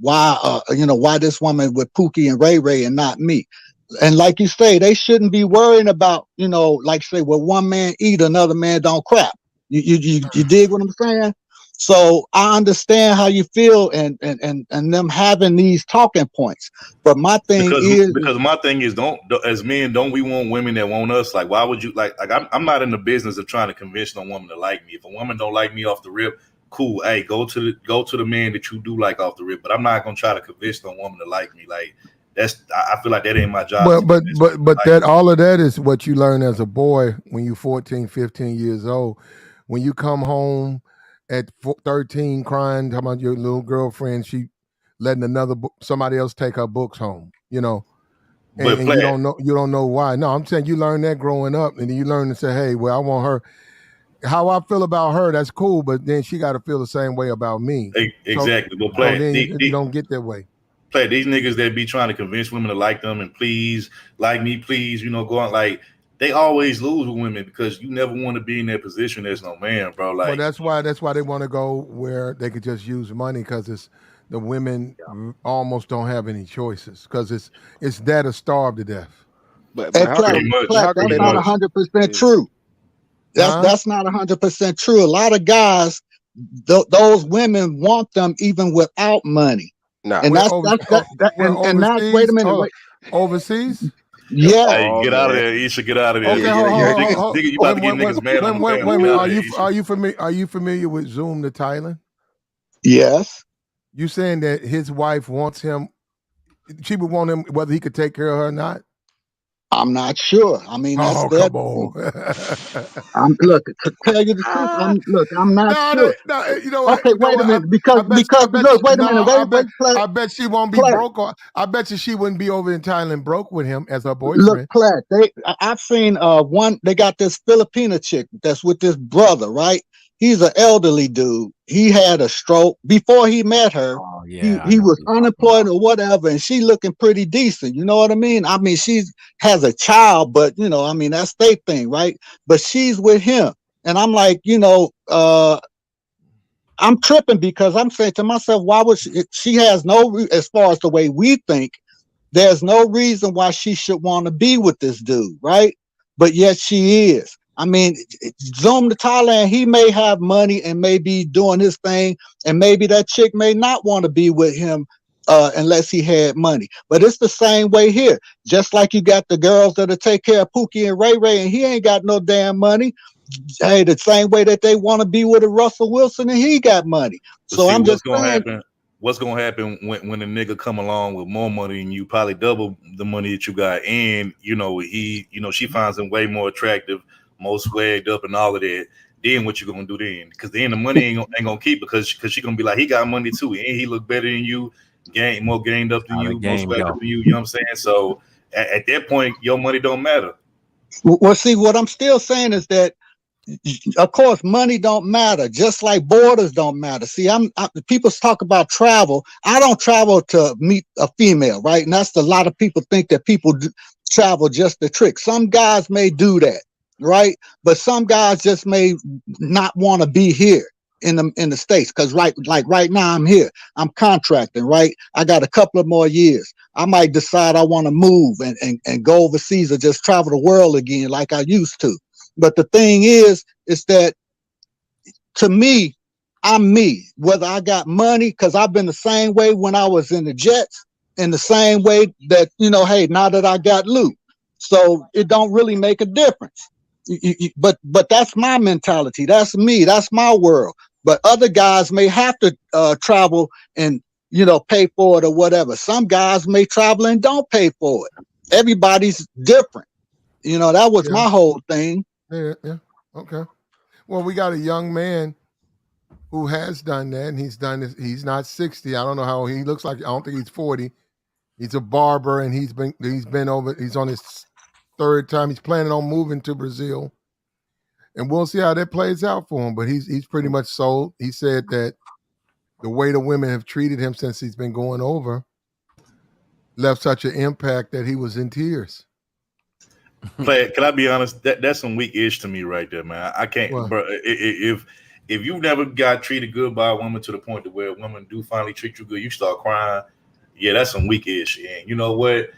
why this woman with Pookie and Ray Ray and not me. And like you say, they shouldn't be worrying about, like say, well, one man eat, another man don't crap. You dig what I'm saying? So I understand how you feel and them having these talking points. But my thing because my thing is, as men, don't we want women that want us? Like, why would you like I'm not in the business of trying to convince no woman to like me. If a woman don't like me off the rip, cool. Hey, go to the man that you do like off the rip. But I'm not gonna try to convince no woman to like me. Like, I feel like that ain't my job. But that all of that is what you learn as a boy when you're 14, 15 years old. When you come home at 13 crying, talking about your little girlfriend, she letting somebody else take her books home, and you don't know why. No, I'm saying you learn that growing up, and then you learn to say, hey, well, I want her. How I feel about her, that's cool, but then she got to feel the same way about me. Exactly. So then you don't get that way. These niggas that be trying to convince women to like them and please like me, please, go on, like, they always lose with women because you never want to be in that position as no man, bro. Like, well, that's why they want to go where they could just use money, because it's the women almost don't have any choices, because it's that or starve to death. But that's not 100% true. That's not 100% true. A lot of guys, those women want them even without money. Nah. And that's wait a minute. Wait. Overseas? Yeah. Hey, get out of there. You should get out of there. Okay, Nigga, you about to get niggas mad on the family. Are you familiar with Zoom to Thailand? Yes. You saying that his wife wants him, she would want him whether he could take care of her or not? I'm not sure. I mean, that's come on. Look, to tell you the truth, I'm not sure. No, you know what? Okay, wait a minute. Because wait a minute. I bet she won't be broke. I bet you she wouldn't be over in Thailand broke with him as her boyfriend. Look, Platt, I've seen one. They got this Filipina chick that's with this brother, right? He's an elderly dude. He had a stroke before he met her. Oh, yeah, he was unemployed or whatever, and she looking pretty decent. You know what I mean? I mean, she has a child, but I mean, that's their thing, right? But she's with him, and I'm like, I'm tripping because I'm saying to myself, why would she has no, as far as the way we think, there's no reason why she should want to be with this dude, right? But yet she is. I mean, Zoom to Thailand, he may have money and may be doing his thing, and maybe that chick may not want to be with him unless he had money. But it's the same way here. Just like you got the girls that'll take care of Pookie and Ray Ray, and he ain't got no damn money. Hey, the same way that they want to be with a Russell Wilson and he got money. So I'm just saying. What's gonna happen when a nigga come along with more money and you probably double the money that you got, and she finds him way more attractive, more swagged up and all of that. Then what you gonna do then? Because then the money ain't gonna keep, because she gonna be like, he got money too, and he look better than you, more gained up than you, more swagged up than you. You know what I'm saying? So at that point, your money don't matter. Well, see, what I'm still saying is that, of course, money don't matter, just like borders don't matter. See, people talk about travel. I don't travel to meet a female, right? And that's a lot of people think that people travel just to trick. Some guys may do that, right? But some guys just may not want to be here in the States, because right now I'm here. I'm contracting, right? I got a couple of more years. I might decide I want to move and go overseas or just travel the world again like I used to. But the thing is that, to me, I'm me. Whether I got money, because I've been the same way when I was in the Jets, and the same way that, hey, now that I got loot. So it don't really make a difference. But that's my mentality. That's me. That's my world. But other guys may have to travel and pay for it or whatever. Some guys may travel and don't pay for it. Everybody's different. That was Yeah. my whole thing. Yeah. Okay. Well, we got a young man who has done that, and he's done this. He's not 60. I don't know how he looks like. I don't think he's 40. He's a barber, and he's been over. He's on his third time. He's planning on moving to Brazil, and we'll see how that plays out for him. But he's pretty much sold. He said that the way the women have treated him since he's been going over left such an impact that he was in tears. Play, can I be honest? That's some weak ish to me right there, man. I can't, What? bro. If you never got treated good by a woman to the point to where a woman do finally treat you good, you start crying. Yeah, that's some weak ish. And you know what?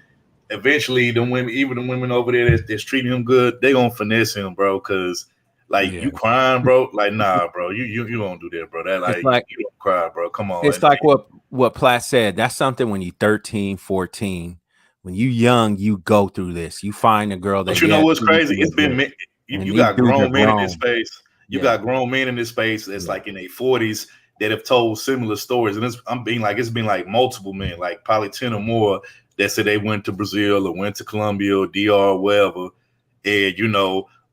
Eventually, the women, even the women over there that's treating him good, they gonna finesse him, bro. Because like Yeah. you crying, bro. Like nah, bro. You don't do that, bro. That It's like like you don't cry, bro. Come on. it's like what Platt said. That's something when you 13, 14. When you young, you go through this. You find a girl that But you know what's treats crazy? you It's been legit. And you these got dudes are grown men in this grown. space. You Yeah. got grown men in this space that's like in their 40s that have told similar stories. And it's been like multiple men, like probably 10 or more that said they went to Brazil or went to Colombia or DR or wherever. And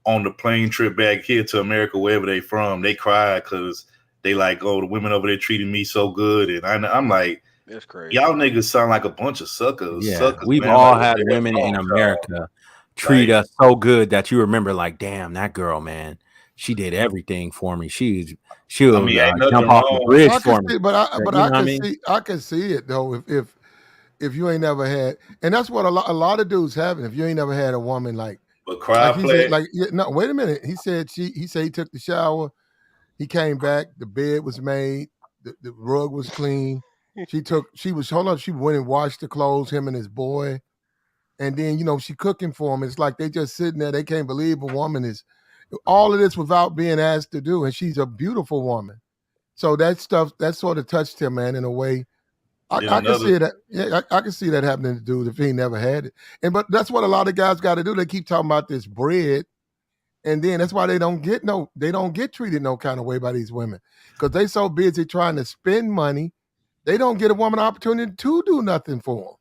on the plane trip back here to America, wherever they from, they cried because they like, oh, the women over there treating me so good. And I'm like, That's crazy. y'all niggas sound like a bunch of suckers. Yeah. Suckers, We've man. all Like, what had the hell's women wrong in with y'all? America treat Like, us so good that you remember, like, damn, that girl, man, she did everything for me. She'll I mean, ain't nothing jump off the wrong. bridge I can for me. see, but I You know what I can mean? see, it though. If you ain't never had, and that's what a lot of dudes have. If you ain't never had a woman like Cry he said, play. no, wait a minute. He said he took the shower, he came back, the bed was made, the rug was clean. She went and washed the clothes, him and his boy, and then she cooking for him. It's like they just sitting there. They can't believe a woman is all of this without being asked to do, and she's a beautiful woman. So that stuff that sort of touched him, man, in a way. I can see that. Yeah, I can see that happening to dudes if he never had it. But that's what a lot of guys got to do. They keep talking about this bread, and then that's why they don't get treated no kind of way by these women because they so busy trying to spend money, they don't get a woman opportunity to do nothing for them.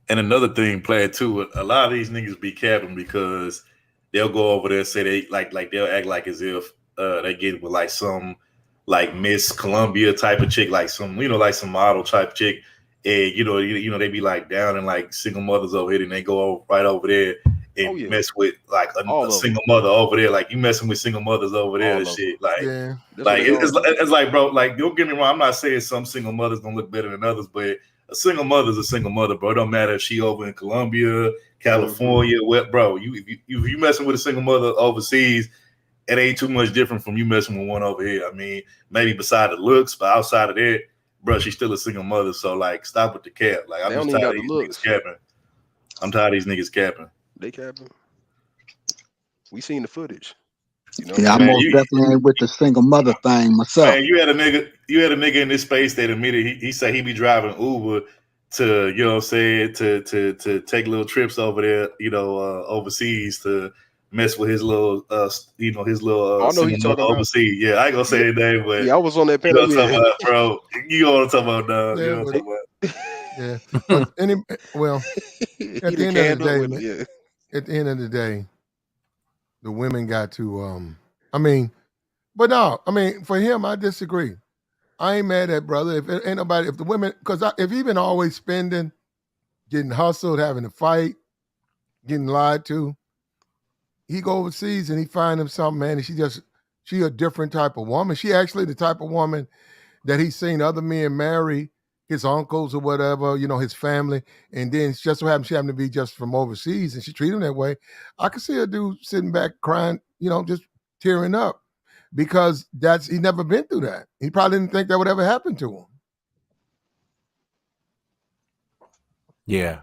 And another thing, player too, a lot of these niggas be capping because they'll go over there and say they like they'll act like as if they get with like some like Miss Columbia type of chick, like some like some model type chick, and they be like down and like single mothers over here, and they go right over there and mess with like a single mother over there, like you messing with single mothers over there and shit, like yeah. Like it's like, bro, like don't get me wrong, I'm not saying some single mothers don't look better than others, but a single mother is a single mother, bro. It don't matter if she over in Colombia, California, bro. If you messing with a single mother overseas, it ain't too much different from you messing with one over here. I mean, maybe beside the looks, but outside of that, bro, she's still a single mother. So like, stop with the cap. Like, I'm just tired of these niggas capping. I'm tired of these niggas capping. They capping. We seen the footage. Yeah, I most definitely ain't with the single mother thing myself. Man, you had a nigga in this space that admitted he said he be driving Uber to, you know what I'm saying, to take little trips over there, overseas to mess with his little single mother overseas. Yeah, I ain't gonna say his name, but I was on that panel. panel. You know what I'm talking about, bro. You know what I'm talking about, dog. Yeah, you know what I'm talking about. Yeah. At the end of the day, man, at the end of the day, the women got to for him, I disagree. I ain't mad at brother. If ain't nobody, if the women, because if he been always spending, getting hustled, having to fight, getting lied to, he go overseas and he find him something, man, and she a different type of woman. She actually the type of woman that he's seen other men marry, his uncles or whatever, his family, and then it's just so happens she happened to be just from overseas and she treat him that way. I could see a dude sitting back crying, just tearing up because he never been through that. He probably didn't think that would ever happen to him. Yeah,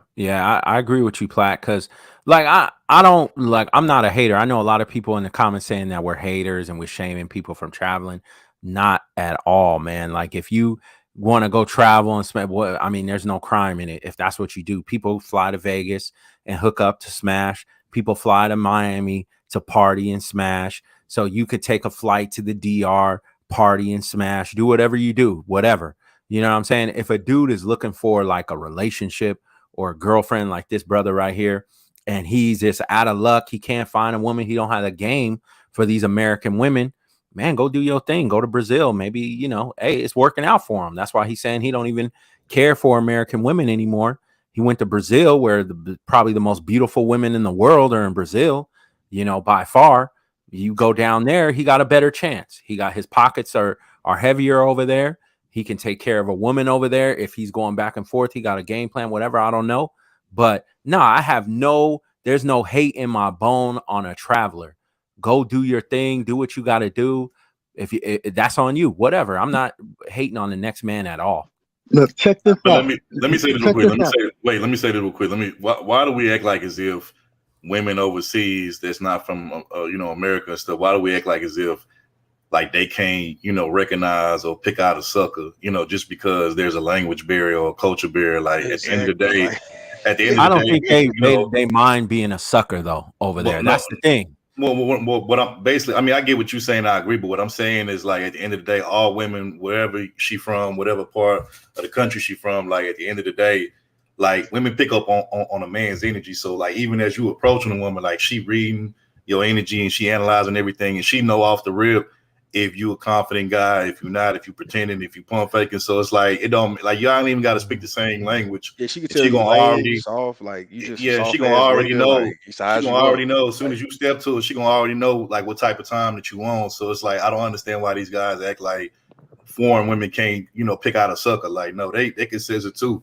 I agree with you, Platt, because like I don't like I'm not a hater. I know a lot of people in the comments saying that we're haters and we're shaming people from traveling. Not at all, man. Like if you want to go travel and spend, what I mean, there's no crime in it if that's what you do. People fly to Vegas and hook up to smash. People fly to Miami to party and smash. So you could take a flight to the DR, party and smash, do whatever you do, whatever. You know what I'm saying? If a dude is looking for like a relationship or a girlfriend like this brother right here, and he's just out of luck, he can't find a woman, he don't have a game for these American women, man, go do your thing. Go to Brazil. Maybe, you know, hey, it's working out for him. That's why he's saying he don't even care for American women anymore. He went to Brazil where probably the most beautiful women in the world are in Brazil, you know, by far. You go down there, he got a better chance. He got his pockets are heavier over there. He can take care of a woman over there. If he's going back and forth, he got a game plan, whatever. I don't know. But no, there's no hate in my bone on a traveler. Go do your thing, do what you got to do. If that's on you, whatever. I'm not hating on the next man at all. Look, check this But out. let me say this real quick. Let me say this real quick. Why do we act like as if women overseas that's not from you know, America and stuff, why do we act like as if like they can't, you know, recognize or pick out a sucker, you know, just because there's a language barrier or a culture barrier? Like at the end of the day, I don't think they mind being a sucker though over there. That's the thing. Well, what I'm basically, I mean, I get what you're saying. I agree, but what I'm saying is, like, at the end of the day, all women, wherever she from, whatever part of the country she from, like, at the end of the day, like, women pick up on a man's energy. So, like, even as you approaching a woman, like, she reading your energy and she analyzing everything, and she know off the rip if you a confident guy, if you're not, if you pretending, if you pump faking. So it's like, it don't, like, y'all ain't even got to speak the same language. Yeah, she could And tell she you gonna lame, already, soft, like you just a yeah, she soft gonna ass already nigga, know. like he She size gonna you already up. know as soon Like, as you step to it. She gonna already know like what type of time that you on. So it's like I don't understand why these guys act like foreign women can't, you know, pick out a sucker. Like no, they can scissor too.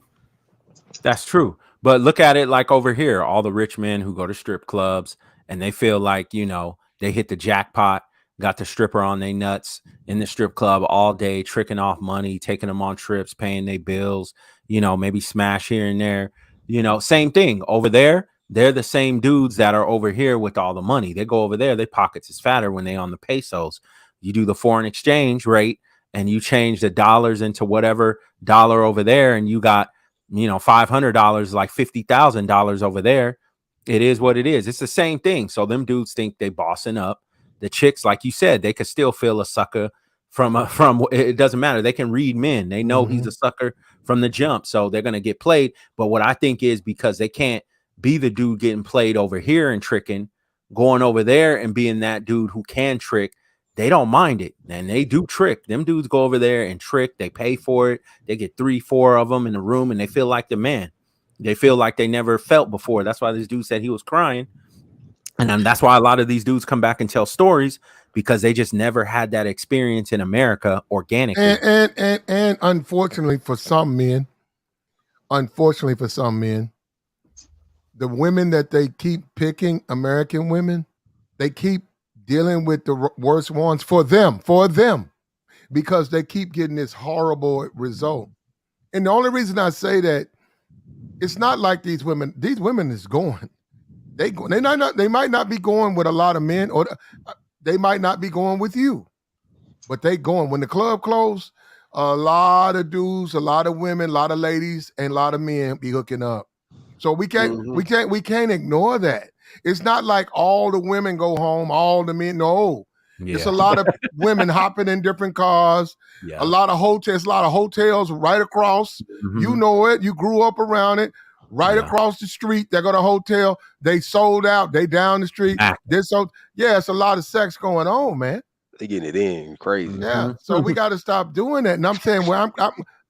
That's true. But look at it like over here, all the rich men who go to strip clubs and they feel like, you know, they hit the jackpot, got the stripper on their nuts in the strip club all day, tricking off money, taking them on trips, paying their bills, you know, maybe smash here and there. You know, same thing over there. They're the same dudes that are over here with all the money. They go over there, their pockets is fatter when they on the pesos. You do the foreign exchange rate and you change the dollars into whatever dollar over there, and you got, you know, $500, like $50,000 over there. It is what it is. It's the same thing. So them dudes think they bossing up. The chicks, like you said, they could still feel a sucker from it doesn't matter. They can read men. They know he's a sucker from the jump. So they're gonna get played. But what I think is because they can't be the dude getting played over here and tricking, going over there and being that dude who can trick, they don't mind it. And they do trick. Them dudes go over there and trick. They pay for it. They get 3-4 of them in the room and they feel like the man. They feel like they never felt before. That's why this dude said he was crying. And that's why a lot of these dudes come back and tell stories, because they just never had that experience in America organically. And unfortunately for some men, the women that they keep picking, American women, they keep dealing with the worst ones for them, because they keep getting this horrible result. And the only reason I say that, it's not like these women is going. They might not be going with a lot of men, or they might not be going with you, but they going. When the club closed, a lot of dudes, a lot of women, a lot of ladies, and a lot of men be hooking up. So we can't ignore that. It's not like all the women go home, all the men. No, it's a lot of women hopping in different cars. Yeah. A lot of hotels right across. You know it. You grew up around it. Right across the street, they go to a hotel. They sold out. They down the street. It's a lot of sex going on, man. they getting it in crazy. Yeah, so we got to stop doing that. And I'm saying, well,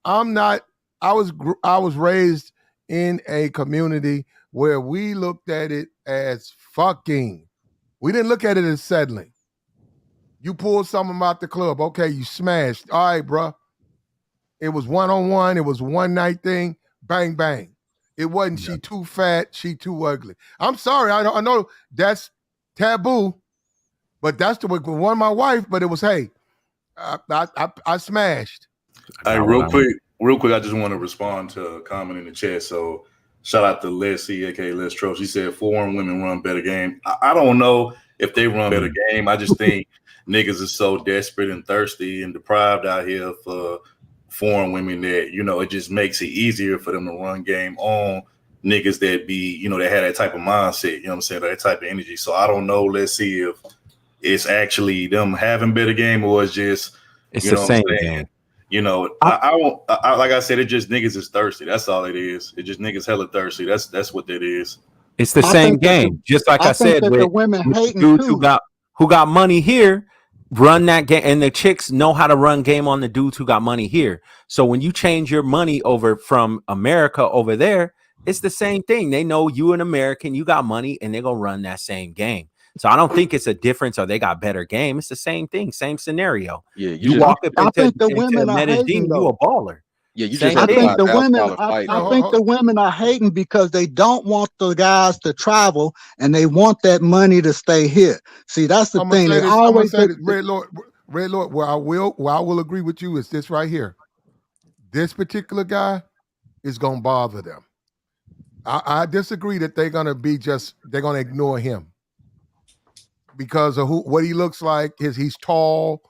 I'm not. I was raised in a community where we looked at it as fucking. We didn't look at it as settling. You pulled something out the club, okay? You smashed. All right, bro. It was one-on-one. It was one night thing. Bang bang. It wasn't she too fat, she too ugly. I'm sorry. I know that's taboo, but that's the way with one of my wife. But it was, hey, I smashed. Hey, real quick, I just want to respond to a comment in the chat. So shout out to Leslie, aka Les Tro. She said foreign women run better game. I don't know. if they run better game. I just think niggas are so desperate and thirsty and deprived out here for foreign women that, you know, it just makes it easier for them to run game on niggas that be, you know, that had that type of mindset, you know what I'm saying, that type of energy. So I don't know. Let's see if it's actually them having better game or it's just, It's you the know what I'm same saying? game. You know, I won't, like I said, it just niggas is thirsty. That's all it is. It just niggas hella thirsty. That's what that is. It's the I same think that the game. Just like I I think said that the with women the hating dudes too. who got money here, run that game, and the chicks know how to run game on the dudes who got money here. So when you change your money over from America over there, it's the same thing. They know you an American, you got money, and they're gonna run that same game. So I don't think it's a difference or they got better game. It's the same thing, same scenario. Yeah, You just walk up I into think the women are hating Medellin, you though. a baller. you just Same I had to think thing. buy the a thousand women dollar flight. I think the women are hating because they don't want the guys to travel and they want that money to stay here. See, that's the I'm gonna thing. say They this. I'm gonna always say this. Red Lord. Where I will agree with you is this right here. This particular guy is gonna bother them. I disagree that they're gonna ignore him because of what he looks like. He's tall.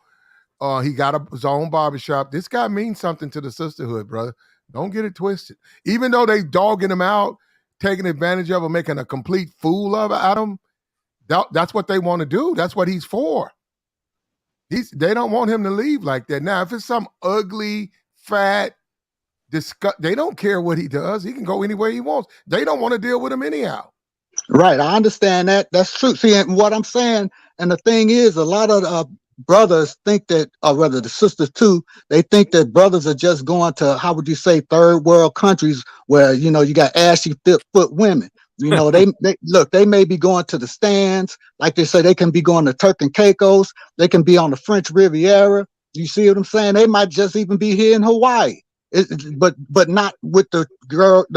He got his own barbershop. This guy means something to the sisterhood, brother. Don't get it twisted. Even though they dogging him out, taking advantage of him, making a complete fool out of him, that's what they want to do. That's what he's for. They don't want him to leave like that. Now, if it's some ugly, fat, they don't care what he does. He can go anywhere he wants. They don't want to deal with him anyhow. Right, I understand that. That's true. See, and what I'm saying, and the thing is, a lot of brothers think that, or rather the sisters too, they think that brothers are just going to, how would you say, third world countries where, you know, you got ashy foot women. You know, they look, they may be going to the stands, like they say, they can be going to Turk and Caicos, they can be on the French Riviera. You see what I'm saying? They might just even be here in Hawaii. But not with the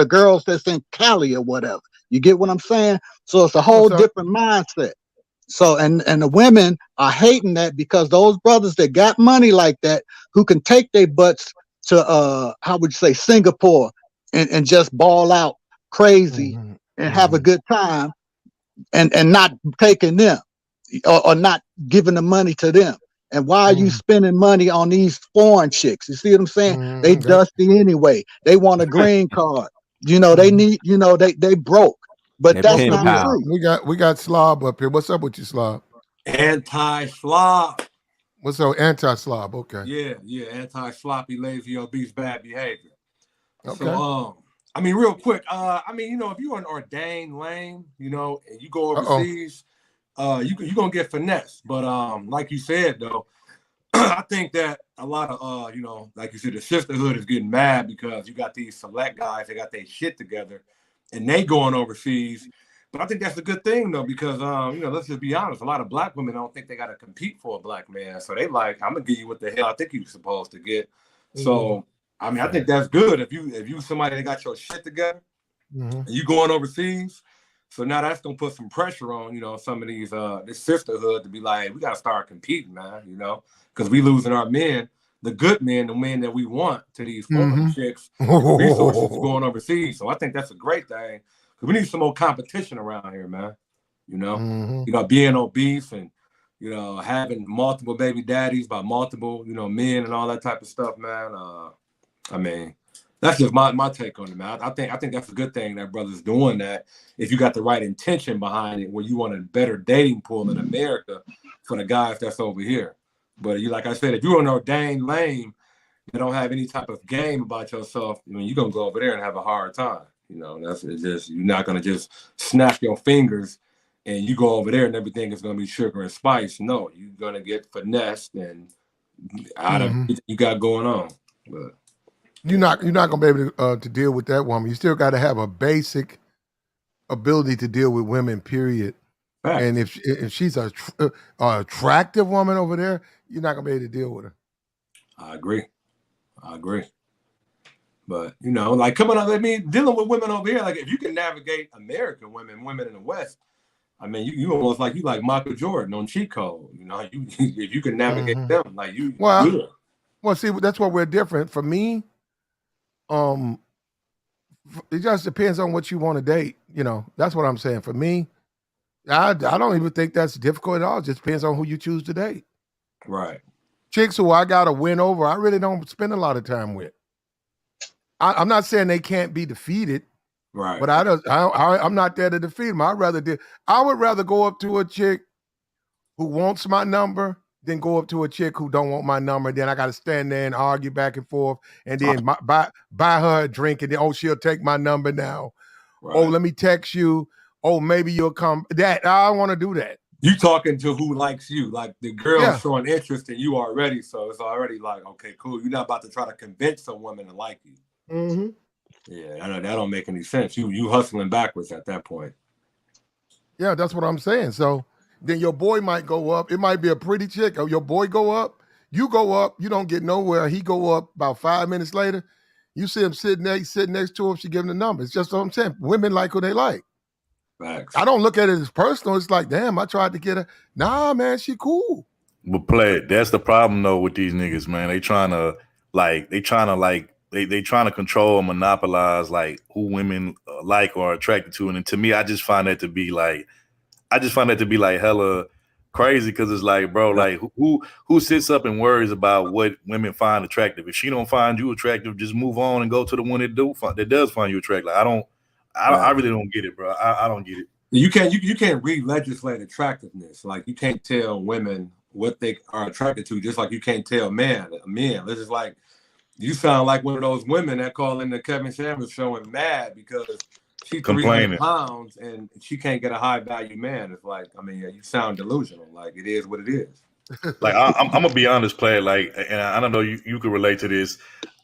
girls that's in Cali or whatever. You get what I'm saying? So it's a whole different mindset. So and the women are hating that because those brothers that got money like that, who can take their butts to how would you say, Singapore and just ball out crazy and have a good time and not taking them or not giving the money to them. And why are you spending money on these foreign chicks? You see what I'm saying? They dusty anyway. They want a green card. You know, they need, you know, they broke. But that's not true. We got Slob up here. What's up with you, Slob? Anti-slob. What's so anti-slob? Okay. Yeah, anti-sloppy, lazy, obese, bad behavior. Okay. So, I mean, real quick, you know, if you're an ordained lame, you know, and you go overseas, you're gonna get finessed. But like you said though, I think that a lot of you know, like you said, the sisterhood is getting mad because you got these select guys that got their shit together and they going overseas. But I think that's a good thing though, because you know, let's just be honest, a lot of black women don't think they gotta compete for a black man. So they like, I'm gonna give you what the hell I think you're supposed to get. So I mean, I think that's good if you somebody that got your shit together and you going overseas. So now that's gonna put some pressure on, you know, some of these this sisterhood to be like, we gotta start competing, man, you know, because we losing our men, the good men, the men that we want to these foreign chicks, resources going overseas. So I think that's a great thing because we need some more competition around here, man. You know, being obese and you know having multiple baby daddies by multiple you know men and all that type of stuff, man. I mean, that's just my take on it, man. I think that's a good thing that brothers doing that if you got the right intention behind it, where you want a better dating pool in America for the guys that's over here. But you, like I said, if you're an ordained lame, you don't have any type of game about yourself, I mean, you're gonna go over there and have a hard time. You know, it's just you're not gonna just snap your fingers and you go over there and everything is gonna be sugar and spice. No, you're gonna get finessed and out of you got going on. But you're not gonna be able to deal with that woman. You still got to have a basic ability to deal with women. Period. Fact. And if she's a attractive woman over there, you're not gonna be able to deal with her. I agree. But you know, like coming up, I mean, dealing with women over here, like if you can navigate American women in the West, I mean, you almost like you like Michael Jordan on cheat code. You know, if you can navigate them, like you good. Well, see, that's where we're different. For me, it just depends on what you want to date. You know, that's what I'm saying. For me, I don't even think that's difficult at all. It just depends on who you choose to date. Right. Chicks who I got to win over, I really don't spend a lot of time with. I'm not saying they can't be defeated, Right. but I'm not there to defeat them. I would rather go up to a chick who wants my number than go up to a chick who don't want my number. Then I got to stand there and argue back and forth, and then buy her a drink, and then she'll take my number now. Right. Oh, let me text you. Oh, maybe you'll come. That I don't want to do that. You talking to who likes you, like the girl showing interest in you already, so it's already like, okay, cool. You're not about to try to convince a woman to like you. Mm-hmm. Yeah, I know that don't make any sense. You hustling backwards at that point. Yeah, that's what I'm saying. So then your boy might go up. It might be a pretty chick. Or your boy go up. You go up. You don't get nowhere. He go up about 5 minutes later. You see him sitting next to him. She give him the number. It's just what I'm saying. Women like who they like. Facts. I don't look at it as personal. It's like, damn, I tried to get her. Nah, man, she cool. But play, that's the problem though with these niggas, man. They trying to control and monopolize like who women like or are attracted to, and to me, I just find that to be like hella crazy because it's like, bro, like who sits up and worries about what women find attractive? If she don't find you attractive, just move on and go to the one that does find you attractive. Like, I really don't get it, bro. I don't get it. You can't re-legislate attractiveness. Like, you can't tell women what they are attracted to, just like you can't tell men. This is like, you sound like one of those women that call in the Kevinsamuels show and mad because she's 300 pounds and she can't get a high value man. It's like, you sound delusional. Like, it is what it is. Like, I'm gonna be honest, player. Like, and I don't know, you could relate to this.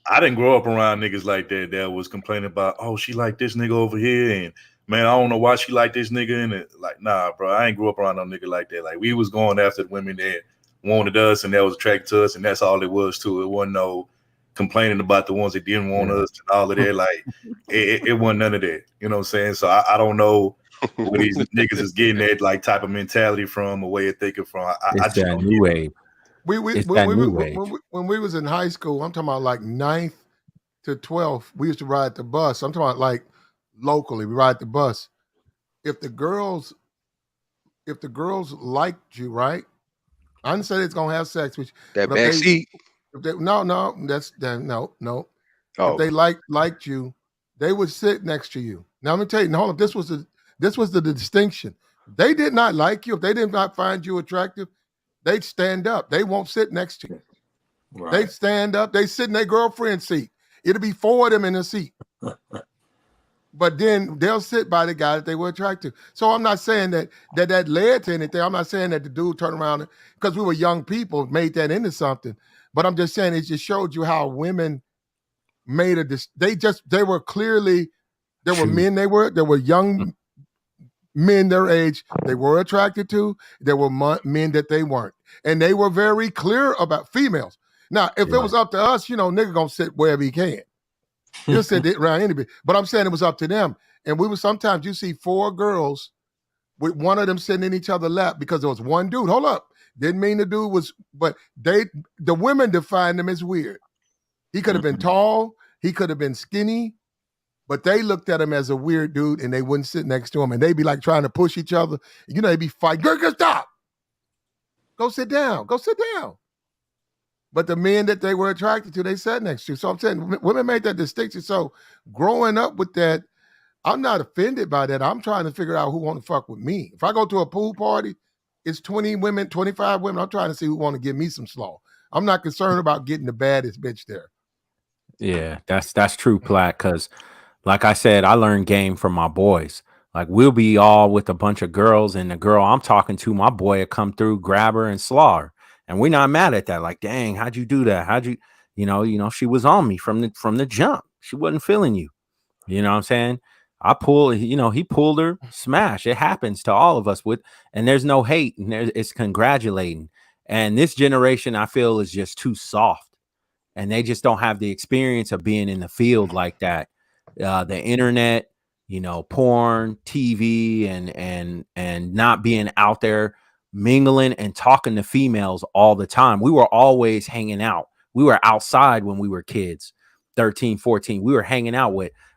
I didn't grow up around niggas like that was complaining about, oh, she like this nigga over here, and man, I don't know why she like this nigga. And like, nah, bro, I ain't grew up around no nigga like that. Like, we was going after the women that wanted us and that was attracted to us, and that's all it was to it. It wasn't no complaining about the ones that didn't want us and all of that. Like, it wasn't none of that. You know what I'm saying? So I don't know where these niggas is getting that like type of mentality from, a way of thinking from. I just that new wave. When we was in high school, I'm talking about like 9th to 12th, we used to ride the bus. I'm talking about like locally, we ride the bus. If the girls liked you, right? I didn't say it's gonna have sex with you. That backseat. No. Oh. If they liked you, they would sit next to you. Now let me tell you, hold on, this was the distinction. They did not like you. If they did not find you attractive, they'd stand up. They won't sit next to you. Right. They stand up. They sit in their girlfriend's seat. It'll be 4 of them in the seat. But then they'll sit by the guy that they were attracted to. So I'm not saying that led to anything. I'm not saying that the dude turned around because we were young people, made that into something. But I'm just saying it just showed you how women made they were clearly, there were men there were young men their age they were attracted to. There were men that they weren't. And they were very clear about females. Now, if it was up to us, nigga gonna sit wherever he can. He'll sit around anybody. But I'm saying it was up to them. And we would sometimes, you see 4 girls with one of them sitting in each other's lap because there was one dude. Hold up. Didn't mean the dude was, but the women defined him as weird. He could have been tall. He could have been skinny. But they looked at him as a weird dude and they wouldn't sit next to him. And they'd be like trying to push each other. They'd be fighting. Girl, stop. Go sit down. Go sit down. But the men that they were attracted to, they sat next to. So I'm saying women made that distinction. So growing up with that, I'm not offended by that. I'm trying to figure out who want to fuck with me. If I go to a pool party, it's 20 women, 25 women. I'm trying to see who want to give me some slaw. I'm not concerned about getting the baddest bitch there. Yeah, that's true, Platt, because like I said, I learned game from my boys. Like, we'll be all with a bunch of girls, and the girl I'm talking to, my boy will come through, grab her, and slaw her. And we're not mad at that. Like, dang, how'd you do that? How'd you, she was on me from the jump. She wasn't feeling you. You know what I'm saying? I pull, he pulled her, smash. It happens to all of us and there's no hate, and it's congratulating. And this generation, I feel, is just too soft, and they just don't have the experience of being in the field like that. The internet, porn, TV, and not being out there mingling and talking to females all the time. We were always hanging out. We were outside when we were kids, 13, 14. We were hanging out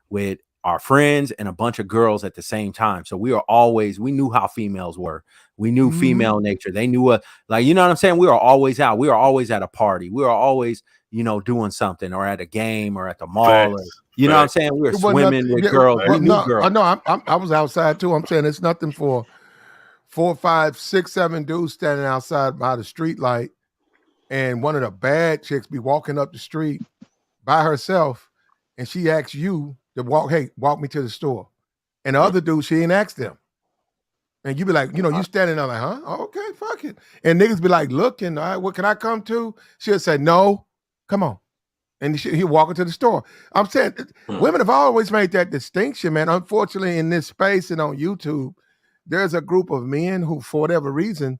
with our friends and a bunch of girls at the same time. So we knew how females were. We knew female nature. They knew like, you know what I'm saying? We were always out. We were always at a party. We were always, doing something, or at a game, or at the mall. Or, you know what I'm saying? We were swimming with girls. We knew girls. No, I was outside too. I'm saying it's nothing for 4, 5, 6, 7 dudes standing outside by the street light, and one of the bad chicks be walking up the street by herself, and she asks you to walk me to the store. And the other dude, she ain't asked them. And you be like, you standing there like, huh? Oh, okay, fuck it. And niggas be like, looking, all right, what can I come to? She'll say, no, come on. And he'll walk into the store. I'm saying women have always made that distinction, man. Unfortunately, in this space and on YouTube, there's a group of men who, for whatever reason,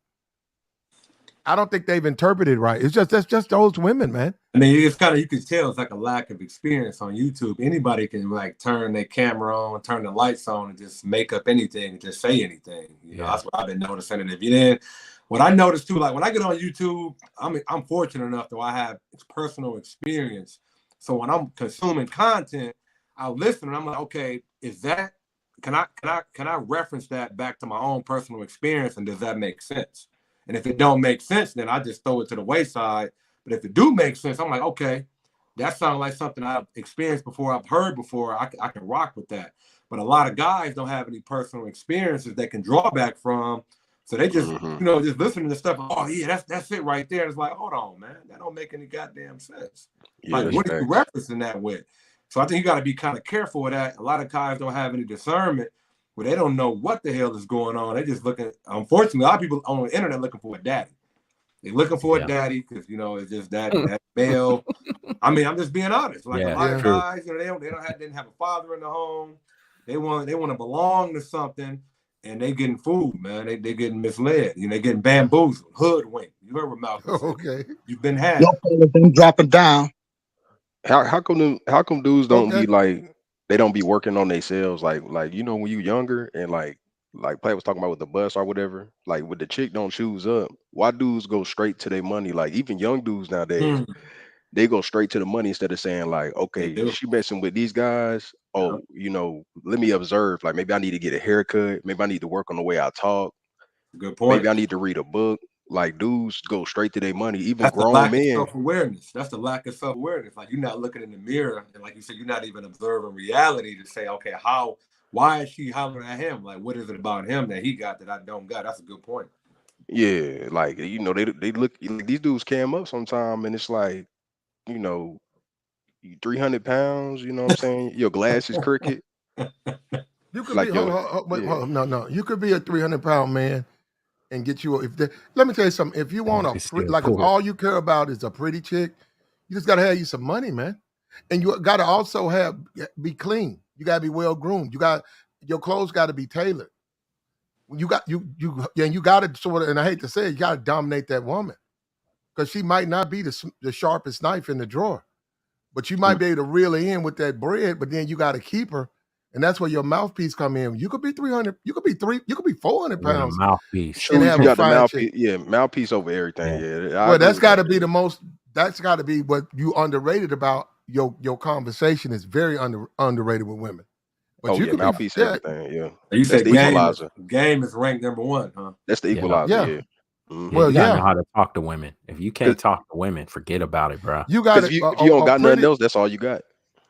I don't think they've interpreted right. That's just those women, man. I mean, it's kind of, you can tell it's like a lack of experience on YouTube. Anybody can like turn their camera on, turn the lights on, and just make up anything and just say anything. You know, that's what I've been noticing. And if you didn't, what I noticed too, like when I get on YouTube, I'm fortunate enough that I have personal experience. So when I'm consuming content, I'll listen and I'm like, okay, can I reference that back to my own personal experience, and does that make sense? And if it don't make sense, then I just throw it to the wayside. But if it do make sense, I'm like, okay, that sounds like something I've experienced before, I've heard before, I can rock with that. But a lot of guys don't have any personal experiences they can draw back from. So they just, just listening to stuff. Oh yeah, that's it right there. It's like, hold on, man, that don't make any goddamn sense. Like, what are you referencing that with? So I think you got to be kind of careful with that. A lot of guys don't have any discernment, where they don't know what the hell is going on. They just looking. Unfortunately, a lot of people on the internet looking for a daddy. They're looking for a daddy because it's just that male. I mean, I'm just being honest. Like a lot of guys, they didn't have a father in the home. They want to belong to something, and they getting fooled, man. They getting misled. They getting bamboozled, hoodwinked. You heard what Malcolm said. Okay, you've been had. Don't drop it down. How come dudes don't be like, they don't be working on themselves, like when you younger, and like Pat was talking about with the bus or whatever, like with the chick don't choose up, why dudes go straight to their money? Like even young dudes nowadays, they go straight to the money instead of saying like, okay, she messing with these guys. Oh, let me observe. Like maybe I need to get a haircut. Maybe I need to work on the way I talk. Good point. Maybe I need to read a book. Like dudes go straight to their money. Even That's grown the lack men. of self-awareness. That's the lack of self-awareness. Like you're not looking in the mirror, and like you said, you're not even observing reality to say, okay, why is she hollering at him? Like, what is it about him that he got that I don't got? That's a good point. Yeah, like they look like these dudes came up sometime, and it's like, 300 pounds. You know what I'm saying? Your glass is crooked. You could Like be hold on, no. You could be a 300-pound man and get you. Let me tell you something. If you want if all you care about is a pretty chick, you just gotta have you some money, man. And you gotta also be clean. You gotta be well groomed. Your clothes gotta be tailored. You got to sort of, and I hate to say it, you got to dominate that woman, because she might not be the sharpest knife in the drawer, but you might be able to reel her in with that bread. But then you got to keep her, and that's where your mouthpiece come in. You could be 300, you could be 400 pounds. Mouthpiece. Sure, you got the mouthpiece. Yeah, mouthpiece over everything. Yeah, well, that's got to be the most. That's got to be what you underrated about your conversation. Is very underrated with women. But you could mouthpiece, everything. Yeah, you that's the equalizer. Game is ranked number 1, huh? That's the equalizer. Yeah. Well, you gotta know how to talk to women. If you can't talk to women, forget about it, bro. You got if you don't got nothing else, that's all you got.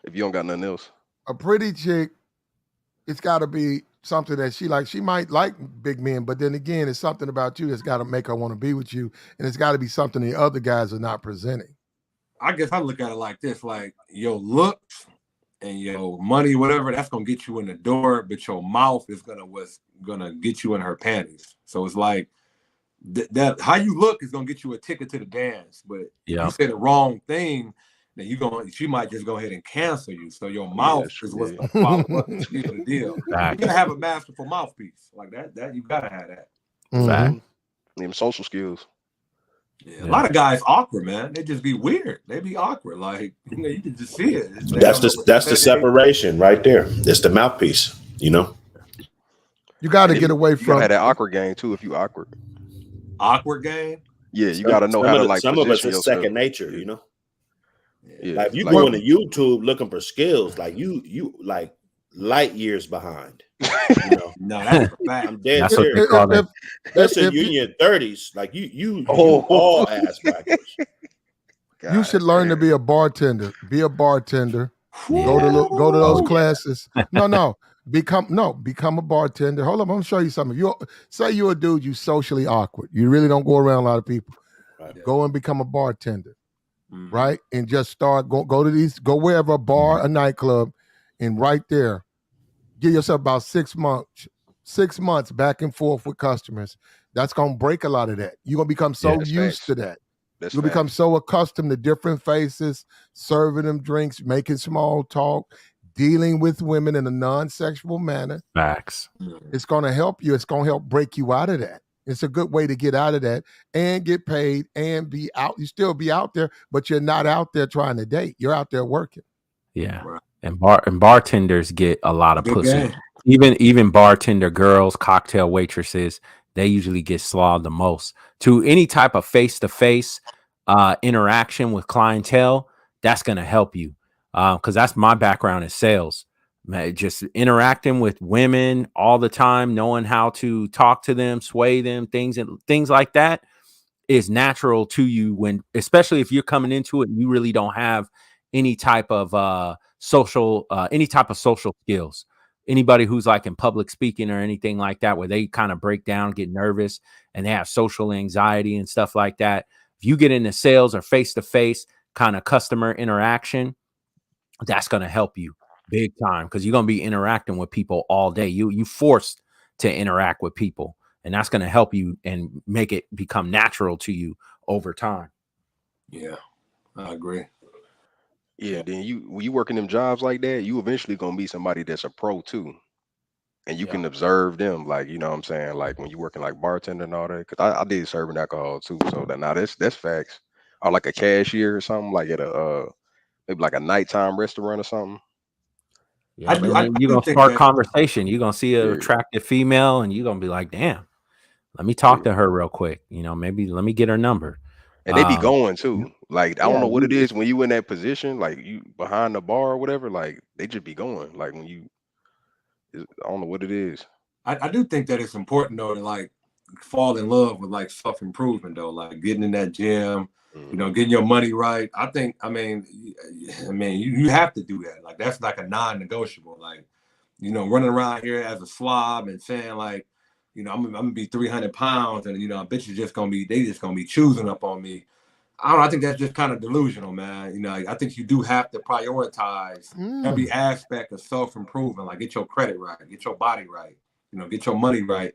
If you don't got nothing else, a pretty chick, it's got to be something that she likes. She might like big men, but then again, it's something about you that's got to make her want to be with you, and it's got to be something the other guys are not presenting. I guess I look at it like this: like your looks and your money, whatever, that's gonna get you in the door, but your mouth is gonna get you in her panties. So it's like that how you look is gonna get you a ticket to the dance. But if you say the wrong thing, then she might just go ahead and cancel you. So your mouth is what's gonna follow up and seal the deal. You gotta have a masterful mouthpiece like that. That you gotta have that. Them social skills. Yeah, a lot of guys awkward, man. They just be weird. They be awkward. Like you can just see it. That's the separation right there. It's the mouthpiece. You got to get away from that awkward game too. If you awkward game. Yeah, you got to know how to like. Some of us is second nature. Yeah. Like if you go into YouTube looking for skills, like you like light years behind. You know, No, that's a fact. I'm dead That's what they serious. call it. Listen, you're in your 30s, like you Oh. all ass backwards. You should learn to be a bartender. Be a bartender. Yeah. Go to those Oh, yeah. classes. Become a bartender. Hold up, I'm gonna show you something. If you say you're a dude, you socially awkward. You really don't go around a lot of people. Right. Go and become a bartender, right? And just start go wherever, a bar, a nightclub, and right there, give yourself about 6 months. 6 months back and forth with customers. That's gonna break a lot of that. You're gonna become so That's used facts. to that. That's You become facts. so accustomed to different faces, serving them drinks, making small talk, dealing with women in a non-sexual manner. Facts. It's going to help you. It's going to help break you out of that. It's a good way to get out of that and get paid and be out. You still be out there, but you're not out there trying to date. You're out there working. Yeah. And bartenders get a lot of Good pussy. game. Even bartender girls, cocktail waitresses, they usually get slogged the most. To any type of face-to-face interaction with clientele, that's going to help you. Because that's my background in sales. Man, just interacting with women all the time, knowing how to talk to them, sway them, things like that is natural to you when, especially if you're coming into it and you really don't have any type of social skills. Anybody who's like in public speaking or anything like that, where they kind of break down, get nervous, and they have social anxiety and stuff like that. If you get into sales or face-to-face kind of customer interaction, that's going to help you big time, because you're going to be interacting with people all day. You forced to interact with people, and that's going to help you and make it become natural to you over time. Yeah, I agree. Yeah, then when you working them jobs like that, you eventually gonna meet somebody that's a pro too. And you can observe them, like, you know what I'm saying? Like when you're working like bartender and all that. Cause I did serving alcohol too. So that's facts. Or like a cashier or something, like at a maybe like a nighttime restaurant or something. Yeah, and then you're gonna start conversation. You're gonna see an attractive female, and you're gonna be like, "Damn, let me talk to her real quick." You know, maybe let me get her number. And they be going too. Like, I don't know what it you- is when you in that position, like you behind the bar or whatever, like they just be going. Like when you, I don't know what it is. I do think that it's important though to like fall in love with like self-improvement though, like getting in that gym, you know, getting your money right. I mean, you have to do that. Like that's like a non-negotiable. Like, you know, running around here as a slob and saying like, you know, I'm gonna be 300 pounds and, you know, bitches just gonna be choosing up on me. I don't know. I think that's just kind of delusional, man. You know, I think you do have to prioritize every aspect of self-improvement. Like get your credit right, get your body right, you know, get your money right.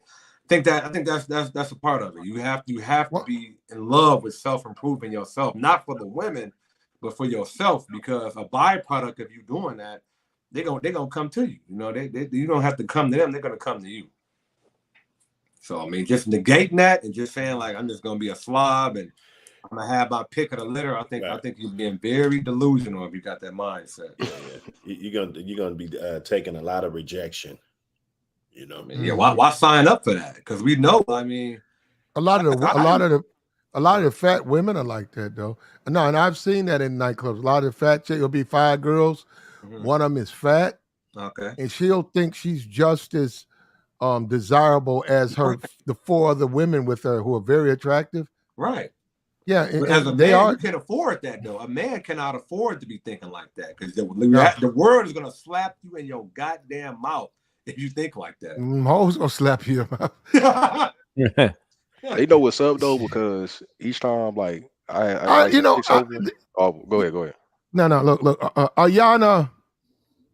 I think that's a part of it. You have to be in love with self-improving yourself, not for the women, but for yourself, because a byproduct of you doing that, they're gonna come to you. You know, you don't have to come to them, they're gonna come to you. So I mean, just negating that and just saying like I'm just gonna be a slob and I'm gonna have my pick of the litter. I think you're being very delusional if you got that mindset. Yeah. You're gonna be taking a lot of rejection. You know, yeah. Why sign up for that? Because we know. I mean, a lot of the fat women are like that though. No, and I've seen that in nightclubs. A lot of the fat chicks will be 5 girls. One of them is fat. Okay. And she'll think she's just as desirable as the 4 other women with her who are very attractive. Right. Yeah, but as a man, you can't afford that though. A man cannot afford to be thinking like that because the world is gonna slap you in your goddamn mouth if you think like that. Hoes gonna slap you in the mouth. They know what's up though, because each time like I like go ahead. No, look, Ayana,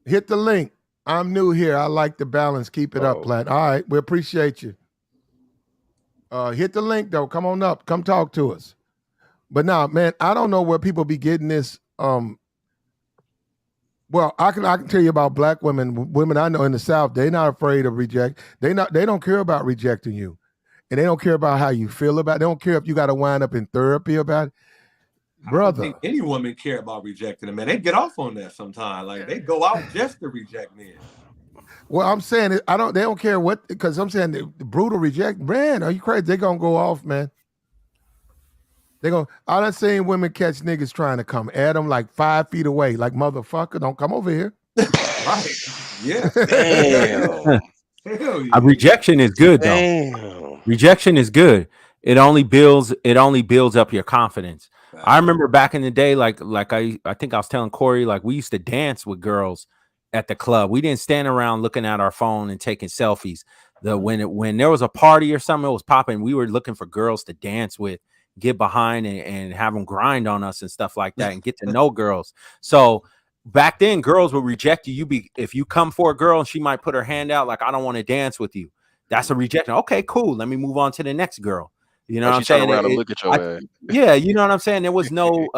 hit the link. I'm new here. I like the balance. Keep it up, Plat. All right, we appreciate you. Hit the link though. Come on up. Come talk to us. But now, man, I don't know where people be getting this. Well, I can tell you about black women I know in the South. They're not afraid of reject. They don't care about rejecting you, and they don't care about how you feel about it. They don't care if you got to wind up in therapy about it. Brother, I don't think any woman care about rejecting them, man. They get off on that sometimes. Like they go out just to reject men. Well, I'm saying they don't care what, because I'm saying the brutal reject. Man, are you crazy? They're gonna go off, man. I done seen women catch niggas trying to come at them like 5 feet away, like motherfucker, don't come over here. Right. Yeah. Damn. Hell yeah. Rejection is good though. Damn. Rejection is good. It only builds up your confidence. I remember back in the day, like I think I was telling Corey, like we used to dance with girls at the club. We didn't stand around looking at our phone and taking selfies. When there was a party or something that was popping, we were looking for girls to dance with, get behind and have them grind on us and stuff like that and get to know girls. So back then girls would reject you. If you come for a girl and she might put her hand out like, I don't want to dance with you. That's a rejection. Okay, cool. Let me move on to the next girl. You know Or what she I'm turn saying? around and look at your ass. Yeah, you know what I'm saying? There was no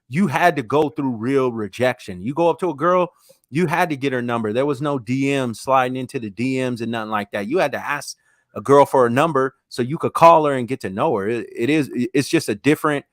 you had to go through real rejection. You go up to a girl, you had to get her number. There was no DM sliding into the DMs and nothing like that. You had to ask a girl for a number so you could call her and get to know her. It's just a different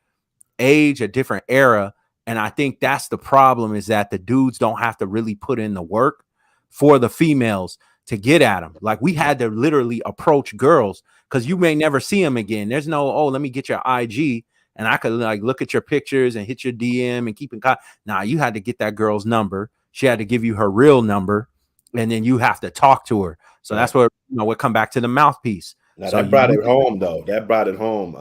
age, a different era. And I think that's the problem, is that the dudes don't have to really put in the work for the females to get at them. Like we had to literally approach girls because you may never see them again. There's no, oh, let me get your IG and I could like look at your pictures and hit your DM and keep in contact. Nah, you had to get that girl's number. She had to give you her real number, and then you have to talk to her. So that's where we'll come back to the mouthpiece. Now So that brought it home, though. That brought it home,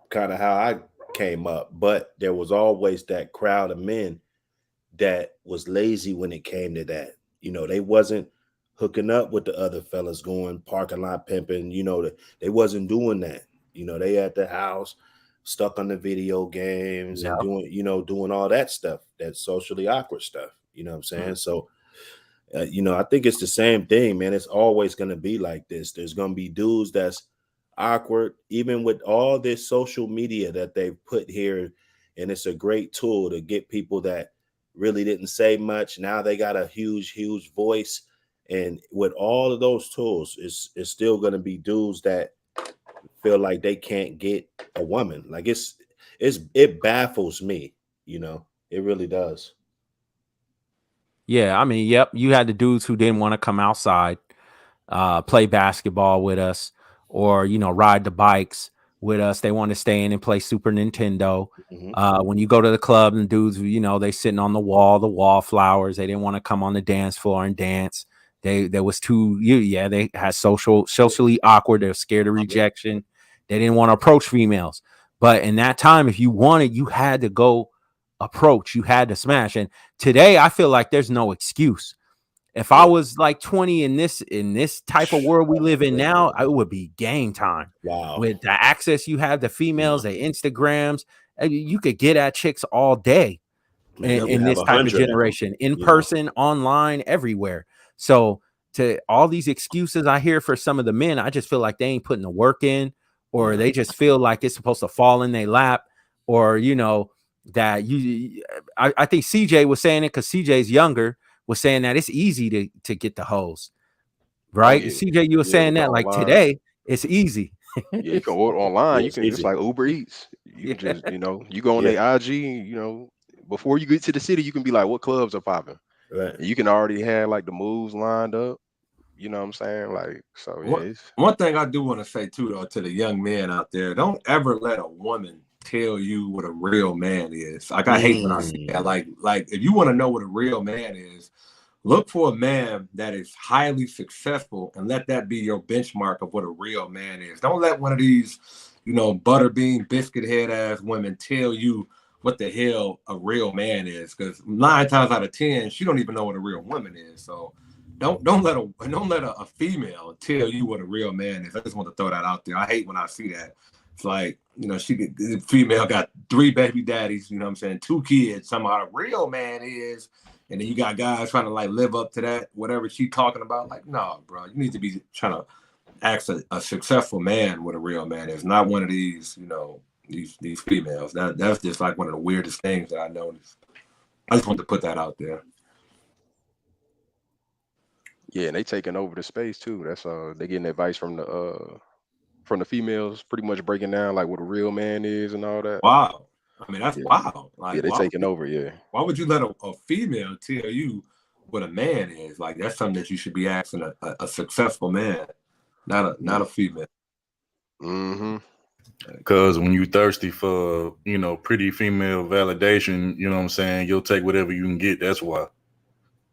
kind of how I came up. But there was always that crowd of men that was lazy when it came to that. You know, they wasn't hooking up with the other fellas, going parking lot pimping. You know, they wasn't doing that. You know, they at the house, stuck on the video games and doing all that stuff, that socially awkward stuff. You know what I'm saying? So, I think it's the same thing, man. It's always going to be like this. There's going to be dudes that's awkward, even with all this social media that they've put here. And it's a great tool to get people that really didn't say much. Now they got a huge, huge voice. And with all of those tools, it's still going to be dudes that feel like they can't get a woman. Like it baffles me, it really does. Yeah, I mean, yep, you had the dudes who didn't want to come outside, play basketball with us, or ride the bikes with us. They want to stay in and play Super Nintendo. When you go to the club, and dudes, they sitting on the wallflowers. They didn't want to come on the dance floor and dance. They had socially awkward. They're scared of rejection. They didn't want to approach females. But in that time, if you wanted, you had to go approach. You had to smash. And today, I feel like there's no excuse. If I was like 20 in this type of world we live in now, it would be game time. Wow. With the access you have to females, the Instagrams, you could get at chicks all day in this type of generation, in person, online, everywhere. So to all these excuses I hear for some of the men, I just feel like they ain't putting the work in, or they just feel like it's supposed to fall in their lap, or that I think CJ was saying it because CJ's younger, was saying that it's easy to get the hoes, right? CJ, you were saying that like online. today it's easy. Yeah, you can order online. It's It's like Uber Eats. You can just, you go on their IG, before you get to the city, you can be like, what clubs are popping? Right. And you can already have like the moves lined up. You know what I'm saying? Like, so yeah. One thing I do want to say too, though, to the young men out there, don't ever let a woman tell you what a real man is. Like I hate when I see that. Like if you want to know what a real man is, look for a man that is highly successful and let that be your benchmark of what a real man is. Don't let one of these, butterbean biscuit head ass women tell you what the hell a real man is, because 9 times out of 10, she don't even know what a real woman is. So don't let a female tell you what a real man is. I just want to throw that out there. I hate when I see that. It's like, the female got 3 baby daddies, 2 kids. Somehow a real man is, and then you got guys trying to like live up to that, whatever she talking about. Like, no, bro, you need to be trying to ask a successful man what a real man is, not one of these, these females. That's just like one of the weirdest things that I noticed. I just wanted to put that out there. Yeah, and they taking over the space too. That's they getting advice from the females, pretty much breaking down like what a real man is and all that. Wow. I mean, that's wild. Like, yeah, they taking over. Yeah. Why would you let a female tell you what a man is? Like, that's something that you should be asking a successful man, not a female. Because when you thirsty for, pretty female validation, you know what I'm saying, you'll take whatever you can get. That's why.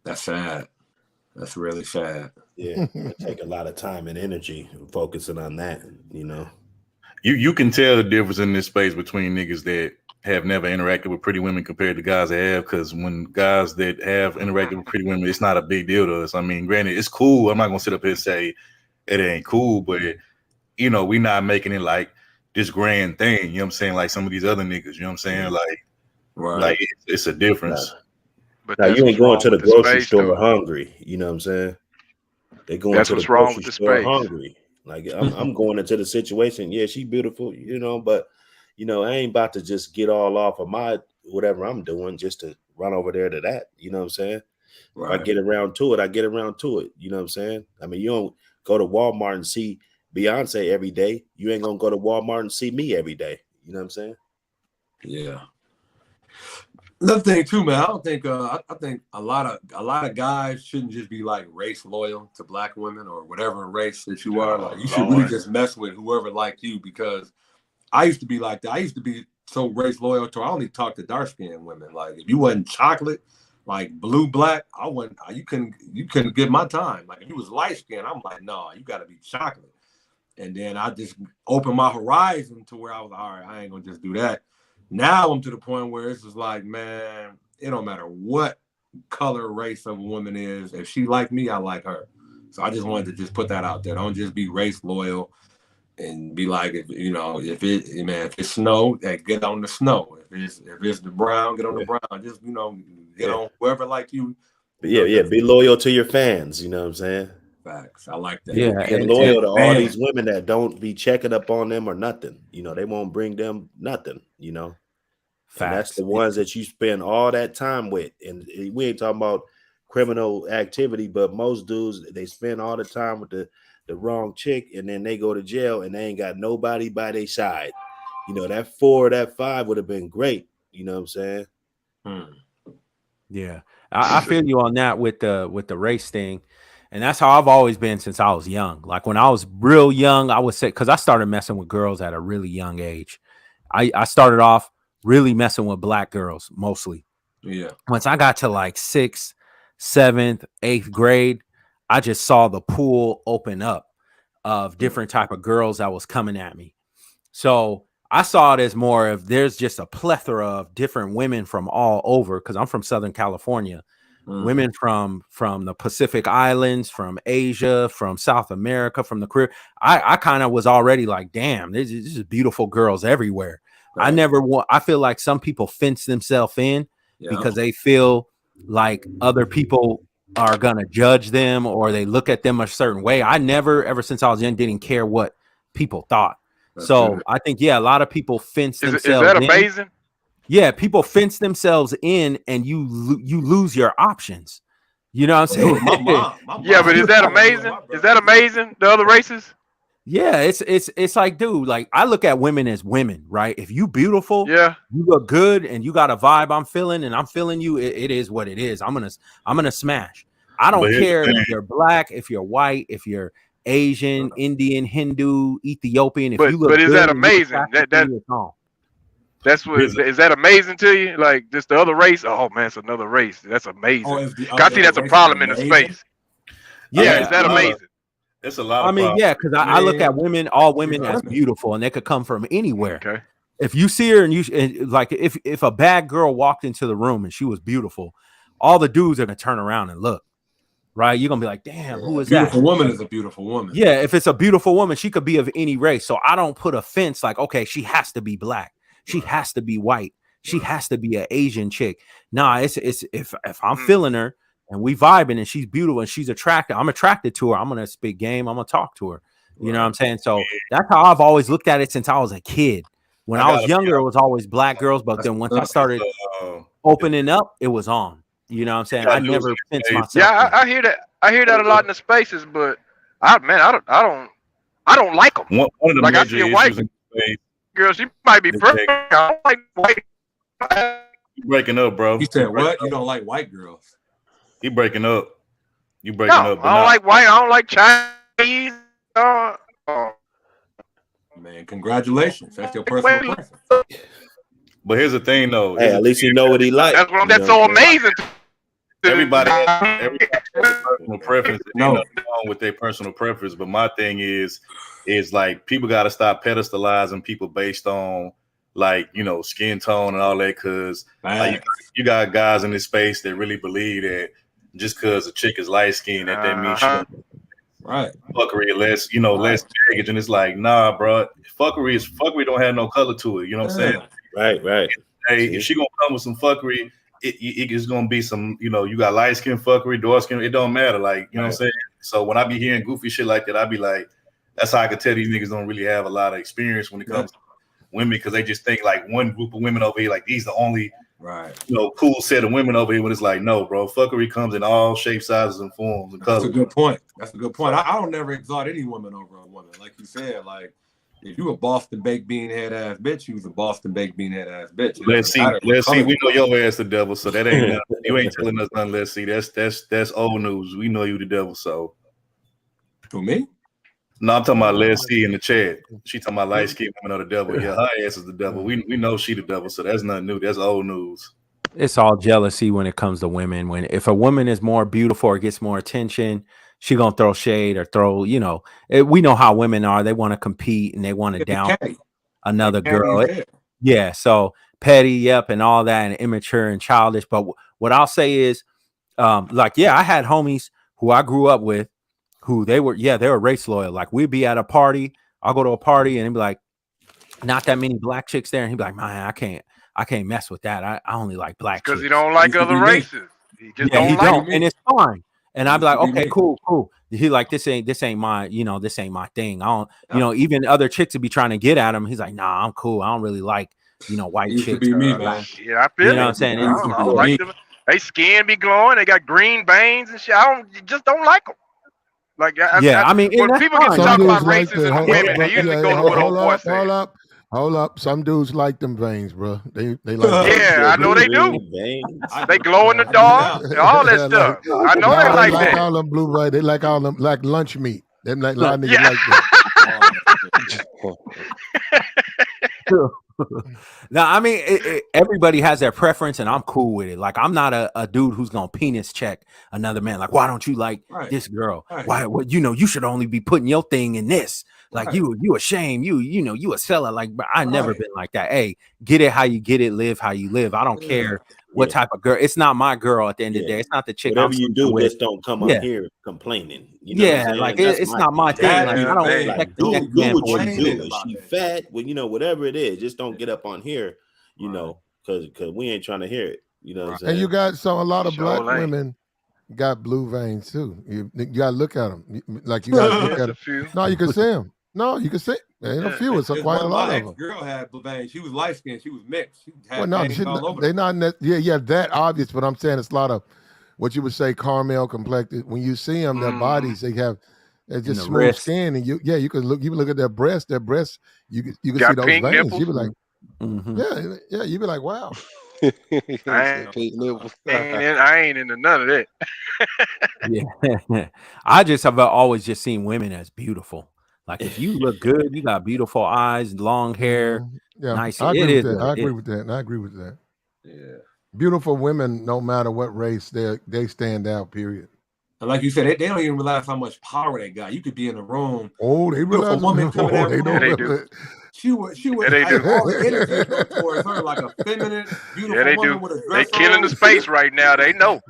That's sad. That's really sad. Yeah, it take a lot of time and energy focusing on that. You know, you can tell the difference in this space between niggas that have never interacted with pretty women compared to guys that have. Because when guys that have interacted with pretty women, it's not a big deal to us. I mean, granted, it's cool. I'm not gonna sit up here and say it ain't cool, but you know, we not making it like this grand thing. You know what I'm saying? Like some of these other niggas. You know what I'm saying? Like it's a difference. But now that's you ain't what's going wrong to the with the grocery space, store though. hungry. You know what I'm saying? They going That's to the what's wrong grocery with the store space. hungry. Like I'm going into the situation. Yeah, she beautiful, you know, but you know, I ain't about to just get all off of my whatever I'm doing just to run over there to that. You know what I'm saying? If I get around to it, I get around to it. You know what I'm saying? I mean, you don't go to Walmart and see Beyonce every day. You ain't gonna go to Walmart and see me every day. You know what I'm saying? Yeah. Another thing too, man. I don't think I think a lot of guys shouldn't just be like race loyal to black women or whatever race that you are. Like you should really just mess with whoever like you, because I used to be like that. I used to be so race loyal to I only talk to dark skinned women. Like if you wasn't chocolate, like blue, black, I wouldn't you couldn't get my time. Like if you was light skinned, I'm like, no, you gotta be chocolate. And then I just opened my horizon to where I was all right, I ain't gonna just do that. Now I'm to the point where it's just like, man, it don't matter what color, race of a woman is. If she like me, I like her. So I just wanted to just put that out there. Don't just be race loyal and be like, if it's snow, get on the snow. If it's the brown, get on the brown. Just get on whoever like you. But yeah, be loyal to your fans. You know what I'm saying? Facts. I like that. Yeah, and loyal to all these women that don't be checking up on them or nothing. You know, they won't bring them nothing. You know, and that's the ones that you spend all that time with. And we ain't talking about criminal activity, but most dudes, they spend all the time with the wrong chick, and then they go to jail and they ain't got nobody by their side. You know, that 4 or that 5 would have been great. You know what I'm saying? Yeah, I feel you on that with the race thing, and that's how I've always been since I was young. Like when I was real young, I would say, because I started messing with girls at a really young age. I started off really messing with black girls mostly. Yeah. Once I got to like 6th, 7th, 8th grade, I just saw the pool open up of different type of girls that was coming at me. So I saw it as more of there's just a plethora of different women from all over, because I'm from Southern California. Women from the Pacific Islands, from Asia, from South America, from the Caribbean. I kind of was already like, damn, this is beautiful girls everywhere. Right. I feel like some people fence themselves in because they feel like other people are gonna judge them or they look at them a certain way. I never, ever since I was young, didn't care what people thought. That's so good. I think, yeah, a lot of people fence themselves in. Is that amazing? Yeah, people fence themselves in and you lose your options. You know what I'm saying? My mom, yeah, but is that amazing? Is that amazing? The other races? Yeah, it's like, dude, like I look at women as women, right? If you beautiful, yeah, you look good and you got a vibe I'm feeling and I'm feeling you, it is what it is. I'm gonna smash. I don't care if you're black, if you're white, if you're Asian, Indian, Hindu, Ethiopian. If you look but is good that amazing? That's what is that amazing to you? Like just the other race? Oh man, it's another race. That's amazing. I see that's a problem in the space. Yeah, is that amazing? It's a lot of problems. Yeah, because I look at women, all women as beautiful, and they could come from anywhere. Okay. If you see her and like if a bad girl walked into the room and she was beautiful, all the dudes are gonna turn around and look. Right, you're gonna be like, damn, who is that? Beautiful woman is a beautiful woman. Yeah, if it's a beautiful woman, she could be of any race. So I don't put a fence like, okay, she has to be black, she has to be white, she has to be an Asian chick. Nah, it's if I'm feeling her and we vibing and she's beautiful and she's attractive, I'm attracted to her. I'm gonna speak game. I'm gonna talk to her. You know what I'm saying? So that's how I've always looked at it since I was a kid. When I was younger, it was always black girls, but then once I started opening up, it was on. You know what I'm saying? I never fenced myself. Yeah, I hear that. I hear that a lot in the spaces, but I don't like them. One of the like major I see a white girl, she might be perfect. I don't like white. You breaking up, bro? He said what? You don't like white girls? He breaking up. You breaking up? I don't like white. I don't like Chinese. Man, congratulations. That's your personal preference. But here's the thing, though. Hey, at least you know what he likes. That's so amazing to everybody has personal preference. No. Nothing wrong with their personal preference, but my thing is like people got to stop pedestalizing people based on like skin tone and all that, because you got guys in this space that really believe that just because a chick is light skinned that means she don't fuckery less less baggage, and it's like, nah, bro, fuckery don't have no color to it. You know what I'm saying? Right. Hey, if she gonna come with some fuckery, it is gonna be some, you got light skin fuckery, dark skin, it don't matter. Like, you know what I'm saying? So when I be hearing goofy shit like that, I be like, that's how I can tell these niggas don't really have a lot of experience when it comes to women, because they just think like one group of women over here, like these the only cool set of women over here, when it's like, no, bro, fuckery comes in all shapes, sizes, and forms and colors. That's a good point. I don't never exalt any woman over a woman. Like you said, like if you a Boston baked bean head ass bitch, you was a Boston baked bean head ass bitch. Let's see. We know your ass the devil, so that ain't nothing. You ain't telling us nothing. Let's see. That's old news. We know you the devil. So to me? No, I'm talking about Let's See in the chat. She talking about light skinned women are the devil. Yeah, her ass is the devil. We know she the devil, so that's nothing new. That's old news. It's all jealousy when it comes to women. If a woman is more beautiful or gets more attention, she gonna throw shade or throw, we know how women are. They want to compete and they want to down another girl. Yeah, so petty, yep, and all that, and immature and childish. But what I'll say is, I had homies who I grew up with, who they were race loyal. Like we'd be at a party, I'll go to a party and it'd be like, not that many black chicks there, and he'd be like, man, I can't mess with that. I only like black chicks. Because he don't like other races. He just don't like and it's fine. And I'd be like, okay, cool. He like, this ain't my, this ain't my thing. I don't, even other chicks would be trying to get at him. He's like, nah, I'm cool. I don't really like, white chicks. Yeah, I feel you know what I'm saying? I don't like them. They skin be glowing. They got green veins and shit. I just don't like them. Like, when people get to talk about racism and women, they usually go to what old boy said. Hold up. Some dudes like them veins, bro. They like yeah, I know they do. They glow in the dark, all that stuff. I know they like that. All them blue, right? They like all them like lunch meat. Them like a lot of niggas like that. Now, everybody has their preference, and I'm cool with it. Like, I'm not a dude who's gonna penis check another man. Like, why don't you like this girl? Why? What? You should only be putting your thing in this. Like, you ashamed. You a seller. Like, I never been like that. Hey, get it how you get it. Live how you live. I don't care what type of girl. It's not my girl at the end of the day. It's not the chick. Whatever you do, just don't come up here complaining. You know like it's not my thing. Like, I don't expect do what you do. Is she fat? Well, whatever it is, just don't get up on here. Because we ain't trying to hear it. You know what I'm saying? And you got a lot of black women got blue veins too. You gotta look at them. Like, you gotta look at them. No, you can see them. No, you can see. There ain't a few. It's quite a lot of them. Girl had blue veins. She was light skinned. She was mixed. She they're had not. That obvious. But I'm saying it's a lot of what you would say caramel complected. When you see them, their bodies, they're just smooth wrist. skin, and you can look at their breasts. Their breasts, you can see those veins. Nipples. You be like, you be like, wow. I ain't into none of that. Yeah, I just have always just seen women as beautiful. Like, if you look good, you got beautiful eyes, long hair, nice. I agree with that. Yeah, beautiful women, no matter what race, they stand out. Period. And like you said, they don't even realize how much power they got. You could be in a room. Oh, they realize. A woman coming out. They do. She would. They do. All the energy go towards her, like a feminine, beautiful they woman do. with a dress They killing the space right now. They know.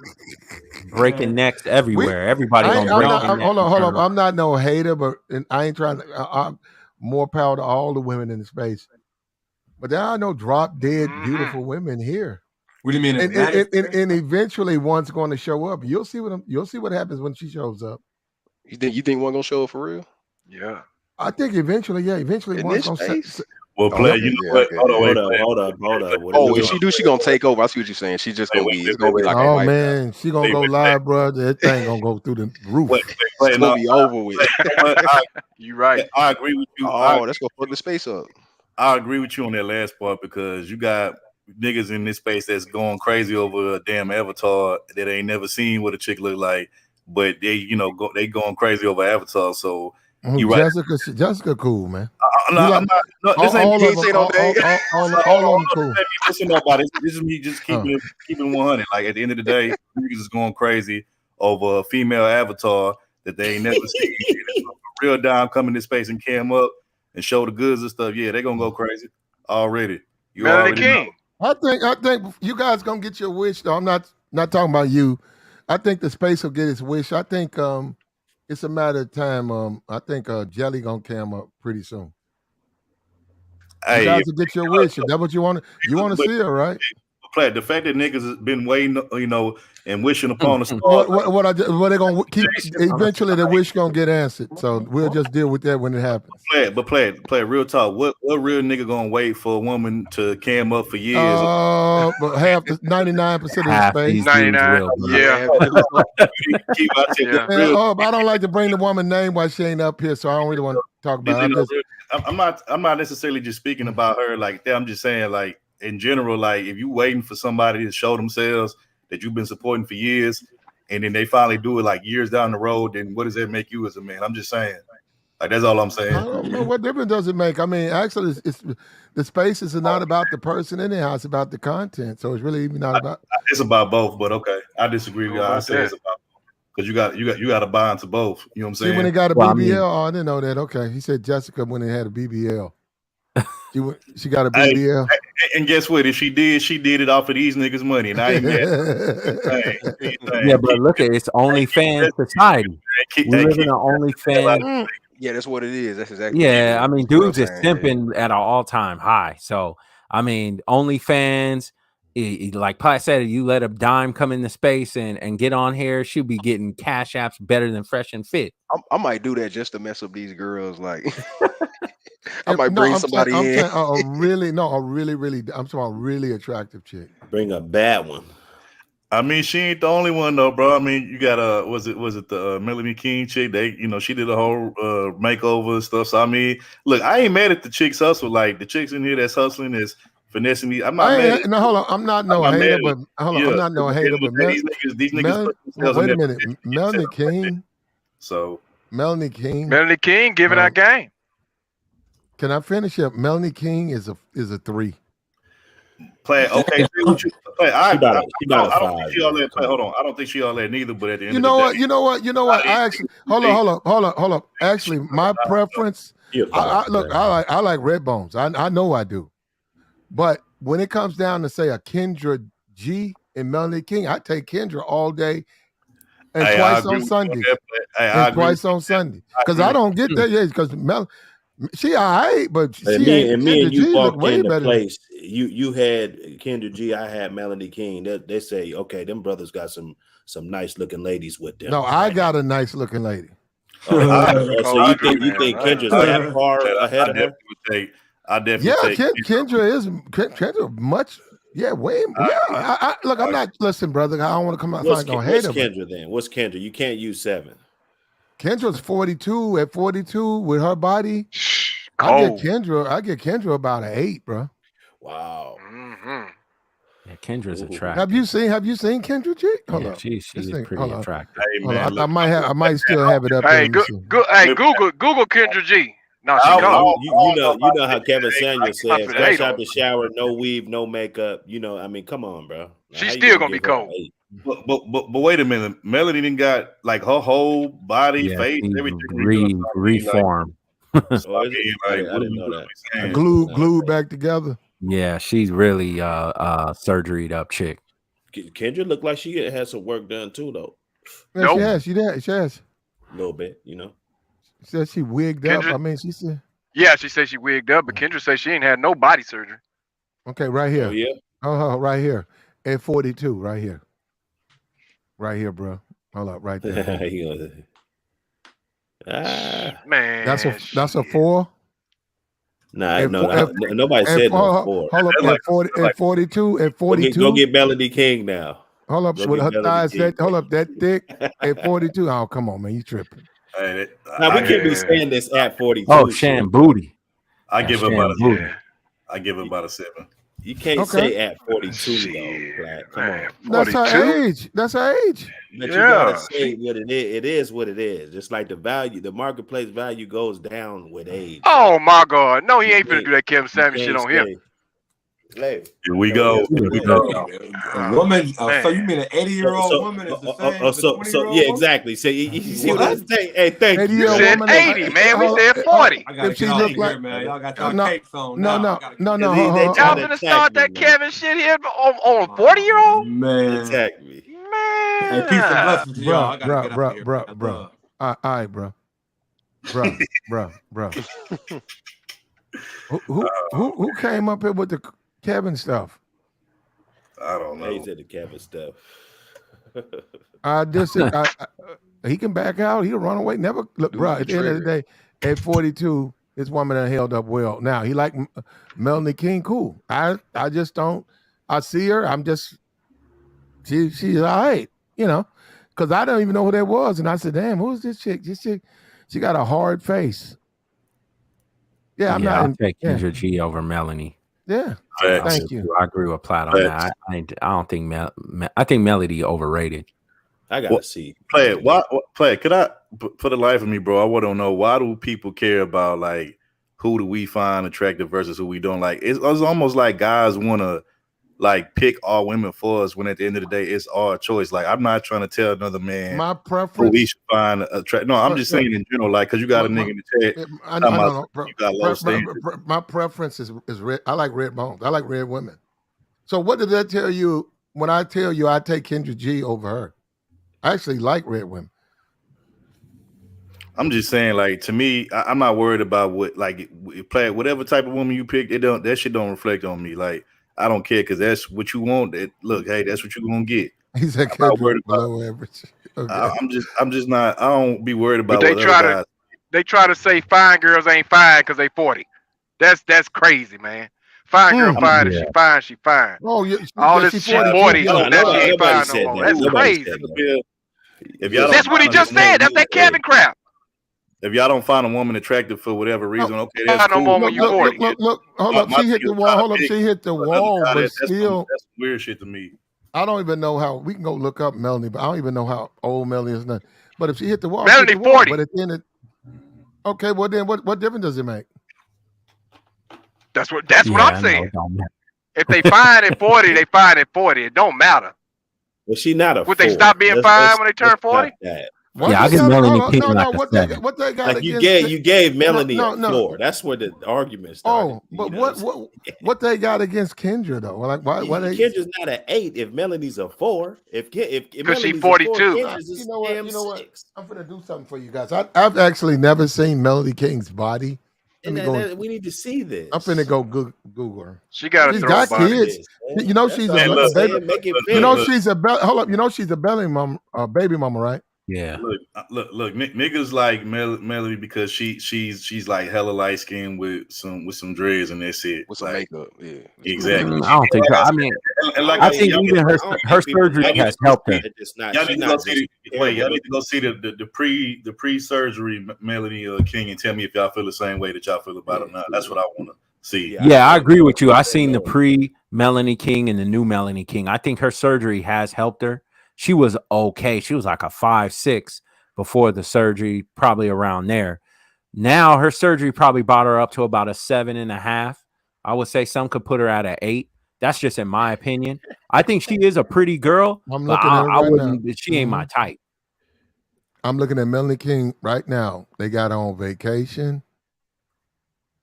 Breaking necks everywhere. Everybody gonna break their neck. Hold on. I'm not no hater, but I ain't trying to. I'm more power to all the women in the space. But there are no drop dead beautiful women here. What do you mean? And eventually, one's going to show up. You'll see what happens when she shows up. You think one gonna show up for real? Yeah. I think eventually, one's going to. Well, play. Hold up. Oh, if she do, she gonna take over. I see what you're saying. She just gonna be. It's gonna be like. Oh man, she gonna go live, bro. That thing gonna go through the roof. It's gonna be over with. You're right. I agree with you. That's gonna fuck the space up. I agree with you on that last part, because you got niggas in this space that's going crazy over a damn avatar that they ain't never seen what a chick look like, but they they going crazy over avatar. So You right. Jessica cool, man. No, I'm not. No, this ain't all me. of them. All of them cool. This ain't me pushing nobody. This is me just keeping 100. Like at the end of the day, niggas is going crazy over a female avatar that they ain't never seen. A real dime come in this space and cam up and show the goods and stuff. Yeah, they gonna go crazy already. You Melanie already King. know. I think you guys gonna get your wish though. I'm not talking about you. I think the space will get its wish. I think it's a matter of time. I think Jelly gonna cam up pretty soon. You guys will get your wish. Is that what you want? You want to see her, right? The fact that niggas has been waiting, and wishing upon the stars. What they gonna keep? Eventually, the wish gonna get answered. So we'll just deal with that when it happens. Play real talk. What real nigga gonna wait for a woman to cam up for years? But 99% of the space. 99. Yeah. I don't like to bring the woman name while she ain't up here, so I don't really want to talk about it. I'm not necessarily just speaking about her like that. I'm just saying, like, in general, like, if you waiting for somebody to show themselves that you've been supporting for years, and then they finally do it like years down the road, then what does that make you as a man? I'm just saying, like, that's all I'm saying. I don't know what difference does it make. I mean, actually, it's the spaces are not about the person anyhow. It's about the content. So it's really even not about. It's about both, but okay, I disagree. I say it's about because you got to buy into both. You know what I'm saying? See, when they got a BBL, I didn't know that. Okay, he said Jessica when they had a BBL. She got a BBL. And guess what? If she did it off of these niggas' money. And I ain't mad. Yeah, but look at it's OnlyFans society. We live in an OnlyFans. Yeah, that's what it is. That's exactly. Yeah, I mean, dudes is simping at an all-time high. So, I mean, OnlyFans, like Pat said, you let a dime come into space and get on here, she'll be getting cash apps better than Fresh and Fit. I might do that just to mess up these girls. Like, I might bring somebody in. I'm talking about really attractive chick. Bring a bad one. I mean, she ain't the only one though, bro. I mean, you got was it the Melanie King chick? They, she did a whole makeover and stuff. So I mean, look, I ain't mad at the chicks hustle. Like the chicks in here that's hustling is finessing me. I'm not mad. No, hold on. I'm not no hater, but hold on. I'm not no hater, but these niggas. Wait a minute, Melanie King. So Melanie King giving out game. Can I finish up? Melanie King is a 3. Play okay. Play. I don't think she all that. Play. Hold on. I don't think she all that neither. But at the end of the day, you know what? I actually hold on. Actually, my preference. I like red bones. I know I do. But when it comes down to say a KendraG and Melanie King, I take Kendra all day and twice on Sunday. Twice on Sunday because I don't get that yet because she all right, but me and you walked in the place. You had KendraG, I had Melanie King. They say, okay, them brothers got some nice looking ladies with them. No, I got a nice looking lady. So you think Kendra's that far ahead of her? I definitely take Kendra much. Yeah, way. Look, I'm not. Listen, brother, I don't want to come out and go hate her. What's Kendra then? What's Kendra? You can't use 7. Kendra's 42. At 42 with her body, I get Kendra about an 8, bro. Wow. Mm-hmm. Yeah, Kendra's attractive. Have you seen KendraG? Hold on. She's pretty attractive. Hey, man, I might still have it up. Hey, Google KendraG. No, you know how Kevinsamuels says, fresh out the shower, no weave, no makeup. I mean, come on, bro. She's still gonna be cold. But wait a minute, Melanie didn't got like her whole body, face, everything reformed. So I didn't know that. Glued back together. Yeah, she's really surgeryed up chick. Kendra looked like she had some work done too, though. Yeah, she has. A little bit, She said she wigged up. I mean, she said. Yeah, she said she wigged up, but Kendra said she ain't had no body surgery. Okay, right here. Oh, yeah. Oh, right here. At 42, right here. Right here, bro. Hold up, right there. Man, that's a 4. Nah, nobody said no 4. Hold up, at 42, at 42. Go get Melanie King now. Hold up, with her thighs that thick. At 42. Oh, come on, man, you tripping. Now we can't be saying this at 42. Oh, Shan Booty. I give her about a 7. You can't say at 42 though, Black. Come Man, on. That's her 42? age. That's her age. But you gotta Yeah. say what it is. It is what it is. Just like the marketplace value goes down with age. Oh my God. No, he ain't finna can't- do that Kevin You Samuels shit can't on him. say. Here we go. Here we go. A woman. So man. you mean an 80-year-old woman is the same as a 20-year-old yeah, woman? exactly. So you see what What? I'm saying? Hey, thank you. You 80-year-old said woman. 80, man. We said 40. I gotta If she get off look of like here, man. Y'all got y'all no, capes on no, now. no, no, They Y'all trying to finna attack start me, that man. Kevin shit here on 40-year-old? Man. Attack me. Hey, peace and Man. blessings to y'all. I gotta get out of here. Bro. All right, bro. Bro. Who came up here with the Kevin stuff? I don't know. He said the Kevin stuff. He can back out. He'll run away. Never look, bro. At the end of the day, at 42, this woman done held up well. Now he like Melanie King, cool. I just don't. I see her. I'm just she's all right, because I don't even know who that was, and I said, damn, who's this chick? This chick, she got a hard face. Yeah, I'll take KendraG over Melanie. Yeah, thank you. I agree with Platt on that. I don't think I think Melody overrated. I gotta see. Play it. Play it. Could I, for the life of me, bro? I want to know, why do people care about like who do we find attractive versus who we don't like? It's almost like guys want to like pick all women for us when at the end of the day it's our choice. Like, I'm not trying to tell another man my preference who he should find attractive. No, I'm just saying in general, like, because you got a nigga in the chat. I know. You got low standards. My preference is red. I like red bones. I like red women. So what did that tell you when I tell you I take KendraG over her? I actually like red women. I'm just saying, like, to me, I'm not worried about what, like, play whatever type of woman you pick. That shit don't reflect on me. Like, I don't care, because that's what you want. Look, hey, that's what you're gonna get. He said Kendra below average. Okay. I'm just not. I don't be worried about. But they try to say fine girls ain't fine because they 40. That's crazy, man. Fine girl fine, if she fine. Oh, yeah. All this shit 40, that she ain't fine no more. That's crazy. That's what he just said. That's that Kevin crap. If y'all don't find a woman attractive for whatever reason, okay, that's cool. No more when you're 40. Look, hold up. She hit the wall. Hold up. She hit the wall, but still. That's weird shit to me. I don't even know how. We can go look up Melanie, but I don't even know how old Melanie is. Nothing. But if she hit the wall, Melanie hit the 40. Wall, but at the end, okay. Well, then what difference does it make? That's what I'm saying. If they fine at 40, they fine at 40. It don't matter. Well, she not a. Would they stop being fine when they turn 40? I give Melanie King like a 7. What they got like you gave Melanie a 4. That's where the argument started. Oh, but what they got against Kendra though? Like why they? Kendra's not an 8 if Melanie's a 4. Because she's 42. You know what? I'm gonna do something for you guys. I've actually never seen Melanie King's body. We need to see this. I'm finna go Google her. She's got kids. You know she's a baby. You know she's a hold up. You know she's a baby mama, right? Yeah. Look, niggas like Melody because she's like hella light skinned with some dreads and that's it. With some makeup, yeah. Exactly. I don't think so. I mean, I think even her surgery has helped her. Y'all need to go see the pre-surgery Melody King and tell me if y'all feel the same way that y'all feel about her now. That's what I want to see. Yeah, I agree with you. I seen the pre-Melanie King and the new Melanie King. I think her surgery has helped her. She was okay. She was like a 5'6" before the surgery, probably around there. Now her surgery probably brought her up to about a 7.5. I would say some could put her at an 8. That's just in my opinion. I think she is a pretty girl. I'm looking at her right now. She ain't my type. I'm looking at Melanie King right now. They got her on vacation.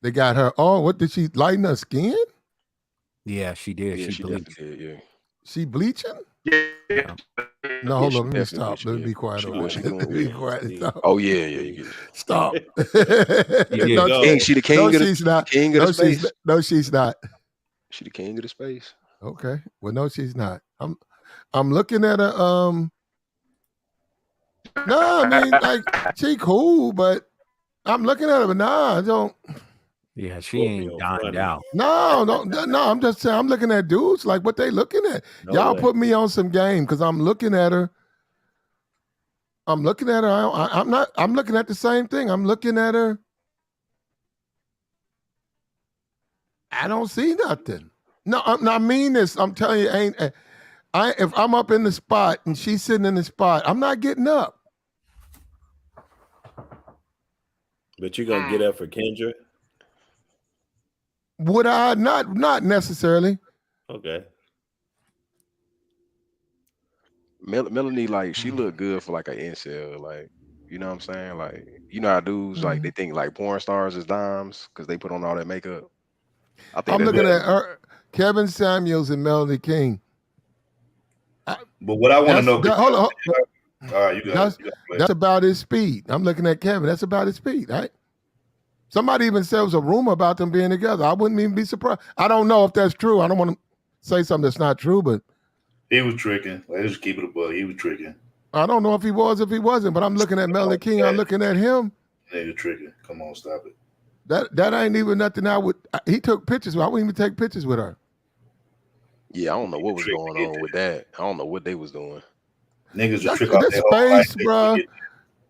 They got her. Oh, what did she lighten her skin? Yeah, she did. Yeah, she bleached. Did, yeah. She bleaching? Yeah. No, hold on. Let me stop. Let me be quiet. Let me be quiet. Stop. Oh yeah. You get it. Stop. She the king. No, of the, she's not. King of the space. No, she's not. She the king of the space. Okay. Well, no, she's not. I'm looking at her. No, I mean, like she cool, but I'm looking at her. But nah, I don't. Yeah, she ain't dined out. No. I'm just saying. I'm looking at dudes like what they looking at. Y'all put me on some game because I'm looking at her. I'm looking at her. I'm not. I'm looking at the same thing. I'm looking at her. I don't see nothing. No, I mean this. I'm telling you, if I'm up in the spot and she's sitting in the spot, I'm not getting up. But you gonna get up for Kendra? Would I? Not necessarily. Okay. Melanie, like, she look good for like an incel, like, you know what I'm saying? Like, you know how dudes like they think like porn stars is dimes because they put on all that makeup. I think I'm that looking look at good. Kevinsamuels and Melanie King. But what I want to know, hold on. all right, you got it. That's about his speed. I'm looking at Kevin. That's about his speed, right? Somebody even said it was a rumor about them being together. I wouldn't even be surprised. I don't know if that's true. I don't want to say something that's not true, but he was tricking. Let's just keep it a bug. He was tricking. I don't know if he was, if he wasn't. But I'm looking at Melanie King. I'm looking at him. Nigga tricking. Come on, stop it. That ain't even nothing I would. He took pictures. I wouldn't even take pictures with her. Yeah, I don't know what was going on with that. I don't know what they was doing. Niggas will trick off their whole space, life. bro.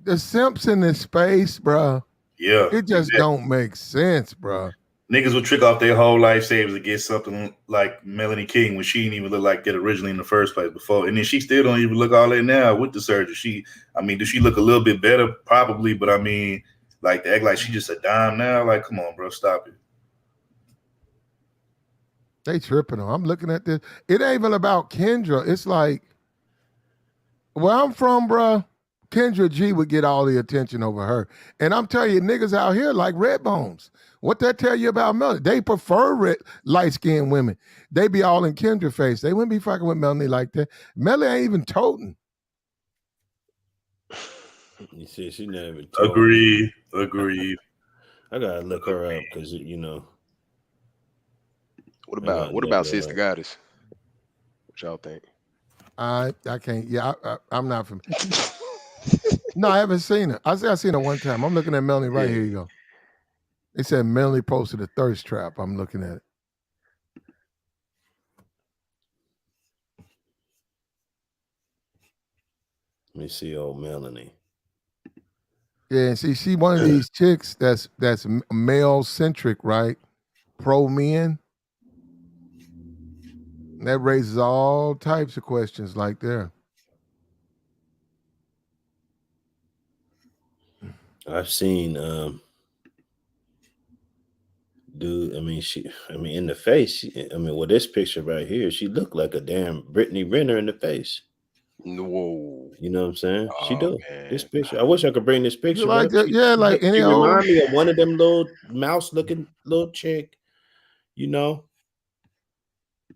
The Simpson in space, bro. Yeah, it just don't make sense, bro. Niggas will trick off their whole life savings to get something like Melanie King when she didn't even look like that originally in the first place before, and then she still don't even look all that now with the surgery. Does she look a little bit better? Probably, but I mean, like to act like she just a dime now, like, come on, bro, stop it. They tripping on. I'm looking at this. It ain't even about Kendra. It's like where I'm from, bro. KendraG would get all the attention over her. And I'm telling you, niggas out here like red bones. What that tell you about Melanie? They prefer light-skinned women. They be all in Kendra face. They wouldn't be fucking with Melanie like that. Melanie ain't even toting. You see, she never even told. Agreed. I gotta look her up because What about Sister Goddess? What y'all think? I can't. Yeah, I'm not from. No, I haven't seen her. I seen her one time. I'm looking at Melanie right here. You go. They said Melanie posted a thirst trap. I'm looking at it. Let me see old Melanie. Yeah, and see, she one of these chicks that's male centric, right? Pro men. And that raises all types of questions like there. I've seen dude, in the face, this picture right here, she looked like a damn Brittany Renner in the face. Whoa. You know what I'm saying? Oh, she do. Man. This picture. I wish I could bring this picture like up. that, like any she old. remind me of one of them little mouse-looking little chick, you know.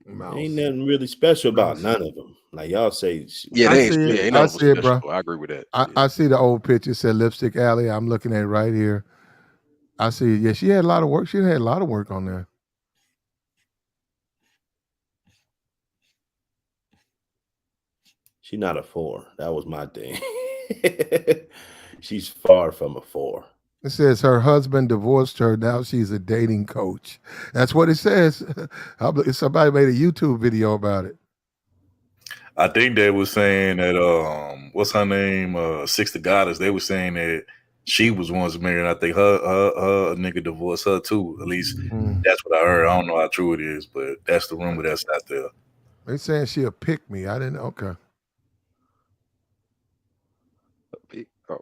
Mouse. Ain't nothing really special about none of them. Like y'all say. Yeah, I see it, bro. I agree with that. I see the old picture. It said Lipstick Alley. I'm looking at it right here. I see. Yeah, she had a lot of work. She had a lot of work on there. She's not a 4. That was my thing. She's far from a 4. It says her husband divorced her. Now she's a dating coach. That's what it says. Somebody made a YouTube video about it. I think they were saying that what's her name? Sister Goddess. They were saying that she was once married. I think her nigga divorced her too. At least that's what I heard. I don't know how true it is, but that's the rumor that's out there. They saying she'll pick me. I didn't. Okay. Oh,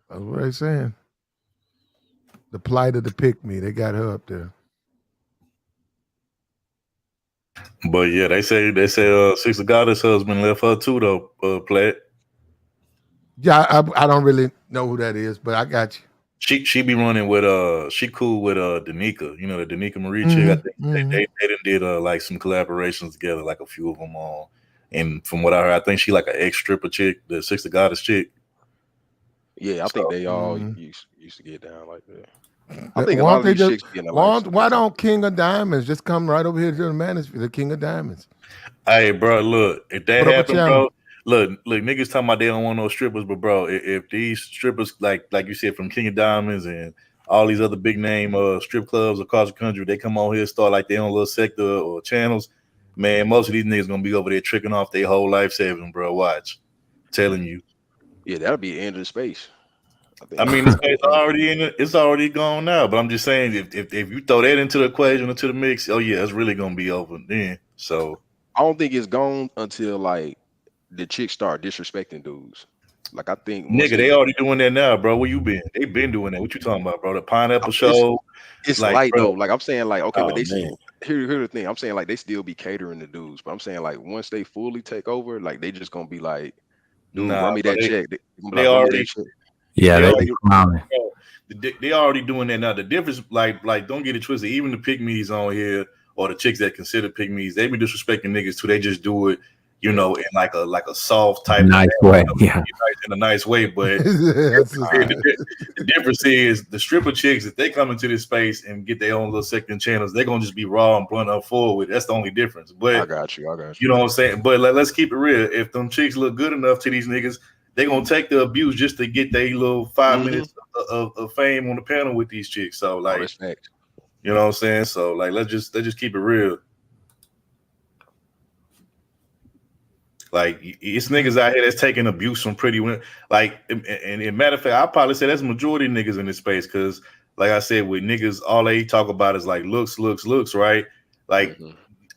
that's what they saying. The plight of the pick me. They got her up there. But yeah, they say Sister Goddess' husband left her too though. Platt. Yeah, I don't really know who that is, but I got you. She be running with she cool with Danica, you know, the Danica Marie chick. I think they did like some collaborations together, like a few of them on. And from what I heard, I think she like an ex stripper chick, the Sister Goddess chick. Yeah, I think they all used to get down like that. I think a lot of these chicks be in the why don't King of Diamonds just come right over here to the manosphere, the King of Diamonds? Hey, bro, look, if that happened, bro, look, niggas talking about they don't want no strippers, but bro, if these strippers, like you said, from King of Diamonds and all these other big name strip clubs across the country, they come on here and start like their own little sector or channels, man, most of these niggas gonna be over there tricking off their whole life savings, bro. Watch. I'm telling you. Yeah, that'll be the end of the space. think I mean, it's already in it. It's already gone now. But I'm just saying, if you throw that into the equation, into the mix, oh yeah, it's really gonna be over then. So I don't think it's gone until like the chicks start disrespecting dudes. Like I think once nigga, they they get already doing that now, bro. Where you been? They been doing that. What you talking about, bro? The pineapple it's show, it's like, light bro. though. Like I'm saying, like okay, but Oh they man. here's the thing. I'm saying like they still be catering to dudes, but I'm saying like once they fully take over, like they just gonna be like, dude, Nah, run me bro. that check. They gonna be They like, run me that already check. Yeah, they they Yeah, already be they clowning. bro, they already doing that now. The difference, like, don't get it twisted. Even the pick me's on here, or the chicks that consider pick me's, they be disrespecting niggas too. They just do it, you know, in like a soft type of Nice way. Yeah. in a nice way. But That's just nice. the difference is the stripper chicks, if they come into this space and get their own little second channels, they're gonna just be raw and blunt up forward with it. That's the only difference. I But got you. I got you you. know what I'm saying? But let's keep it real. If them chicks look good enough to these niggas, they gonna take the abuse just to get their little 5 minutes of fame on the panel with these chicks. So Oh, like, that's facts. you know what I'm saying? So like, let's just keep it real. Like it's niggas out here that's taking abuse from pretty women. Like, and matter of fact, I probably say that's a majority of niggas in this space because, like I said, with niggas, all they talk about is like looks, right? Like,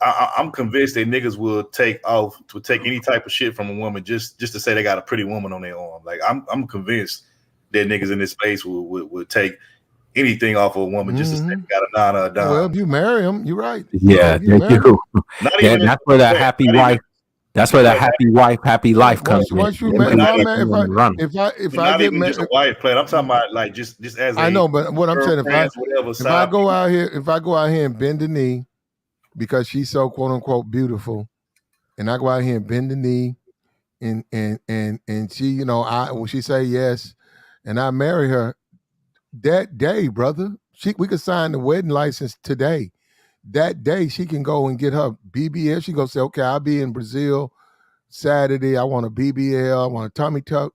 I'm convinced that niggas will take any type of shit from a woman just to say they got a pretty woman on their arm. Like, I'm convinced that niggas in this space would take anything off of a woman just to say they got a nine or a dime. Well, if you marry him, you're right. Yeah, if you they marry do. Not even That's where that happy wife. That's where that happy wife, happy life comes in. Once you They marry, make that woman run. if I not get even just married, a wife player. I'm talking about like just as I a know, but what I'm saying, girlfriends, whatever if I side go out here, and bend the knee because she's so quote unquote beautiful, and I go out here and bend the knee, and she, you know, when she say yes, and I marry her that day, brother, we could sign the wedding license today. That day, she can go and get her BBL. She go say, okay, I'll be in Brazil Saturday. I want a BBL. I want a tummy tuck.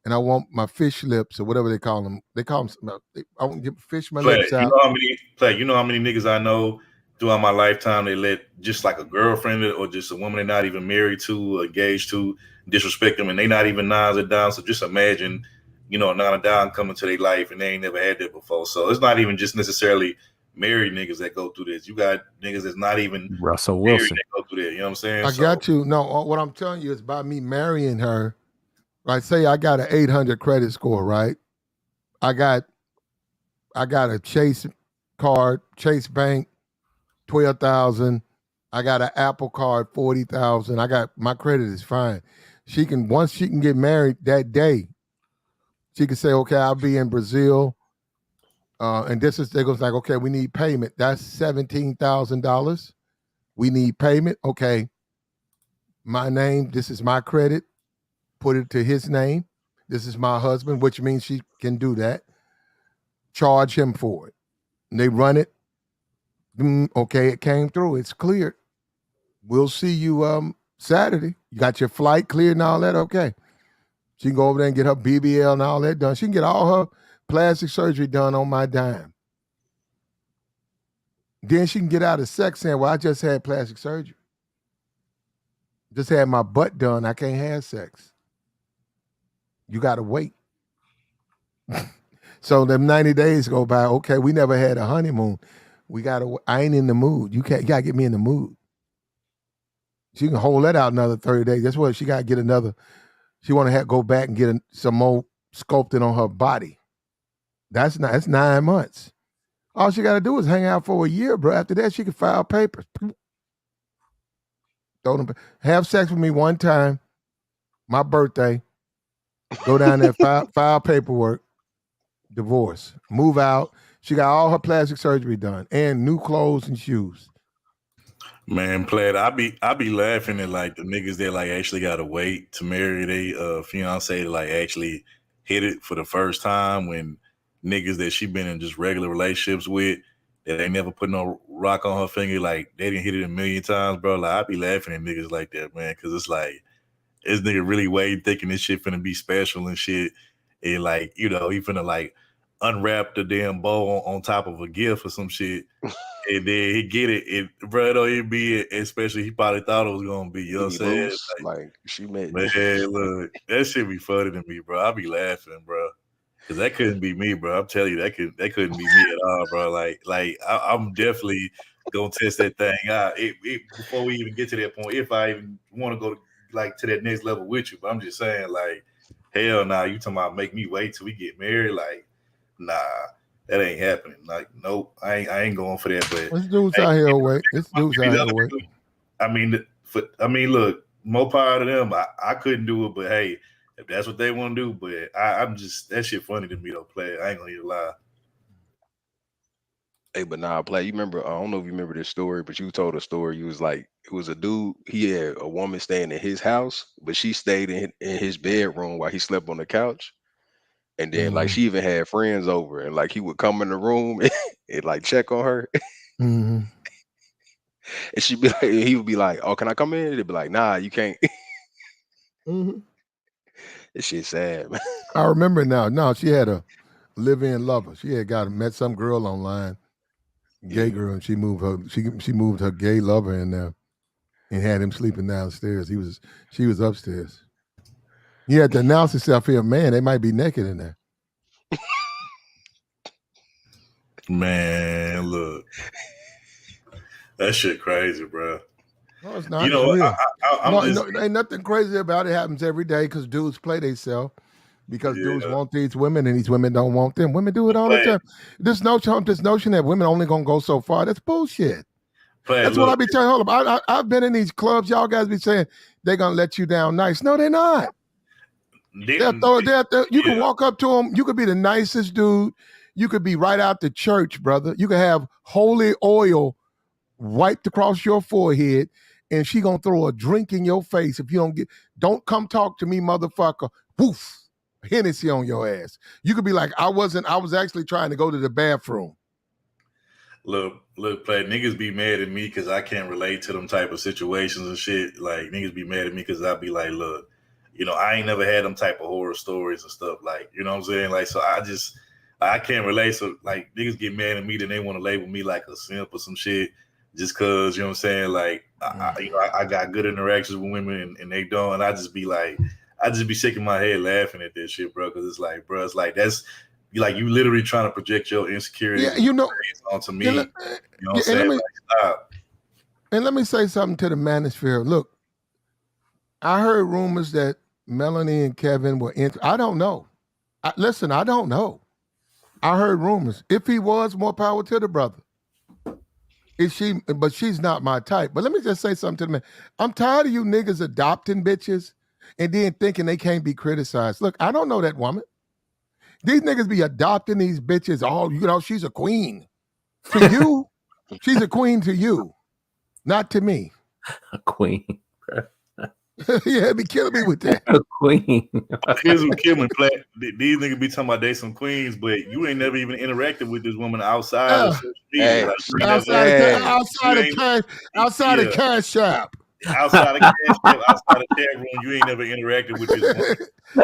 And I want my fish lips or whatever they call them. They call them. I want to get fish my play. lips You out. know how many niggas I know throughout my lifetime they let just like a girlfriend or just a woman they're not even married to or engaged to disrespect them and they not even nines or downs. So just imagine, you know, a nine or down coming to their life and they ain't never had that before. So it's not even just necessarily married niggas that go through this. You got niggas that's not even Russell married Wilson. that go through that. You know what I'm saying? I got you. No, what I'm telling you is by me marrying her. Right? Say I got an 800 credit score, right? I got a Chase card, Chase Bank, 12,000. I got an Apple card, 40,000. I got my credit is fine. Once she can get married that day, she can say, okay, I'll be in Brazil. And they goes like, okay, we need payment. That's $17,000. We need payment. Okay. My name, this is my credit. Put it to his name. This is my husband, which means she can do that. Charge him for it. And they run it. Okay, it came through. It's cleared. We'll see you Saturday. You got your flight cleared and all that? Okay. She can go over there and get her BBL and all that done. She can get all her plastic surgery done on my dime. Then she can get out of sex saying, well, I just had plastic surgery. Just had my butt done. I can't have sex. You got to wait. So them 90 days go by. Okay, we never had a honeymoon. I ain't in the mood. You got to get me in the mood. She can hold that out another 30 days. That's what she got to get another. She want to go back and get some more sculpting on her body. That's 9 months. All she got to do is hang out for a year, bro. After that, she can file papers. Have sex with me one time, my birthday. Go down there, file paperwork, divorce, move out. She got all her plastic surgery done and new clothes and shoes. Man, Plaid, I be laughing at like the niggas that like actually gotta wait to marry their fiance to like actually hit it for the first time when niggas that she been in just regular relationships with that ain't never put no rock on her finger, like they didn't hit it a million times, bro. Like I be laughing at niggas like that, man, because it's like this nigga really waiting thinking this shit finna be special and shit. And like, you know, he finna like unwrap the damn bow on top of a gift or some shit. And then he get it, bro, don't even be it, especially he probably thought it was gonna be, you know what I'm Be saying? loose, like she meant. Man, look, that shit be funny to me, bro. I be laughing, bro. Cause that couldn't be me, bro. I'm telling you, that couldn't be me at all, bro. I'm definitely gonna test that thing out before we even get to that point. If I even want to go to that next level with you, but I'm just saying, hell nah. You talking about make me wait till we get married? Nah, that ain't happening. Nope, I ain't going for that. But This dude's out here wait. This dude's out here wait. I mean, look, more power to them. I couldn't do it, but hey. If that's what they want to do, but I'm just that shit funny to me though, play. I ain't gonna even lie. Hey, but nah, play. You remember? I don't know if you remember this story, but you told a story. You was like, it was a dude. He had a woman staying in his house, but she stayed in his bedroom while he slept on the couch. And then like she even had friends over, and like he would come in the room and like check on her, Mm-hmm. and she'd be like, he would be like, "Oh, can I come in?" They'd be like, "Nah, you can't." Mm-hmm. This shit sad, man. I remember now. No, she had a live-in lover. She had met some girl online, gay girl, and she moved her gay lover in there and had him sleeping downstairs. She was upstairs. He had to announce himself here, man. They might be naked in there. Man, look, that shit crazy, bro. No, it's not. You know, it's real. I'm ain't nothing crazy about it. It happens every day because dudes play themselves. Because dudes want these women and these women don't want them. Women do it all the time. This notion that women only gonna go so far, that's bullshit. That's what I be telling. Hold up, I've been in these clubs. Y'all guys be saying they're gonna let you down nice. No, they're not. You can walk up to them. You could be the nicest dude. You could be right out the church, brother. You could have holy oil wiped across your forehead, and she gonna throw a drink in your face if you don't come talk to me, motherfucker. Woof. Hennessy on your ass. You could be like, I was actually trying to go to the bathroom. Look, play niggas be mad at me because I can't relate to them type of situations and shit. Like niggas be mad at me because I be like, look, I ain't never had them type of horror stories and stuff. Like, you know what I'm saying? Like, so I can't relate. So like niggas get mad at me, then they want to label me like a simp or some shit just cause, you know what I'm saying? Like, I got good interactions with women and they don't, and I just be like, I just be shaking my head laughing at this shit, bro. Because it's like, bro, it's like that's you literally trying to project your insecurities onto me. You know what I'm saying? Stop. And let me say something to the manosphere. Look, I heard rumors that Melanie and Kevin were I don't know. Listen, I don't know. I heard rumors. If he was, more power to the brother. But she's not my type. But let me just say something to the man. I'm tired of you niggas adopting bitches and then thinking they can't be criticized. Look, I don't know that woman. These niggas be adopting these bitches. She's a queen. To you, she's a queen to you, not to me. A queen. Yeah, be killing me with that. A queen. Here's what kill me, Platt. These niggas be talking about they some queens, but you ain't never even interacted with this woman outside of social media. Outside of Cash App. Outside of chat room, you ain't never interacted with this woman.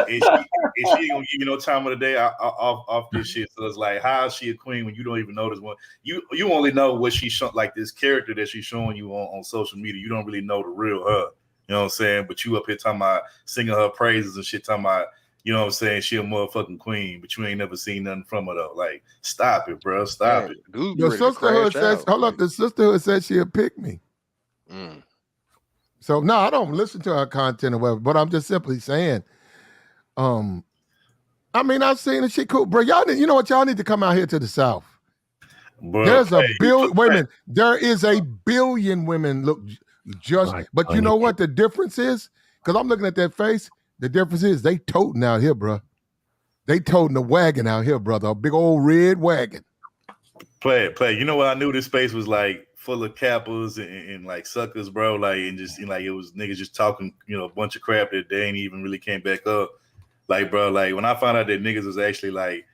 And she ain't gonna give you no time of the day off this shit. So it's like, how is she a queen when you don't even know this one? You only know what she's showing, like this character that she's showing you on social media. You don't really know the real her. You know what I'm saying? But you up here talking about singing her praises and shit, talking about, you know what I'm saying, she a motherfucking queen, but you ain't never seen nothing from her though. Like, stop it, bro. Stop it. Your sisterhood says, hold up, the sisterhood said she'll pick me. So no, I don't listen to her content or whatever, but I'm just simply saying, I mean, I've seen it. She cool, bro. Y'all need, you know what? Y'all need to come out here to the South. Bro, there's a billion women. There is a billion women. Look, but you know what the difference is? Because I'm looking at that face. The difference is they toting out here, bro. They toting the wagon out here, brother. A big old red wagon. Play. You know what? I knew this space was like full of cappers and like suckers, bro. Like, and just like it was niggas just talking, a bunch of crap that they ain't even really came back up. Like, bro, like when I found out that niggas was actually like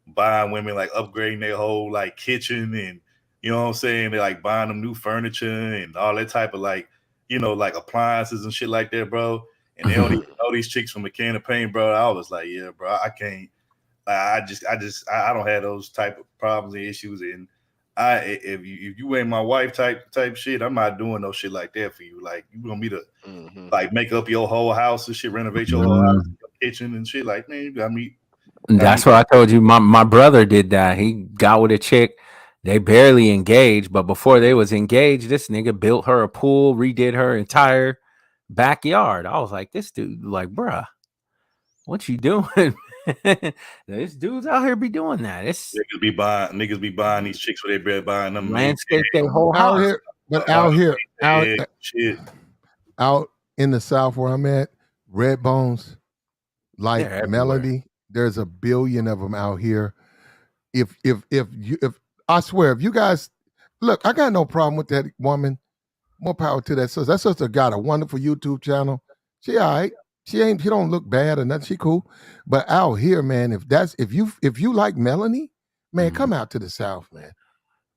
buying women, like upgrading their whole like kitchen and, you know what I'm saying? They like buying them new furniture and all that type of like, like appliances and shit like that, bro. And they don't even know these chicks from a can of paint, bro. I was like, yeah, bro, I can't. I don't have those type of problems and issues. And if you ain't my wife type shit, I'm not doing no shit like that for you. Like you want me to like make up your whole house and shit, renovate your whole house, your kitchen and shit. Like, man, you got me. That's what I told you. My brother did that. He got with a chick. They barely engaged, but before they was engaged, this nigga built her a pool, redid her entire backyard. I was like, this dude, like, bruh, what you doing? This dude's out here be doing that. It's niggas be buying these chicks where they buying them landscape their whole out house. here, but out in the South where I'm at, red bones, like They're everywhere. Melody, there's a billion of them out here. If I swear, if you guys look, I got no problem with that woman. More power to that sister. That sister got a wonderful YouTube channel. She all right. She don't look bad or nothing. She cool. But out here, man, if you like Melanie, man, come out to the South, man.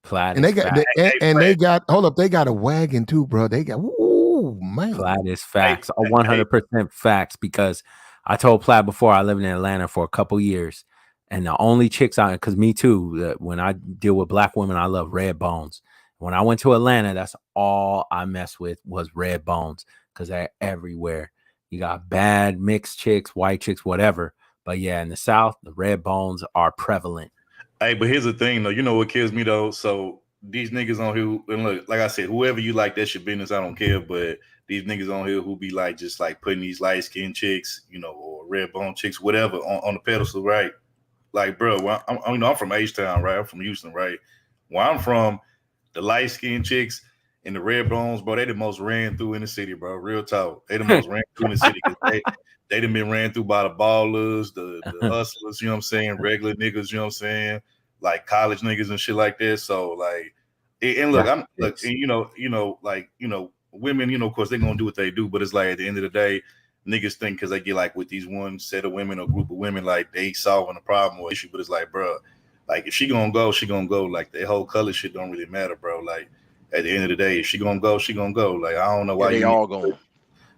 Platt And they is got facts. they got hold up, they got a wagon too, bro. They got man. Platt is facts. 100% facts, because I told Platt before, I lived in Atlanta for a couple years, and the only chicks out, because me too, when I deal with black women, I love red bones. When I went to Atlanta, that's all I messed with was red bones, because they're everywhere. You got bad mixed chicks, white chicks, whatever. But yeah, in the South, the red bones are prevalent. Hey, but here's the thing, though. You know what kills me, though? So these niggas on here, and look, like I said, whoever you like, that's your business. I don't care. But these niggas on here who be like, just like putting these light skinned chicks, you know, or red bone chicks, whatever, on the pedestal, right? Like, bro, I'm from H-Town, right? I'm from Houston, right? Where I'm from, the light skinned chicks and the red bones, bro, they the most ran through in the city, bro. Real talk. They the most ran through in the city, because they done been ran through by the ballers, the hustlers, you know what I'm saying? Regular niggas, you know what I'm saying? Like college niggas and shit like that. So like, and look, and you know, like, you know, women, you know, of course they're gonna do what they do, but it's like at the end of the day, niggas think because they get like with these one set of women or group of women, like they solving a problem or issue. But it's like, bro, like if she gonna go, she gonna go. Like the whole color shit don't really matter, bro. Like at the end of the day, if she gonna go, she gonna go. Like I don't know why they you all going.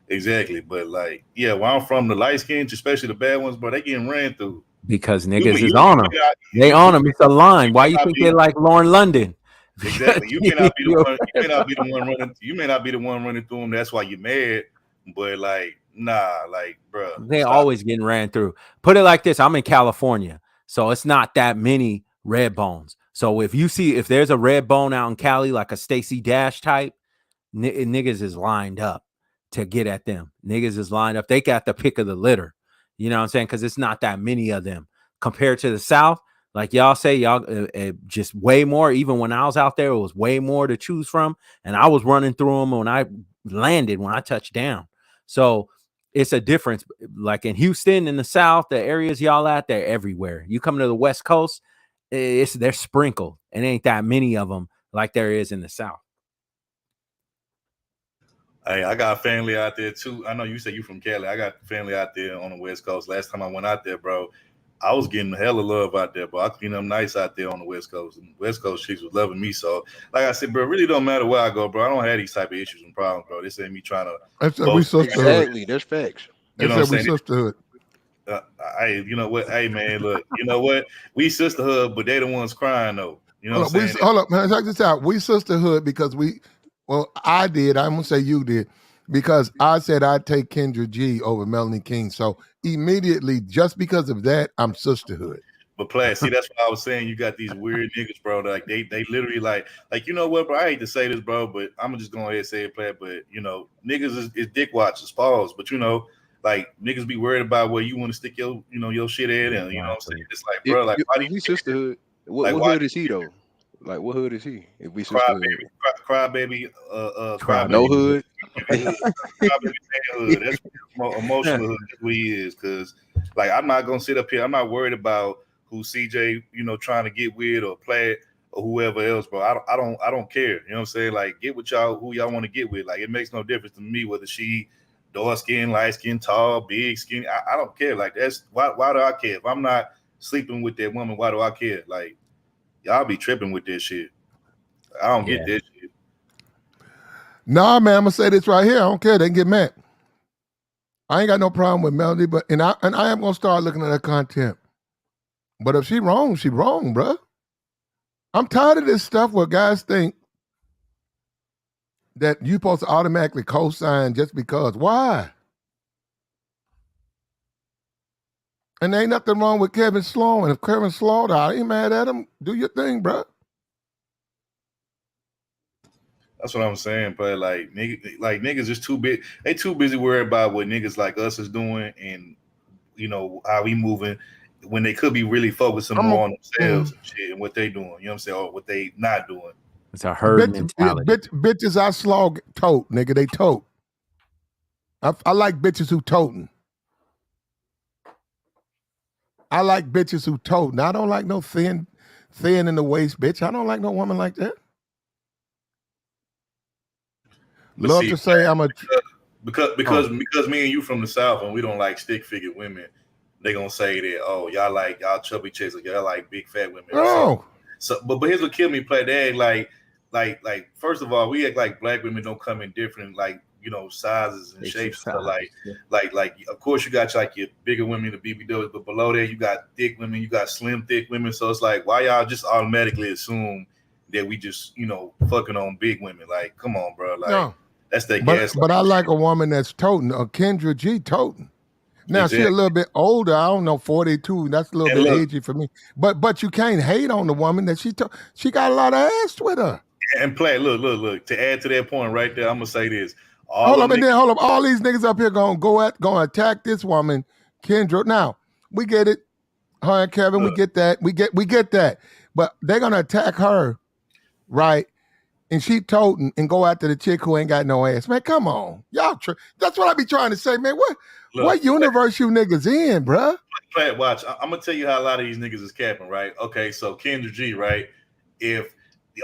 Exactly, but like, yeah, where I'm from, the light skins, especially the bad ones, bro, they getting ran through. Because niggas is on them. They on them. It's a line. Why you think they're like Lauren London? Exactly. You may not be the one. You may not be the one running. You may not be the one running through them. That's why you're mad. But like, nah, like, bro, they always getting ran through. Put it like this: I'm in California, so it's not that many red bones. So if there's a red bone out in Cali, like a Stacey Dash type, niggas is lined up to get at them. Niggas is lined up. They got the pick of the litter. You know what I'm saying? Because it's not that many of them compared to the South. Like y'all say, y'all just way more. Even when I was out there, it was way more to choose from, and I was running through them when I landed, when I touched down. So it's a difference. Like in Houston, in the South, the areas y'all at, they're everywhere. You come to the West Coast, they're sprinkled, and ain't that many of them like there is in the South. Hey, I got family out there too. I know you say you from Cali. I got family out there on the West Coast. Last time I went out there, bro, I was getting hella love out there, bro. I clean them nice out there on the West Coast. And West Coast chicks was loving me. So, like I said, bro, it really don't matter where I go, bro. I don't have these type of issues and problems, bro. This ain't me trying to. That's we sisterhood. Exactly, there's facts. You know what I'm saying? Sisterhood. Hey, you know what? Hey, man, look, you know what? We sisterhood, but they the ones crying though. You know what I'm saying? Hold up, man. Check this out. We sisterhood because I did. I'm gonna say you did because I said I'd take KendraG over Melanie King. So immediately, just because of that, I'm sisterhood. But Platt, see, that's what I was saying. You got these weird niggas, bro. Like they literally like you know what, bro? I hate to say this, bro, but I'm just going ahead and say it, Platt. But you know, niggas is dick watchers, pause. But you know, like niggas be worried about where you want to stick your shit in, and you know what I'm saying? It's like, bro, like why do you sisterhood? What hood is he though? Like what hood is he? If we sisterhood, crybaby, no hood. Crybaby hood. That's emotional hood. That's what he is. Because like I'm not gonna sit up here. I'm not worried about who CJ, trying to get with or Platt or whoever else, bro. I don't care. You know what I'm saying? Like get with y'all who y'all want to get with. Like it makes no difference to me whether she dark skin, light skin, tall, big, skinny. I don't care. Like that's why do I care? If I'm not sleeping with that woman, why do I care? Like y'all be tripping with this shit. I don't get this shit. Nah, man, I'm gonna say this right here. I don't care. They can get mad. I ain't got no problem with Melody, but I am gonna start looking at her content. But if she wrong, she wrong, bro. I'm tired of this stuff where guys think that you supposed to automatically co-sign just because. Why? And there ain't nothing wrong with Kevin Sloan. And if Kevin Sloan, I ain't mad at him. Do your thing, bro. That's what I'm saying, but like niggas is too big. They too busy worried about what niggas like us is doing and how we moving when they could be really focusing more on themselves and shit and what they doing. You know what I'm saying? Or what they not doing. It's a herd mentality. Bitches I slog tote, nigga. They tote. I like bitches who toting. I like bitches who toting. I don't like no thin in the waist, bitch. I don't like no woman like that. But love to say I'm a because me and you from the South and we don't like stick figure women. They gonna say that y'all chubby chicks or y'all like big fat women. Oh. But here's what killed me. Play they act like first of all we act like black women don't come in different sizes and shapes. So like of course you got like your bigger women, the BBWs, but below there you got thick women, you got slim thick women. So it's like why y'all just automatically assume that we just fucking on big women? Like come on, bro. Like no. That's that gas. But I like a woman that's toting, a KendraG toting. Now she a little bit older. I don't know, 42. That's a little bit agey for me. But you can't hate on the woman that she got a lot of ass with her. And play, look. To add to that point right there, I'm gonna say this. Hold up. All these niggas up here gonna attack this woman, Kendra. Now we get it, her and Kevin. We get that. We get that. But they're gonna attack her, right? And she toting and go after the chick who ain't got no ass. Man, come on. Y'all that's what I be trying to say, man. What universe you niggas in, bruh? Play it, watch. I'm gonna tell you how a lot of these niggas is capping, right? Okay, so KendraG, right? If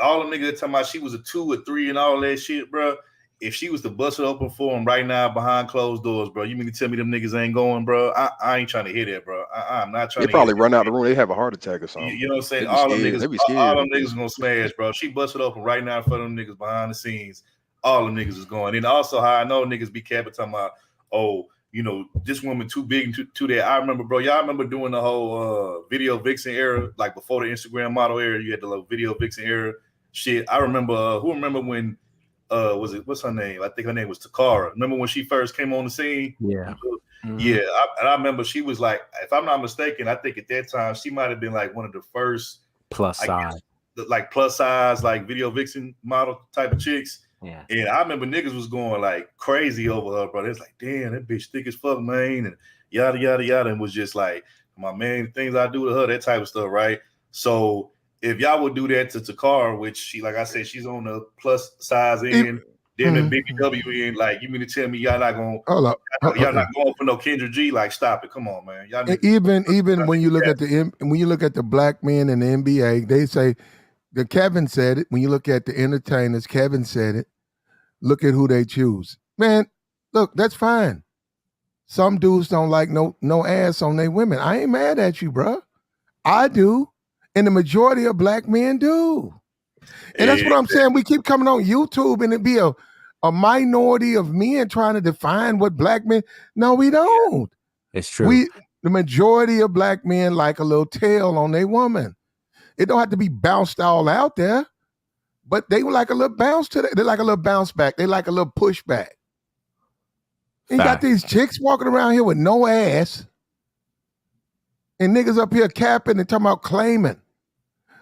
all the niggas talking about she was a 2 or 3 and all that shit, bro. If she was to bust it open for him right now behind closed doors, bro, you mean to tell me them niggas ain't going, bro? I ain't trying to hear that, bro. I'm not trying to. They probably run out the room. They have a heart attack or something. You know what I'm saying? All them niggas gonna smash, bro. She busted open right now in front of them niggas behind the scenes. All them niggas is going. And also how I know niggas be capping talking about, this woman too big and too that. I remember, bro. Y'all remember doing the whole video vixen era, like before the Instagram model era. You had the little video vixen era shit. I remember. Who remember when? What's her name? I think her name was Takara. Remember when she first came on the scene? Yeah. Mm-hmm. Yeah. I remember she was like, if I'm not mistaken, I think at that time she might have been like one of the first plus size like video vixen model type of chicks. Yeah. And I remember niggas was going like crazy over her, bro. It's like, damn, that bitch thick as fuck, man, and yada yada yada, and was just like, my man, things I do to her, that type of stuff, right? So if y'all would do that to Takara, which she, like I said, she's on the plus size end, then the BBW end, like you mean to tell me y'all not gonna y'all not going for no KendraG? Like, stop it, come on, man. Y'all even when you look at the black men in the NBA, they say that Kevin said it. When you look at the entertainers, Kevin said it. Look at who they choose. Man, look, that's fine. Some dudes don't like no ass on their women. I ain't mad at you, bro. I do. And the majority of black men do. And that's what I'm saying. We keep coming on YouTube and it be a minority of men trying to define what black men. No, we don't. It's true. The majority of black men like a little tail on their woman. It don't have to be bounced all out there. But they like a little bounce to that. They like a little bounce back. They like a little pushback. You got these chicks walking around here with no ass. And niggas up here capping and talking about claiming.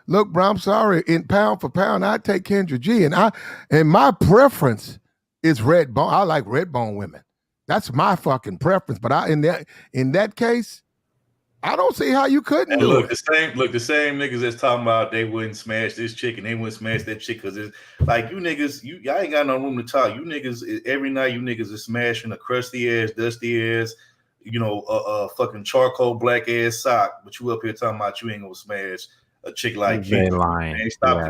Look, bro, I'm sorry. In pound for pound, I take KendraG. And my preference is red bone. I like red bone women. That's my fucking preference. But in that case, I don't see how you couldn't do it. The same niggas that's talking about they wouldn't smash this chick and they wouldn't smash that chick because it's like you niggas, y'all ain't got no room to talk. You niggas, every night you niggas is smashing a crusty ass, dusty ass, a fucking charcoal black ass sock, but you up here talking about you ain't gonna smash a chick like they lying. Man, stop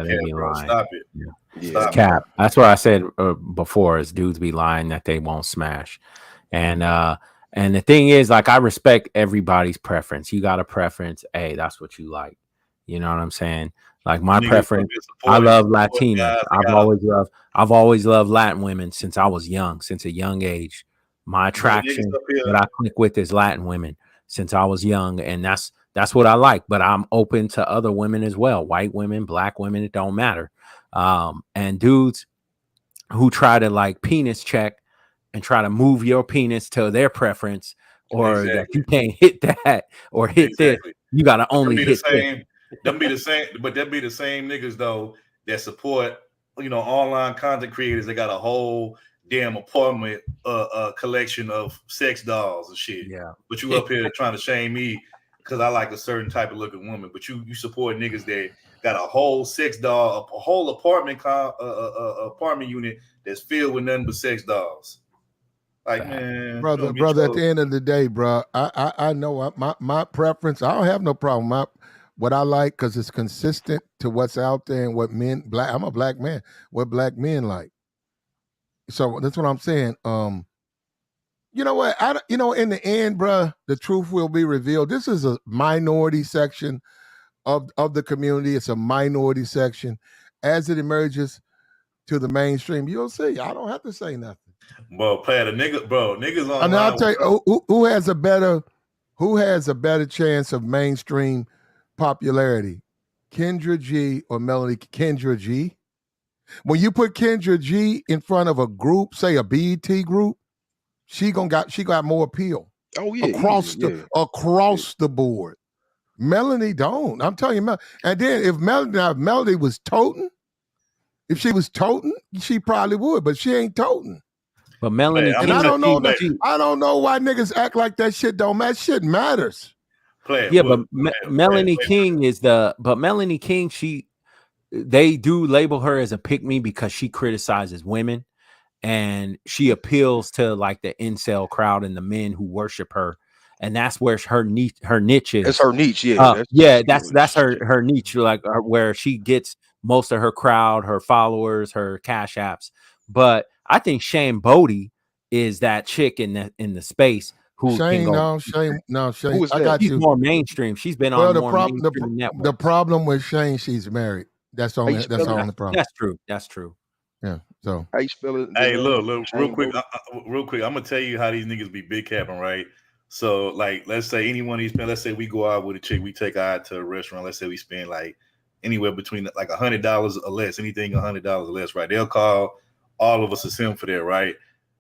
Stop it. Yeah. Stop cap. That's what I said before is dudes be lying that they won't smash. And the thing is, like, I respect everybody's preference. You got a preference. Hey, that's what you like. You know what I'm saying? Like my preference, I love Latinas. I've always loved Latin women since I was young, since a young age. My attraction that I click with is Latin women since I was young. And that's what I like. But I'm open to other women as well. White women, black women, it don't matter. And dudes who try to like penis check and try to move your penis to their preference or that Exactly. you can't hit that or hit this. Exactly. You gotta But them only be the hit this. same. Them be the same. But them be the same niggas though that support online content creators. They got a whole damn apartment collection of sex dolls and shit. Yeah. But you up here trying to shame me because I like a certain type of looking woman. But you support niggas that got a whole sex doll, a whole apartment unit that's filled with nothing but sex dolls. Like, man, brother. At the end of the day, bro, I know my preference. I don't have no problem. What I like, because it's consistent to what's out there and what men black. I'm a black man. What black men like. So that's what I'm saying. You know what? In the end, bro, the truth will be revealed. This is a minority section of the community. It's a minority section. As it emerges to the mainstream, you'll see. I don't have to say nothing. Bro, player, niggas online. And I'll tell you, who has a better chance of mainstream popularity, KendraG or Melanie? KendraG. When you put KendraG in front of a group, say a BET group, she got more appeal. Oh yeah, across the board. Melanie don't. I'm telling you, and then if Melody was toting, if she was toting, she probably would, but she ain't toting. But Melanie, and I don't know why niggas act like that shit don't matter. Shit matters. Melanie King is but Melanie King, they do label her as a pick-me because she criticizes women and she appeals to like the incel crowd and the men who worship her. And that's where her niche is. It's her niche, yeah. That's her niche, like where she gets most of her crowd, her followers, her cash apps. But I think Shane Bodie is that chick in the space who Shane. Who is that? I got she's you. more mainstream. She's been on more mainstream networks. The problem with Shane, she's married. That's the only problem. That's true. Yeah. So how you spell it? Hey, look, real quick. I'm gonna tell you how these niggas be big capping, right? So, like, let's say any one of these, let's say we go out with a chick, we take her out to a restaurant. Let's say we spend like anywhere between like $100 or less, anything $100 or less, right? They'll call all of us a sim for that, right?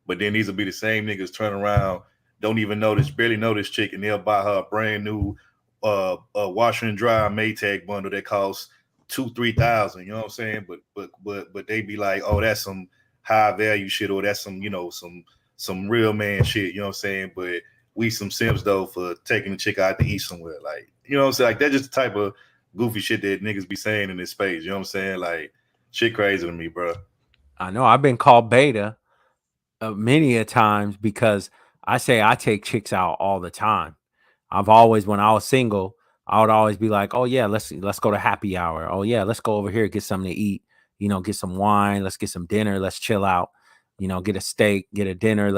But then these will be the same niggas turn around, barely know this chick, and they'll buy her a brand new washer and dry Maytag bundle that costs $2,000-$3,000. You know what I'm saying? But they be like, oh, that's some high value shit, or that's some some real man shit. You know what I'm saying? But we some sims though for taking the chick out to eat somewhere. Like, you know what I'm saying? Like, that's just the type of goofy shit that niggas be saying in this space. You know what I'm saying? Like, shit crazy to me, bro. I know I've been called beta many a times because I say I take chicks out all the time. I've always, when I was single, I would always be like, oh yeah, let's go to happy hour. Oh yeah, let's go over here, get something to eat, get some wine, let's get some dinner, let's chill out, get a steak, get a dinner,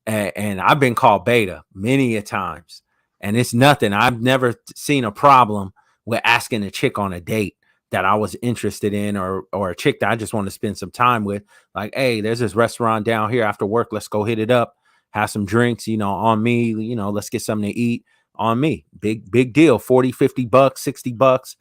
and I've been called beta many a times, and it's nothing. I've never seen a problem with asking a chick on a date that I was interested in, or a chick that I just want to spend some time with. Like, hey, there's this restaurant down here after work. Let's go hit it up, have some drinks, on me, let's get something to eat on me. Big deal. 40, 50 bucks, 60 bucks.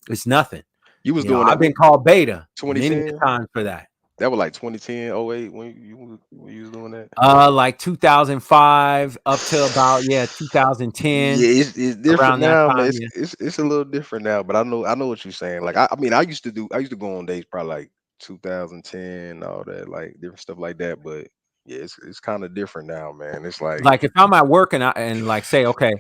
It's nothing. You was doing that. I've been called beta 2010 many times for that. That was like 2010, 08 when you was doing that? Like 2005 up to about 2010. Yeah, it's different now, man. It's a little different now, but I know what you're saying. Like I mean, I used to go on dates probably like 2010, all that, like different stuff like that. But yeah, it's kind of different now, man. It's like if I'm at work and like say, okay,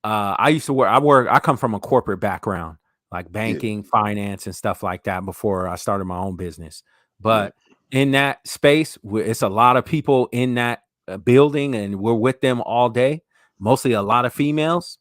I used to work. I come from a corporate background, like banking, finance, and stuff like that before I started my own business. But in that space, it's a lot of people in that building, and we're with them all day. Mostly a lot of females.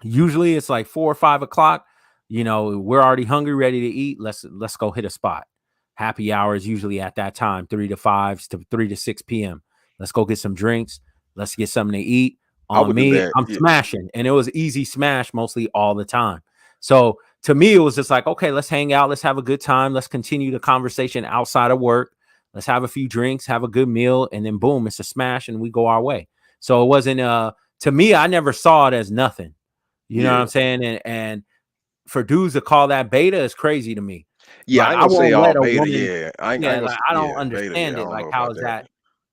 Usually it's like 4 or 5 o'clock. We're already hungry, ready to eat. Let's go hit a spot. Happy hour is usually at that time, 3 to 6 p.m. Let's go get some drinks. Let's get something to eat. On me, I'm smashing, and it was easy smash mostly all the time. So to me, it was just like, okay, let's hang out. Let's have a good time. Let's continue the conversation outside of work. Let's have a few drinks, have a good meal, and then boom, it's a smash, and we go our way. So it wasn't, to me, I never saw it as nothing. You know what I'm saying? And for dudes to call that beta is crazy to me. Yeah, like, I won't say all beta. Woman, I don't understand it. Like,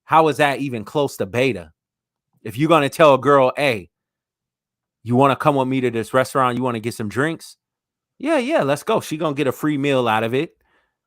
how is that even close to beta? If you're going to tell a girl, hey, you want to come with me to this restaurant? You want to get some drinks? Yeah, let's go. She going to get a free meal out of it,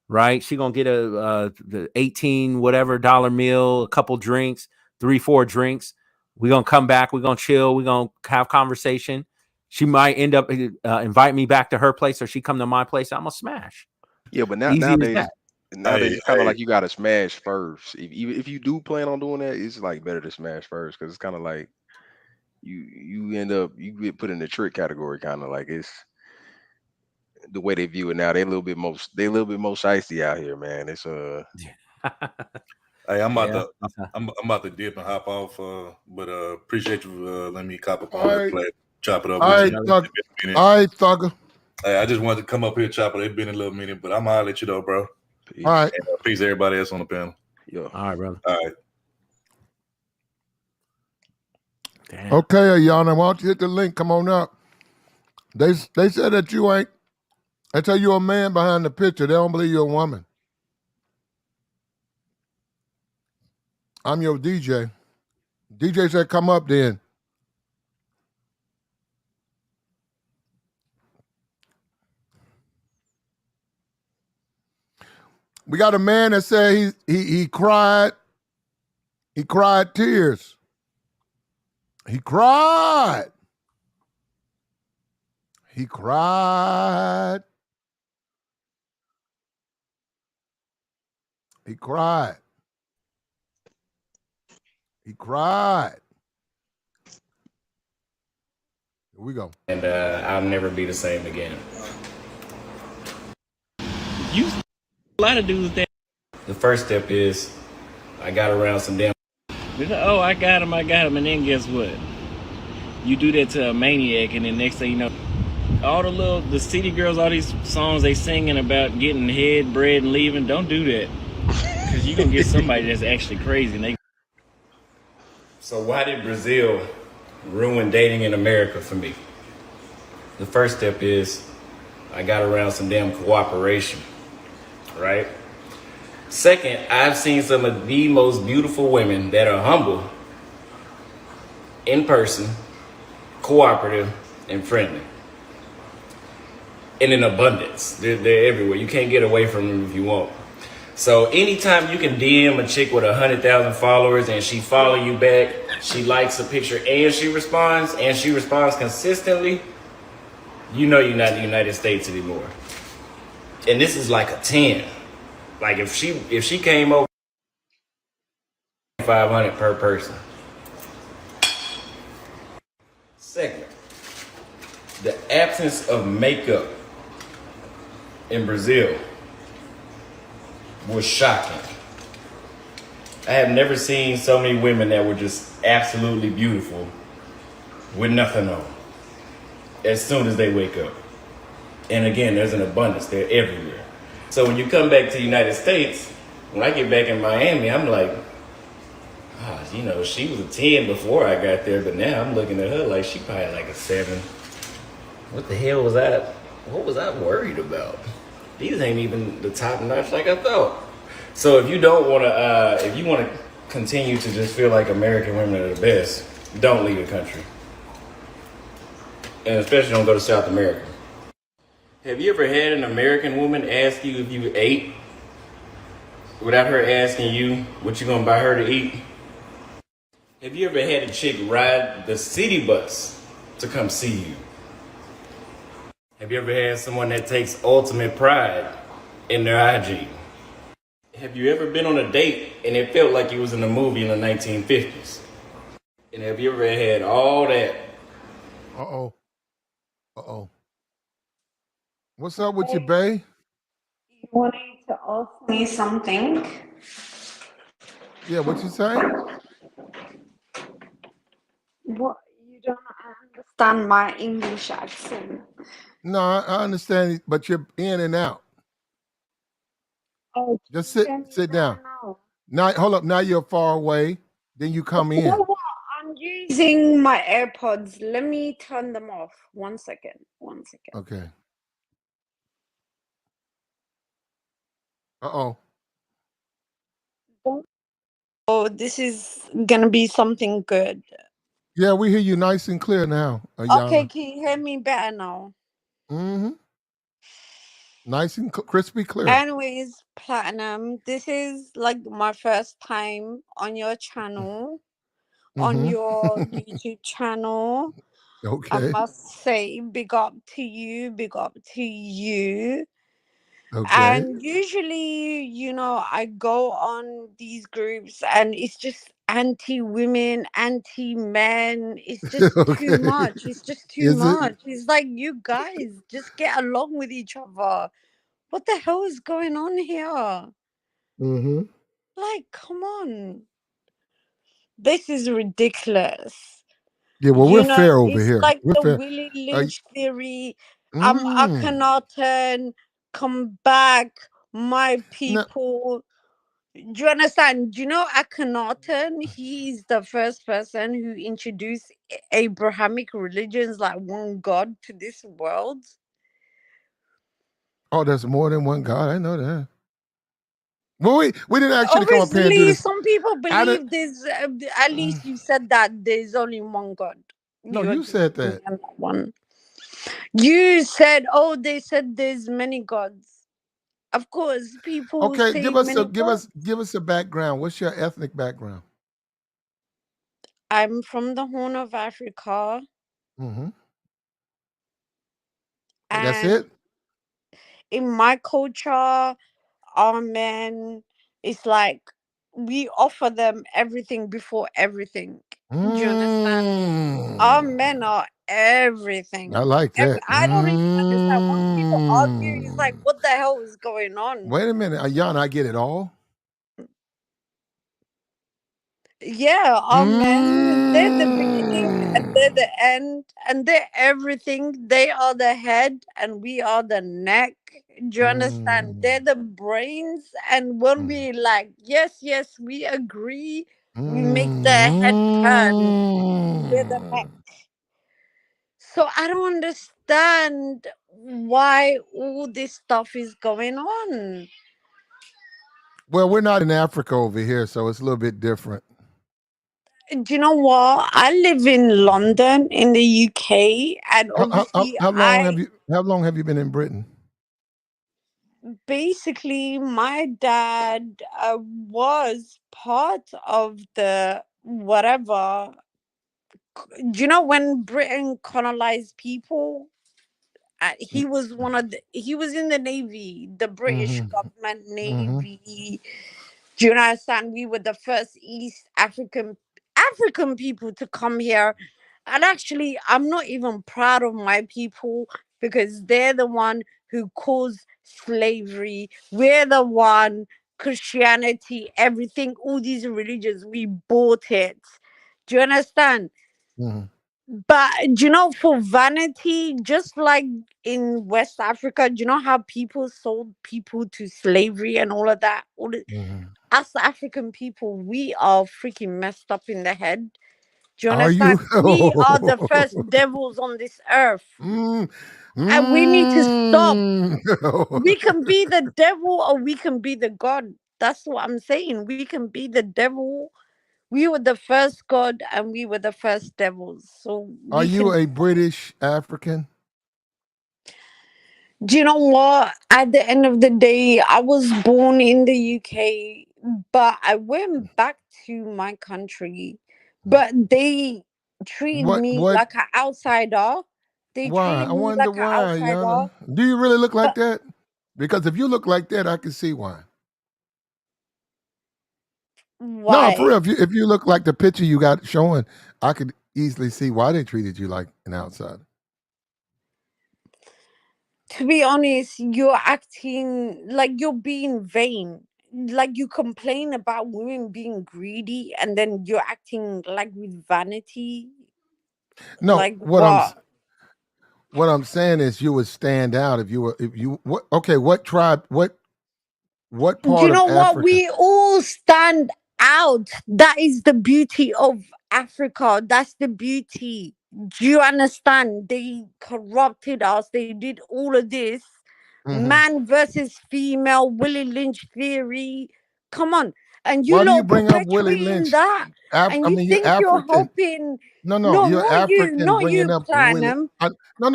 right? She going to get the 18 whatever dollar meal, a couple drinks, 3-4 drinks. We're going to come back. We're going to chill. We're going to have conversation. She might end up invite me back to her place, or she come to my place. I'm going to smash. Yeah, but Easy as that. nowadays it's kind of like you got to smash first. If you do plan on doing that, it's like better to smash first, because it's kind of like you end up you get put in the trick category, kind of like it's the way they view it now. They a little bit more shiesty out here, man. It's Hey, I'm about Yeah. to I'm about to dip and hop off. But appreciate you letting me cop up All on right. that play, chop it up All with right, you. Thugger. It's been a minute. All right, Thugger. Hey, I just wanted to come up here, chop it. It's been a little minute, but I'm gonna let you know, bro. peace. All right. And peace to everybody else on the panel. Yeah. All right, brother. All right. Damn. Okay, Ayana, why don't you hit the link? Come on up. They said that you ain't. They tell you a man behind the picture. They don't believe you're a woman. I'm your DJ. DJ said, come up then. We got a man that said he cried. He cried tears. He cried. He cried. He cried. He cried. Here we go. And I'll never be the same again. You a lot of dudes that. The first step is I got around some damn. Oh, I got him, and then guess what? You do that to a maniac, and then next thing you know, all the city girls, all these songs they singing about getting head, bread, and leaving. Don't do that, because you gonna get somebody that's actually crazy. And So why did Brazil ruin dating in America for me? The first step is I got around some damn cooperation, right? Second, I've seen some of the most beautiful women that are humble, in person, cooperative, and friendly. And in abundance. They're everywhere. You can't get away from them if you want. So anytime you can DM a chick with 100,000 followers and she follow you back, she likes a picture and she responds consistently, you know you're not in the United States anymore. And this is like a 10. Like if she came over 500 per person. Second, the absence of makeup in Brazil was shocking. I have never seen so many women that were just absolutely beautiful with nothing on as soon as they wake up. And again, there's an abundance. They're everywhere. So when you come back to the United States, when I get back in Miami, I'm like, she was a 10 before I got there, but now I'm looking at her like she probably like a 7. What the hell was that? What was I worried about? These ain't even the top notch like I thought. So if you don't want to, if you want to continue to just feel like American women are the best, don't leave the country. And especially don't go to South America. Have you ever had an American woman ask you if you ate without her asking you what you gonna buy her to eat? Have you ever had a chick ride the city bus to come see you? Have you ever had someone that takes ultimate pride in their hygiene? Have you ever been on a date and it felt like you was in a movie in the 1950s? And have you ever had all that? Uh-oh. What's up with you, bae? You wanted to ask me something? Yeah, what you say? What, you don't understand my English accent? No, I understand, but you're in and out. Oh, just sit down. Now, hold up. Now you're far away. Then you come You in. know what? I'm using my AirPods. Let me turn them off. 1 second. 1 second. Okay. Uh-oh. Oh, this is gonna be something good. Yeah, we hear you nice and clear now, Okay, Ayana. can you hear me better now? Mm-hmm. Nice and crispy clear. Anyways, Platinum, this is like my first time on your channel, on Mm-hmm. your YouTube channel. I Okay. must say, big up to you, big up to you. Okay. And usually, I go on these groups and it's just anti women, anti men. It's just too Okay. much. It's just too Is it? much. It's like, you guys just get along with each other. What the hell is going on here? Mm-hmm. Like, come on. This is ridiculous. Yeah, well, we're fair over It's here. like We're the fair. Willie Uh, Lynch theory. mm, Akhenaten, come back, my no, people. Do you understand? Do you know Akhenaten? He's the first person who introduced Abrahamic religions like one God to this world. oh, there's more than one God. I know that. Well, we didn't ask you to come up here and do Obviously, this. some people I didn't. believe there's, at least you said that there's only one God. No, You you agree said with me that. on that one. You said, oh, they said there's many gods. Of course, people Okay, say many gods. give us a background. What's your ethnic background? I'm from the Horn of Africa, Mm-hmm. That's and it. in my culture, our men, it's like we offer them everything before everything. Do you understand? Our Mm. men are I everything. like that. I don't even understand. When people argue, it's like, Mm. what the hell is going on? Wait a minute, Ayana, I get it all. Yeah, our men, they're the beginning and they're Mm. the end, and they're everything. They are the head and we are the neck. Do you understand? They're Mm. the brains, and when Mm. we like, yes, yes, we agree, we make the head turn. We're the neck. Mm. So I don't understand why all this stuff is going on. Well, we're not in Africa over here, so it's a little bit different. Do you know what? I live in London in the UK, and obviously, How long have you been in Britain? basically, my dad was part of the whatever. Do you know when Britain colonized people? He was he was in the Navy, the British Mm-hmm. government Mm-hmm. Navy. Do you understand? We were the first African people to come here. And actually, I'm not even proud of my people because they're the one who caused slavery. We're the one, Christianity, everything, all these religions, we bought it. Do you understand? Mm-hmm. But do you know, for vanity, just like in West Africa, do you know how people sold people to slavery and all of that? Mm-hmm. Us African people, we are freaking messed up in the head. Do you Are understand? you? We are the first devils on this earth. Mm. And we need to stop. Mm. We can be the devil or we can be the God. That's what I'm saying. We can be the devil. We were the first God and we were the first devils. So Are we you can. a British African? Do you know what? At the end of the day, I was born in the UK, but I went back to my country. But they treated What? me What? like an outsider. They Why? treated I me wonder like an why, outsider. Yana. Do you really look like But that? Because if you look like that, I can see why. No, for why? real. If you look like the picture you got showing, I could easily see why they treated you like an outsider. To be honest, you're acting like you're being vain. Like you complain about women being greedy and then you're acting like with vanity. No, Like what? what I'm saying is you would stand out if you what okay, what tribe what Do part you of know what? Africa? We all stand out. That is the beauty of Africa. That's the beauty. Do you understand? They corrupted us. They did all of this. Hmm. Man versus female, Willie Lynch theory, Come on. And you Why do you lot bring up Willie perpetuating Lynch? that. And I you mean, you're think you're African. helping. No, No, you're African not bringing you, up Willie. Platinum.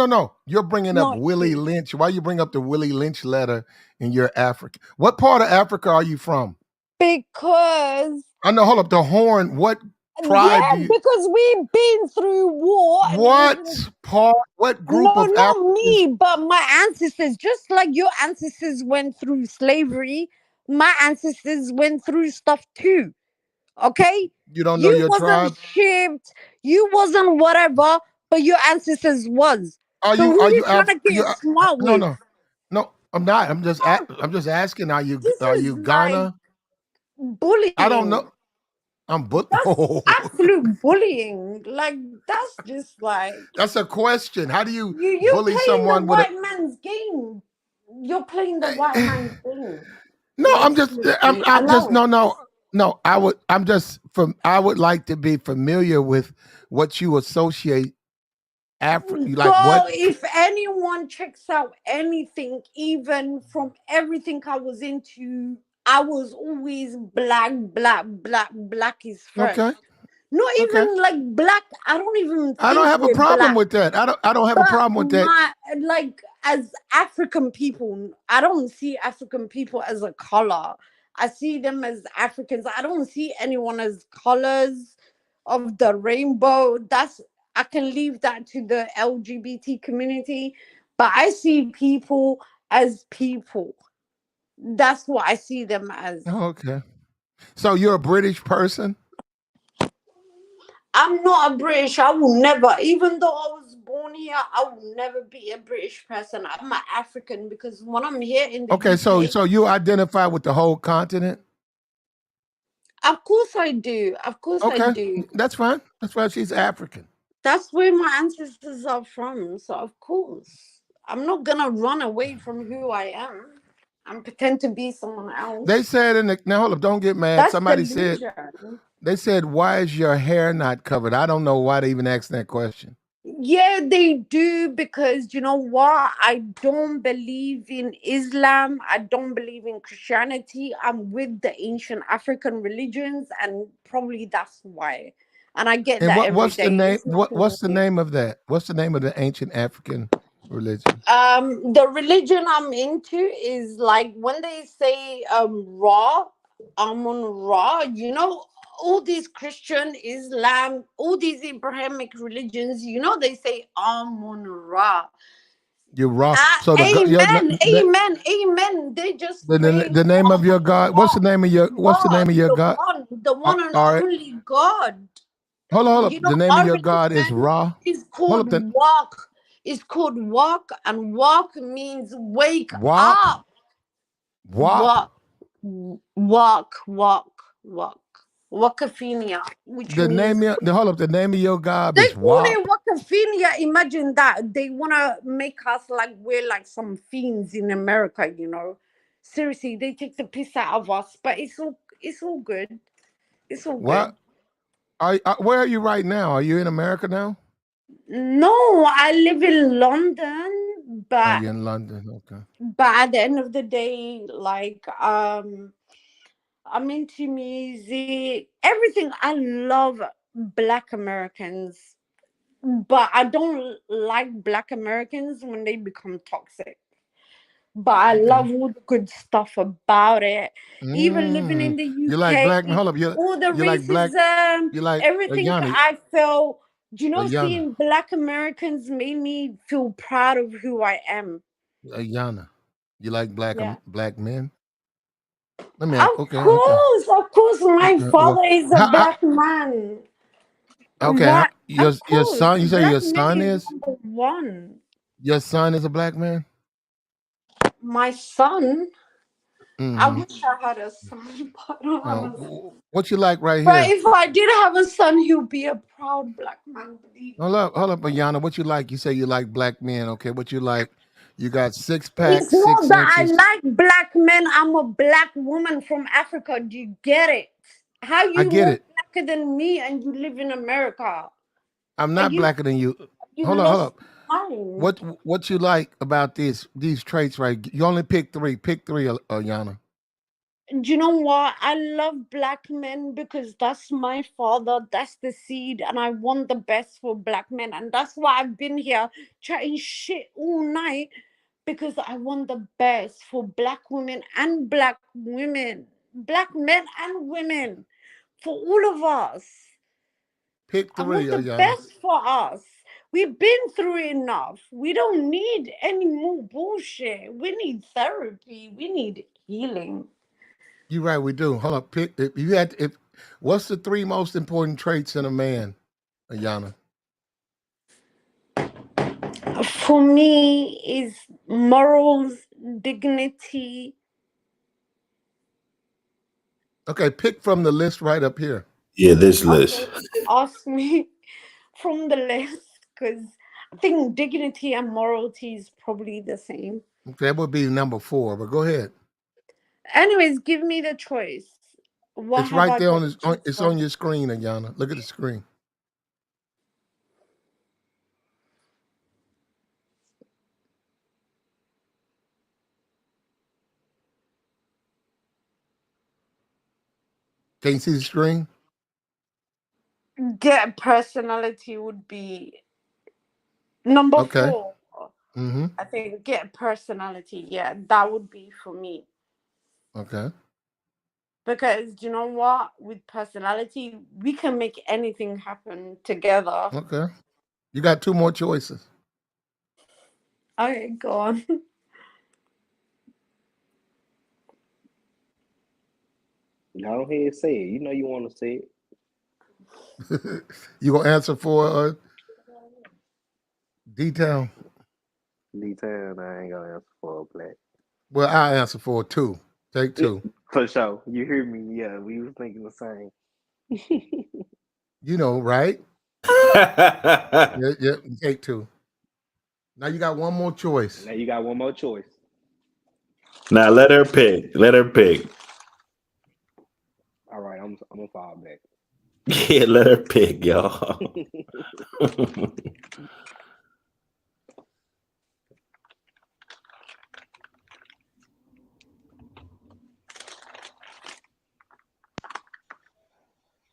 No. You're bringing up Not Willie you. Lynch. Why you bring up the Willie Lynch letter and you're African? What part of Africa are you from? Because I know, hold up, the Horn. What tribe yeah, do you? because we've been through war and even What part? What group no, of not Africans? me, but my ancestors, just like your ancestors went through slavery, my ancestors went through stuff too. Okay? You don't know You your wasn't tribe? shipped, you wasn't whatever, but your ancestors was. Are So you? who Are you you? trying to You? get smart No, with? no, no. I'm not. I'm just asking. Are you? This Are is you like Ghana? I don't bullying. know. I'm That's Oh, absolute bullying. Like that's just like that's a question. How do you you're bully playing the someone with a? white man's game. You're playing the white man's game. No, Like I'm just. seriously, I I'm just. know it. No. I would. I'm just from. I would like to be familiar with what you associate Africa. Like Girl, what? if anyone checks out anything, even from everything I was into, I was always black, black, black, black is Okay. first. Not Okay. even like black. I don't even I don't think have a we're problem black. with that. I don't have a But problem with that. my like as African people, I don't see African people as a color. I see them as Africans. I don't see anyone as colors of the rainbow. That's I can leave that to the LGBT community, but I see people as people. That's what I see them as. Oh, okay. So you're a British person? I'm not a British. I will never, even though I was born here, I will never be a British person. I'm an African because when I'm here in the Okay, UK, so you identify with the whole continent? of course I do. Of course I Okay, do. that's fine. That's why she's African. That's where my ancestors are from. So of course, I'm not gonna run away from who I am and pretend to be someone They else. said now hold up, don't get mad. That's Somebody said delusion. they said, why is your hair not covered? I don't know why they even asked that question. Yeah, they do because you know what? I don't believe in Islam. I don't believe in Christianity. I'm with the ancient African religions, and probably that's why. And I get And that every what's the day. name? It's nothing What's the new. name of that? What's the name of the ancient African religion? The religion I'm into is like when they say Ra, Amun Ra, you know, all these Christian, Islam, all these Abrahamic religions, you know, they say Amun Ra. You're raw. So Amen, amen, amen. They just pray the name of your Amun God. What's Ra, the name of your What's the Ra, name of your God? the one and All right. only God. Hold You up. know, The name of our your God is religion Ra. is Hold called up. Then walk. It's called walk, and walk means wake WAP. up. WAP. Walk. Wakafinia, which The means name of hold up. The name of your God they is call WAP. it Wakafinia. Imagine that. They wanna make us like we're like some fiends in America, you know. Seriously, they take the piss out of us, but it's all good. It's all good. What? Where are you right now? Are you in America now? No, I live in London, Are but you in London? Okay. at the end of the day, like I'm into music, everything. I love Black Americans, but I don't like Black Americans when they become toxic. But I Okay. love all the good stuff about it. Even living in the You like UK, black? Hold up. all the You like black? racism, You like everything Ayana? I felt, Ayana. seeing Black Americans made me feel proud of who I am. Ayana. You like Yeah. black men? Let me ask. Of Okay. Okay. course, my Okay. Well, father is a how, black man. okay. But of Your course, son? You say black your men son is is? number one. Your son is a black man? My son, I Mm-hmm. wish I had a son, but I don't have a son. What you like right But here? if I did have a son, he'll be a proud black man, believe me. Hold up, Ayana. What you like? You say you like black men. Okay. What you like? You got six pack, It's not six that I inches. like black men. I'm a black woman from Africa. Do you get it? How I you get more it. blacker than me and you live in America? I'm Are not you blacker than you. Hold lost up. your mind? What you like about these traits, right? You only pick three. Pick three, Ayana. Do you know what? I love black men because that's my father, that's the seed, and I want the best for black men. And that's why I've been here chatting shit all night because I want the best for black women and black women, black men and women, for all of us. Pick I three, want the Ayana. best for us. We've been through enough. We don't need any more bullshit. We need therapy. We need healing. You're right, we do. Hold up. Pick if you had if what's the three most important traits in a man, Ayana? For me, is morals, dignity. Okay, pick from the list right up here. Yeah, this Okay, list. ask me from the list because I think dignity and morality is probably the same. Okay, that would be number 4, but go ahead. Anyways, give me the choice. What It's have right I there got to choose it's on from? your screen, Ayana. Look at the screen. Can you see the screen? Get personality would be number Okay. 4. Mm-hmm. I think get personality. Yeah, that would be for me. Okay. Because you know what? With personality, we can make anything happen together. Okay. You got 2 more choices. Okay, go on. Go ahead and say it. You know you want to say it. You gonna answer for detail? Detail, I ain't gonna answer for a black. Well, I answer for 2. Take 2. For sure. You hear me? Yeah, we was thinking the same. You know, right? Yeah, take 2. Now you got 1 more choice. Now you got one more choice. Now let her pick. Let her pick. All right, I'm gonna fall back. Yeah, let her pick, y'all.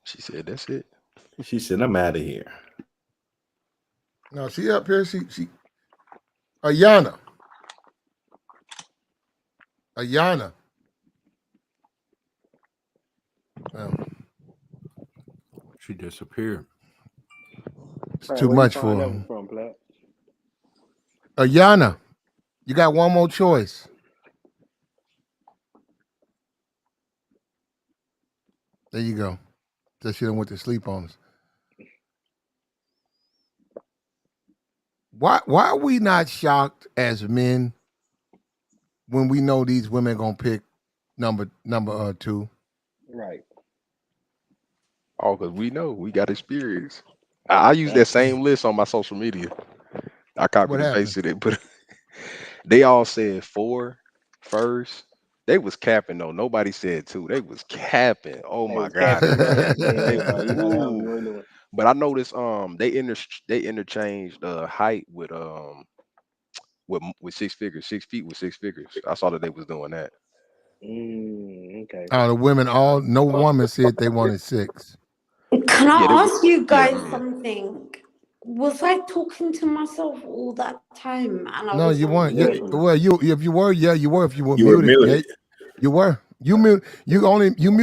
She said, "That's it." She said, "I'm out of here." No, she up here. She Ayana. Ayana. Well, She disappeared. it's Right, too where you much find for that her. one from, Black? Ayana, you got 1 more choice. There you go. So she done went to sleep on us. Why are we not shocked as men when we know these women gonna pick number 2? Right. Oh, because we know we got experience. I use that Thank you. same list on my social media. I copied What and happened? pasted it, but they all said 4 first. They was capping though. Nobody said 2. They was capping. Oh They my was god, capping, bro. they Yeah, you know that was woo. really. But I noticed they interchanged height with 6 figures, 6 feet with 6 figures. I saw that they was doing that. Okay. The women no woman said they wanted 6. Can Yeah, I ask you yeah, guys go ahead. something? Was I talking to myself all that time and I No, you wasn't weren't. Yeah, muting? well, you if you were, yeah, you were. If you were You were muted, yeah, muted. you were. You muted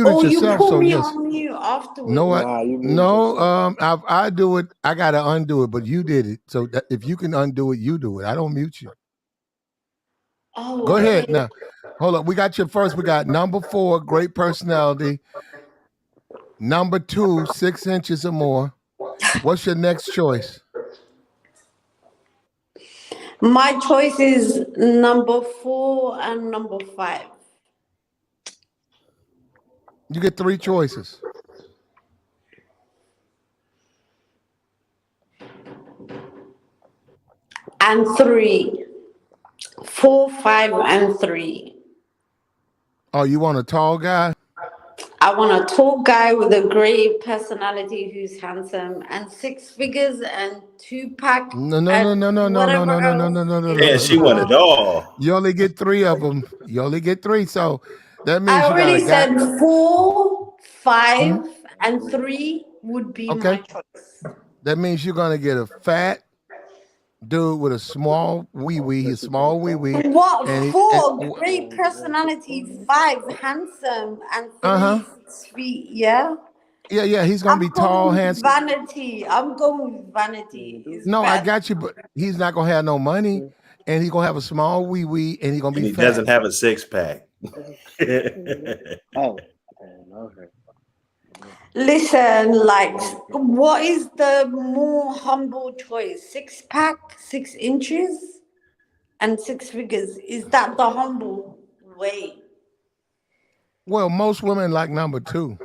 Oh, you yourself. put So me yes. on mute No, afterwards. Nah, you muted no. yourself. I do it. I gotta undo it, but you did it. So if you can undo it, you do it. I don't mute you. Oh, Go ahead okay. now. Hold up. We got your first. We got number 4, great personality. Number 2, 6 inches or more. What's your next choice? My choice is number 4 and number 5. You get 3 choices. And 3. 4, 5, and 3. Oh, you want a tall guy? I want a tall guy with a great personality who's handsome and 6 figures and 2-pack No, no, no, and no, no, no, no, whatever no, no, no, else no, no, no, is. no, And no, she no, wanted no. all. You only get 3 of them. You only get 3. So That I means you got a already guy. said 4, 5, Mhm. and 3 would be Okay. my choice. That means you're gonna get a fat dude with a small wee wee, his small wee wee, What? and he and 4, great personality. 5, handsome, and 3, uh-huh. 6 feet. Yeah. Yeah, he's gonna I'm be tall, going with handsome. vanity. I'm going with vanity. It's No, I better. got you, but he's not gonna have no money, and he's gonna have a small wee wee, and he's gonna And be he fat. doesn't have a six pack. Oh, okay. Listen, like, what is the more humble choice? 6 pack, 6 inches, and 6 figures. Is that the humble way? Well, most women like number 2.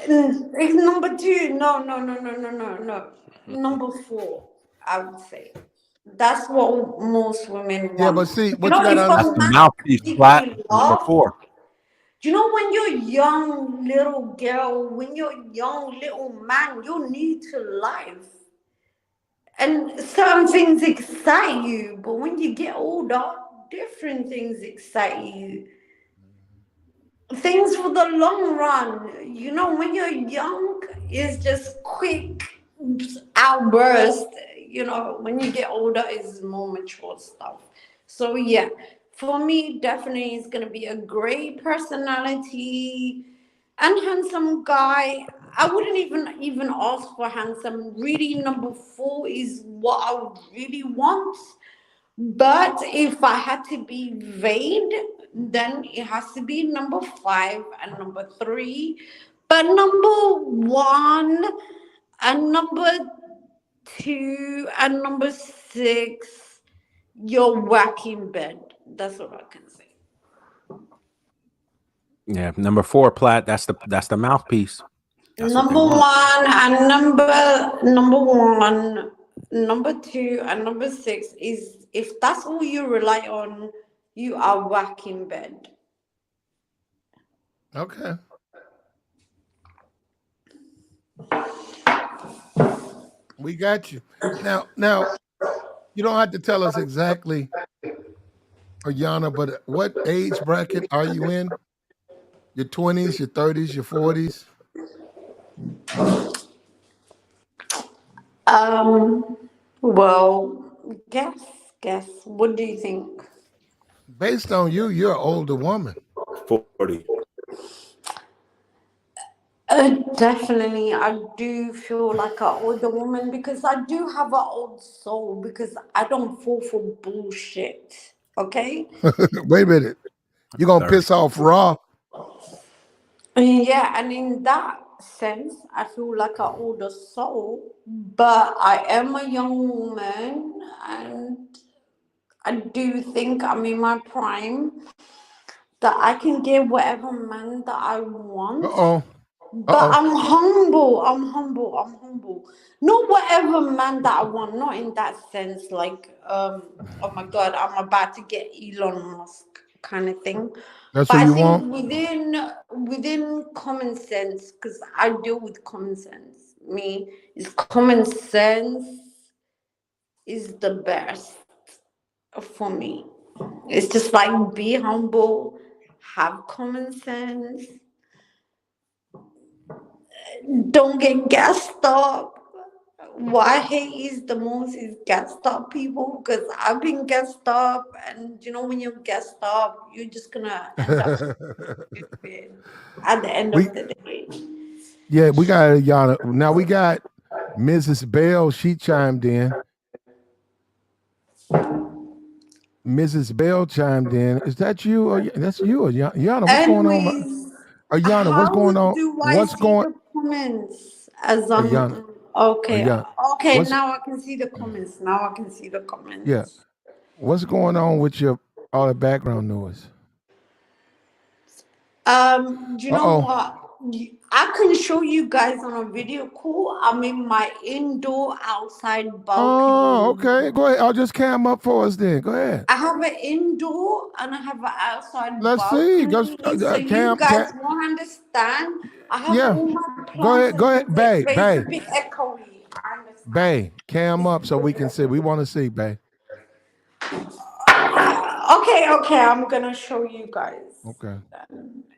Number 2. No, no, no, no, no, no, no. Number 4, I would say. That's what most women Yeah, but want. see, You what you know, gotta if That's a the understand. man mouthpiece, make Plat. you Number laugh, 4. do you know when you're young little girl, when you're young little man, you need to laugh. And certain things excite you, but when you get older, different things excite you. Things for the long run. You know, when you're young, it's just quick outburst. You know, when you get older, it's more mature stuff. So yeah, for me, definitely it's gonna be a great personality and handsome guy. I wouldn't even ask for handsome. Really, number 4 is what I would really want. But if I had to be vague, then it has to be number 5 and number 3. But number 1 and number 2 and number 6, you're whacking bed. That's what I can say. Yeah, number 4, Plat. That's the mouthpiece. That's what they Number want. 1 and number 1, number 2 and number 6 is, if that's all you rely on, you are whacking bed. Okay. We got you. Now, you don't have to tell us exactly, Ayana, but what age bracket are you in? Your 20s, your 30s, your 40s? Well, guess. What do you think? Based on you, you're an older woman. 40. Definitely, I do feel like an older woman because I do have an old soul because I don't fall for bullshit. Okay? Wait a minute. You're gonna 30. piss off Raw. Yeah, and in that sense, I feel like an older soul, but I am a young woman and I do think I'm in my prime that I can get whatever man that I want. Uh-oh. But Uh-oh. I'm humble. I'm humble. I'm humble. Not whatever man that I want. Not in that sense. Like, oh my God, I'm about to get Elon Musk kind of thing. That's But who I you think want? within common sense, because I deal with common sense. Me is common sense is the best for me. It's just like be humble, have common sense, don't get gassed up. What I hate is the most is gassed up people because I've been gassed up, and you know when you're gassed up, you're just gonna end up stupid at the end we of the day. Yeah, we got Ayana. Now we got Mrs. Bell. She chimed in. Mrs. Bell chimed in. Is that you? Or that's you, Ayana? What's going on? Anyways, Ayana, what's how going on? do I What's see going? the comments? As Ayana, okay, Ayana. okay. What's Now I can see the comments. Now I can see the yeah? comments. What's going on with your all the background noise? Do you Uh know oh. what? I can show you guys on a video call. I'm in my indoor outside Oh, balcony. okay. Go ahead. I'll just cam up for us then. Go ahead. I have an indoor and I have an outside Let's see. Go balcony. So you cam. guys won't understand. I have Yeah. all my Go plants ahead. Go and ahead, things, Bay. but it's a Bay. bit echoey. I understand. Bay. Cam up so we can see. We want to see, Bay. Okay, I'm gonna show you guys. Okay.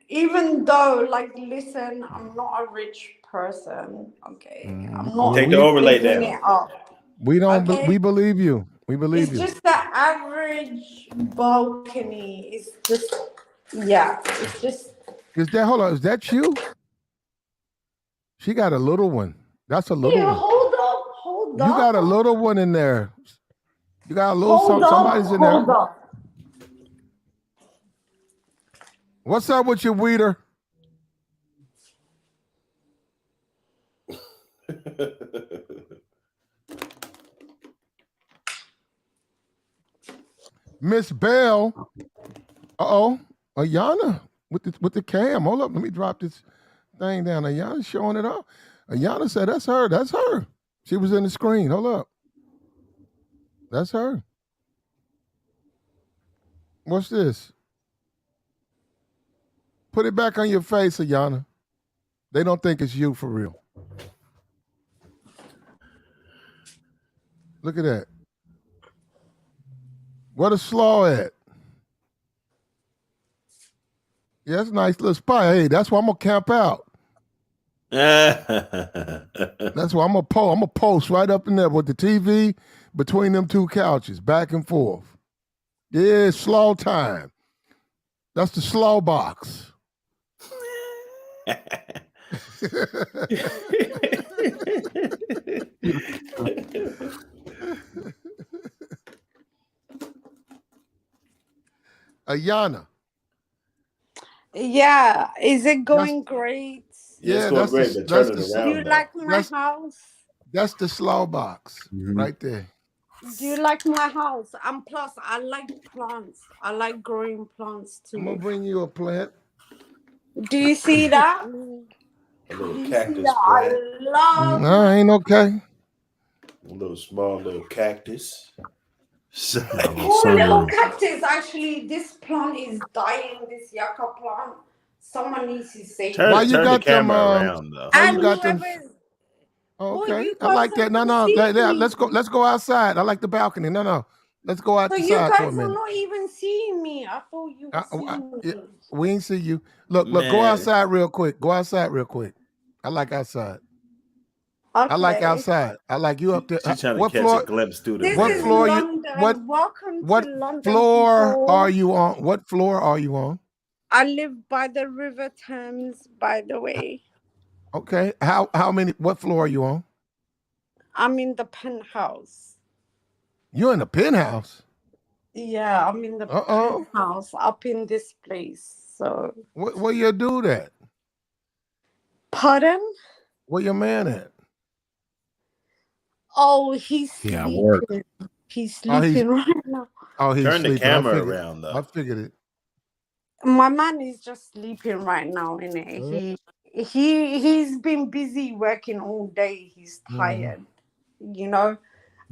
Even though, like, listen, I'm not a rich person. Okay, I'm not Take the overlay living down. it up. We don't. Okay, We believe you. We believe it's you. just the average balcony. It's just, yeah, it's just. Is that? Hold on. Is that you? She got a little one. That's a little Here, one. hold You got a up, little one in there. You got a little hold somebody's in there. up. What's up with your weeder? Miss Bell. Uh-oh. Ayana with the cam. Hold up. Let me drop this thing down. Ayana's showing it off. Ayana said that's her. That's her. She was in the screen. Hold up. That's her. What's this? Put it back on your face, Ayana. They don't think it's you for real. Look at that. What a slaw at? Yeah, that's a nice little spot. Hey, that's why I'm gonna camp out. That's why I'm gonna post right up in there with the TV between them two couches, back and forth. Yeah, slaw time. That's the slaw box. Ayana. Yeah, is it going great? Yeah, it's going great, but turn it around. Do you like my house? That's the slaw box right there. Do you like my house? And plus, I like plants. I like growing plants too. I'm gonna bring you a plant. Do you see that? A little cactus plant. I love. No, ain't okay. A little small little cactus. Oh, little cactus. Actually, this plant is dying. This yucca plant. Someone needs to save it. Why you turn got the camera them? around, though. Why you got them? Well, Okay, you I like guys that. No, don't see me. let's go. Let's go outside. I like the balcony. No, let's go out So the you side for a guys are minute. not even seeing me. I thought you were seeing me. We ain't see you. Look, go Man. outside real quick. Go outside real quick. I like outside. Okay. I like outside. I like you up there. She's trying to What catch floor? a glimpse through the This What is floor London. Welcome What to London. floor people. are you on? What floor are you on? I live by the River Thames, by the way. Okay. How many? What floor are you on? I'm in the penthouse. You're in the penthouse. Yeah, I'm in the penthouse up in this place. So where your dude at? Pardon? Where your man at? Oh, he's sleeping. work. He's sleeping right now. Oh, he's Turn the sleeping. camera around, though. I figured it. My man is just sleeping right now, innit? He's been busy working all day. He's tired. You know?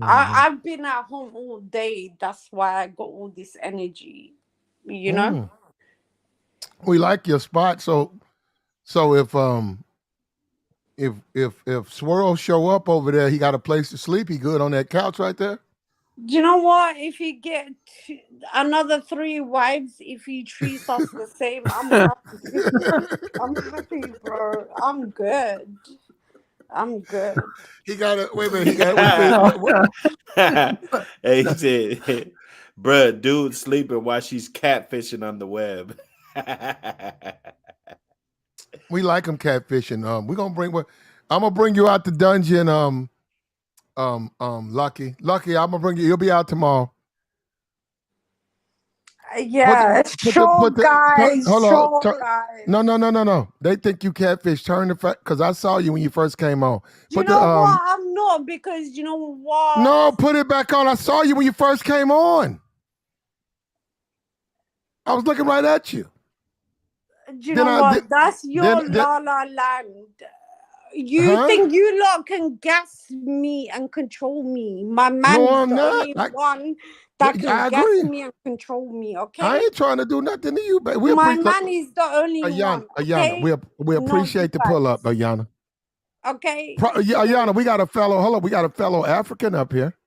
I've been at home all day. That's why I got all this energy. You know? We like your spot. So if Swirl show up over there, he got a place to sleep. He good on that couch right there. Do you know what? If he get another 3 wives, if he treats us the same, I'm happy. I'm happy, bro. I'm good. He got it. Wait a minute. He got it. Hey, he said, bruh, dude sleeping while she's catfishing on the web. We like him catfishing. We're gonna I'm gonna bring you out the dungeon. Lucky, I'm gonna bring you. You'll be out tomorrow. Yeah, sure, guys. No. They think you catfish. Turn the fact because I saw you when you first came on. You know what? I'm not, because you know what? No, put it back on. I saw you when you first came on. I was looking right at you. Do you know what? That's your La La Land. You think you lot can gas me and control me? My man is the only one that can gas me and control me. Okay, I ain't trying to do nothing to you, baby. My man is the only one. Ayana, we appreciate the pull up, Ayana. Okay, Ayana, we got a fellow. Hold up, we got a fellow African up here.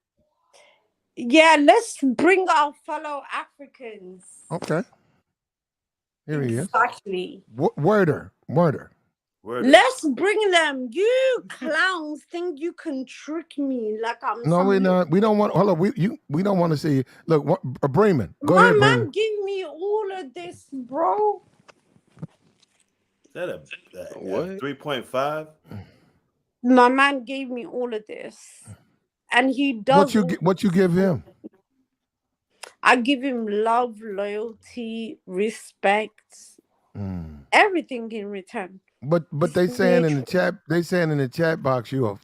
Yeah, let's bring our fellow Africans. Okay. Here he is. Exactly. Worder. Let's bring them. You clowns think you can trick me like I'm No, some. we're not. We don't want. Hold on. We don't want to see you. Look, Bremen. Go My ahead, Bremen. man gave me all of this, bro. Is that a What? 3.5? My man gave me all of this, and he does. What you give him? I give him love, loyalty, respect, everything in return. But they saying in the chat, box you are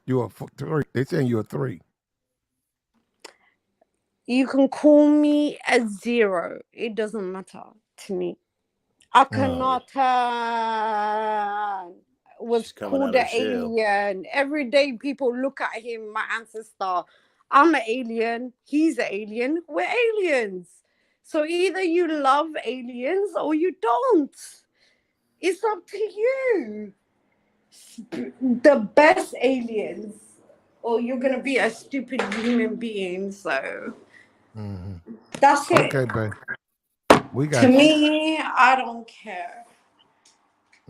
3. They saying you're a 3. You can call me a 0. It doesn't matter to me. I cannot was called an alien. Every day people look at him, my ancestor. I'm an alien. He's an alien. We're aliens. So either you love aliens or you don't. It's up to you. The best aliens, or you're gonna be a stupid human being. So that's it. Okay, babe. We got To you. me, I don't care.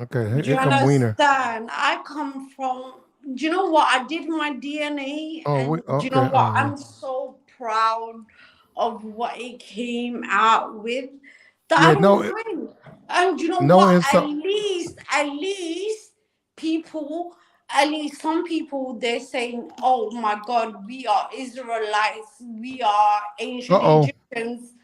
Okay, Do you here come Wiener. understand? I come from. Do you know what? I did my DNA, Oh, and do you know what? I'm so proud of what it came out with. That I don't mind. And do you know what? At least people. At least some people, they're saying, "Oh my God, we are Israelites. We are ancient Egyptians."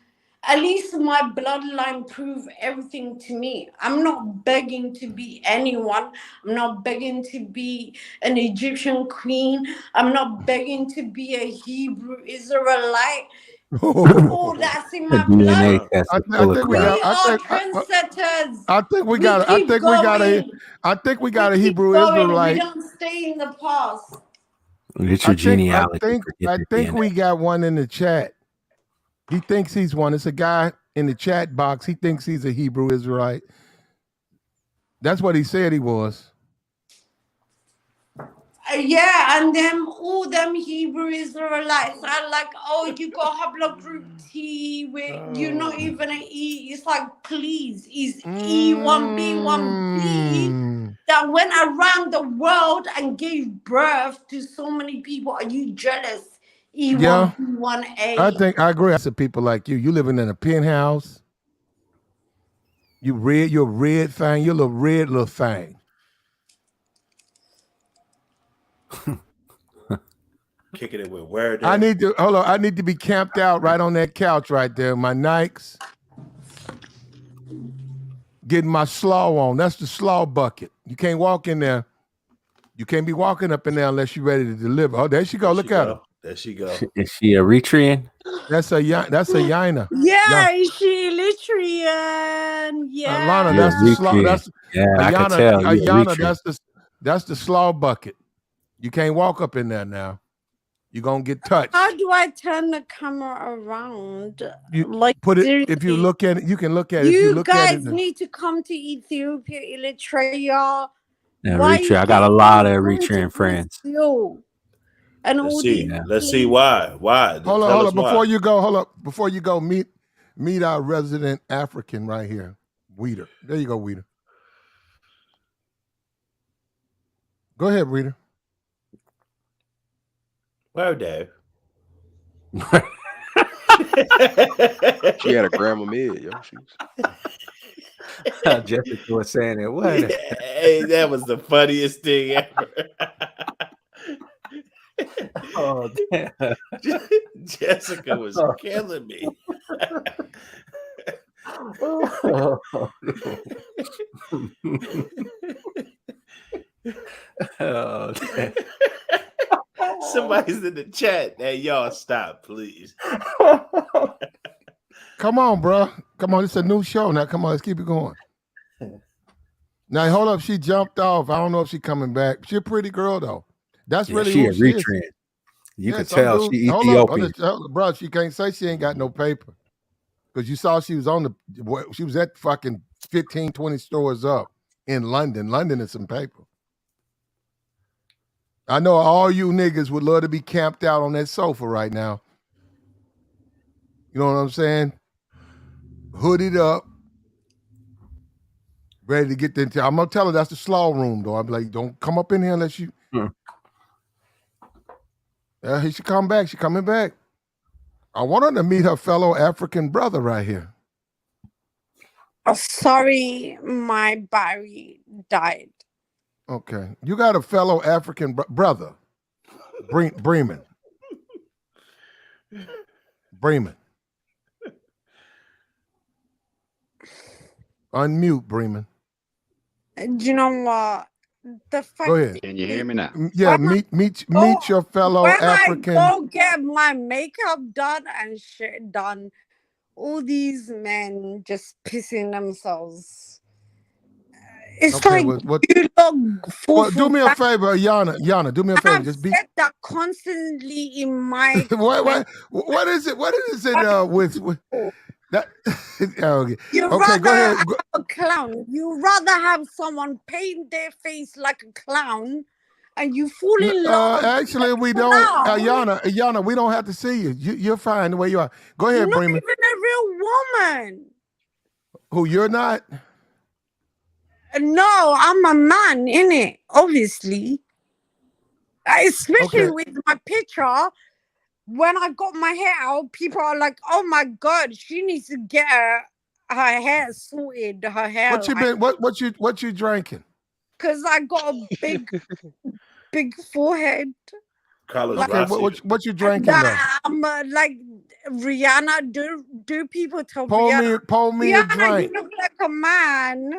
At least my bloodline prove everything to me. I'm not begging to be anyone. I'm not begging to be an Egyptian queen. I'm not begging to be a Hebrew Israelite. Oh, that's in my blood. I think we got. We are trendsetters. I think we We got. I keep think we got a. going. I think we We got a keep Hebrew going. We Israelite. don't stay in the past. Get your genealogy. I think we got one in the chat. He thinks he's one. It's a guy in the chat box. He thinks he's a Hebrew Israelite. That's what he said he was. Yeah, and all them Hebrew Israelites are like, oh, you got Habla group T where you're not even an E. It's like, please, is E1B1B that went around the world and gave birth to so many people? Are you jealous? E1B1A. I agree. I said people like you. You living in a penthouse. You're a red thing. You're a little red little thing. Kicking it with word. I need to hold on. I need to be camped out right on that couch right there. My Nikes. Getting my slaw on. That's the slaw bucket. You can't walk in there. You can't be walking up in there unless you're ready to deliver. Oh, there she go. Look at her. There she go. Is she Eritrean? That's a Yana. Yeah, is she Eritrean? Yeah. Lana, that's the slaw. That's I can tell. Ayana, that's the slaw bucket. You can't walk up in there now. You're gonna get touched. How do I turn the camera around? You like put it seriously. if you look at it, you can look at it. You guys need to come to Ethiopia, Eritrea. Eritrea. I got a lot of Eritrean friends. And Let's see why. Hold on. Before you go, meet our resident African right here, Weeder. There you go, Weeder. Go ahead, Weeder. Where Dave? She had a grandma mid, yo. Jessica was saying it. What? Hey, that was the funniest thing ever. Oh, damn. Jessica was killing me. Oh, damn. Somebody's in the chat. Hey, y'all stop, please. Come on, bro. Come on. It's a new show now. Come on, let's keep it going. Now, hold up. She jumped off. I don't know if she's coming back. She's a pretty girl, though. That's really she who she is. Eritrean. You can tell she Hold Ethiopian. up, bro. She can't say she ain't got no paper. Because you saw she was she was at fucking 15, 20 stores up in London. London is some paper. I know all you niggas would love to be camped out on that sofa right now. You know what I'm saying? Hooded up, ready to get into. I'm gonna tell her that's the slaw room, though. I'm like, don't come up in here unless you. Yeah, he should come back. She's coming back. I want her to meet her fellow African brother right here. Oh, sorry, my battery died. Okay, you got a fellow African brother, Bremen. Bremen. Unmute, Bremen. Do you know what? The fact Go ahead. Can you hear me now? Yeah, when meet your fellow when African. I go get my makeup done and shit done, all these men just pissing themselves. It's Okay, like what? you look full Well, do me a favor, Yana. Do me a favor. I've Just be. said that constantly in my what is it? What is it with that? Okay, you okay, go rather ahead. have a clown. You rather have someone paint their face like a clown, and you fall in love. Actually, we don't. Yana, we don't have to see you. You're fine the way you are. Go ahead, Not Bremen. even a real woman. Who you're not? No, I'm a man, innit? Obviously. Especially Okay. with my picture. When I got my hair out, people are like, "Oh my god, she needs to get her hair sorted." Her hair, What you been? What you drinking? Because I got a big forehead. College Okay, what you drinking though? I'm like Rihanna. Do people tell Pour Rihanna? me a Rihanna, drink. you look like a man.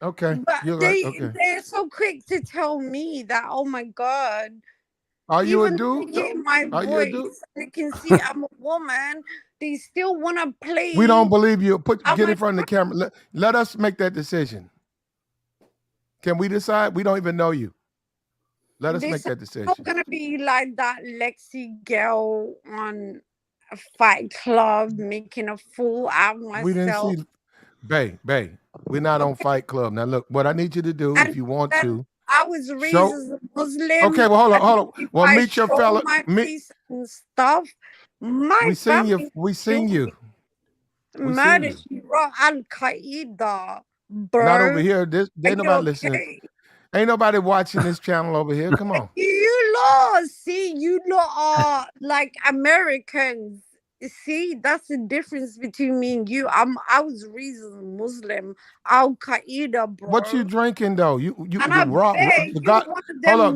Okay, But you're right. Okay. they're so quick to tell me that. Oh my god. Are you a Even though dude? they hear my Are you a dude? voice, they can see I'm a woman. They still want to play. We don't believe you. I'm Get in a front of the camera. Let us make that decision. Can we decide? We don't even know you. Let us make This that is decision. not gonna be like that Lexi girl on a Fight Club making a fool out of myself. We didn't see, Bay. We're not on Fight Club. Now look, what I need you to do, if you want to, I was raised show. as a Muslim. Okay, well hold on. If Well, I meet your show fellow. my face and stuff, my We seen you. family We seen you. We seen murder. you. She wrote Al Qaeda, Not over bro. here. There Are ain't you nobody listening. okay? Ain't nobody watching this channel over here. Come on. You lot, see, you lot are like Americans. See, that's the difference between me and you. I was raised as a Muslim, Al Qaeda, bro. What you drinking though? You And I Rob beg the you, God. one of Hold them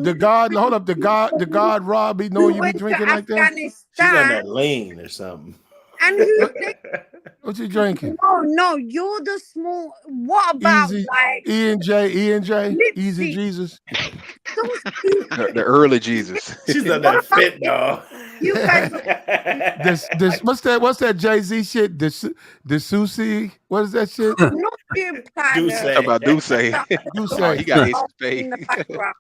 up, the God Rob be knowing who you be went to drinking like that. She's on Afghanistan that lane or something. and who they What you drinking? no, you're the small. What about Easy like E and J, Easy lipstick? Jesus. So stupid. The early Jesus. She's on What that about fit dog. you guys? Are What's that Jay-Z shit? The Susie, what is that shit? not you, Do planet. say. About Duce. You Oh, say he got Ace of In the Spades. background.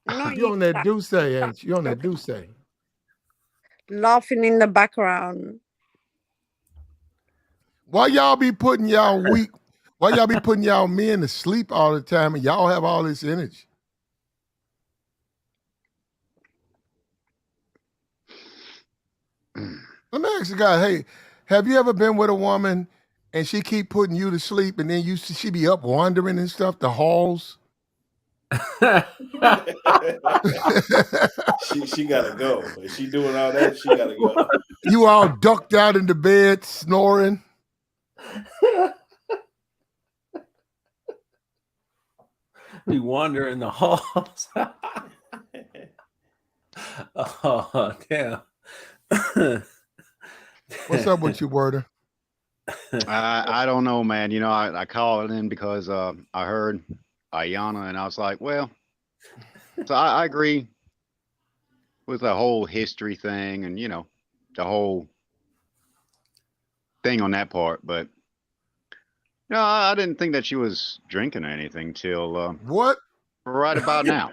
Not you you, on that planet. Duce, ain't you? You on that Duce. Laughing in the background. Why y'all be putting y'all men to sleep all the time and y'all have all this energy? Let me ask you guys, hey, have you ever been with a woman and she keep putting you to sleep and then she be up wandering and stuff, the halls? she gotta go. If she doing all that, she gotta go. You all ducked out in the bed, snoring. We wander in the halls. Oh, damn. What's up with you, Werder? I don't know, man. You know, I called in because I heard Ayana, and I was like, well, so I agree with the whole history thing, and you know, the whole thing on that part. But no, I didn't think that she was drinking or anything till what? Right about now.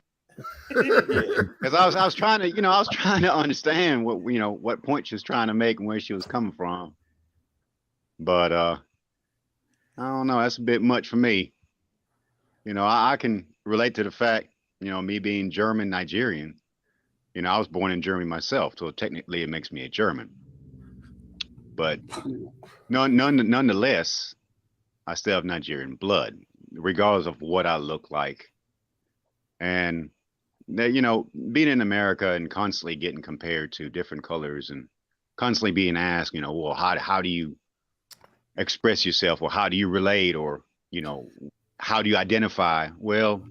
Because I was trying to, you know, I was trying to understand what, you know, what point she was trying to make and where she was coming from. But I don't know, that's a bit much for me. You know, I can relate to the fact, you know, me being German Nigerian. You know, I was born in Germany myself, so technically it makes me a German. But nonetheless, I still have Nigerian blood, regardless of what I look like. And being in America and constantly getting compared to different colors and constantly being asked, well, how do you express yourself, or how do you relate, or how do you identify? Well,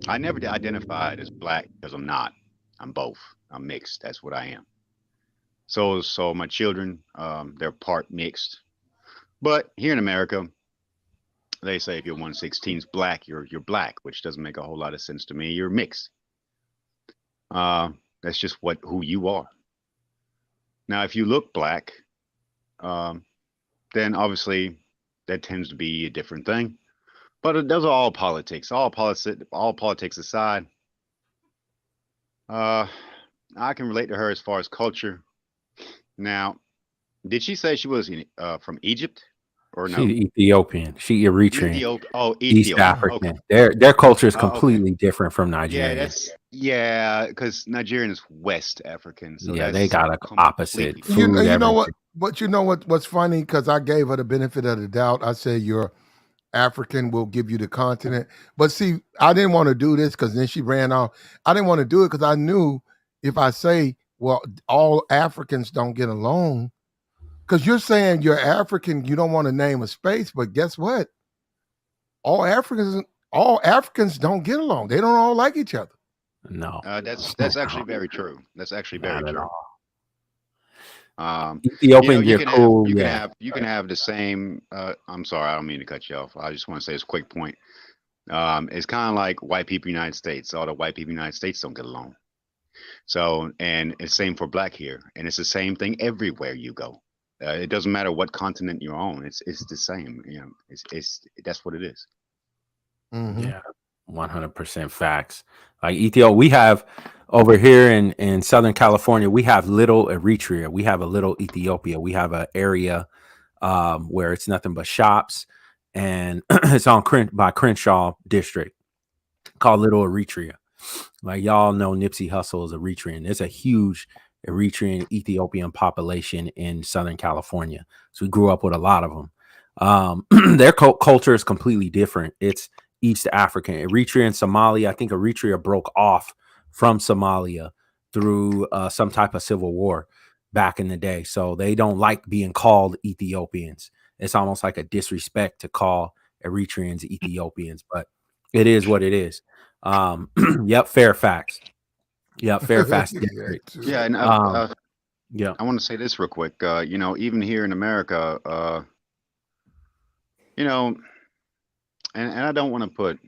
I never identified as black because I'm not. I'm both. I'm mixed. That's what I am. So my children, they're part mixed. But here in America, they say if you're 1/16 black, you're black, which doesn't make a whole lot of sense to me. You're mixed. That's just who you are. Now, if you look black, then obviously that tends to be a different thing. But those are all politics. All politics aside, I can relate to her as far as culture. Now, did she say she was from Egypt or no? She's Ethiopian. She Eritrean. East Ethiopian. African. Okay. Their culture is Okay. completely different from Nigerian. Because Nigerian is West African. So yeah, they got an opposite food. You know what? But you know what's funny? Because I gave her the benefit of the doubt. I said you're African, will give you the continent. But see, I didn't want to do this because then she ran off. I didn't want to do it because I knew if I say, well, all Africans don't get along, because you're saying you're African, you don't want to name a space, but guess what? All Africans don't get along. They don't all like each other. No. That's actually very true. That's actually very true. Ethiopian, you can have the same. I'm sorry, I don't mean to cut you off. I just want to say this quick point. It's kind of like white people in the United States. All the white people in the United States don't get along. So, and it's same for black here, and it's the same thing everywhere you go. It doesn't matter what continent you're on. It's the same. It's that's what it is. Mm-hmm. Yeah, 100% facts. Like Ethiopia, we have over here in Southern California, we have little Eritrea. We have a little Ethiopia. We have an area where it's nothing but shops, and it's on by Crenshaw District, called Little Eritrea. Like y'all know, Nipsey Hussle is Eritrean. There's a huge Eritrean Ethiopian population in Southern California. So we grew up with a lot of them. Their culture is completely different. It's East African. Eritrea and Somalia. I think Eritrea broke off from Somalia through some type of civil war back in the day. So they don't like being called Ethiopians. It's almost like a disrespect to call Eritreans Ethiopians, but it is what it is. Yep, Fairfax. Yeah, Fairfax District. Yeah, and yeah, I want to say this real quick. Even here in America, and I don't want to put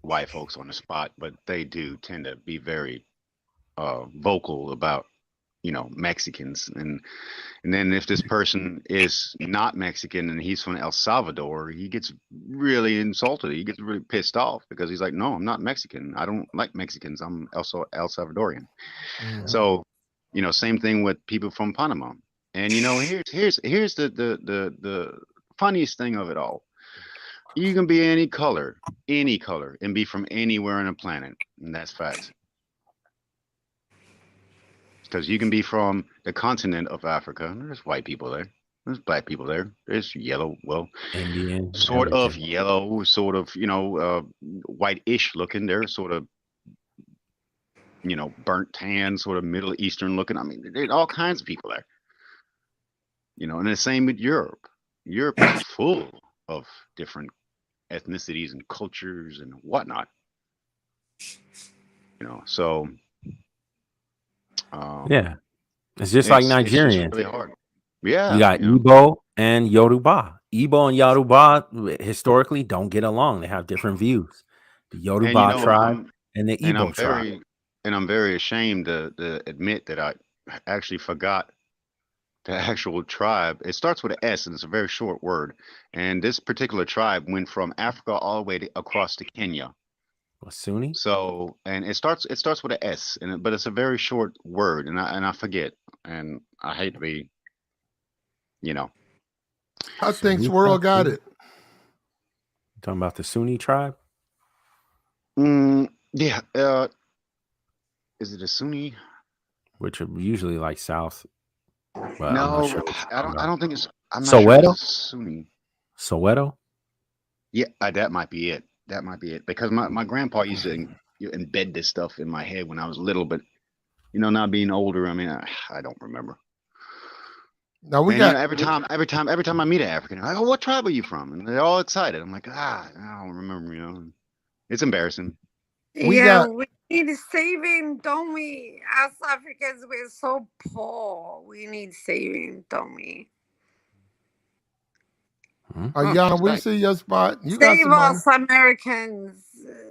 white folks on the spot, but they do tend to be very vocal about Mexicans, and then if this person is not Mexican and he's from El Salvador, he gets really insulted. He gets really pissed off because he's like, no, I'm not Mexican. I don't like Mexicans. I'm also El Salvadorian. Mm-hmm. So, same thing with people from Panama. And here's the funniest thing of it all. You can be any color, and be from anywhere on the planet, and that's facts. Because you can be from the continent of Africa. There's white people there. There's black people there. There's yellow, Indian, sort of yellow, sort of white-ish looking. They're sort of burnt tan, sort of Middle Eastern looking. I mean, there's all kinds of people there. And the same with Europe. Europe is full of different ethnicities and cultures and whatnot. So. Yeah, it's just like Nigerians. It's really hard. Yeah, you got Igbo and Yoruba. Igbo and Yoruba historically don't get along. They have different views. The Yoruba tribe and the Igbo tribe. I'm very ashamed to admit that I actually forgot the actual tribe. It starts with an S, and it's a very short word. And this particular tribe went from Africa all the way across to Kenya. Sunni. So, and it starts with an S, but it's a very short word, and I forget, and I hate to be, I think Swirl got it. Talking about the Sunni tribe. Yeah. Is it a Sunni? Which are usually like South Well, I'm not No, sure what you're I talking don't. I about. don't think it's. I'm not sure if it's Soweto? a Sunni. Soweto? Yeah, that might be it. That might be it. Because my grandpa used to embed this stuff in my head when I was little, but now being older, I mean, I don't remember. Now we And got every time I meet an African, I go, "What tribe are you from?" And they're all excited. I'm like, I don't remember. It's embarrassing. we Yeah, got we need saving, don't we? As Africans, we're so poor. We need saving, don't we? Yana, That's we right. see your spot. You got Save some money. us, Americans.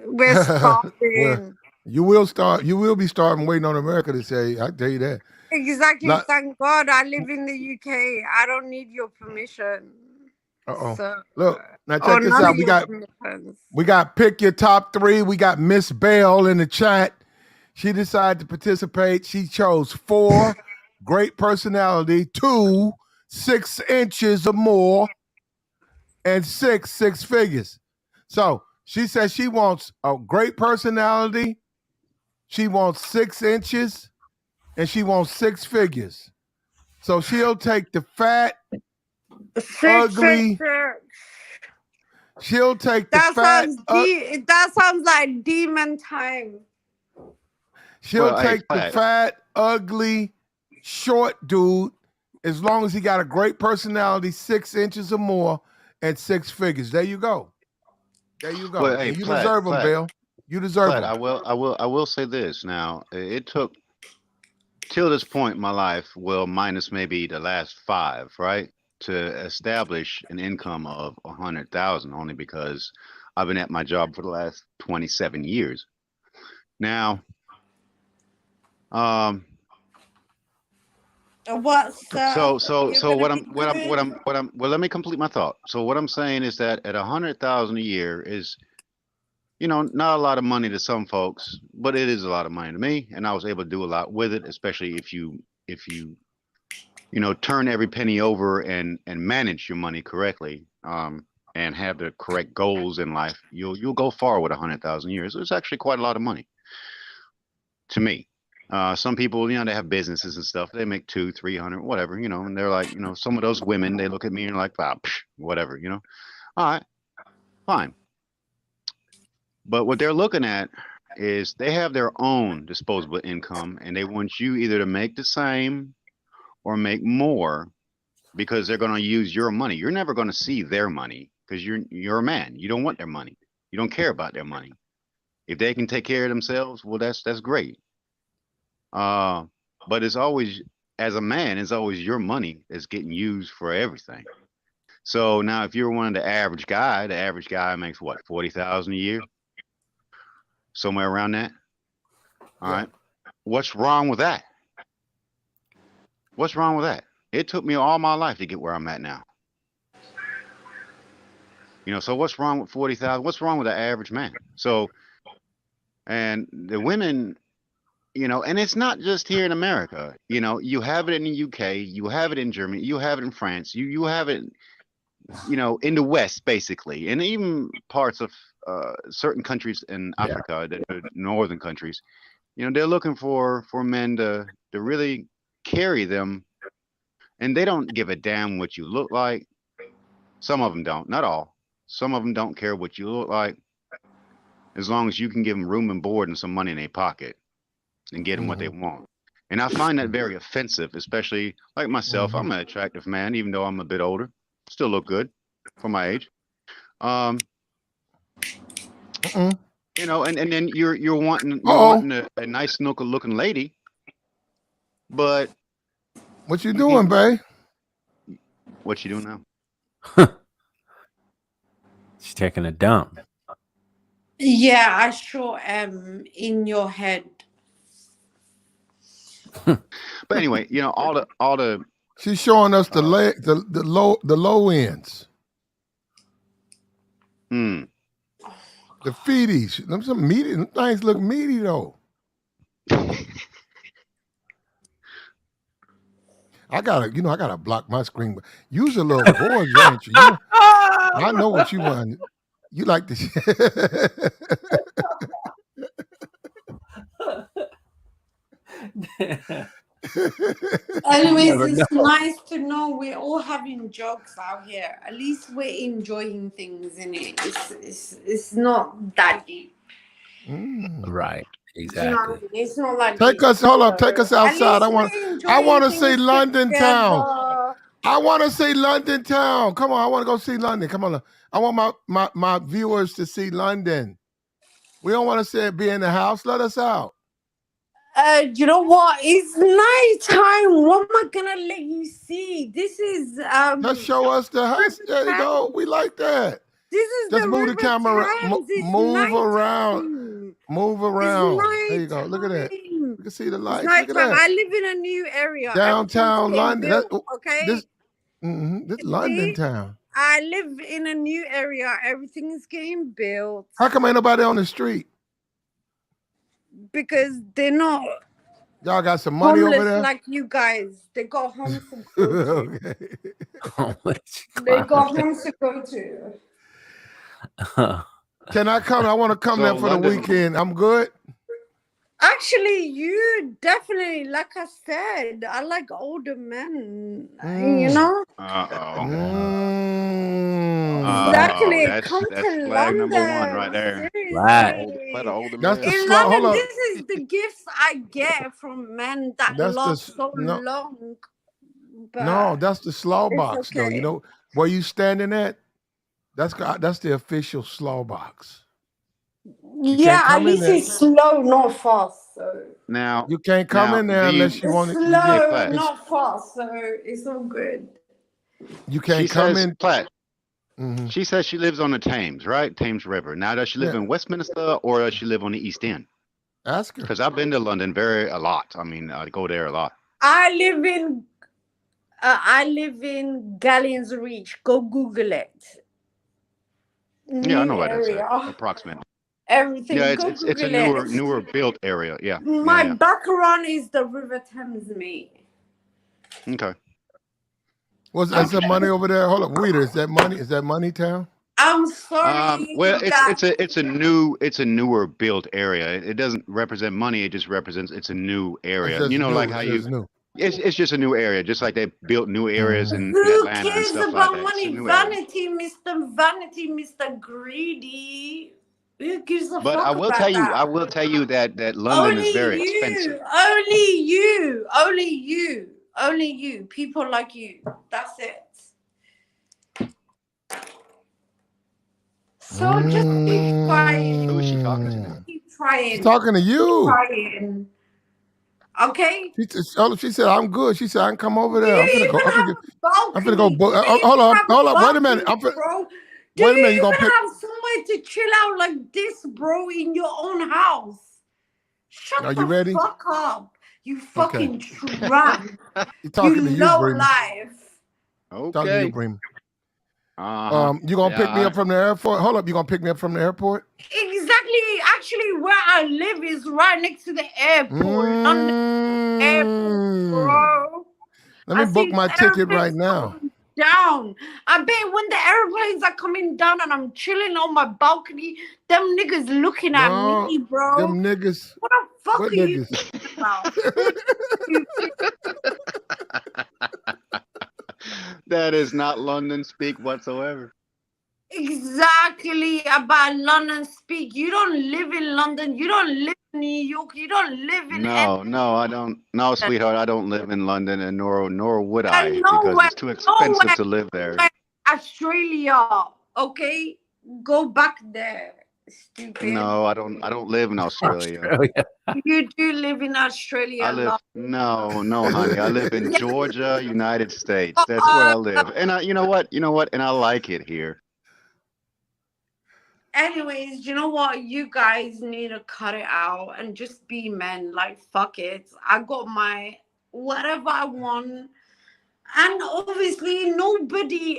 We're Well, starving. you will be starting waiting on America to say, I tell you that. Exactly. Lot, Thank God I live in the UK. I don't need your permission. uh-oh. So, Look, now or check this none out. of your permissions. We got pick your top 3. We got Miss Bell in the chat. She decided to participate. She chose 4, great personality, 2, 6 inches or more, and 6 figures. So she says she wants a great personality, she wants 6 inches, and she wants 6 figures. So she'll take the fat, ugly. She'll take the That fat. sounds that sounds like demon time. She'll Well, hey, take the fat, ugly, short dude, as long as he got a great personality, 6 inches or more, and 6 figures. There you go. There you go. Well, hey, And you deserve them, Bill. You deserve them. I will say this. Now, it took till this point in my life, well, minus maybe the last 5, right, to establish an income of 100,000, only because I've been at my job for the last 27 years. Now, well, let me complete my thought. So what I'm saying is that at 100,000 a year is, not a lot of money to some folks, but it is a lot of money to me, and I was able to do a lot with it, especially if you turn every penny over and manage your money correctly, and have the correct goals in life. You'll go far with 100,000 years. It's actually quite a lot of money to me. Some people, they have businesses and stuff. They make 200-300, whatever, and they're like, some of those women, they look at me and like, whatever, all right, fine. But what they're looking at is they have their own disposable income, and they want you either to make the same or make more, because they're going to use your money. You're never going to see their money because you're a man. You don't want their money. You don't care about their money. If they can take care of themselves, well, that's great. But it's always, as a man, it's always your money that's getting used for everything. So now, if you're one of the average guy makes what, 40,000 a year, somewhere around that. All right. What's wrong with that? What's wrong with that? It took me all my life to get where I'm at now. So what's wrong with 40,000? What's wrong with the average man? So, and the women, and it's not just here in America. You have it in the UK, you have it in Germany, you have it in France, you have it, in the West, basically, and even parts of certain countries in Africa, the northern countries. They're looking for men to really carry them, and they don't give a damn what you look like. Some of them don't, not all. Some of them don't care what you look like, as long as you can give them room and board and some money in their pocket and get them what they want. And I find that very offensive, especially like myself. I'm an attractive man, even though I'm a bit older. Still look good for my age. And then you're wanting a nice snooker looking lady, but what you doing, babe? What you doing now? She's taking a dump. Yeah, I sure am in your head. But anyway, all the. She's showing us the low ends. The feeties. Them some meaty. Them things look meaty though. I gotta block my screen. Use a little voice, ain't you? I know what you want. You like this. Anyways, never it's know. nice to know we're all having jokes out here. At least we're enjoying things in it. It's not that deep. Right. Do you know what I Exactly. mean? It's not that Take deep. us, hold up, take So us at outside. least we're I enjoying want to see things London town. together. I want to see London town. Come on, I want to go see London. Come on. I want my viewers to see London. We don't want to say be in the house. Let us out. You know what? It's nighttime. What am I gonna let you see? This is Just show us the house. River There you go. Thames. We like that. This is Just the move the River camera. Thames. It's Move around. nighttime. Move It's around. There you go. Look at that. nighttime. We can see the It's lights. Look at nighttime. that. I live in a new area. Everything's Downtown getting London. built. Okay. This You London see? town. I live in a new area. Everything is getting built How come ain't nobody on the street? because they're not Y'all got some money over homeless there? like you guys. They got homes to go to. Okay. They got homes to go to. Can I come? I want to come So there for the London, weekend. I'm good. Actually, you definitely, like I said, I like older men. You know? Exactly. Come That's to flag number one London. right there. Right. Seriously. older That's the man. In slow. Hold London, up. this is the gifts I get from men that That's the last so no. long. No, But that's the slow it's box though. You okay. know where you standing at? That's the official slow box. You Yeah, can't at come in least there. it's slow, not fast. So Now, You can't come now, in there do you? unless you it's want to. You get. Hey, slow, Platt. not fast. So it's all good. You She can't come says, in. Platt. Mhm. She says she lives on the Thames, right? Thames River. Now, does she live Yeah, in Westminster or does she live on the East End? ask her. Because I've been to London a lot. I mean, I go there a lot. I live in Galleons Reach. Go Google it. Yeah, I New know what that's at, area. approximately. Yeah, Everything. it's Go it's a Google it. newer built area. Yeah, yeah, My yeah. background is the River Thames, mate. Okay. What's that's Okay. the money over there? Hold up, Weeder. Is that money? Is that money town? I'm sorry Well, that it's a newer built area. It doesn't represent money. It just represents it's a new It area. says You know, like new. how It you says new. it's just a new area, just like they built new areas in who Atlanta and cares stuff like about that. It's a money? new area. Vanity, Mr. Greedy. Who gives a But fuck about that? I will tell you that London is Only very expensive. you, only you, only you, only you. People like you. That's it. So just keep trying. Who is she talking to now? Keep She's trying. talking to Keep you. trying. Okay? She said, I'm good. She said, I can come over Do there. I'm you finna go. even have a I'm finna go. balcony? Do you Hold even up. have Hold a up. Wait a minute. balcony, bro? Do Wait a minute. You you gonna even pick? have somewhere to chill out like this, bro, in your own house? Are Shut you the ready? fuck up, you Okay. fucking tramp. He's You talking to you, low Bream. life. Talking to you, Okay. Bream. Uh-huh. You gonna pick me Yeah. up from the airport? Hold up. You gonna pick me up from the airport? Exactly. Actually, where I live is right next to the airport, London Airport, bro. Let me I book see my the ticket right airplanes now. coming down. I bet when the airplanes are coming down and I'm chilling on my balcony, them niggas looking at No, me, bro. them niggas. What the fuck What are you niggas? talking about? That is not London speak whatsoever. Exactly about London speak. You don't live in London. You don't live in New York. You don't live in No, I don't. No, sweetheart, I don't live in London, and nor would and I because nowhere, it's too expensive to live there. Australia. Okay, go back there, stupid. No, I don't. I don't live in Australia. You do live in Australia, I live. love. No, honey. I live in Georgia, United States. That's where I live. And you know what? And I like it here. Anyways, you know what? You guys need to cut it out and just be men. Like, fuck it. I got my whatever I want. And obviously,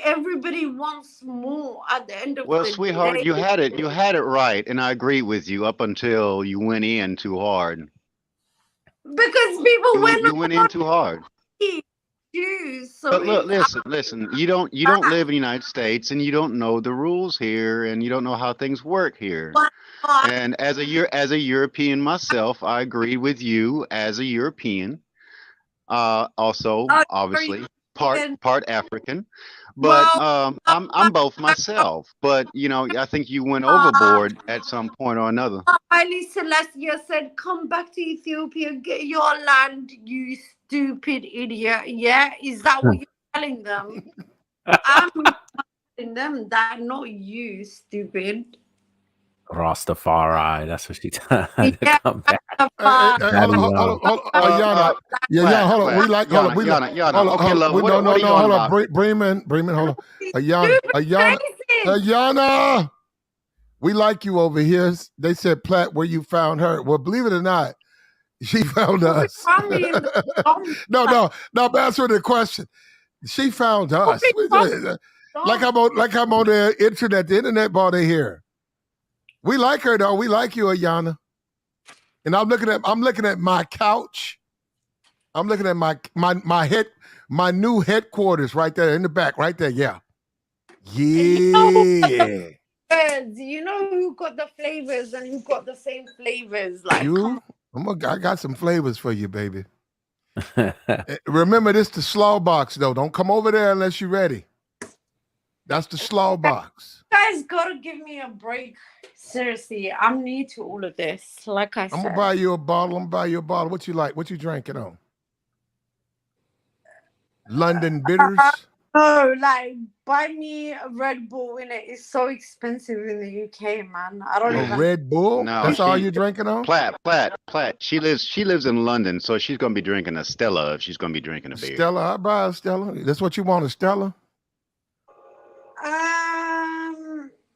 everybody wants more at the end of Well, the sweetheart, day. you had it right, and I agree with you up until you went in too hard. Because people went You went in too hard. choose. So But look, it's listen. You don't live in the United States, and you don't know the rules here, and you don't know how things work here. And as a European myself, I agree with you as a European. Also, Oh, obviously, sorry. part African, but Well, I'm both myself. But I think you went uh, overboard at some point or another. Haile Selassie said, "Come back to Ethiopia, get your land, you stupid idiot." Yeah, is that what you're telling them? I'm telling them that, not you, stupid. Rastafari. That's what she done to Yeah, come back. Hold Daddy on, long. Ayana. Yeah, Plat, hold on. Plat, Hold on. Yana, Yana, Yana. Okay, Hold on. love. What No, are you on hold on. about? Bremen, hold on. stupid faces. Ayana. We like you over here. They said, Platt, where you found her. Well, believe it or not, she found Probably us. found me in the dump. No, but answer the question. She found us. Like I'm on the internet ball they here. We like her though. We like you, Ayana. And I'm looking at my couch. I'm looking at my new headquarters right there in the back, right there. Yeah. Yeah. You know who got the flavors and who got the same flavors. Like, come You? I got some flavors for you, baby. Remember, this the slaw box, though. Don't come over there unless you're ready. That's the slaw box. You guys gotta give me a break. Seriously, I'm new to all of this. Like I I'm gonna said, buy you a bottle. What you like? What you drinking on? London bitters. no, like buy me a Red Bull in it. It's so expensive in the UK, man. I don't A even. Red Bull. No, That's all you're drinking on? Plat. She lives in London, so she's gonna be drinking a Stella if she's gonna be drinking a beer. Stella. I buy a Stella. That's what you want, a Stella?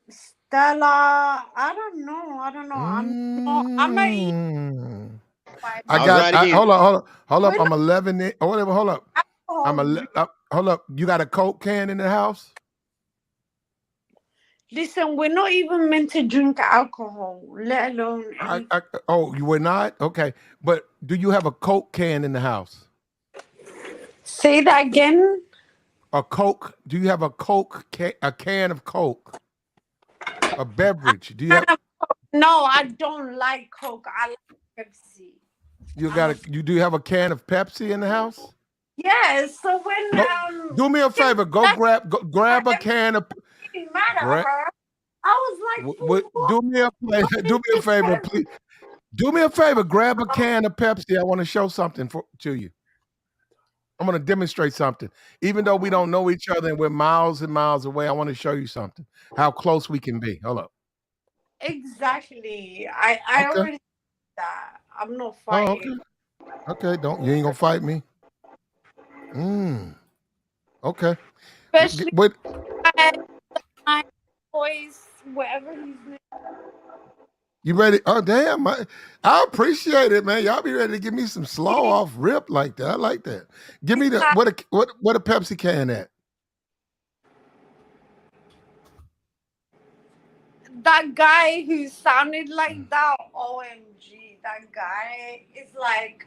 Stella. I don't know. I'm not. I'm a. Hold up. I'm 11. Hold up. Hold up. You got a Coke can in the house? Listen, we're not even meant to drink alcohol, let alone. You were not? Okay. But do you have a Coke can in the house? Say that again. A Coke? Do you have a can of Coke? A beverage? Do you have? No, I don't like Coke. I like Pepsi. You do have a can of Pepsi in the house? Yes. So when do me a favor. Go grab a can of. Mad at her. I was like, do me a favor, please. Do me a favor. Grab a can of Pepsi. I want to show something to you. I'm going to demonstrate something. Even though we don't know each other and we're miles and miles away, I want to show you something. How close we can be. Hold up. Exactly. I already said that. I'm not fighting. Okay. You ain't gonna fight me. Okay. Especially my voice, whatever his name. You ready? Oh damn! I appreciate it, man. Y'all be ready to give me some slaw off rip like that. I like that. Give me the what a Pepsi can at? That guy who sounded like that, OMG, that guy is like,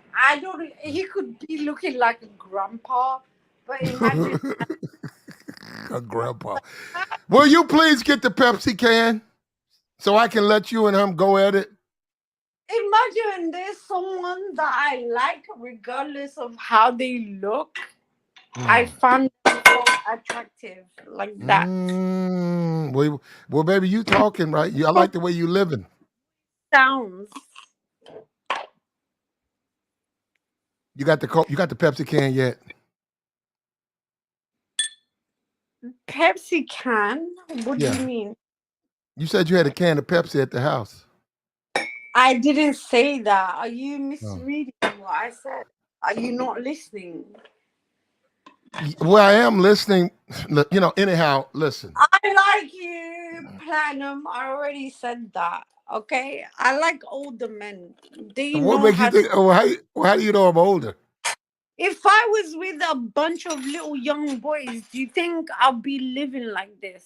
he could be looking like a grandpa, but imagine. A grandpa. Will you please get the Pepsi can so I can let you and him go at it? Imagine there's someone that I like regardless of how they look. I find them so attractive like that. Well, baby, you talking right. I like the way you living. Sounds. You got the Pepsi can yet? Pepsi can? What do you mean? You said you had a can of Pepsi at the house. I didn't say that. Are you misreading what I said? Are you not listening? Well, I am listening. Anyhow, listen. I like you, Platinum. I already said that. Okay? I like older men. What makes you think? How do you know I'm older? If I was with a bunch of little young boys, do you think I'll be living like this?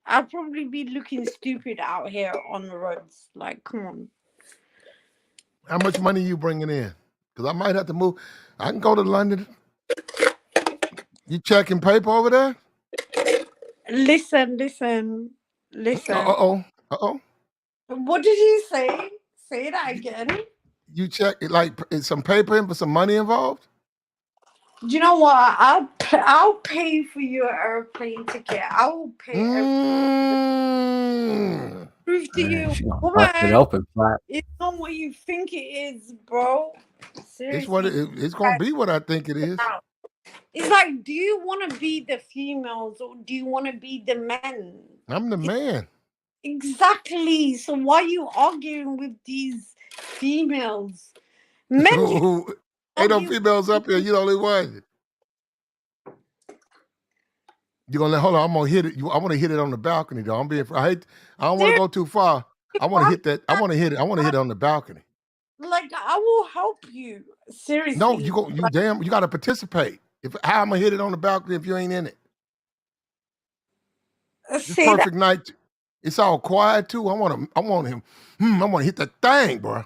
I'll probably be looking stupid out here on the roads. Like, come on. How much money you bringing in? Because I might have to move. I can go to London. You checking paper over there? Listen. Uh-oh. What did you say? Say that again. You check, like, is some paper in for some money involved? You know what? I'll pay for your airplane ticket. I will pay Mm. prove to Man, you, she gonna bust it woman. open flat. It's not what you think it is, bro. It's what Seriously, it's gonna be. What I think it is. it's like, do you want to be the females or do you want to be the men? I'm the man. Exactly. So why are you arguing with these females? Men should Ain't no argue. females up here. You the only one. You gonna let? Hold on. I'm gonna hit it. I want to hit it on the balcony, though. I'm being. I don't want to go too far. I want to hit that. I want to hit it. I want to hit it on the balcony. Like, I will help you. No, Seriously. you go. You damn. You got to participate. How I'm gonna hit it on the balcony if you ain't in it? This Say that. perfect night. It's all quiet too. I want him. I want to hit that thing, bro.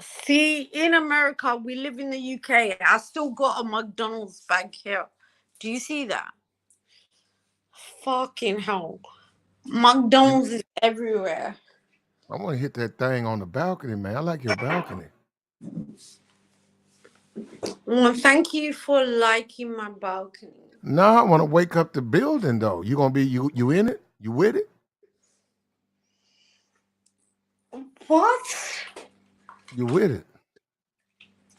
See, in America, we live in the UK. I still got a McDonald's back here. Do you see that? Fucking hell. McDonald's is everywhere. I want to hit that thing on the balcony, man. I like your balcony. Well, thank you for liking my balcony. No, I want to wake up the building though. You gonna be you in it? You with it? What? You with it?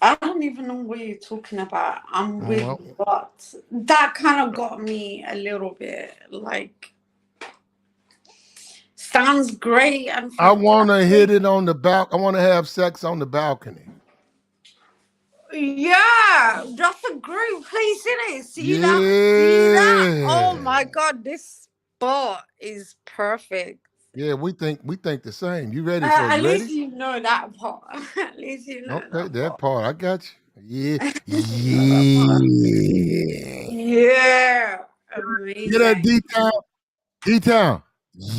I don't even know what you're talking about. I'm with Well, what? That kind of got me a little bit like, sounds great and I want to hit fantastic. it on the I want to have sex on the balcony. Yeah, that's a great place, isn't it? See that? See that? Oh my Yeah. god, this spot is perfect. Yeah, we think the same. You ready for it? At You least ready? you know that part. At least you know Okay, that that part. part I got you. Yeah, At least you know that part. yeah. Yeah, Get that amazing. D town, D town. Yeah.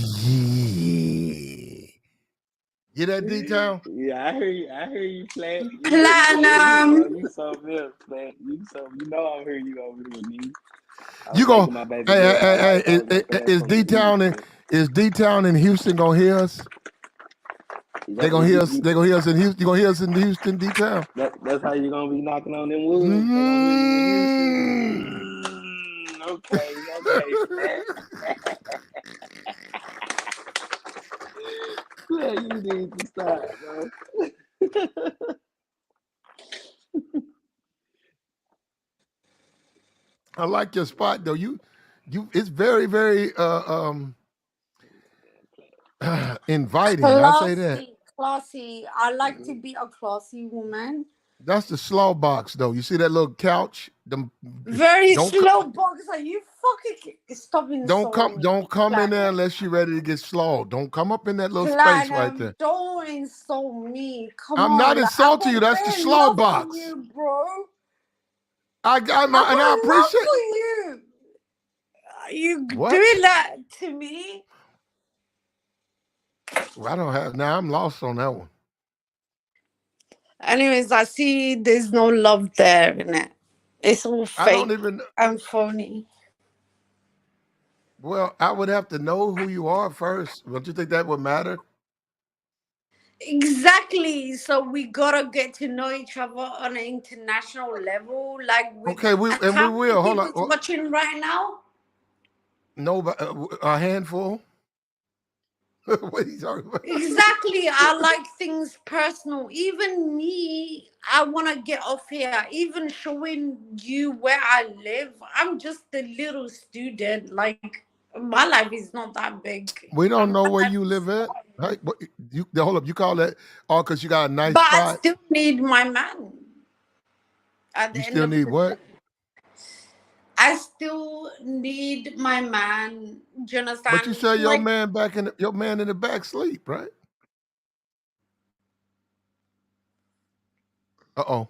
Get that D town. Yeah, I hear you, Flat. Platinum. You something else, Flat. You know I hear you over here, nigga. I You was go. making my baby Hey, girl my hey, wife. I hey, was gonna fast is forward D to you, town and Flat. is D town in Houston gonna hear us? They gonna hear us. They gonna hear us in Houston. You gonna hear us in Houston, D town. That's how you gonna be knocking on them woods. They gonna hear you in Houston. Okay, Flat. Yeah, you need to stop, bro. I like your spot though. It's very, very inviting. I say that. Classy, classy. I like to be a classy woman. That's the slow box though. You see that little couch? Very Don't slow box. Are you fucking stop insulting me, don't come in there Platinum? unless you're ready to get slow. Don't come up in that little space right Platinum, there. don't insult me. Come I'm not on, like, I insulting you. got That's the bare slow love for box. you, bro. I got I and I got love appreciate for you. Are you what? doing that to me? Well, I don't have now. I'm lost on that one. Anyways, I see there's no love there in it. It's all I don't fake even. and phony. Well, I would have to know who you are first. Don't you think that would matter? Exactly. So we gotta get to know each other on an international level. Like, with Okay, we how many will. Hold on. people's watching right now? No, a handful. What are you talking about? Exactly. I like things personal. Even me, I want to get off here. Even showing you where I live, I'm just a little student. Like, my life is not that big. We don't know My where life you is live at. small. Right? Hold up. You call that all because you got a nice But I spot? still need my man at You the end still of need the day. what? I still need my man. Do you But you understand? say Like, your man in the back sleep, right? Uh-oh.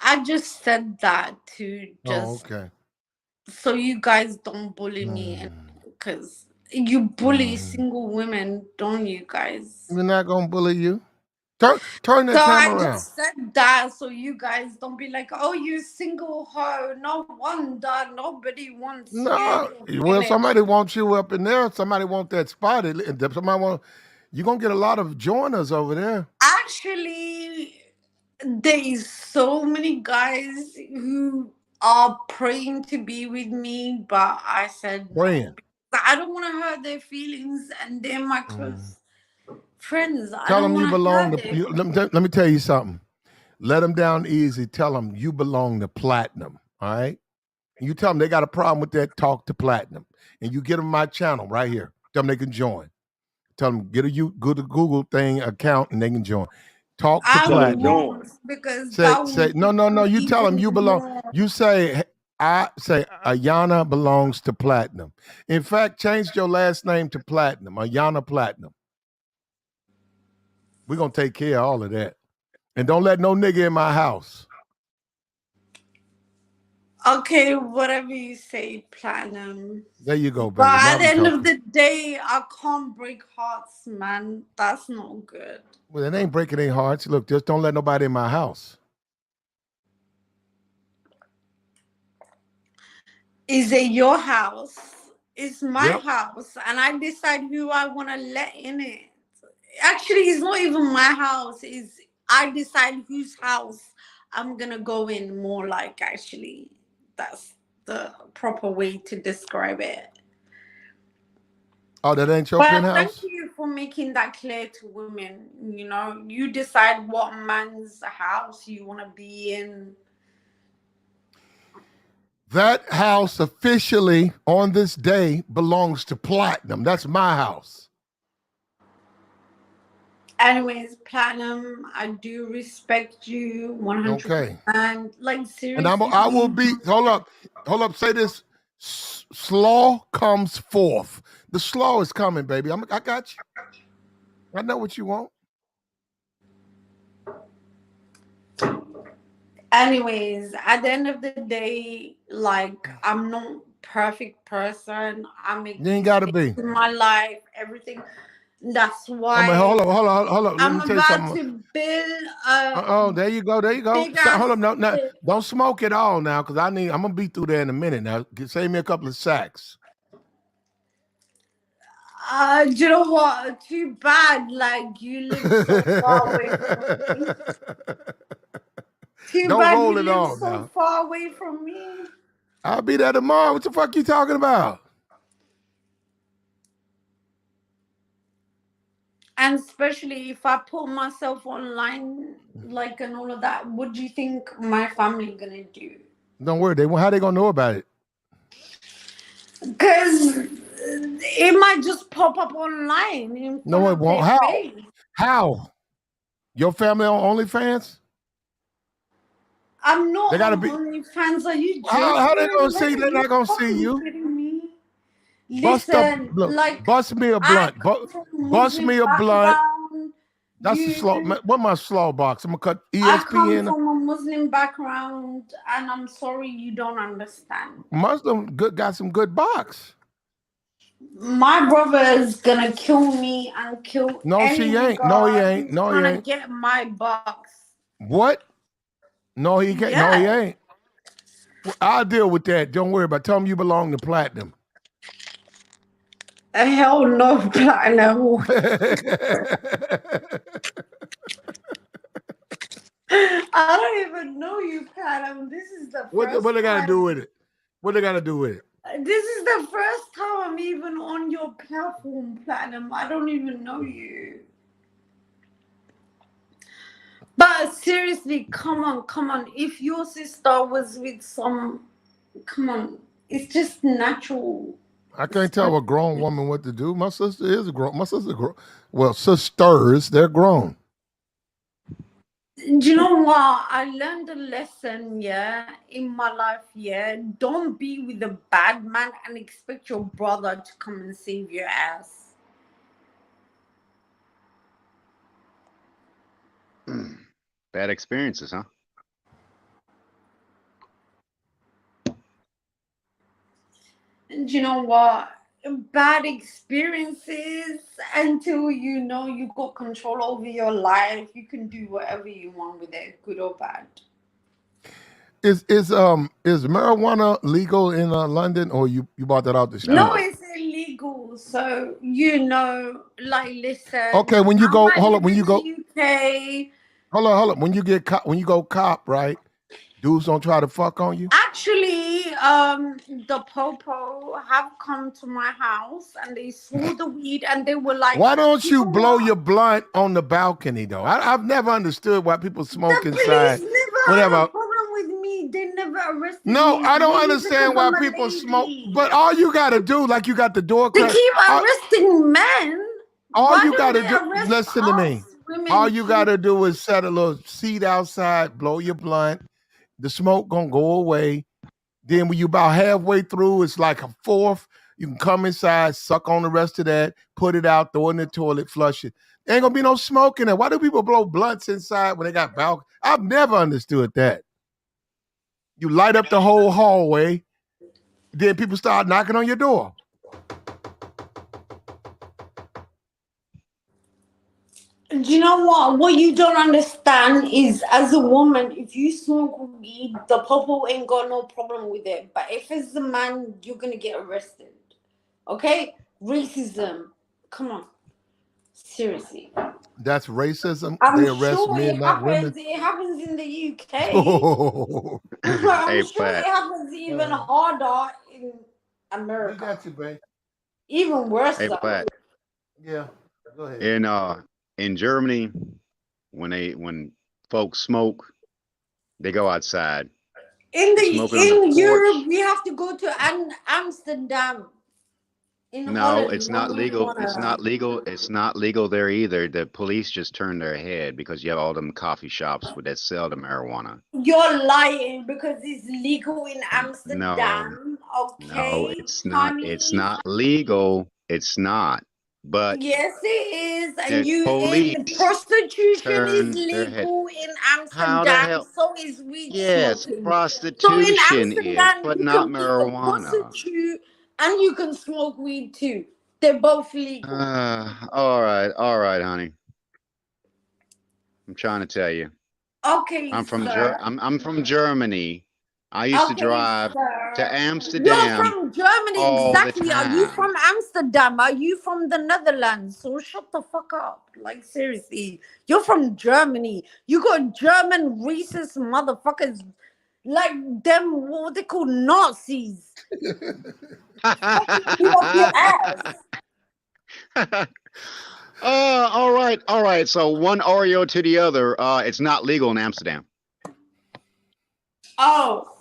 I just said that to Oh, just okay. so you guys don't bully me, because you bully single women, don't you guys? We're not gonna bully you. Turn So that I camera around. just said that so you guys don't be like, oh, you single hoe. No wonder nobody wants you. No, You're well, finished. somebody wants you up in there. Somebody want that spot. Somebody want. You're gonna get a lot of joiners over there. Actually, there is so many guys who are praying to be with me, but I said Praying. no. I don't want to hurt their feelings, and they're my close friends. I Tell don't them you want to belong hurt to. them. Let me tell you something. Let them down easy. Tell them you belong to platinum. All right. You tell them they got a problem with that. Talk to platinum, and you get them my channel right here. Tell them they can join. Tell them get a go to Google thing account and they can join. Talk to I platinum. won't, because Say that say will no. make You me tell them you even belong. more. You say I say Ayana belongs to platinum. In fact, change your last name to platinum. Ayana Platinum. We're gonna take care of all of that. And don't let no nigga in my house. Okay, whatever you say, platinum. There you go, But baby. Now at the we end of talking. the day, I can't break hearts, man. That's not good. Well, it ain't breaking any hearts. Look, just don't let nobody in my house. Is it your house? It's my Yep. house, and I decide who I want to let in it. Actually, it's not even my house. It's I decide whose house I'm gonna go in. More like, actually, that's the proper way to describe it. Oh, that ain't your But thank penthouse? you for making that clear to women. You know, you decide what man's house you want to be in. That house officially on this day belongs to platinum. That's my house. Anyways, platinum, I do respect you 100%. Okay. Like, And seriously. I will be, hold up, say this. Slaw comes forth. The slaw is coming, baby. I got you. I know what you want. Anyways, at the end of the day, like, I'm not perfect person. I make You ain't gotta mistakes be. in my life, everything. That's I mean, why hold up. Let I'm me tell you about something. to build a Oh, there you go. big Hold ass up, no, ship. don't smoke it all now, because I'm gonna be through there in a minute. Now, save me a couple of sacks. Do you know what? Too bad, like, you live so far away from me. Too Don't bad roll you it live all so now. far away from me. I'll be there tomorrow. What the fuck you talking about? And especially if I put myself online, like, and all of that, what do you think my family gonna do? Don't worry. How they gonna know about it? Because it might just pop up online in front No, it of their won't. How? face. How? Your family on OnlyFans? I'm They not gotta on be. OnlyFans. Are you How they joking? gonna Like, see? are They're you not gonna see fucking you. kidding me? Bust up. Listen, Look, like, bust me a I blunt. come from a Bust Muslim me a blunt. background. That's the slow. You, What my slow box? I'm gonna cut I come ESPN. from a Muslim background, and I'm sorry you don't understand. Muslim got some good box. My brother is gonna kill me and kill No, any she ain't. No, he nigga ain't. who's No, he trying to ain't. get my box. What? No, he can't. No, he Yeah. ain't. Well, I'll deal with that. Don't worry about it. Tell him you belong to platinum. Hell no, platinum. I don't even know you, platinum. This is the What first they gotta do time. with it? What they gotta do with it? This is the first time I'm even on your platform, platinum. I don't even know you. But seriously, come on, come on. If your sister was with some, come on, it's just natural. I can't tell a grown woman what to do. My sister is grown. My sister grown. Well, sisters, they're grown. Do you know what? I learned a lesson, yeah, in my life, yeah. Don't be with a bad man and expect your brother to come and save your ass. Bad experiences, huh? And you know what? Bad experiences, until you know you got control over your life, you can do whatever you want with it, good or bad. Is marijuana legal in London, or you bought that out the street? No, it's illegal. So, like, listen, Okay, when you I go, might hold up. live When in you go, the UK. Hold on. When you get when you go cop, right? Dudes don't try to fuck on you. Actually, the popo have come to my house and they saw the weed and they were like, Why don't you you know blow what? your blunt on the balcony though? I've never understood why people smoke The police inside. never had a Whatever. problem with me. They never arrested No, me. I don't Maybe because understand why I'm a people smoke. lady. But all you gotta do, like you got the door They crack. keep arresting men. All Why you don't gotta they do, arrest listen to me. us All women you too? gotta do is set a little seat outside, blow your blunt. The smoke gonna go away. Then when you about halfway through, it's like a fourth. You can come inside, suck on the rest of that, put it out, throw it in the toilet, flush it. There ain't gonna be no smoke in there. Why do people blow blunts inside when they got balcony? I've never understood that. You light up the whole hallway, then people start knocking on your door. Do you know what? What you don't understand is, as a woman, if you smoke weed, the popo ain't got no problem with it. But if it's a man, you're gonna get arrested. Okay? Racism. Come on. Seriously. That's racism. I'm They arrest sure it men, not happens. women. It happens in the UK. I'm Hey, sure it Pat. happens even harder in We America. got you, babe. Even worse Hey, though. Pat. Yeah. Go ahead. In Germany, when folks smoke, they go outside. In They smoke it on the in Europe, porch. we have to go to Amsterdam. In No, Holland, it's when not we legal. It's wanna. not legal. It's not legal there either. The police just turn their head because you have all them coffee shops with that sell the marijuana. You're lying because it's legal in No, Amsterdam. no, Okay, it's not. It's honey. not legal. It's not. But Yes, it is. And the you in police prostitution is turn their head. legal in How the Amsterdam. hell? So is weed Yes, smoking. So in prostitution is, Amsterdam, but you not can be a marijuana. prostitute and you can smoke weed too. They're both legal. All right, honey. I'm trying to tell you. Okay, sir. I'm from Germany. I used to Okay, drive to sir. You're Amsterdam from Germany, all the exactly. Are you time. from Amsterdam? Are you from the Netherlands? So shut the fuck up. Like, seriously. You're from Germany. You got German racist motherfuckers like them, what they call Nazis. Fucking you up your ass. All right. So one Oreo to the other. It's not legal in Amsterdam. Oh.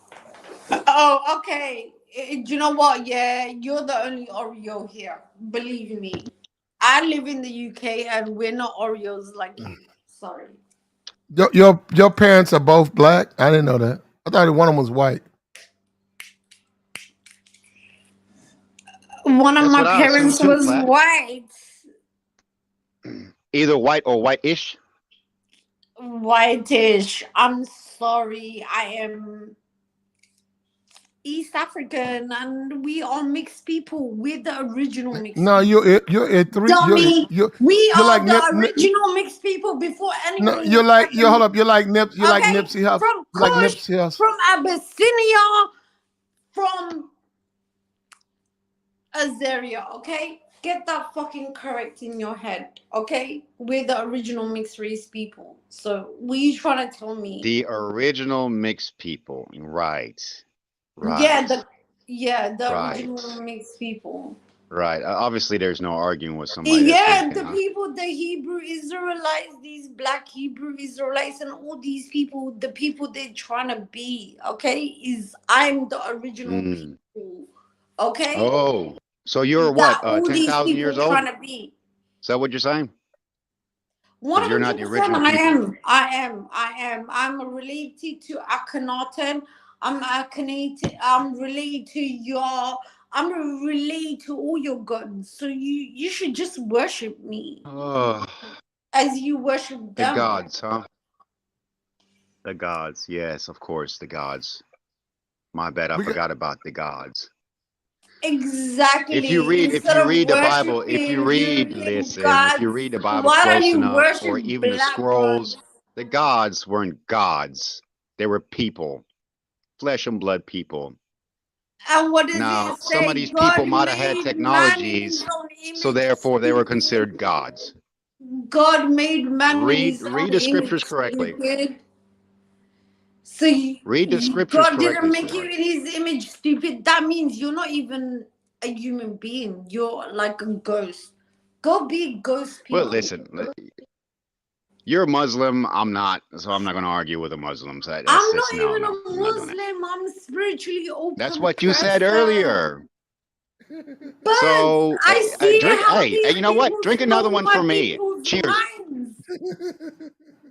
Oh, okay. Do you know what? Yeah, you're the only Oreo here. Believe me. I live in the UK and we're not Oreos like you. Sorry. Your parents are both black? I didn't know that. I thought one of them was white. One of That's my what I assumed parents too, was Pat. white. Either white or white-ish. Whitish. I'm sorry. I am East African and we are mixed people. We're the original mixed No, people. you're three. Dummy. We You're like are Nip. the original mixed people before No, anyone you're was like you ever. hold up. You're like Nip. You're like Okay, Nipsey Hussle. from You're like Kush, Nipsey Hussle. from Abyssinia, from Azaria, okay? Get that fucking correct in your head, okay? We're the original mixed race people. So, what you trying to tell me? The original mixed people. Right. Yeah, Right. the original Right. mixed people. Right. Obviously, there's no arguing with somebody that's Yeah, thinking, the huh? people, the Hebrew Israelites, these black Hebrew Israelites, and all these people, the people they're trying to be, okay, is I'm the original Mm. people, okay? Oh, so you're That what? all these 10,000 people years old? trying to be. Is that what you're saying? Because you're not the 100%, original I people. am. I am. I am. I'm related to Akhenaten. I'm Akhenaten. I'm related to your. I'm related to all your gods. So you should just worship me Oh, as you worship the them. gods, huh? The gods. Yes, of course, the gods. My bad. I We got forgot about the gods. Exactly. If Instead you of read the Bible, worshiping European listen, if you gods, read the Bible why don't close you enough, or worship even the black gods? scrolls, the gods weren't gods. They were people, flesh and blood people. And what does Now, it some of say? these God people might have had made man in his technologies, own so image. therefore they So were considered gods. God made man in Read his own the image, scriptures correctly. stupid. So Read the scriptures God didn't correctly, make you sweetheart. in his image, stupid. That means you're not even a human being. You're like a ghost. Go be ghost Well, people. listen, you're a Muslim. I'm not, so I'm not going to argue with the Muslims. That's I'm just not even no. a I'm not doing that. Muslim. I'm a spiritually That's open what you said person. earlier. But So I see drink. how Hey, these you know what? people Drink another stole one my for me. people's Cheers. minds.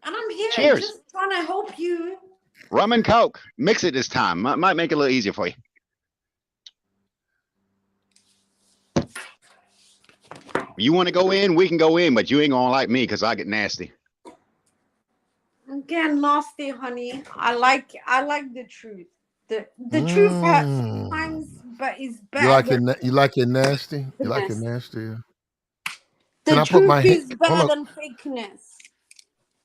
And I'm here Cheers. just trying to help you. Rum and Coke. Mix it this time. Might make it a little easier for you. You want to go in? We can go in, but you ain't gonna like me because I get nasty. Again, nasty, honey. I like the truth. The truth hurts sometimes, but it's better than You like it nasty? You like it fakeness. nasty? Yeah. Can The I put truth my hand? is Hold better up, than fakeness.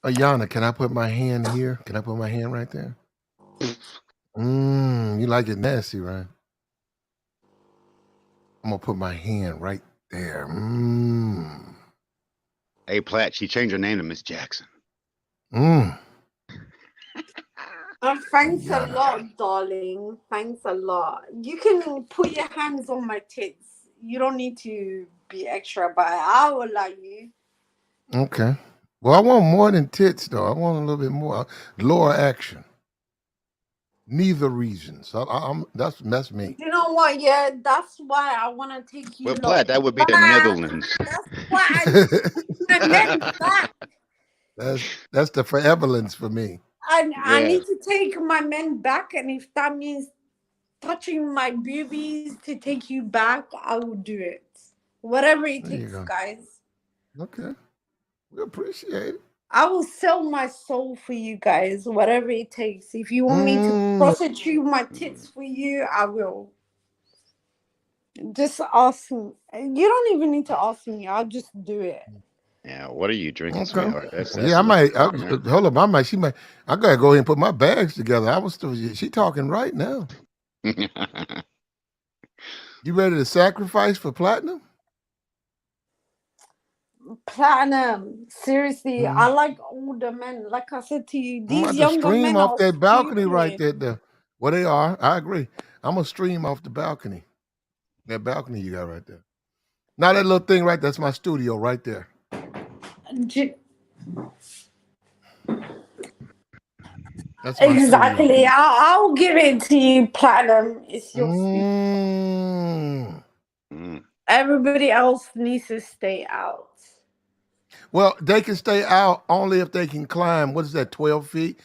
Ayana. Can I put my hand here? Can I put my hand right there? You like it nasty, right? I'm gonna put my hand right there. Hey, Platt, she changed her name to Miss Jackson. Thanks a Ayana. lot, darling. Thanks a lot. You can put your hands on my tits. You don't need to be extra, but I will allow you. Okay. Well, I want more than tits, though. I want a little bit more lower action. Neither regions. That's me. You know what? Yeah, that's why I want to take you Well, Platt, that would be the back. Netherlands. That's why I need my men back. That's the foreverlands for me. I Yeah. need to take my men back, and if that means touching my boobies to take you back, I will do it. Whatever it There you takes, go. guys. Okay. We appreciate it. I will sell my soul for you guys, whatever it takes. If you want me to Mm. prostitute my tits for you, I will. Just ask me. You don't even need to ask me. I'll just do it. Yeah. What are you drinking, Okay. sweetheart? That's Yeah, a I little might. different. Hold up. She might. I gotta go ahead and put my bags together. I was still. She talking right now. You ready to sacrifice for platinum? Platinum. Seriously, I Mm. like older men. Like I said to you, I'm these about to younger stream men off are that balcony right stupid. there. Well, they are. I agree. I'm gonna stream off the balcony. That balcony you got right there. Now that little thing right. That's my studio right there. That's my studio. Exactly. I'll give it to you, platinum. It's your studio. Mm. Everybody else needs to stay out. Well, they can stay out only if they can climb. What is that? 12 feet?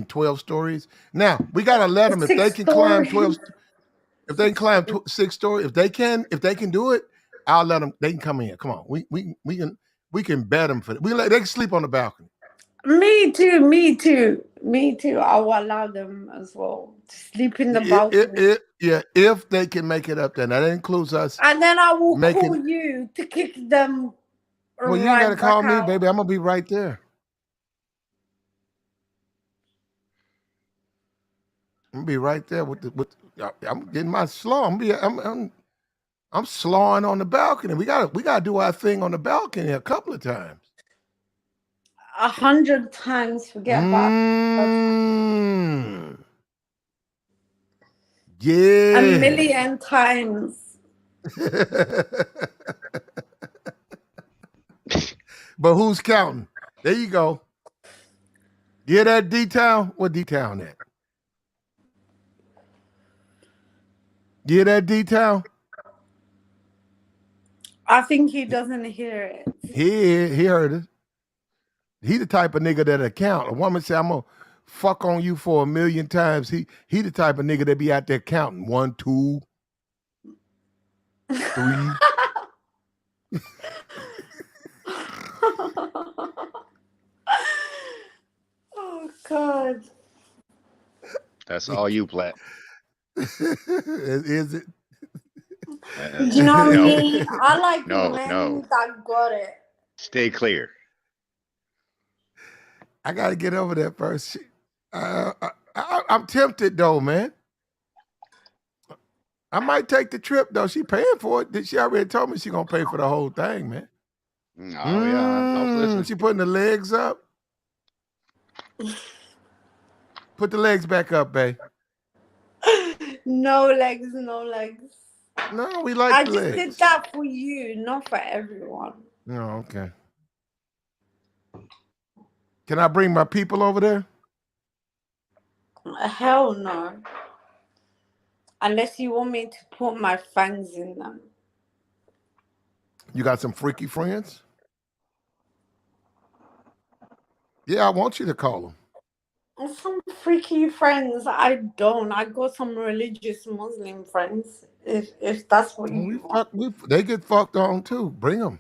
12 stories. Now we gotta let them. If they Six can climb stories. 12, if they can climb 6 stories, if they can do it, I'll let them. They can come in. Come on, we can bet them for it. They can sleep on the balcony. Me too. Me too. Me too. I will allow them as well to sleep in the balcony. Yeah, if they can make it up there. Now that includes us And then I will making. call you to kick them Well, you ain't got to right back call me, out. baby. I'm gonna be right there. I'm gonna be right there I'm getting my slaw. I'm slawing on the balcony. We gotta do our thing on the balcony a couple of times. 100 times. Forget about Mm. a Yeah. million times. But who's counting? There you go. Hear that D-Town? What D-Town at? Hear that D-Town? I think he doesn't hear it. He heard it. He the type of nigga that'll count. A woman say, I'm gonna fuck on you for 1 million times. He the type of nigga that be out there counting. 1, 2, 3. Oh God. That's all you, Platt. Is it? You know No. me. I like No. men that got it. Stay clear. I gotta get over that first. I'm tempted though, man. I might take the trip though. She paying for it. She already told me she gonna pay for the whole thing, man. Oh yeah, I was listening. She putting the legs up. Put the legs back up, babe. No legs, no legs. No, we like I the just did legs. that for you, not for everyone. No, okay. Can I bring my people over there? Hell no. Unless you want me to put my fangs in them. You got some freaky friends? Yeah, I want you to call them. Some freaky friends. I don't. I got some religious Muslim friends. If that's what you want. They get fucked on too. Bring them.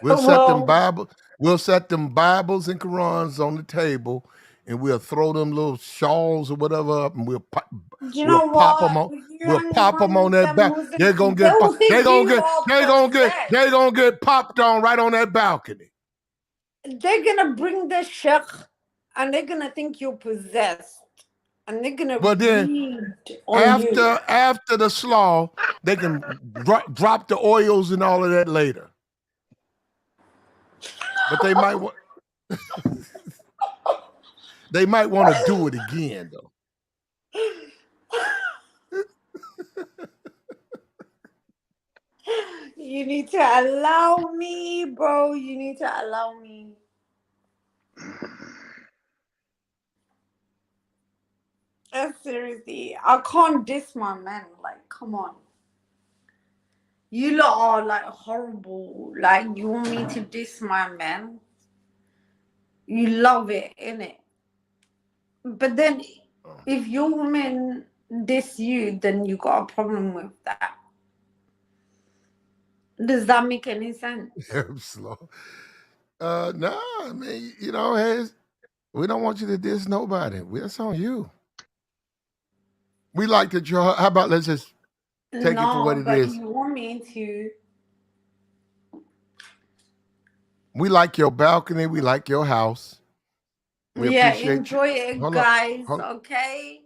We'll set them Well, Bible. We'll set them Bibles and Qurans on the table, and we'll throw them little shawls or whatever up, and we'll pop you know them what? on. If you We'll hang pop them around on with that them back. They're Muslims, gonna they get. will They're think gonna you get. are They're gonna get. possessed. They're gonna get popped on right on that balcony. They're gonna bring the sheikh, and they're gonna think you're possessed, and they're gonna But then read on you. after the slaw, they can drop the oils and all of that later. But they might want. They might want to do it again though. You need to allow me, bro. You need to allow me. Seriously, I can't diss my man. Like, come on. You lot are like horrible. Like, you want me to diss my man? You love it, innit? But then, if your woman diss you, then you got a problem with that. Does that make any sense? I'm slow. No, I mean, hey, we don't want you to diss nobody. That's on you. We like that you're. How about let's just take it for what No, it but is. you want me to. We like your balcony. We like your house. We Yeah, appreciate you. enjoy it, Hold up. guys. Hold up. Okay.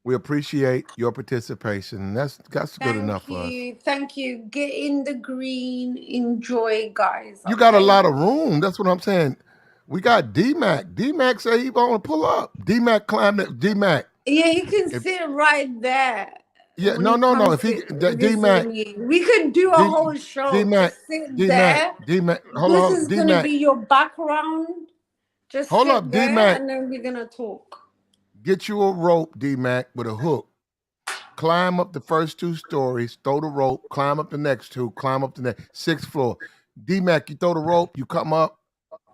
We appreciate your participation. And that's good enough Thank for us. you. Thank you. Get in the green. Enjoy, guys. You got a Okay. lot of room. That's what I'm saying. We got D-Mac. D-Mac say he want to pull up. D-Mac climbed it. D-Mac. Yeah, you can sit right there. Yeah, When no. he comes If he to D-Mac, visit me, we could do a whole show. D-Mac, Just sit D-Mac, there. D-Mac. Hold This on, is gonna D-Mac. be your background. Just Hold sit up, there, D-Mac. and then we're gonna talk. Get you a rope, D-Mac, with a hook. Climb up the first 2 stories, throw the rope, climb up the next 2, climb up the next 6th floor. D-Mac, you throw the rope, you come up,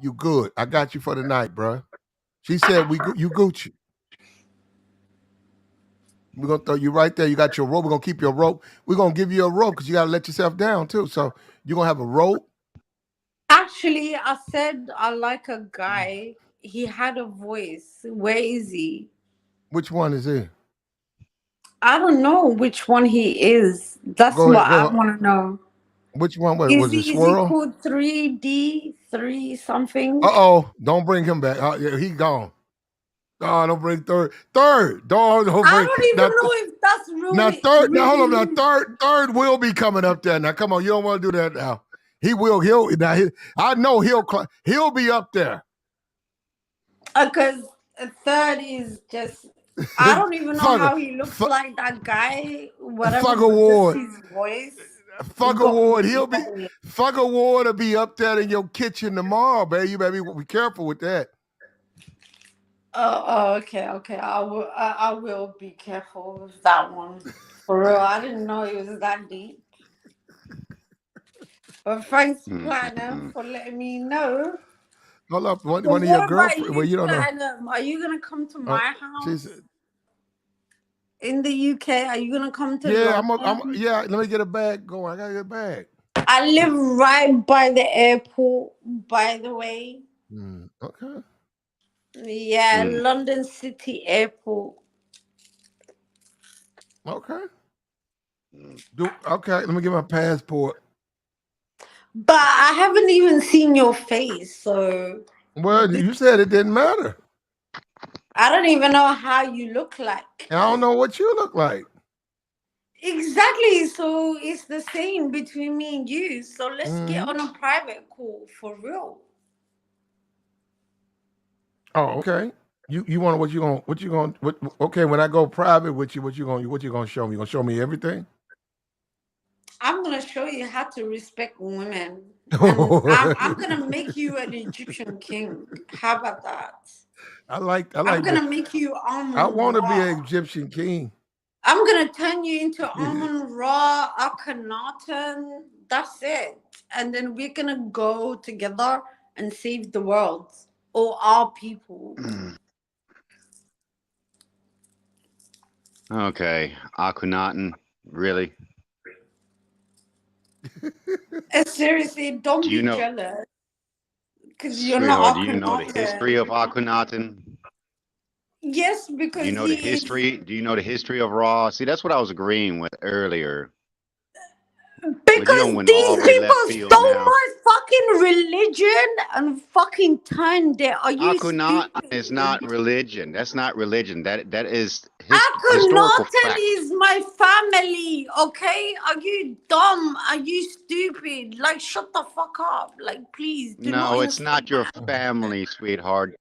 you good. I got you for the night, bro. She said you Gucci. We're gonna throw you right there. You got your rope. We're gonna keep your rope. We're gonna give you a rope because you gotta let yourself down too. So you're gonna have a rope. Actually, I said I like a guy. He had a voice. Where is he? Which one is he? I don't know which one he is. That's Go what ahead. I Go. want to know. Which one was it? Is he Swirl? called 3D? 3 something? Don't bring him back. Yeah, he gone. Oh, don't bring third. Don't I bring. don't even know if that's Now really. third. Now hold on. Now really- third will be coming up there. Now come on, you don't want to do that now. He will. I know he'll be up there. Because third is just. I don't even know how he looks like that guy. Whatever, Fuck but Award. just his voice. Fuck it got Award. me. Fuck Award will be up there in your kitchen tomorrow, baby. You better be careful with that. Okay. I will be careful with that one. For real, I didn't know it was that deep. But thanks, Platinum, for letting me know. Hold up, one So of your what about girlfriends. you, Well, you don't know. Platinum? Are you gonna come to my house She's, in the UK? Are you gonna come to yeah, London? yeah. Let me get a bag going. I gotta get a bag. I live right by the airport, by the way. Okay. Yeah, London City Airport. Okay. Okay. Let me get my passport. But I haven't even seen your face, so. Well, you said it didn't matter. I don't even know how you look like. I don't know what you look like. Exactly. So it's the same between me and you. So let's get on a private call for real. Oh, okay. You want what you going okay, when I go private with you, what you gonna show me? You gonna show me everything? I'm gonna show you how to respect women, and I'm gonna make you an Egyptian king. How about that? I like I'm the gonna make you I Amon want to be an Ra. Egyptian king. I'm gonna turn you into Amon Ra, Akhenaten. That's it. And then we're gonna go together and save the world or our people. Okay, Akhenaten, really? Seriously, don't Do you be know, jealous because you're sweetheart? Do not you know the history of Akhenaten. Akhenaten? Yes, Do you because know the he is. history? Do you know the history of Ra? See, that's what I was agreeing with earlier. But you don't Because went these all the way people left field stole now. my fucking religion and fucking turned it. Are you Akhenaten is stupid? not religion. That's not religion. That is historical Akhenaten fact. is my family, okay? Are you dumb? Are you stupid? Like, shut the fuck up. Like, please, do not No, it's insult not your my. family, sweetheart.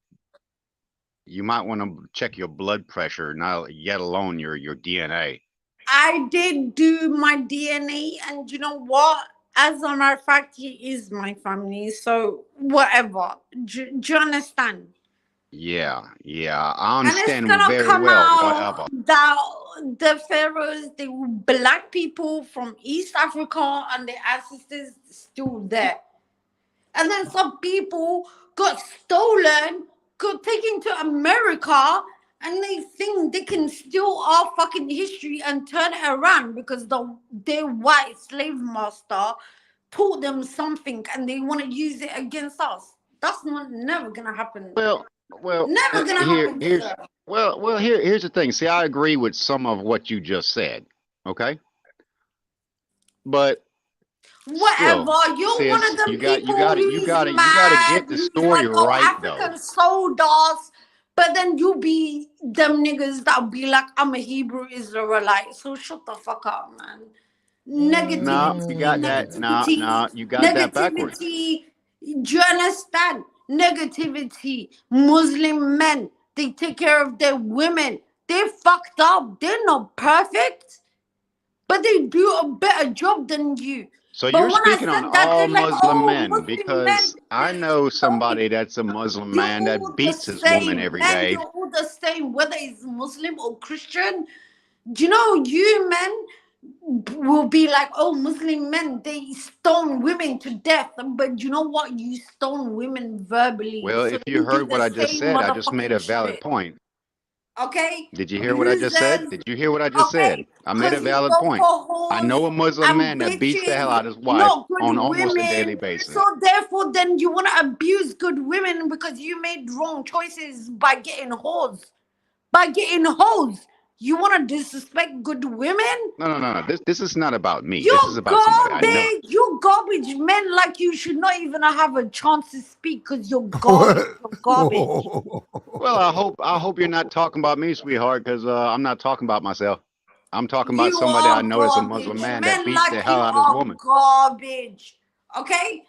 You might want to check your blood pressure, not yet alone your DNA. I did do my DNA, and you know what? As a matter of fact, he is my family, so whatever. Do you understand? Yeah, I And it's understand gonna very come well. out Whatever. that the pharaohs, they were black people from East Africa, and their ancestors still there. And then some people got stolen, got taken to America, and they think they can steal our fucking history and turn it around because their white slave master taught them something, and they want to use it against us. That's not never gonna happen. Well, Never gonna here, happen, here's sir. here's the thing. See, I agree with some of what you just said. Okay, but still, Whatever. You're one of sis, them people who's you got to mad, get the who's story like, oh, right though. African sold us. But then you be them niggas that be like, I'm a Hebrew Israelite. So shut the fuck up, man. No, you Negativity, got that. No, negativity, no, you got that backwards. negativity. Do you understand? Negativity. Muslim men, they take care of their women. They fucked up. They're not perfect, but they do a better job than you. So But you're when I speaking on said that, all they're like, Muslim oh, men Muslim men, because I know somebody that's a Muslim you're man all that the beats his woman same. every Men, day. you're all the same, whether it's Muslim or Christian. Do you know you men will be like, oh, Muslim men, they stone women to death. But you know what? You stone women verbally. Well, So if you you do heard the what I just same said, I just made motherfucking a valid shit. point. Okay? Did you hear what I just said? Losers. Did you hear what I just said? Okay? I made a Because you valid go point. for I whores know a Muslim and man that beats the hell bitches, out of his wife not good on almost a daily women. basis. So therefore, then you want to abuse good women because you made wrong choices by getting whores. By getting hoes. You want to disrespect good women? No. This is not about me. This is You're about somebody I know. garbage. You garbage men, like you should not even have a chance to speak because you're garbage. You're garbage. Well, I hope you're not talking about me, sweetheart, because I'm not talking about myself. I'm talking about You somebody I are know that's a Muslim garbage. man that Men beats the like hell you out of his are woman. garbage. Okay?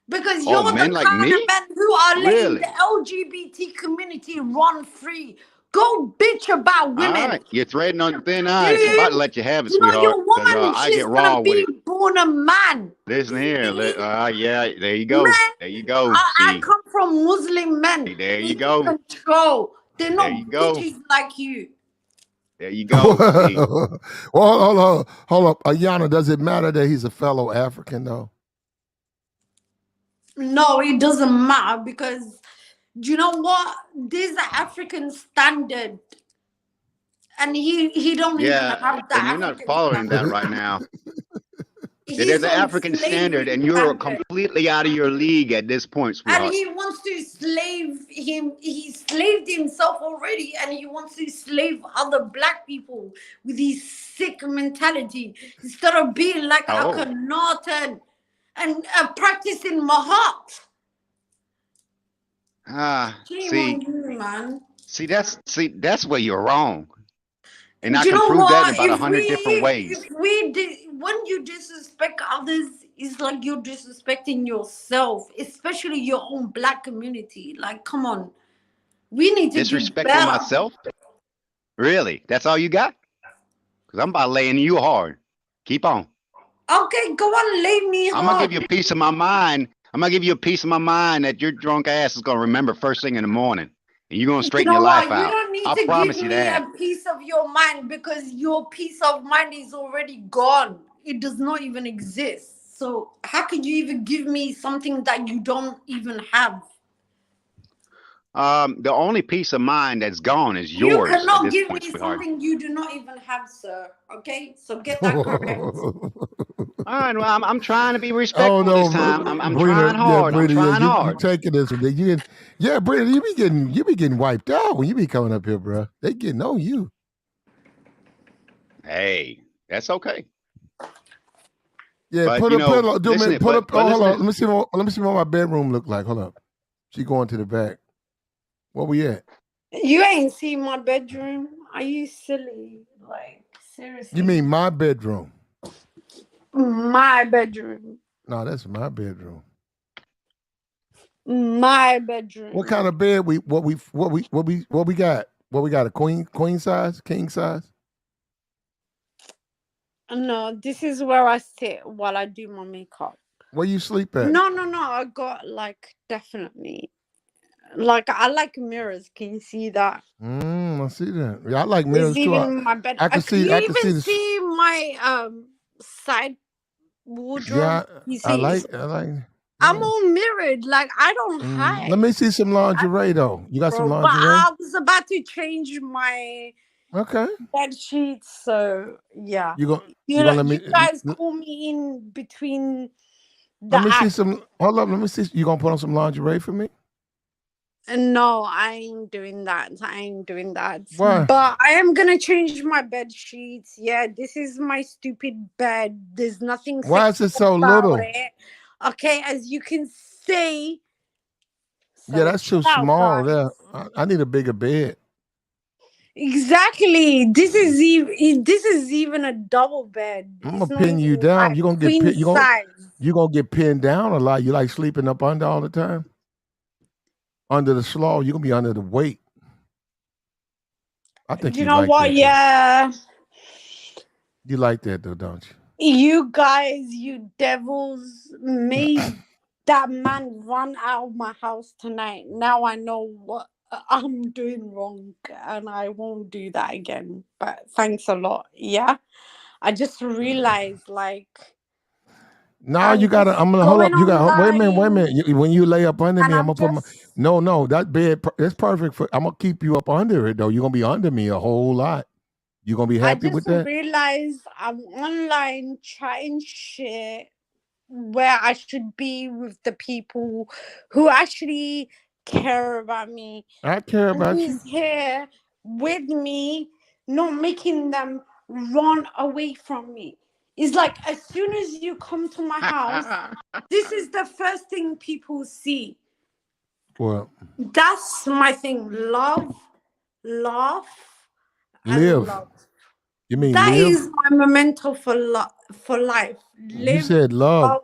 Because Oh, you're the men like kind of me? men who are letting the Really? LGBT community run free. Go bitch about All women. right. You're threading on thin ice. I'm about to Dude, let you have it, you know sweetheart, your because woman, I get she's raw gonna with be it. born a man. Listen You here. see? Yeah, there you go. Men, There you go. I See, come from Muslim men. there They you take go. control. They're There you not go. bitches like you. There you go. See, Well, hold up. Ayana, does it matter that he's a fellow African though? No, it doesn't matter because you know what? This is African standard, and he don't even yeah, have the and you're not African following that standard. right now. He's There's an on African standard, slavery and you're standard. completely out of your league at this point, And sweetheart. he wants to slave him. He slaved himself already, and he wants to slave other black people with his sick mentality instead of being like Oh, Akhenaten and practicing Mahat. Shame see, on you, man. that's where you're wrong. And I Do you can know prove that in what? about 100 different ways. When you disrespect others, it's like you're disrespecting yourself, especially your own black community. Like, come on, we need to do Disrespecting better. myself? Really? That's all you got? Because I'm about laying you hard. Keep on. Okay, go on, lay me I'm gonna give hard. you a piece of my mind. I'm gonna give you a piece of my mind that your drunk ass is gonna remember first thing in the morning, and you're gonna You straighten know your life what? You out. don't need I to give promise you me that. a piece of your mind because your piece of mind is already gone. It does not even exist. So how could you even give me something that you don't even have? The only peace of mind that's gone is You yours at cannot this give point, me sweetheart. something you do not even have, sir. Okay, so get that correct. All right, well, I'm trying to be Oh respectful this no, time. I'm Brina, trying yeah, hard. I'm Brina, yeah, trying you hard. taking this one. Yeah, Brina, you be getting wiped out when you be coming up here, bro. They getting on you. Hey, that's okay. Yeah, But put you up, know, do me, put up. Oh, hold listen. on. Let me see what my bedroom look like. Hold up. She going to the back. Where we at? You ain't seen my bedroom. Are you silly? Like, seriously? You mean my bedroom? My bedroom. No, that's my bedroom. My bedroom. What kind of bed what we got? What we got? A queen size, king size? No, this is where I sit while I do my makeup. Where you sleep at? No. I got like definitely. Like I like mirrors. Can you see that? I see that. Yeah, I like It's mirrors too. even my bed. I can Can you see. I can see even this. see my side Yeah, wardrobe? You I see, like. I like. I'm Yeah. all mirrored. Like I don't hide. Let me see some lingerie though. You got some Bro, but lingerie? I was about to change my Okay. bed sheets, so yeah. You gonna You you know, gonna let you me? guys call me in between Let the me see act. some. Hold up. Let me see. You gonna put on some lingerie for me? No, I ain't doing that. Why? But I am gonna change my bed sheets. Yeah, this is my stupid bed. There's nothing Why is sexy it so about little? it. Okay, as you can see. Yeah, So that's too chill out, small. guys. There, I need a bigger bed. Exactly. This is even a double bed. I'm It's gonna not pin you even down. like You gonna get queen pin, size. you gonna get pinned down a lot. You like sleeping up under all the time? Under the slaw, you're gonna be under the weight. I think You you know like what? that though. Yeah. You like that though, don't you? You guys, you devils, made that man run out of my house tonight. Now I know what I'm doing wrong and I won't do that again. But thanks a lot. Yeah. I just realized like No, you I'm gotta. just I'm gonna hold going up. You got. Wait a minute. Wait a online minute. When you lay up under and me, I'm I'm gonna put my. just No, that bed. That's perfect for. I'm gonna keep you up under it though. You're gonna be under me a whole lot. You gonna be I happy with just that? realized I'm online chatting shit where I should be with the people who actually care about me I care and about you. who's here with me, not making them run away from me. It's like as soon as you come to my house, this is the first thing people see. Well, That's my thing. Love, laugh, and live. love. You mean That live? is my memento for life. You said love.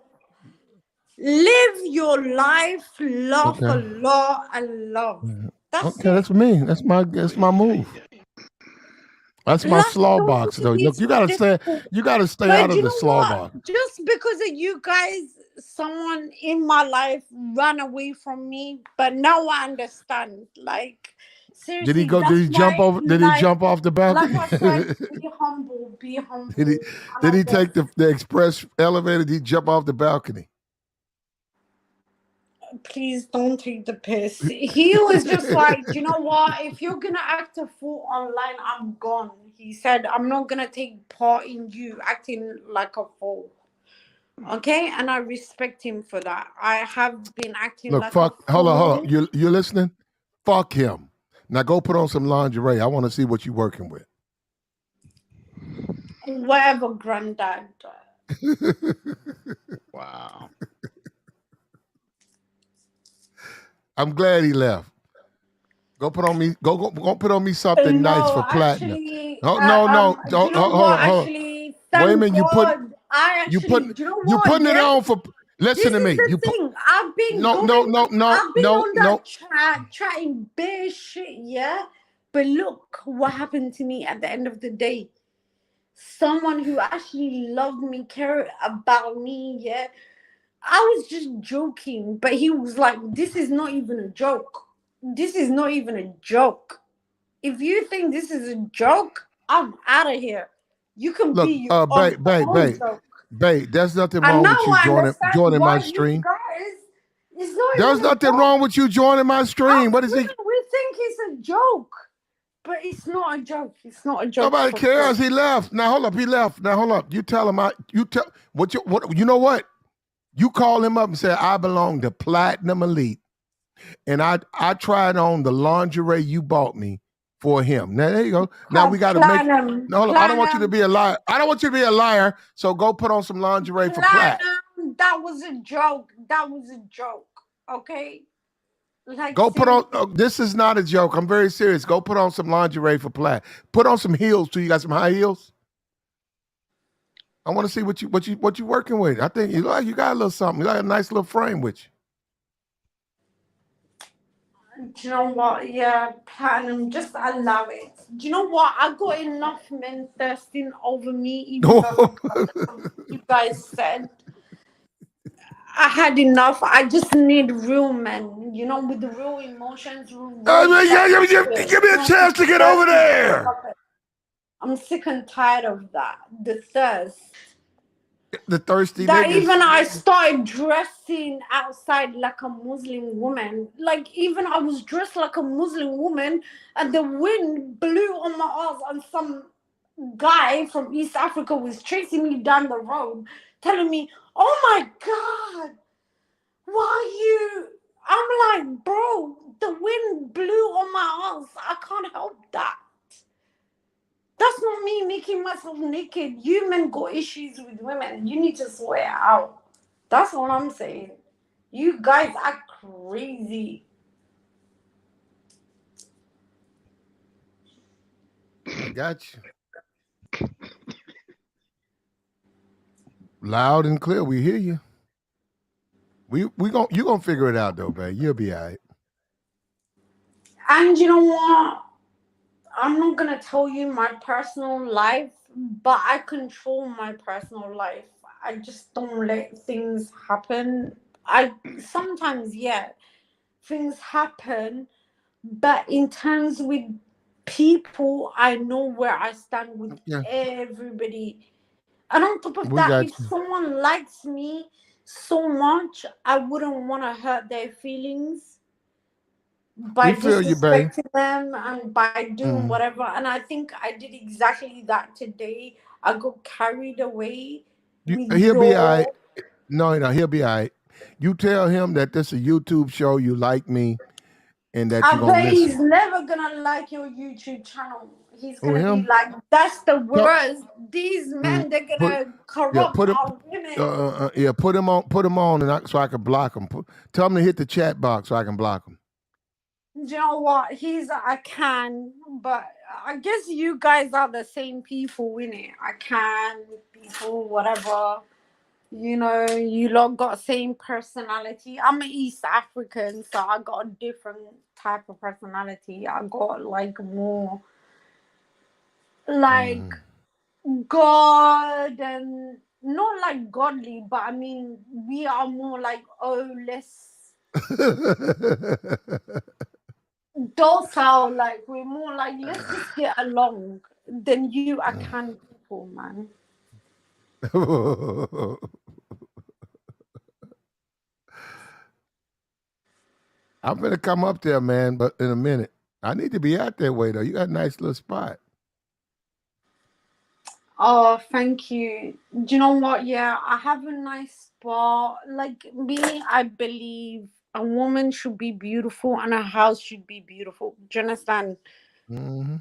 Live your life, laugh a Okay. lot, and love. That's Okay, it. that's me. That's my move. That's my Life slaw don't box need to though. be Look, so difficult. you gotta stay out But of you the know slaw what? box. Just because of you guys, someone in my life ran away from me. But now I understand. Like, seriously, Did that's he jump my over did he life. jump off the Like balcony? I said, be humble, did he and did I he guess. take the express elevator? Did he jump off the balcony? Please don't take the piss. He was just like, you know what? If you're gonna act a fool online, I'm gone. He said, I'm not gonna take part in you acting like a fool. Okay, and I respect him for that. I have been acting Look, like a fuck. Hold on. fool. You listening? Fuck him. Now go put on some lingerie. I want to see what you working with. Whatever, granddad. Wow. I'm glad he left. Go put on me. Go put on me something nice No, for platinum. actually, Oh no. Do you know Hold what? on. Actually, Wait a thank minute. God. You Do you know you what? putting it Yeah, on for. Listen this to is me. the thing. I've been No. on that chat, chatting bare shit, yeah. But look what happened to me at the end of the day. Someone who actually loved me, cared about me, yeah. I was just joking, but he was like, "This is not even a joke. This is not even a joke. If you think this is a joke, I'm out of here. You can Look, be your own joke." babe. There's nothing And wrong now with you I understand joining my why you stream. guys, it's not There's even a nothing joke. wrong with you joining my stream. What is he? We think it's a joke, but it's not a joke. It's not a joke. Nobody For cares. sure. He left. Now hold up. He left. Now hold up. You tell him. What? You know what? You call him up and say, I belong to Platinum Elite, and I tried on the lingerie you bought me for him. Now there you go. Now we got to make. Platinum. No, hold up. I don't want you to be a liar. I don't want you to be a liar. So go put on some lingerie for Platt. Platinum. That was a joke. That was a joke. Okay. Like, Go put on. seriously. This is not a joke. I'm very serious. Go put on some lingerie for Platt. Put on some heels too. You got some high heels. I want to see what you working with. I think you got a little something. You got a nice little frame with you. Do you know what? Yeah, platinum. Just allow it. Do you know what? I got enough men thirsting over me, even though you guys said I had enough. I just need real men, with the real emotions, Give me a chance to get over there. I'm sick and tired of that. The thirst. The thirsty That niggas. even I started dressing outside like a Muslim woman. Like, even I was dressed like a Muslim woman, and the wind blew on my ass, and some guy from East Africa was chasing me down the road, telling me, "Oh my God, why you?" I'm like, "Bro, the wind blew on my ass. I can't help that. That's not me making myself naked. You men got issues with women. You need to sort it out." That's all I'm saying. You guys are crazy. I got you. Loud and clear. We hear you. You gonna figure it out though, babe. You'll be all right. And you know what? I'm not gonna tell you my personal life, but I control my personal life. I just don't let things happen. I sometimes, yeah, things happen, but in terms with people, I know where I stand with everybody. And on top of We that, got if you. someone likes me so much, I wouldn't want to hurt their feelings by We feel you, babe. disrespecting them and by doing whatever. And I think I did exactly that today. I got carried away with He'll be all right. your. No, he'll be all right. You tell him that this is a YouTube show. You like me, and that you're I gonna bet he's listen. never gonna like your YouTube channel. He's Who gonna be him? like, "That's the Tell- worst. These men, they're Put gonna corrupt put him. our women." Put him on, and so I can block him. Tell him to hit the chat box so I can block him. Do you know what? I can, but I guess you guys are the same people, innit? I can, people, whatever. You lot got same personality. I'm an East African, so I got a different type of personality. I got like more like God, and not like godly, but I mean we are more like, oh, let's docile, like we're more like, let's just get along than you are kind people, man. I'm gonna come up there, man, but in a minute. I need to be out that way though. You got a nice little spot. Oh, thank you. Do you know what? Yeah, I have a nice spot. Like me, I believe a woman should be beautiful and a house should be beautiful. Do you understand? Mm-hmm.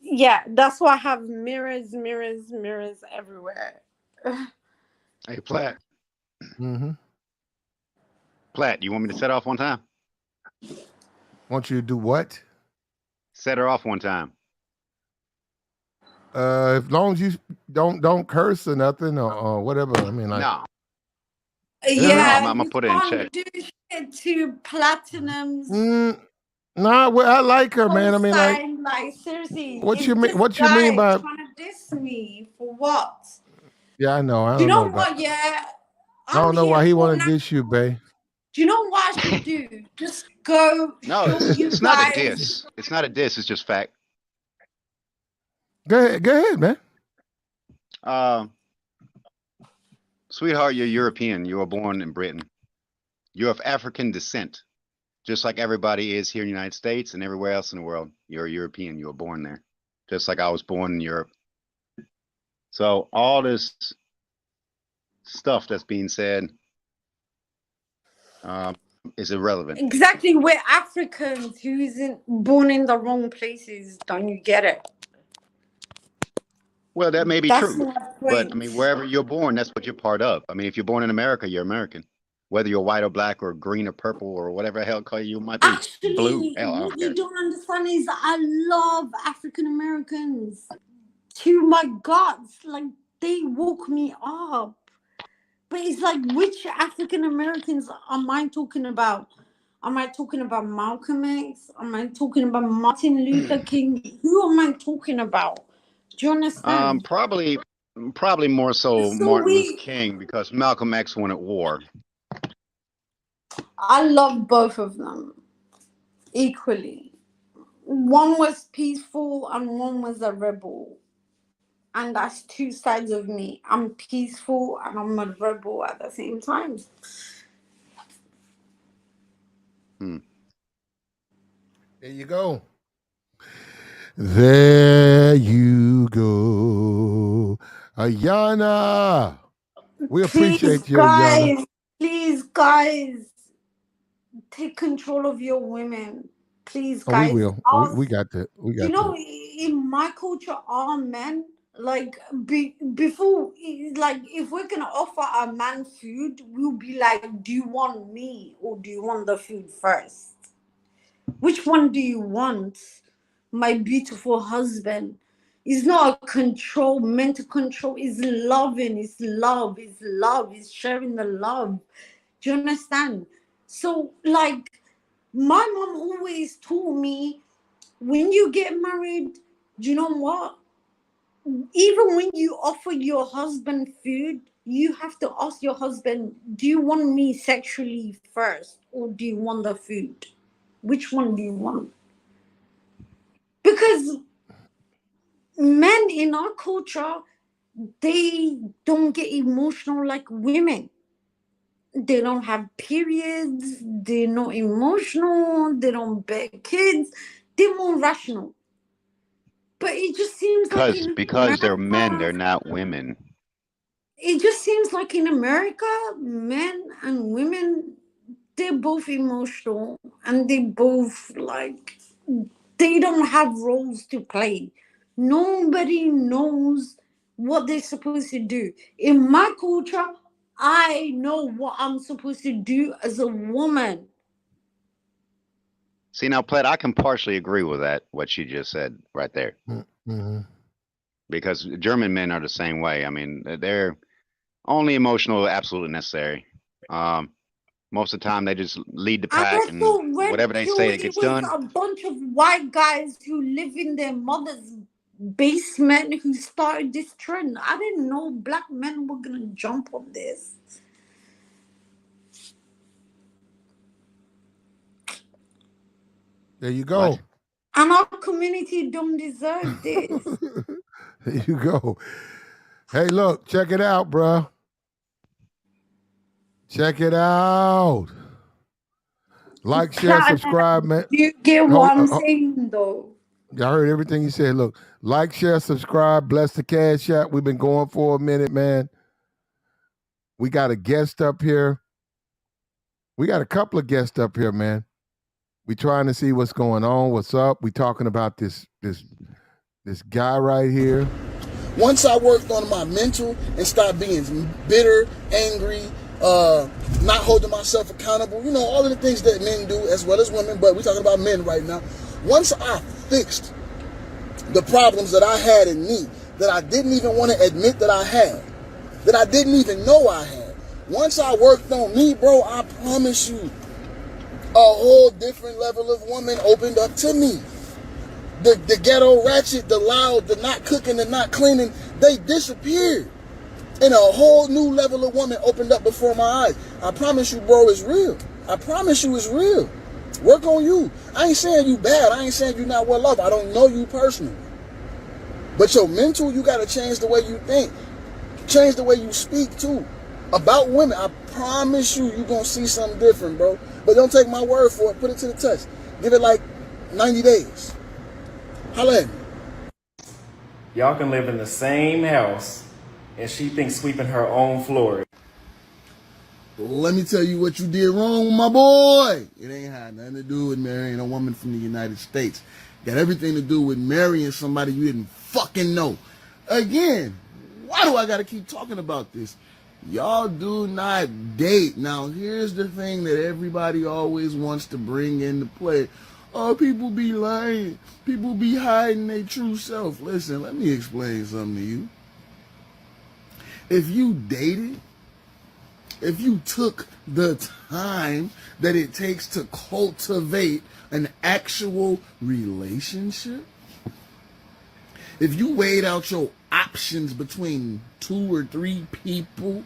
Yeah, that's why I have mirrors, mirrors, mirrors everywhere. Hey, Platt. Mm-hmm. Platt, you want me to set off one time? Want you to do what? Set her off one time. As long as you don't curse or nothing or whatever. I mean, like, No. Yeah, I'm gonna you put it in check. can't do shit to Platinum's nah, well, I like her, man. I mean, like, sign. Like, seriously, what you it's mean? this What you mean guy by? trying to diss me for what? Yeah, I know. I Do you don't know know about. what? Yeah, I don't I'm know here why he for want to now. diss you, babe. Do you know what I should do? Just go No, show you it's not a guys. diss. It's not a diss. It's just fact. Go ahead, man. Sweetheart, you're European. You were born in Britain. You're of African descent, just like everybody is here in the United States and everywhere else in the world. You're a European. You were born there, just like I was born in Europe. So all this stuff that's being said is irrelevant. Exactly, we're Africans who isn't born in the wrong places. Don't you get it? Well, that may be That's true, my but I point. mean, wherever you're born, that's what you're part of. I mean, if you're born in America, you're American. Whether you're white or black or green or purple or whatever the hell color you might be, blue, Actually, hell, I what don't you care. don't understand is I love African Americans to my guts. Like, they woke me up. But it's like, which African Americans am I talking about? Am I talking about Malcolm X? Am I talking about Martin Luther King? Who am I talking about? Do you understand? Probably more so So Martin Luther King, because Malcolm X wanted war. I love both of them equally. One was peaceful and one was a rebel. And that's two sides of me. I'm peaceful and I'm a rebel at the same time. There you go. There you go. Ayana. We appreciate you, Ayana. Please, guys, take control of your women. Please, Oh, we guys. will. We got that. We You got know, that. in my culture, our men, like, before, like, if we're going to offer a man food, we'll be like, do you want me or do you want the food first? Which one do you want, my beautiful husband? It's not a control, mental control. It's loving, it's love, it's sharing the love. Do you understand? So, like, my mom always told me, when you get married, do you know what? Even when you offer your husband food, you have to ask your husband, do you want me sexually first or do you want the food? Which one do you want? Because men in our culture, they don't get emotional like women. They don't have periods. They're not emotional. They don't bear kids. They're more rational. But it just seems like in Because they're men, America, they're not women. it just seems like in America, men and women, they're both emotional and they both, like, they don't have roles to play. Nobody knows what they're supposed to do. In my culture, I know what I'm supposed to do as a woman. See, now, Platt, I can partially agree with that, what you just said right there. Mm-hmm. Because German men are the same way. I mean, they're only emotional, absolutely necessary. Most of the time, they just lead the pack, I and thought Red whatever they Pill, say, it it gets was done. a bunch of white guys who live in their mother's basement who started this trend. I didn't know black men were gonna jump on this. There you go. What? And our community don't deserve this. There you go. Hey, look, check it out, bro. Check it out. Like, share, subscribe, man. You get what I'm saying, though. I heard everything you said. Look, like, share, subscribe, bless the Cash App. We've been going for a minute, man. We got a guest up here. We got a couple of guests up here, man. We trying to see what's going on, what's up. We talking about this guy right here. Once I worked on my mental and stopped being bitter, angry, not holding myself accountable, you know, all of the things that men do as well as women, but we're talking about men right now. Once I fixed the problems that I had in me, that I didn't even want to admit that I had, that I didn't even know I had. Once I worked on me, bro, I promise you, a whole different level of woman opened up to me. The ghetto ratchet, the loud, the not cooking, the not cleaning, they disappeared. And a whole new level of woman opened up before my eyes. I promise you, bro, it's real. I promise you it's real. Work on you. I ain't saying you bad. I ain't saying you not well loved. I don't know you personally. But your mental, you got to change the way you think. Change the way you speak, too. About women, I promise you, you're going to see something different, bro. But don't take my word for it. Put it to the test. Give it like 90 days. Holla at me. Y'all can live in the same house, and she thinks sweeping her own floor. Let me tell you what you did wrong, my boy. It ain't had nothing to do with marrying a woman from the United States. Got everything to do with marrying somebody you didn't fucking know. Again, why do I gotta keep talking about this? Y'all do not date. Now, here's the thing that everybody always wants to bring into play. Oh, people be lying. People be hiding their true self. Listen, let me explain something to you. If you dated, if you took the time that it takes to cultivate an actual relationship, if you weighed out your options between 2 or 3 people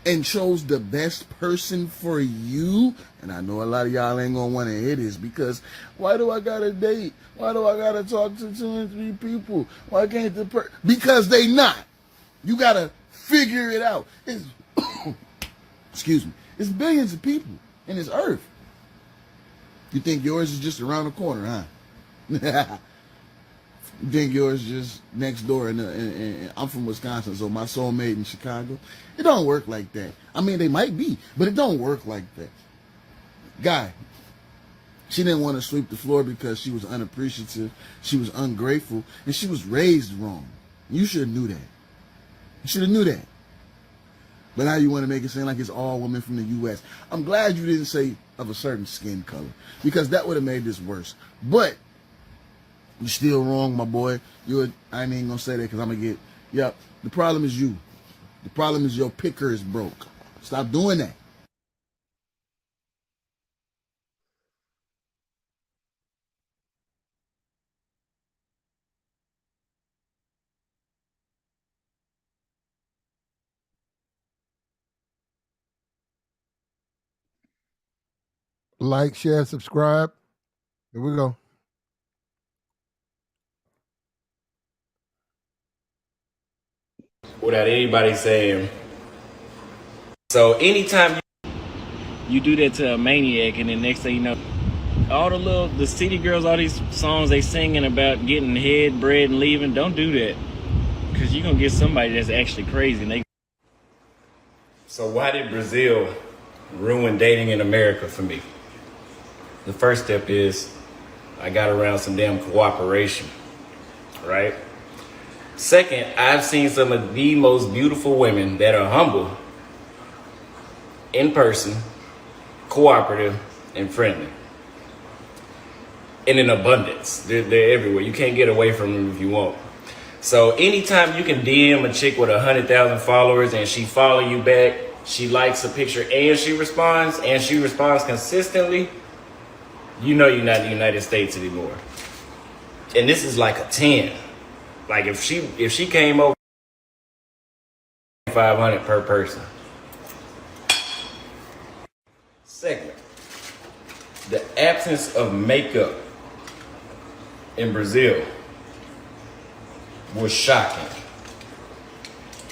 and chose the best person for you, and I know a lot of y'all ain't gonna want to hear this, because why do I gotta date? Why do I gotta talk to 2 and 3 people? Why can't because they not. You gotta figure it out. It's excuse me. It's billions of people in this earth. You think yours is just around the corner, huh? You think yours is just next door, and I'm from Wisconsin, so my soulmate in Chicago. It don't work like that. I mean, they might be, but it don't work like that. Guy, she didn't want to sweep the floor because she was unappreciative, she was ungrateful, and she was raised wrong. You should have knew that. You should have knew that. But now you want to make it seem like it's all women from the U.S. I'm glad you didn't say of a certain skin color, because that would have made this worse. But you're still wrong, my boy. I ain't even going to say that because I'm going to get, yep, the problem is you. The problem is your picker is broke. Stop doing that. Like, share, subscribe. Here we go. Without anybody saying. So anytime You do that to a maniac, and then next thing you know, all the city girls, all these songs they singing about getting head, bread, and leaving, don't do that. Because you're going to get somebody that's actually crazy. And So why did Brazil ruin dating in America for me? The first step is I got around some damn cooperation, right? Second, I've seen some of the most beautiful women that are humble, in person, cooperative, and friendly. And in abundance. They're everywhere. You can't get away from them if you want. So anytime you can DM a chick with 100,000 followers and she follow you back, she likes a picture and she responds consistently, you know you're not in the United States anymore. And this is like a 10. Like if she came over 500 per person. Second, the absence of makeup in Brazil was shocking.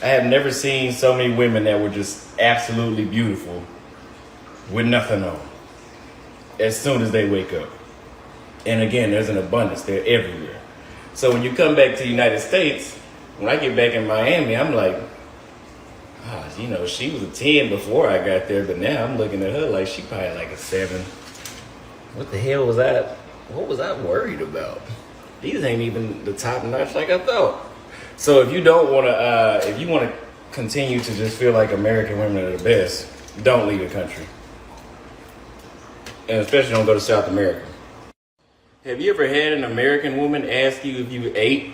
I have never seen so many women that were just absolutely beautiful with nothing on as soon as they wake up. And again, there's an abundance. They're everywhere. So when you come back to the United States, when I get back in Miami, I'm like, she was a 10 before I got there, but now I'm looking at her like she probably like a 7. What the hell was that? What was I worried about? These ain't even the top notch like I thought. So if you don't want to, if you want to continue to just feel like American women are the best, don't leave the country. And especially don't go to South America. Have you ever had an American woman ask you if you ate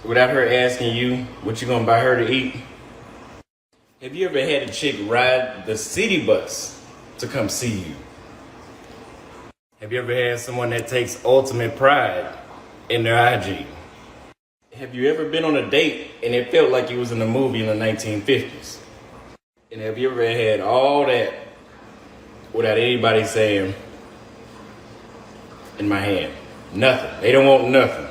without her asking you what you gonna buy her to eat? Have you ever had a chick ride the city bus to come see you? Have you ever had someone that takes ultimate pride in their IG? Have you ever been on a date and it felt like you was in a movie in the 1950s? And have you ever had all that without anybody saying, in my hand? Nothing. They don't want nothing.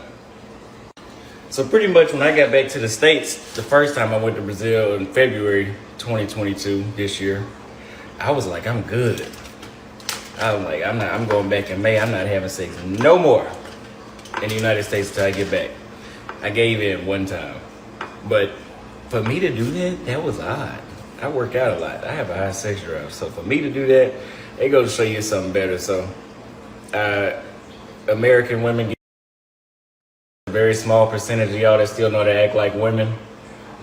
So pretty much when I got back to the States, the first time I went to Brazil in February 2022 this year, I was like, I'm good. I was like, I'm going back in May. I'm not having sex no more in the United States until I get back. I gave in one time. But for me to do that, that was odd. I work out a lot. I have a high sex drive. So for me to do that, it goes to show you something better. So American women get a very small percentage of y'all that still know how to act like women.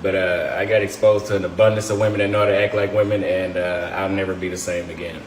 But I got exposed to an abundance of women that know how to act like women, and I'll never be the same again.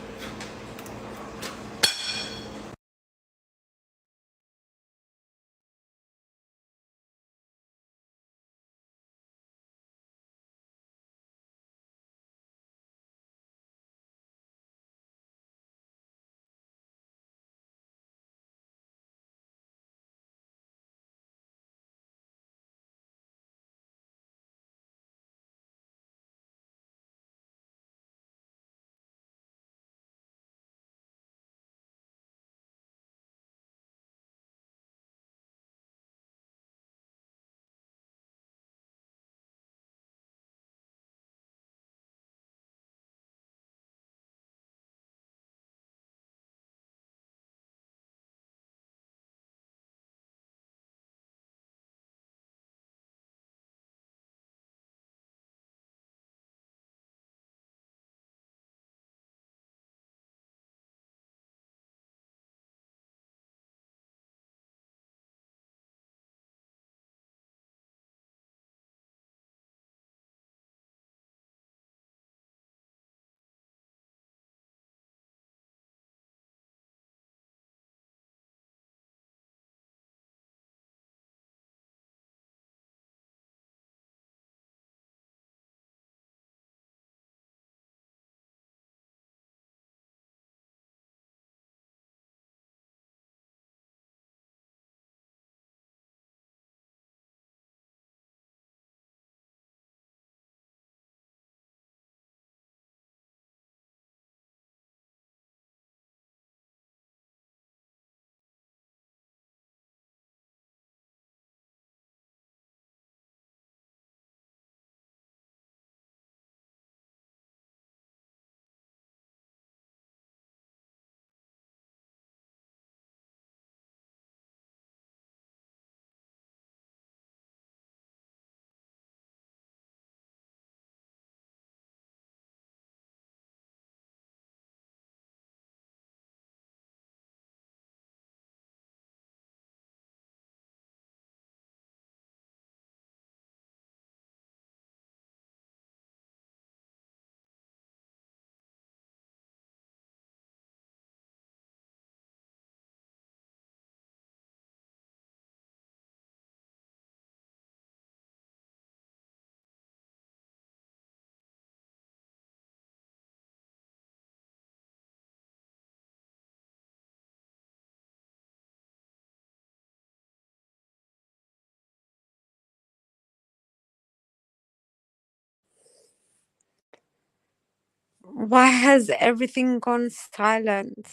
Why has everything gone silent?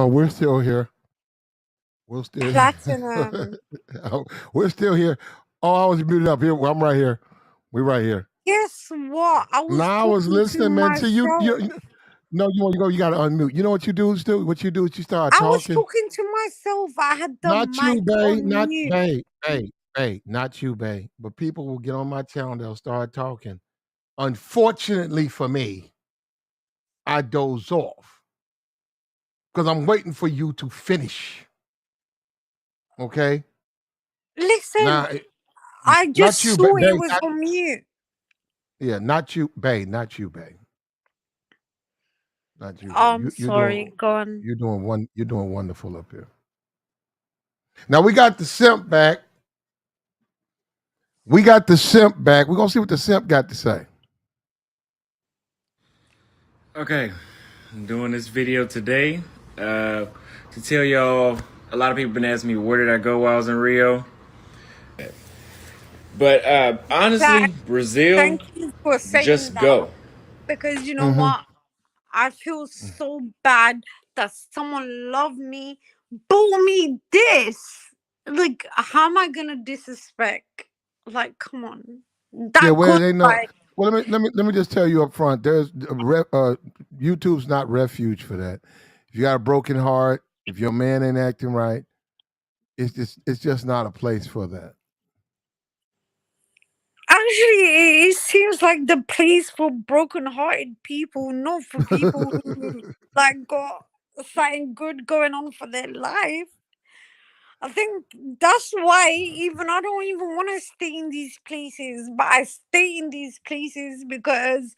We're still here. We're still Platinum. Oh, we're still here. Oh, I was muted up here. Well, I'm right here. We're right here. Guess what? I was Now I was talking to listening, man. To you, myself. no, you go. You got to unmute. You know what you do? Stu? What you do is you start I was talking. talking to myself. I had the Not you, mic Bay. on Not mute. Bay. Not you, Bay. But people will get on my channel. They'll start talking. Unfortunately for me, I doze off because I'm waiting for you to finish. Okay. Listen, Now, I just not you, saw Bay. it was on mute. Yeah, not you, Bay. Not you, Bay. not you, baby. I'm You're sorry. doing Go on. you're doing wonderful up here. Now we got the simp back. We're gonna see what the simp got to say. Okay, I'm doing this video today to tell y'all. A lot of people been asking me where did I go while I was in Rio, but honestly, Brazil, Thank you for saying just that, go. because you know Mm-hmm. what? I feel so bad that someone loved me, bought me this. Like, how am I gonna disrespect? Like, come on. Yeah, That well, could they know. like Well, let me just tell you up front. YouTube's not refuge for that. If you got a broken heart, if your man ain't acting right, it's just not a place for that. actually it seems like the place for broken hearted people, not for people who like got something good going on for their life. I think that's why even I don't even want to stay in these places, but I stay in these places because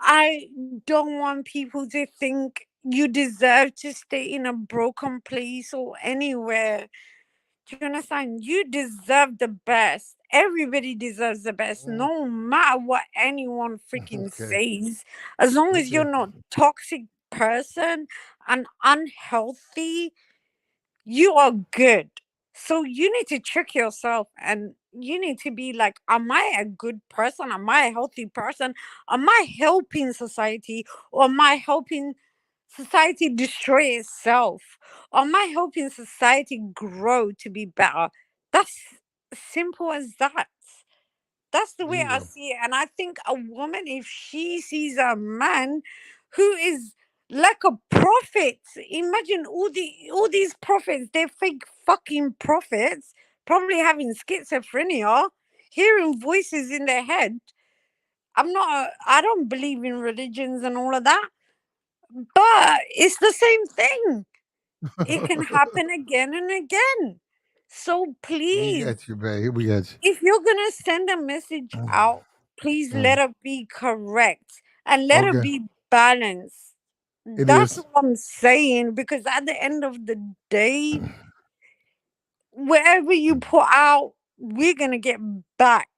I don't want people to think you deserve to stay in a broken place or anywhere. Do you understand? You deserve the best. Everybody deserves the best, no matter what anyone freaking Okay. says. As long as you're Okay. not toxic person and unhealthy, you are good. So you need to check yourself and you need to be like, am I a good person? Am I a healthy person? Am I helping society, or am I helping society destroy itself? Or am I helping society grow to be better? That's simple as that. That's the There way you I go. see it. And I think a woman, if she sees a man who is like a prophet, imagine all these prophets, they're fake fucking prophets, probably having schizophrenia, hearing voices in their head. I don't believe in religions and all of that, but it's the same thing. It can happen again and again. So We please, got you, babe. We got if you're gonna send a message you. out, please let it be correct and let it Okay. be balanced. It That's is. what I'm saying, because at the end of the day, wherever you put out, we're gonna get back.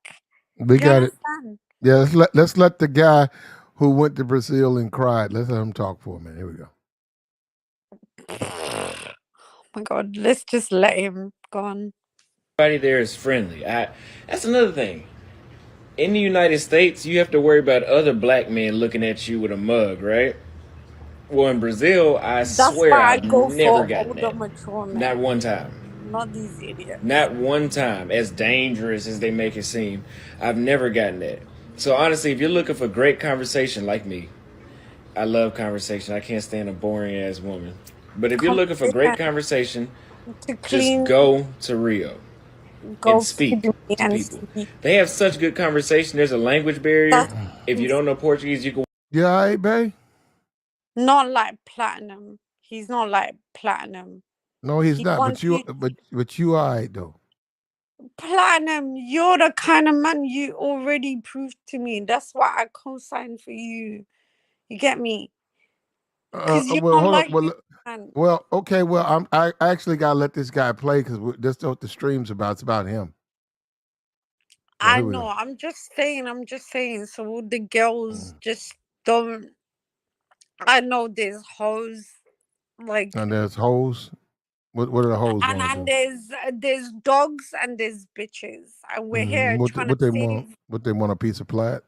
We Do you got it. understand? Yeah, let's let the guy who went to Brazil and cried. Let's let him talk for a minute. Here we go. Oh my god, let's just let him go on. Everybody there is friendly. That's another thing. In the United States, you have to worry about other black men looking at you with a mug, right? Well, in Brazil, I That's swear why I I've go never for gotten older, that. mature Not men, one time. not these idiots. Not one time. As dangerous as they make it seem, I've never gotten that. So honestly, if you're looking for great conversation like me, I love conversation. I can't stand a boring ass woman. But if you're looking for great Conversation conversation, to just clean, go to Rio and go feed speak me to and people. sleep. They have such good conversation. There's a language barrier. That's If you don't know Portuguese, you can. Yeah, all right, babe. not like platinum. He's not like platinum. No, he's He not. But wants you, you. but you, all right though. Platinum, you're the kind of man you already proved to me. That's why I co-signed for you. You get me? Because you're Well, not hold on. like Well, this man. okay. Well, I actually gotta let this guy play because that's what the stream's about. It's about him. So I here we know. go. I'm just saying. I'm just saying. So the girls just don't. I know there's hoes like, And there's hoes. What do the hoes and want to and do? there's dogs and there's bitches, and we're here trying to What they want? save. What they want? A piece of plat?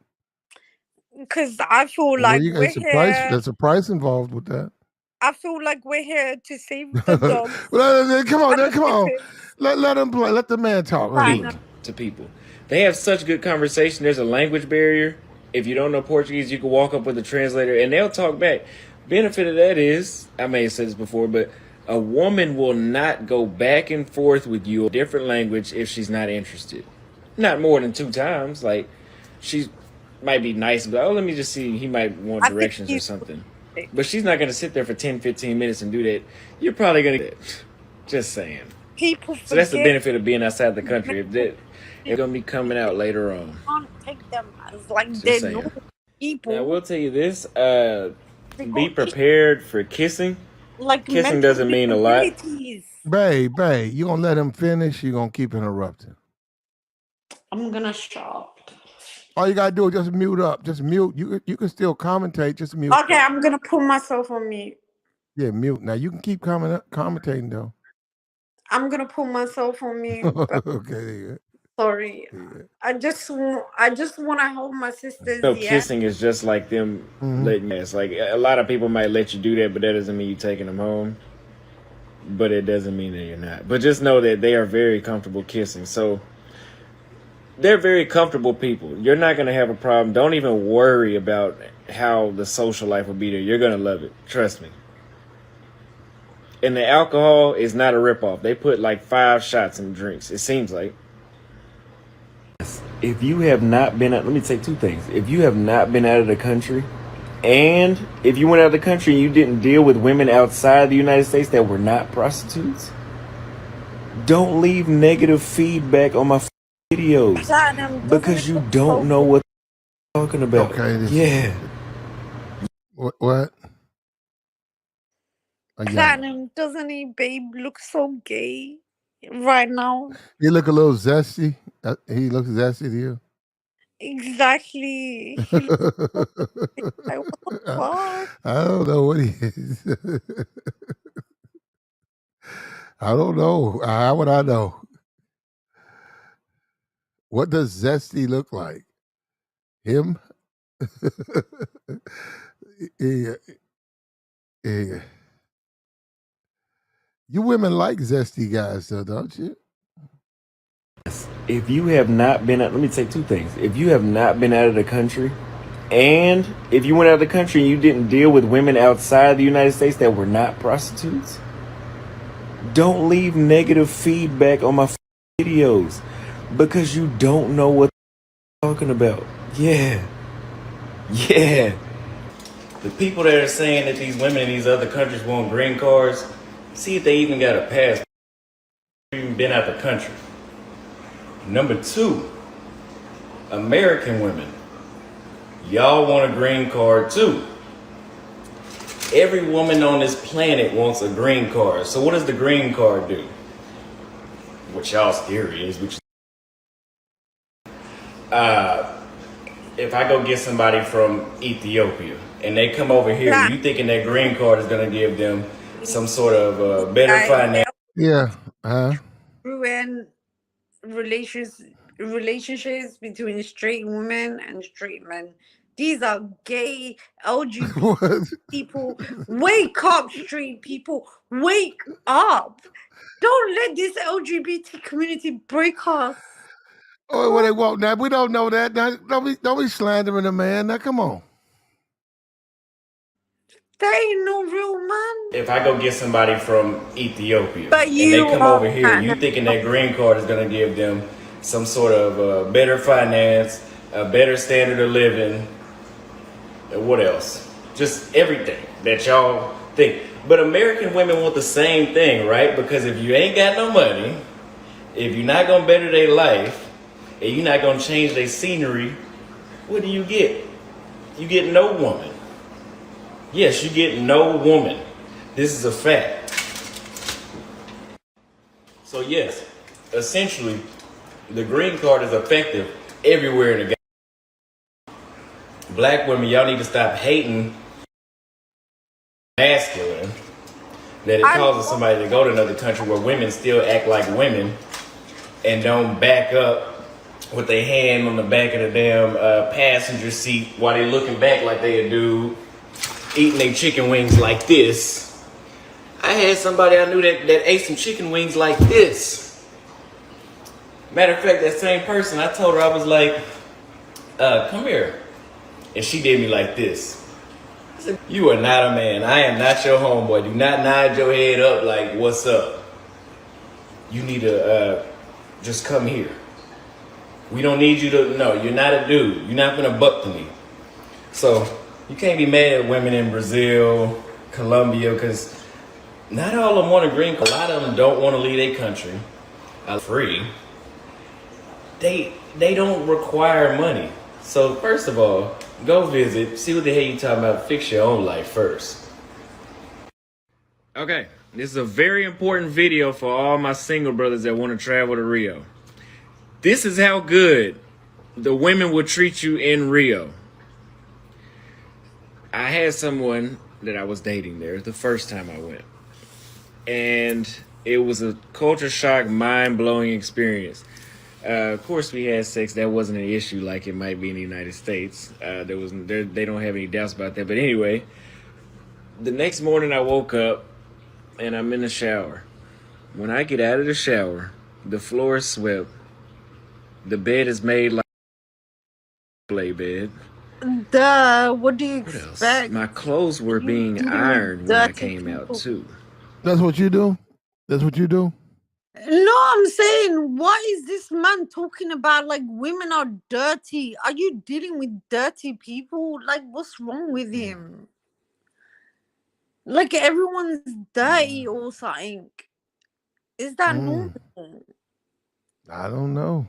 Because I feel Well, like you we're got a price. here. There's a price involved with that. I feel like we're here to save the dogs Come on, and the come on. bitches. Let him play. Let the man talk. Let him Speak Platinum. play. to people. They have such good conversation. There's a language barrier. If you don't know Portuguese, you can walk up with a translator and they'll talk back. Benefit of that is, I may have said this before, but a woman will not go back and forth with you a different language if she's not interested. Not more than 2 times. Like, she might be nice, but let me just see. He might want I think directions or he's something. sick. But she's not going to sit there for 10, 15 minutes and do that. You're probably going to. Just saying. People So that's the forget benefit of being outside the men country. If that it's gonna be coming out later on. can't take them as like Just they're saying. normal Now I people. will tell you this. They Be got prepared for kissing. like Kissing mental doesn't mean a lot. disabilities. Babe, you gonna let him finish? You gonna keep interrupting? I'm gonna shut up. All you gotta do is just mute up. Just mute. You can still commentate. Just mute. Okay, I'm gonna put myself on mute. Yeah, mute. Now you can keep commentating though. I'm gonna put myself on mute. But Okay. sorry, I just want to help my sisters. No, Yeah. kissing is just like them letting you. It's like a lot of people might let you do that, but that doesn't mean you taking them home. But it doesn't mean that you're not. But just know that they are very comfortable kissing. So they're very comfortable people. You're not going to have a problem. Don't even worry about how the social life will be there. You're going to love it. Trust me. And the alcohol is not a ripoff. They put like 5 shots in drinks, it seems like. If you have not been out, let me say 2 things. If you have not been out of the country, and if you went out of the country and you didn't deal with women outside the United States that were not prostitutes, don't leave negative feedback on my videos because you don't know what I'm talking about. Okay. Yeah. What? Platinum, doesn't he, babe, look so gay right now? He look a little zesty. He looks zesty to you. Exactly. He looks so gay. Like, what the fuck? I don't know what he is. I don't know. How would I know? What does zesty look like? Him? Yeah. You women like zesty guys, though, don't you? If you have not been out, let me say 2 things. If you have not been out of the country, and if you went out of the country and you didn't deal with women outside the United States that were not prostitutes, don't leave negative feedback on my videos because you don't know what I'm talking about. Yeah. Yeah. The people that are saying that these women in these other countries want green cards, see if they even got a passport, even been out the country. Number 2, American women, y'all want a green card too. Every woman on this planet wants a green card. So what does the green card do? What y'all's theory is, which if I go get somebody from Ethiopia and they come over here, you thinking that green card is gonna give them some sort of better finance? Yeah. Ruin relationships between straight women and straight men. These are gay LGBT people. Wake up, straight people. Wake up. Don't let this LGBT community break us. Oh, well, they won't now. We don't know that. Now, don't be slandering the man. Now, come on. There ain't no real man. If I go get somebody from Ethiopia But and they come over here, are you thinking that green card is going to give them some sort of better finance, a better standard of living, and what else? Just everything that y'all think. But American women want the same thing, right? Because if you ain't got no money, if you're not going to better their life, and you're not going to change their scenery, what do you get? You get no woman. Yes, you get no woman. This is a fact. So yes, essentially, the green card is effective everywhere in the game. Black women, y'all need to stop hating masculine. That it causes somebody to go to another country where women still act like women and don't back up with their hand on the back of the damn passenger seat while they looking back like they a dude, eating their chicken wings like this. I had somebody I knew that ate some chicken wings like this. Matter of fact, that same person, I told her, I was like, come here. And she did me like this. I said, you are not a man. I am not your homeboy. Do not nod your head up like, what's up? You need to just come here. We don't need you to, no, you're not a dude. You're not gonna buck to me. So you can't be mad at women in Brazil, Colombia, because not all of them want a green card. A lot of them don't want to leave their country free. They don't require money. So first of all, Go visit, see what the hell you talking about. Fix your own life first. Okay, this is a very important video for all my single brothers that want to travel to Rio. This is how good the women will treat you in Rio. I had someone that I was dating there the first time I went. And it was a culture shock, mind-blowing experience. Of course, we had sex. That wasn't an issue like it might be in the United States. They don't have any doubts about that. But anyway, the next morning I woke up and I'm in the shower. When I get out of the shower, the floor is swept. The bed is made like a play bed. Duh, what do you What else? expect? My clothes were You being dealing with ironed when I dirty came out people. too. That's what you do? That's what you do? No, I'm saying, why is this man talking about like women are dirty? Are you dealing with dirty people? Like, what's wrong with him? Like, everyone's dirty or something. Is that normal? I don't know.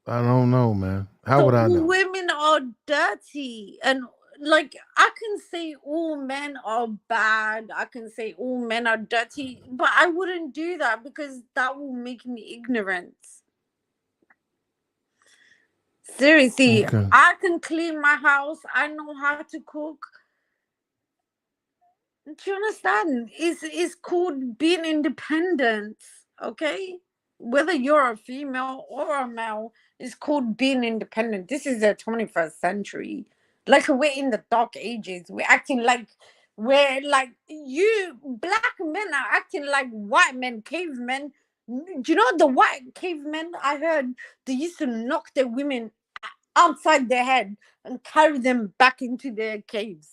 I don't know, man. How So would I all know? women are dirty, and like I can say all men are bad. I can say all men are dirty, but I wouldn't do that because that will make me ignorant. Seriously, Okay. I can clean my house. I know how to cook. Do you understand? It's called being independent. Okay, whether you're a female or a male, it's called being independent. This is the 21st century. Like we're in the dark ages. We're acting like we're like you black men are acting like white men, cavemen. Do you know the white cavemen? I heard they used to knock their women outside their head and carry them back into their caves.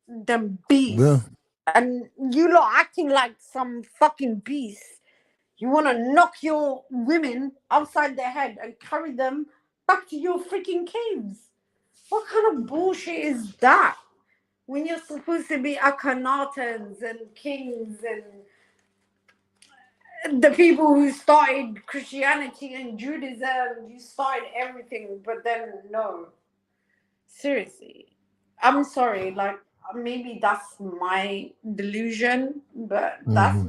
The Well, beast. And you lot acting like some fucking beast. You want to knock your women outside their head and carry them back to your freaking caves. What kind of bullshit is that? When you're supposed to be Akhenatons and kings and the people who started Christianity and Judaism, you started everything, but then no. Seriously. I'm sorry, like maybe that's my delusion, but that's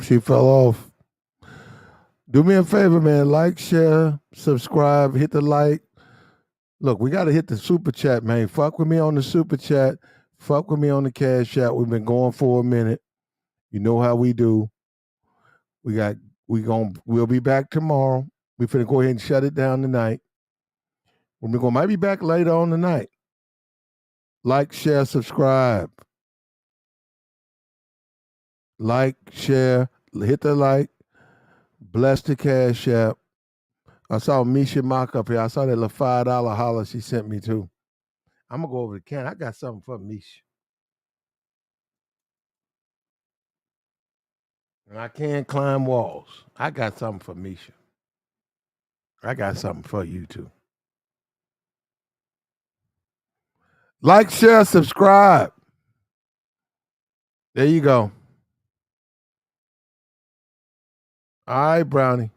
she fell off. Do me a favor, man. Like, share, subscribe, hit the like. Look, we got to hit the super chat, man. Fuck with me on the super chat. Fuck with me on the cash app. We've been going for a minute. You know how we do. We'll be back tomorrow. We finna go ahead and shut it down tonight. Might be back later on tonight. Like, share, subscribe. Like, share, hit the like. Bless the cash app. I saw Misha Mock up here. I saw that little $5 holler she sent me too. I'm gonna go over to Ken. I got something for Misha. And I can't climb walls. I got something for Misha. I got something for you too. Like, share, subscribe. There you go. All right, Brownie.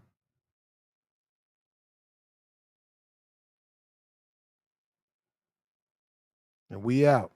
And we out.